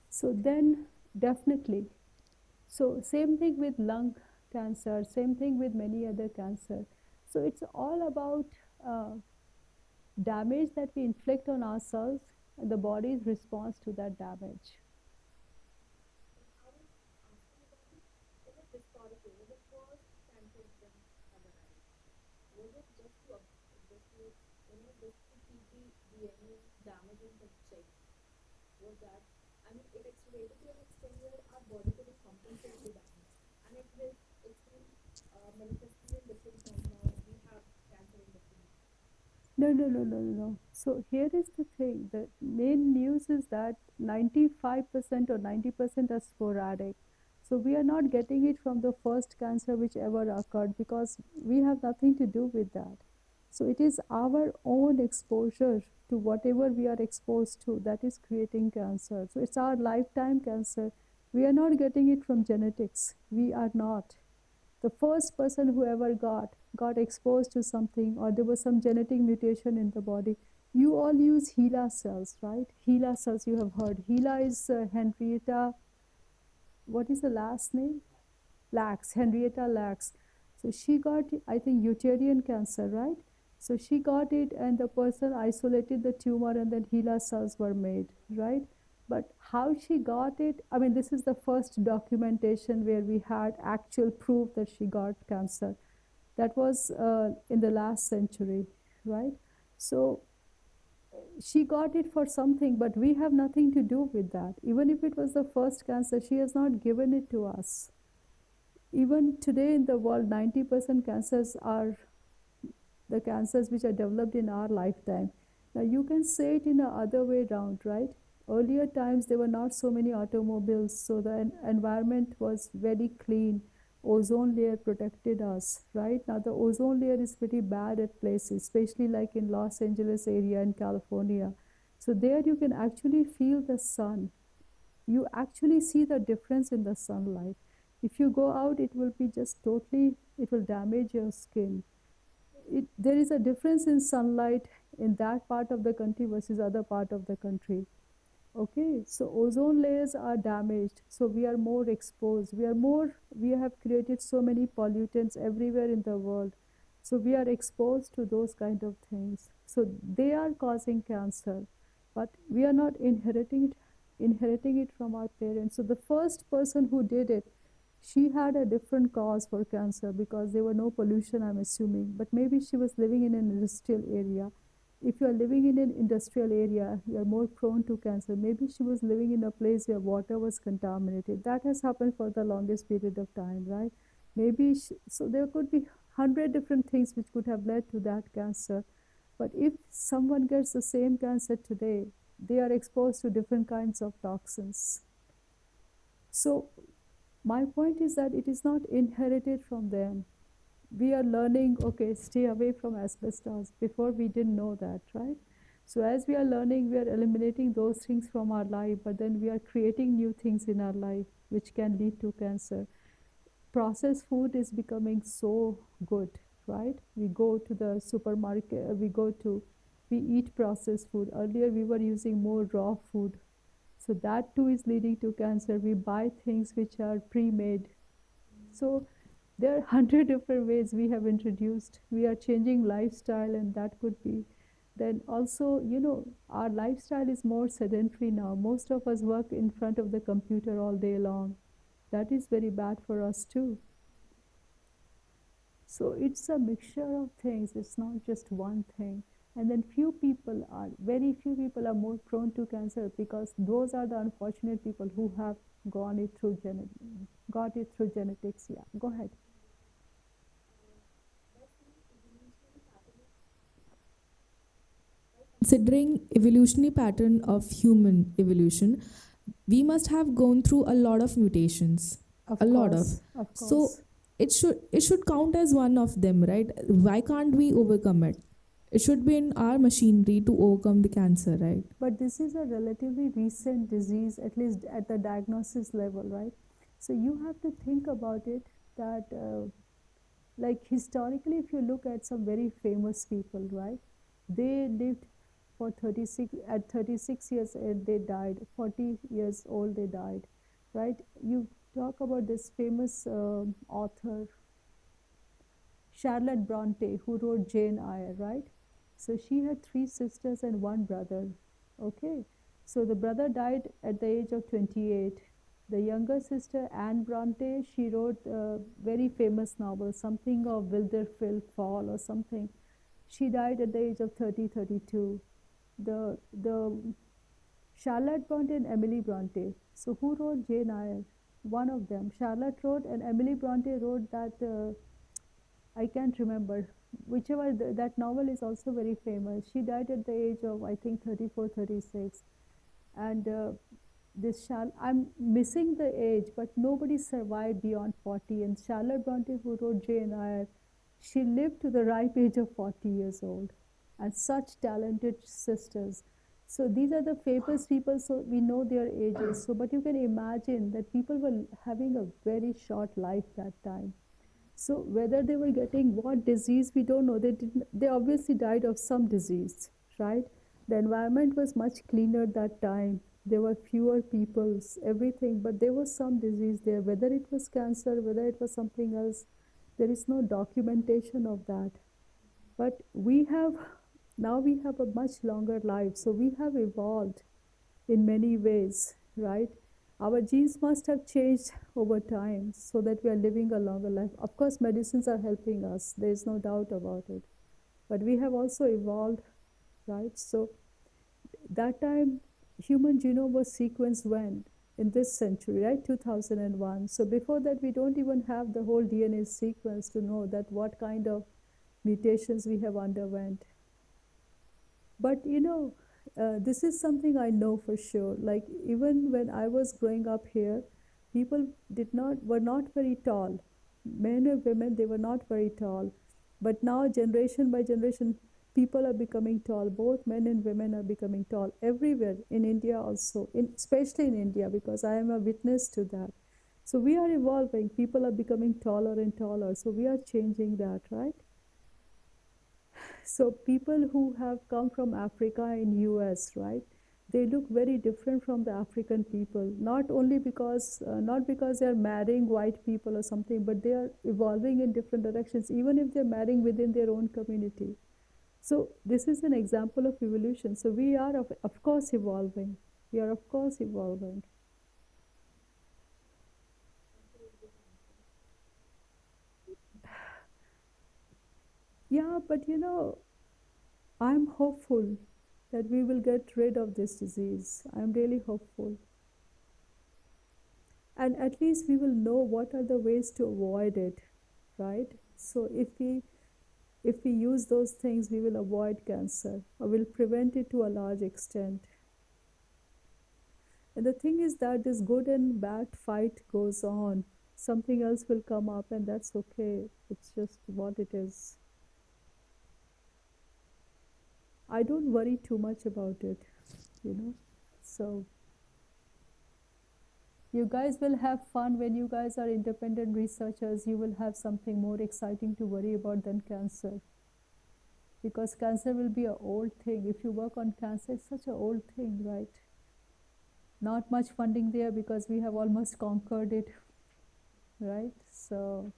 B: So then, definitely. So same thing with lung cancer, same thing with many other cancer. So it's all about damage that we inflict on ourselves and the body's response to that damage.
A: I was asking about in a historical, when the first cancer then arise, was it just to just to keep the DNA damage in the check? Was that, I mean, it accelerated to an extent where our body couldn't compensate the damage, and it's been manifesting in different forms now. We have cancer in different.
B: No. So here is the thing. The main news is that 95% or 90% are sporadic. So we are not getting it from the first cancer which ever occurred because we have nothing to do with that. So it is our own exposure to whatever we are exposed to that is creating cancer. So it's our lifetime cancer. We are not getting it from genetics. We are not. The first person who ever got exposed to something, or there was some genetic mutation in the body. You all use HeLa cells, right? HeLa cells, you have heard. HeLa is Henrietta, what is the last name? Lacks, Henrietta Lacks. So she got, I think, uterine cancer, right? So she got it, and the person isolated the tumor, and then HeLa cells were made, right? But how she got it, I mean, this is the first documentation where we had actual proof that she got cancer. That was in the last century, right? So she got it for something, but we have nothing to do with that. Even if it was the first cancer, she has not given it to us. Even today in the world, 90% cancers are the cancers which are developed in our lifetime. Now you can say it in a other way around, right? Earlier times there were not so many automobiles, so the environment was very clean. Ozone layer protected us, right? Now the ozone layer is pretty bad at places, especially like in Los Angeles area in California. So there you can actually feel the sun. You actually see the difference in the sunlight. If you go out, it will be just totally, it will damage your skin. There is a difference in sunlight in that part of the country versus other part of the country. Okay, so ozone layers are damaged, so we are more exposed. We have created so many pollutants everywhere in the world. So we are exposed to those kind of things. So they are causing cancer, but we are not inheriting it from our parents. So the first person who did it, she had a different cause for cancer because there were no pollution, I'm assuming, but maybe she was living in an industrial area. If you are living in an industrial area, you are more prone to cancer. Maybe she was living in a place where water was contaminated. That has happened for the longest period of time, right? Maybe so there could be 100 different things which could have led to that cancer. But if someone gets the same cancer today, they are exposed to different kinds of toxins. So my point is that it is not inherited from them. We are learning, okay, stay away from asbestos. Before we didn't know that, right? So as we are learning, we are eliminating those things from our life, but then we are creating new things in our life which can lead to cancer. Processed food is becoming so good, right? We go to the supermarket, we eat processed food. Earlier we were using more raw food. So that too is leading to cancer. We buy things which are pre-made. So there are 100 different ways we have introduced. We are changing lifestyle, and that could be. Then also, our lifestyle is more sedentary now. Most of us work in front of the computer all day long. That is very bad for us too. So it's a mixture of things. It's not just one thing. And then very few people are more prone to cancer, because those are the unfortunate people who have got it through genetics. Yeah, go ahead.
E: Considering evolutionary pattern of human evolution, we must have gone through a lot of mutations.
B: Of
E: A lot
B: course, of
E: So
B: course.
E: it should count as one of them, right? Why can't we overcome it? It should be in our machinery to overcome the cancer, right?
B: But this is a relatively recent disease, at least at the diagnosis level, right? So you have to think about it that, like historically, if you look at some very famous people, right? They lived for 36, at 36 years old they died, 40 years old they died, right? You talk about this famous author, Charlotte Bronte, who wrote Jane Eyre, right? So she had three sisters and one brother. Okay. So the brother died at the age of 28. The younger sister, Anne Bronte, she wrote a very famous novel, something of Wilderfield Fall or something. She died at the age of 30, 32. The Charlotte Bronte and Emily Bronte. So who wrote Jane Eyre? One of them. Charlotte wrote, and Emily Bronte wrote that. I can't remember. Whichever, that novel is also very famous. She died at the age of, I think, 34, 36. And I'm missing the age, but nobody survived beyond 40. And Charlotte Bronte, who wrote Jane Eyre, she lived to the ripe age of 40 years old. And such talented sisters. So these are the famous people, so we know their ages. So, but you can imagine that people were having a very short life that time. So whether they were getting what disease, we don't know. They obviously died of some disease, right? The environment was much cleaner that time. There were fewer peoples, everything, but there was some disease there. Whether it was cancer, whether it was something else, there is no documentation of that. But we have a much longer life, so we have evolved in many ways, right? Our genes must have changed over time so that we are living a longer life. Of course, medicines are helping us, there is no doubt about it. But we have also evolved, right? So that time, human genome was sequenced when? In this century, right? 2001. So before that, we don't even have the whole DNA sequence to know that what kind of mutations we have underwent. But this is something I know for sure. Like even when I was growing up here, people were not very tall. Men or women, they were not very tall. But now, generation by generation, people are becoming tall. Both men and women are becoming tall everywhere, in India also, especially in India, because I am a witness to that. So we are evolving. People are becoming taller and taller. So we are changing that, right? So people who have come from Africa and US, right? They look very different from the African people. Not because they are marrying white people or something, but they are evolving in different directions, even if they're marrying within their own community. So this is an example of evolution. So we are of course evolving. We are of course evolving. Yeah, but I'm hopeful that we will get rid of this disease. I'm really hopeful. And at least we will know what are the ways to avoid it, right? So if we use those things, we will avoid cancer, or will prevent it to a large extent. And the thing is that this good and bad fight goes on. Something else will come up, and that's okay. It's just what it is. I don't worry too much about it, So you guys will have fun when you guys are independent researchers. You will have something more exciting to worry about than cancer. Because cancer will be an old thing. If you work on cancer, it's such an old thing, right? Not much funding there because we have almost conquered it, right? So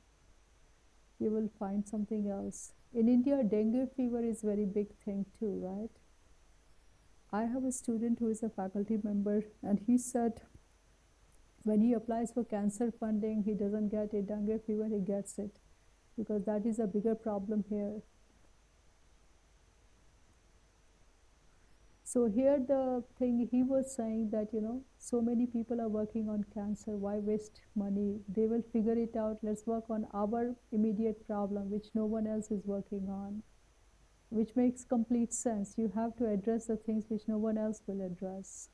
B: you will find something else. In India, dengue fever is very big thing too, right? I have a student who is a faculty member, and he said when he applies for cancer funding, he doesn't get a dengue fever, he gets it, because that is a bigger problem here. So here the thing he was saying that, so many people are working on cancer, why waste money? They will figure it out. Let's work on our immediate problem, which no one else is working on, which makes complete sense. You have to address the things which no one else will address.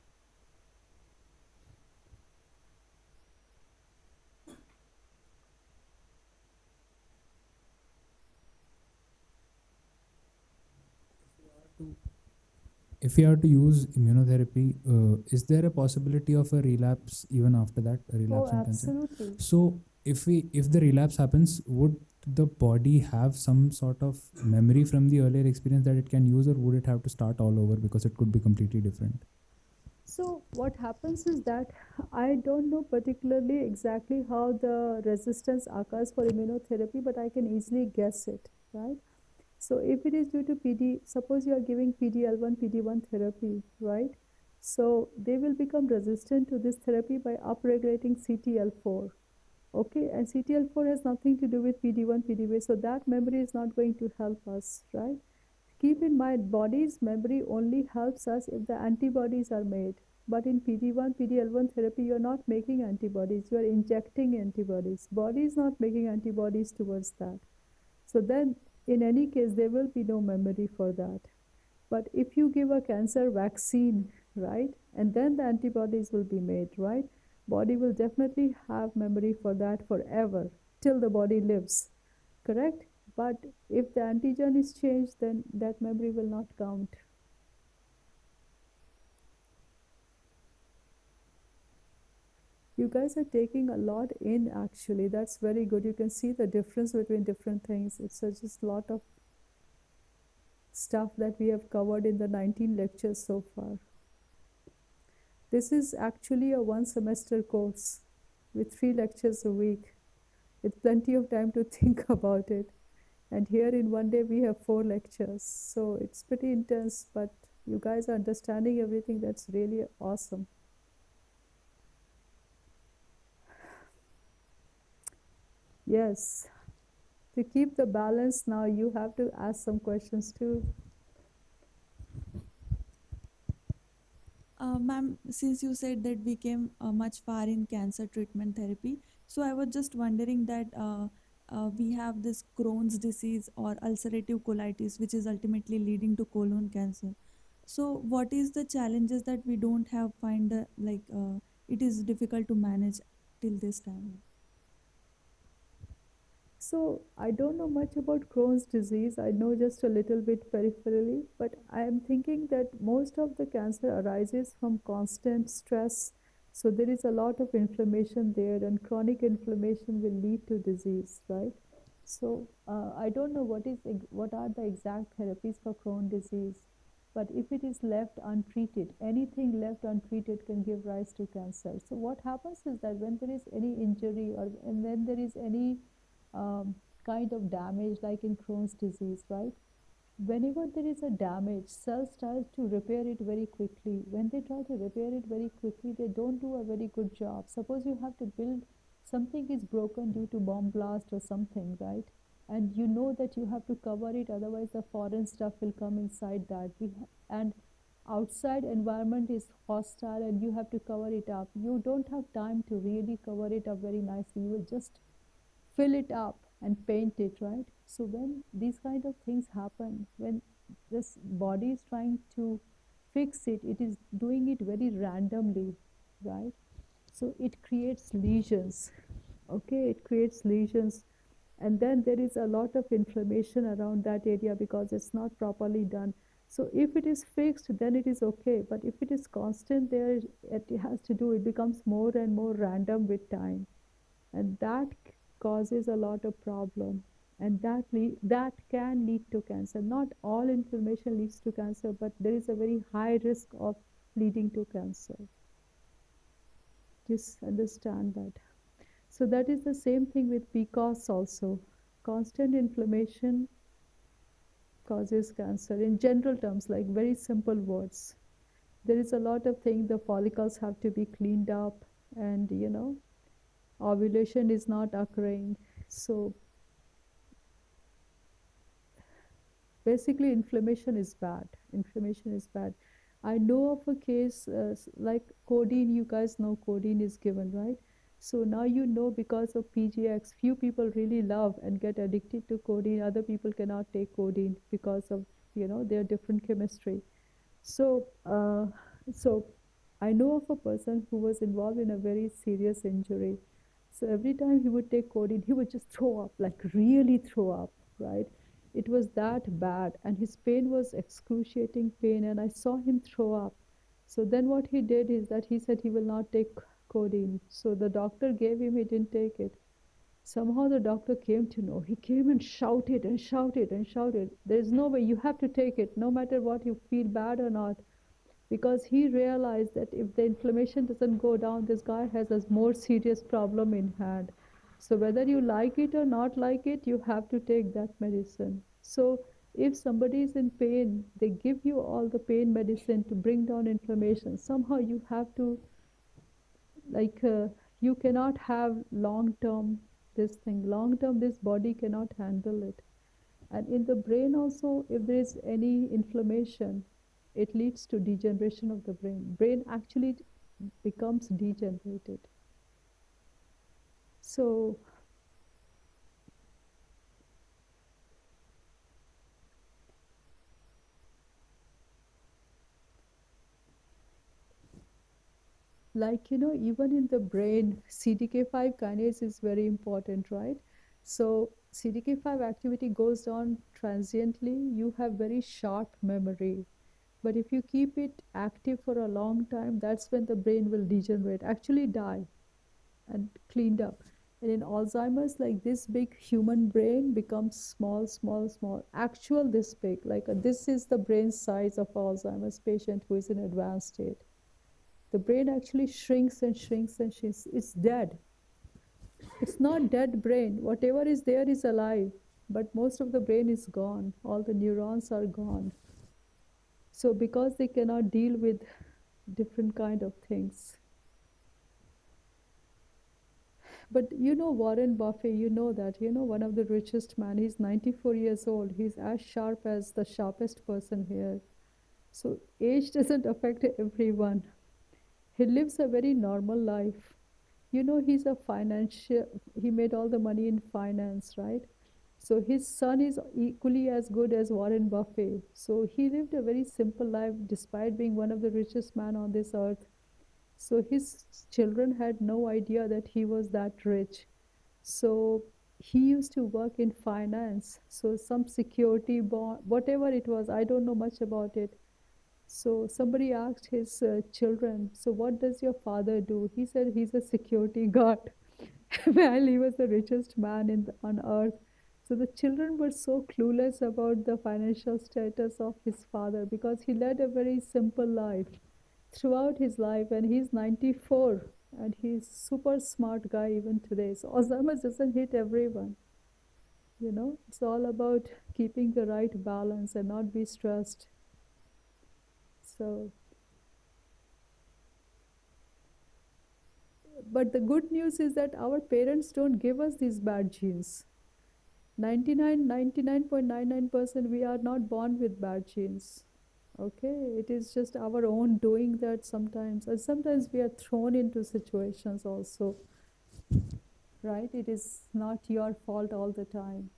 F: If you have to use immunotherapy, is there a possibility of a relapse even after that, a relapse in cancer?
B: Absolutely.
F: So if the relapse happens, would the body have some sort of memory from the earlier experience that it can use, or would it have to start all over because it could be completely different?
B: So what happens is that I don't know particularly exactly how the resistance occurs for immunotherapy, but I can easily guess it, right? So if it is due to suppose you are giving PD-L1, PD-1 therapy, right? So they will become resistant to this therapy by upregulating CTL4. Okay, and CTL4 has nothing to do with PD-1, PD-1, so that memory is not going to help us, right? Keep in mind, body's memory only helps us if the antibodies are made. But in PD-1, PD-L1 therapy, you're not making antibodies, you're injecting antibodies. Body is not making antibodies towards that. So then, in any case, there will be no memory for that. But if you give a cancer vaccine, right, and then the antibodies will be made, right, body will definitely have memory for that forever, till the body lives, correct? But if the antigen is changed, then that memory will not count. You guys are taking a lot in, actually. That's very good. You can see the difference between different things. It's just a lot of stuff that we have covered in the 19 lectures so far. This is actually a one semester course with 3 lectures a week, with plenty of time to think about it. And here in one day we have 4 lectures. So it's pretty intense, but you guys are understanding everything. That's really awesome. Yes. To keep the balance now, you have to ask some questions too.
H: Ma'am, since you said that we came much far in cancer treatment therapy, so I was just wondering that we have this Crohn's disease or ulcerative colitis, which is ultimately leading to colon cancer. So, what is the challenges that we don't have find it is difficult to manage till this time?
B: So I don't know much about Crohn's disease. I know just a little bit peripherally, but I am thinking that most of the cancer arises from constant stress. So there is a lot of inflammation there, and chronic inflammation will lead to disease, right? So I don't know what are the exact therapies for Crohn's disease, but if it is left untreated, anything left untreated can give rise to cancer. So what happens is that when there is any injury or and when there is any kind of damage like in Crohn's disease, right? Whenever there is a damage, cells try to repair it very quickly. When they try to repair it very quickly, they don't do a very good job. Suppose you have to build something is broken due to bomb blast or something, right? And you know that you have to cover it, otherwise the foreign stuff will come inside that. And outside environment is hostile and you have to cover it up. You don't have time to really cover it up very nicely. You will just fill it up and paint it, right? So when these kind of things happen, when this body is trying to fix it, it is doing it very randomly, right? So it creates lesions. Okay, it creates lesions, and then there is a lot of inflammation around that area because it's not properly done. So if it is fixed, then it is okay. But if it is constant, there it has to do. It becomes more and more random with time, and that causes a lot of problem. And that can lead to cancer. Not all inflammation leads to cancer, but there is a very high risk of leading to cancer. Just understand that. So that is the same thing with PCOS also. Constant inflammation causes cancer in general terms, like very simple words. There is a lot of things. The follicles have to be cleaned up, and ovulation is not occurring. So basically, inflammation is bad. Inflammation is bad. I know of a case like codeine. You guys know codeine is given, right? So now you know, because of PGX, few people really love and get addicted to codeine. Other people cannot take codeine because of their different chemistry. So, so I know of a person who was involved in a very serious injury. So every time he would take codeine, he would just throw up, like really throw up, right? It was that bad, and his pain was excruciating pain, and I saw him throw up. So then what he did is that he said he will not take codeine. So the doctor gave him, he didn't take it. Somehow the doctor came to know. He came and shouted and shouted and shouted. There's no way, you have to take it, no matter what you feel bad or not. Because he realized that if the inflammation doesn't go down, this guy has a more serious problem in hand. So whether you like it or not like it, you have to take that medicine. So if somebody is in pain, they give you all the pain medicine to bring down inflammation. Somehow you have to, like, you cannot have long term this thing. Long term, this body cannot handle it. And in the brain also, if there is any inflammation, it leads to degeneration of the brain. Brain actually becomes degenerated. So like even in the brain, CDK5 kinase is very important, right? So CDK5 activity goes on transiently. You have very short memory. But if you keep it active for a long time, that's when the brain will degenerate, actually die, and cleaned up. And in Alzheimer's, like, this big human brain becomes small, small, small. Actual this big, like this is the brain size of Alzheimer's patient who is in advanced state. The brain actually shrinks and shrinks and shrinks. It's dead. It's not dead brain. Whatever is there is alive, but most of the brain is gone. All the neurons are gone. So because they cannot deal with different kind of things. But Warren Buffett, that, one of the richest man, he's 94 years old. He's as sharp as the sharpest person here. So age doesn't affect everyone. He lives a very normal life. He's a financial, he made all the money in finance, right? So his son is equally as good as Warren Buffett. So he lived a very simple life despite being one of the richest man on this earth. So his children had no idea that he was that rich. So he used to work in finance. So some security bond, whatever it was, I don't know much about it. So somebody asked his children, so what does your father do? He said he's a security guard. While he was the richest man on earth. So the children were so clueless about the financial status of his father because he led a very simple life throughout his life, and he's 94 and he's super smart guy even today. So Alzheimer's doesn't hit everyone. It's all about keeping the right balance and not be stressed. So, but the good news is that our parents don't give us these bad genes. 99.99% we are not born with bad genes. Okay, it is just our own doing that sometimes, and sometimes we are thrown into situations also, right? It is not your fault all the time.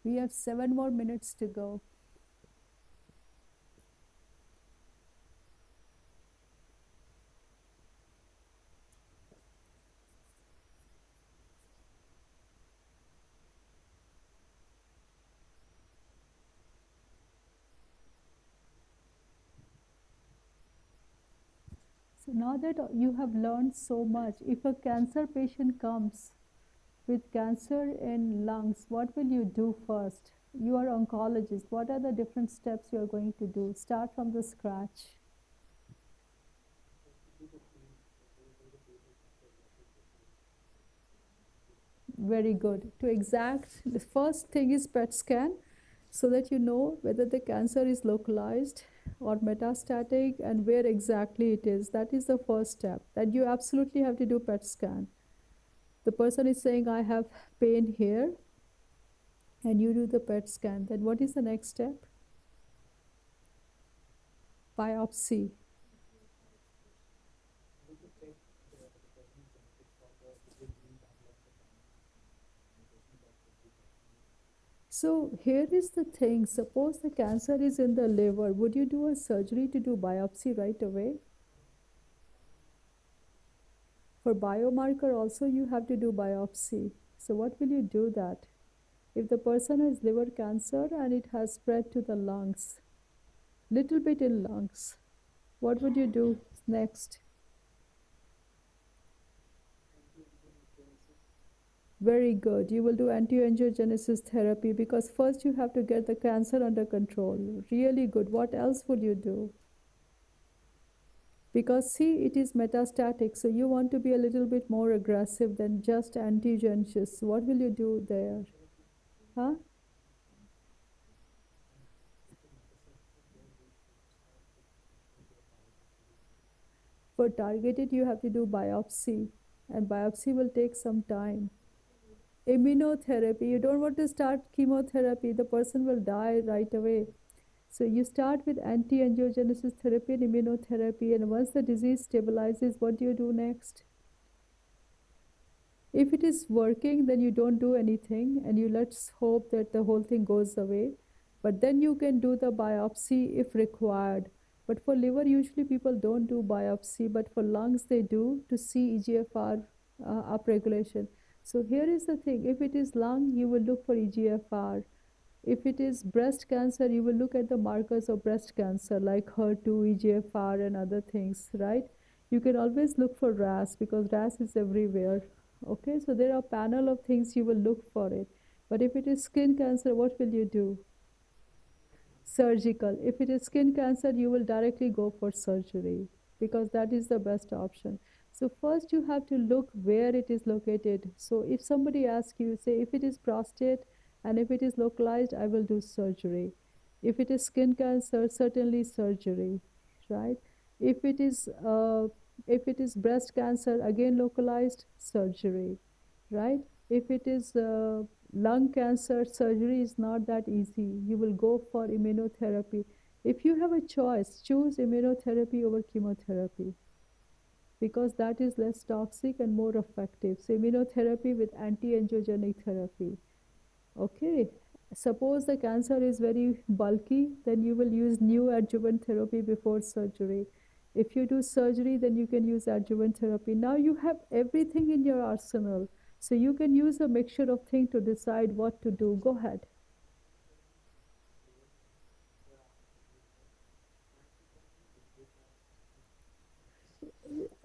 B: We have 7 more minutes to go. So now that you have learned so much, if a cancer patient comes with cancer in lungs, what will you do first? You are oncologist. What are the different steps you are going to do? Start from the scratch. Very good. To exact, the first thing is PET scan so that you know whether the cancer is localized or metastatic and where exactly it is. That is the first step. That you absolutely have to do PET scan. The person is saying, I have pain here, and you do the PET scan. Then what is the next step? Biopsy. So here is the thing. Suppose the cancer is in the liver. Would you do a surgery to do biopsy right away? For biomarker also you have to do biopsy. So what will you do that? If the person has liver cancer and it has spread to the lungs, little bit in lungs, what would you do next? Very good. You will do anti-angiogenesis therapy because first you have to get the cancer under control. Really good. What else would you do? Because see, it is metastatic, so you want to be a little bit more aggressive than just anti-angiogenesis. What will you do there? Huh? For targeted, you have to do biopsy, and biopsy will take some time. Immunotherapy, you don't want to start chemotherapy, the person will die right away. So you start with anti-angiogenesis therapy and immunotherapy, and once the disease stabilizes, what do you do next? If it is working, then you don't do anything, and you let's hope that the whole thing goes away. But then you can do the biopsy if required. But for liver, usually people don't do biopsy, but for lungs, they do to see EGFR upregulation. So here is the thing, if it is lung, you will look for EGFR. If it is breast cancer, you will look at the markers of breast cancer like HER2, EGFR, and other things, right? You can always look for RAS because RAS is everywhere. Okay, so there are a panel of things you will look for it. But if it is skin cancer, what will you do? Surgical. If it is skin cancer, you will directly go for surgery because that is the best option. So first you have to look where it is located. So if somebody asks you, say if it is prostate and if it is localized, I will do surgery. If it is skin cancer, certainly surgery, right? If it is breast cancer, again localized, surgery, right? If it is lung cancer, surgery is not that easy. You will go for immunotherapy. If you have a choice, choose immunotherapy over chemotherapy because that is less toxic and more effective. So immunotherapy with anti-angiogenic therapy. Okay. Suppose the cancer is very bulky, then you will use neoadjuvant therapy before surgery. If you do surgery, then you can use adjuvant therapy. Now you have everything in your arsenal. So you can use a mixture of things to decide what to do. Go ahead.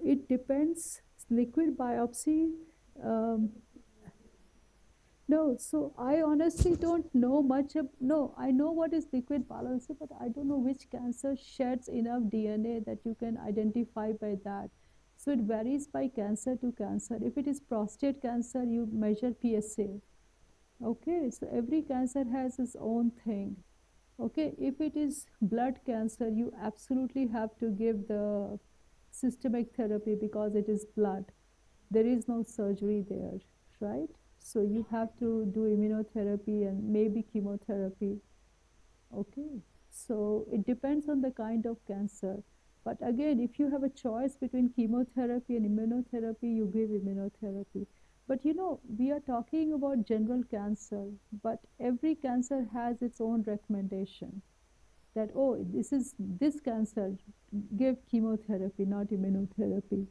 B: It depends. Liquid biopsy. Um, no, so I honestly don't know much. No, I know what is liquid biopsy, but I don't know which cancer sheds enough DNA that you can identify by that. So it varies by cancer to cancer. If it is prostate cancer, you measure PSA. Okay, so every cancer has its own thing. Okay, if it is blood cancer, you absolutely have to give the systemic therapy because it is blood. There is no surgery there, right? So you have to do immunotherapy and maybe chemotherapy. Okay, so it depends on the kind of cancer. But again, if you have a choice between chemotherapy and immunotherapy, you give immunotherapy. But you know, we are talking about general cancer, but every cancer has its own recommendation that, oh, this is this cancer, give chemotherapy, not immunotherapy.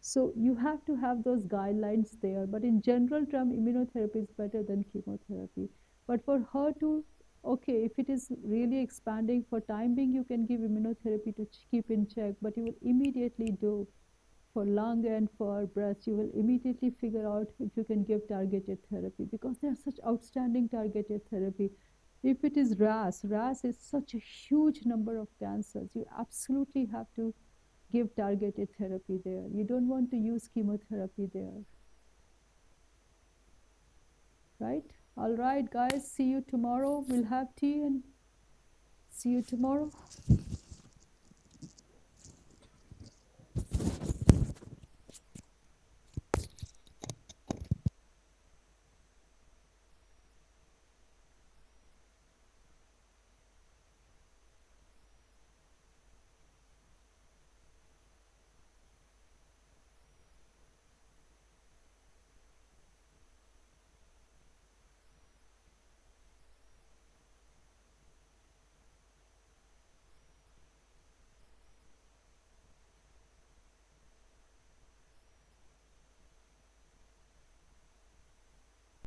B: So you have to have those guidelines there. But in general term, immunotherapy is better than chemotherapy. But for HER2 okay, if it is really expanding for time being, you can give immunotherapy to keep in check, but you will immediately do for lung and for breast, you will immediately figure out if you can give targeted therapy because they are such outstanding targeted therapy. If it is RAS is such a huge number of cancers. You absolutely have to give targeted therapy there. You don't want to use chemotherapy there. Right? All right, guys, see you tomorrow. We'll have tea and see you tomorrow.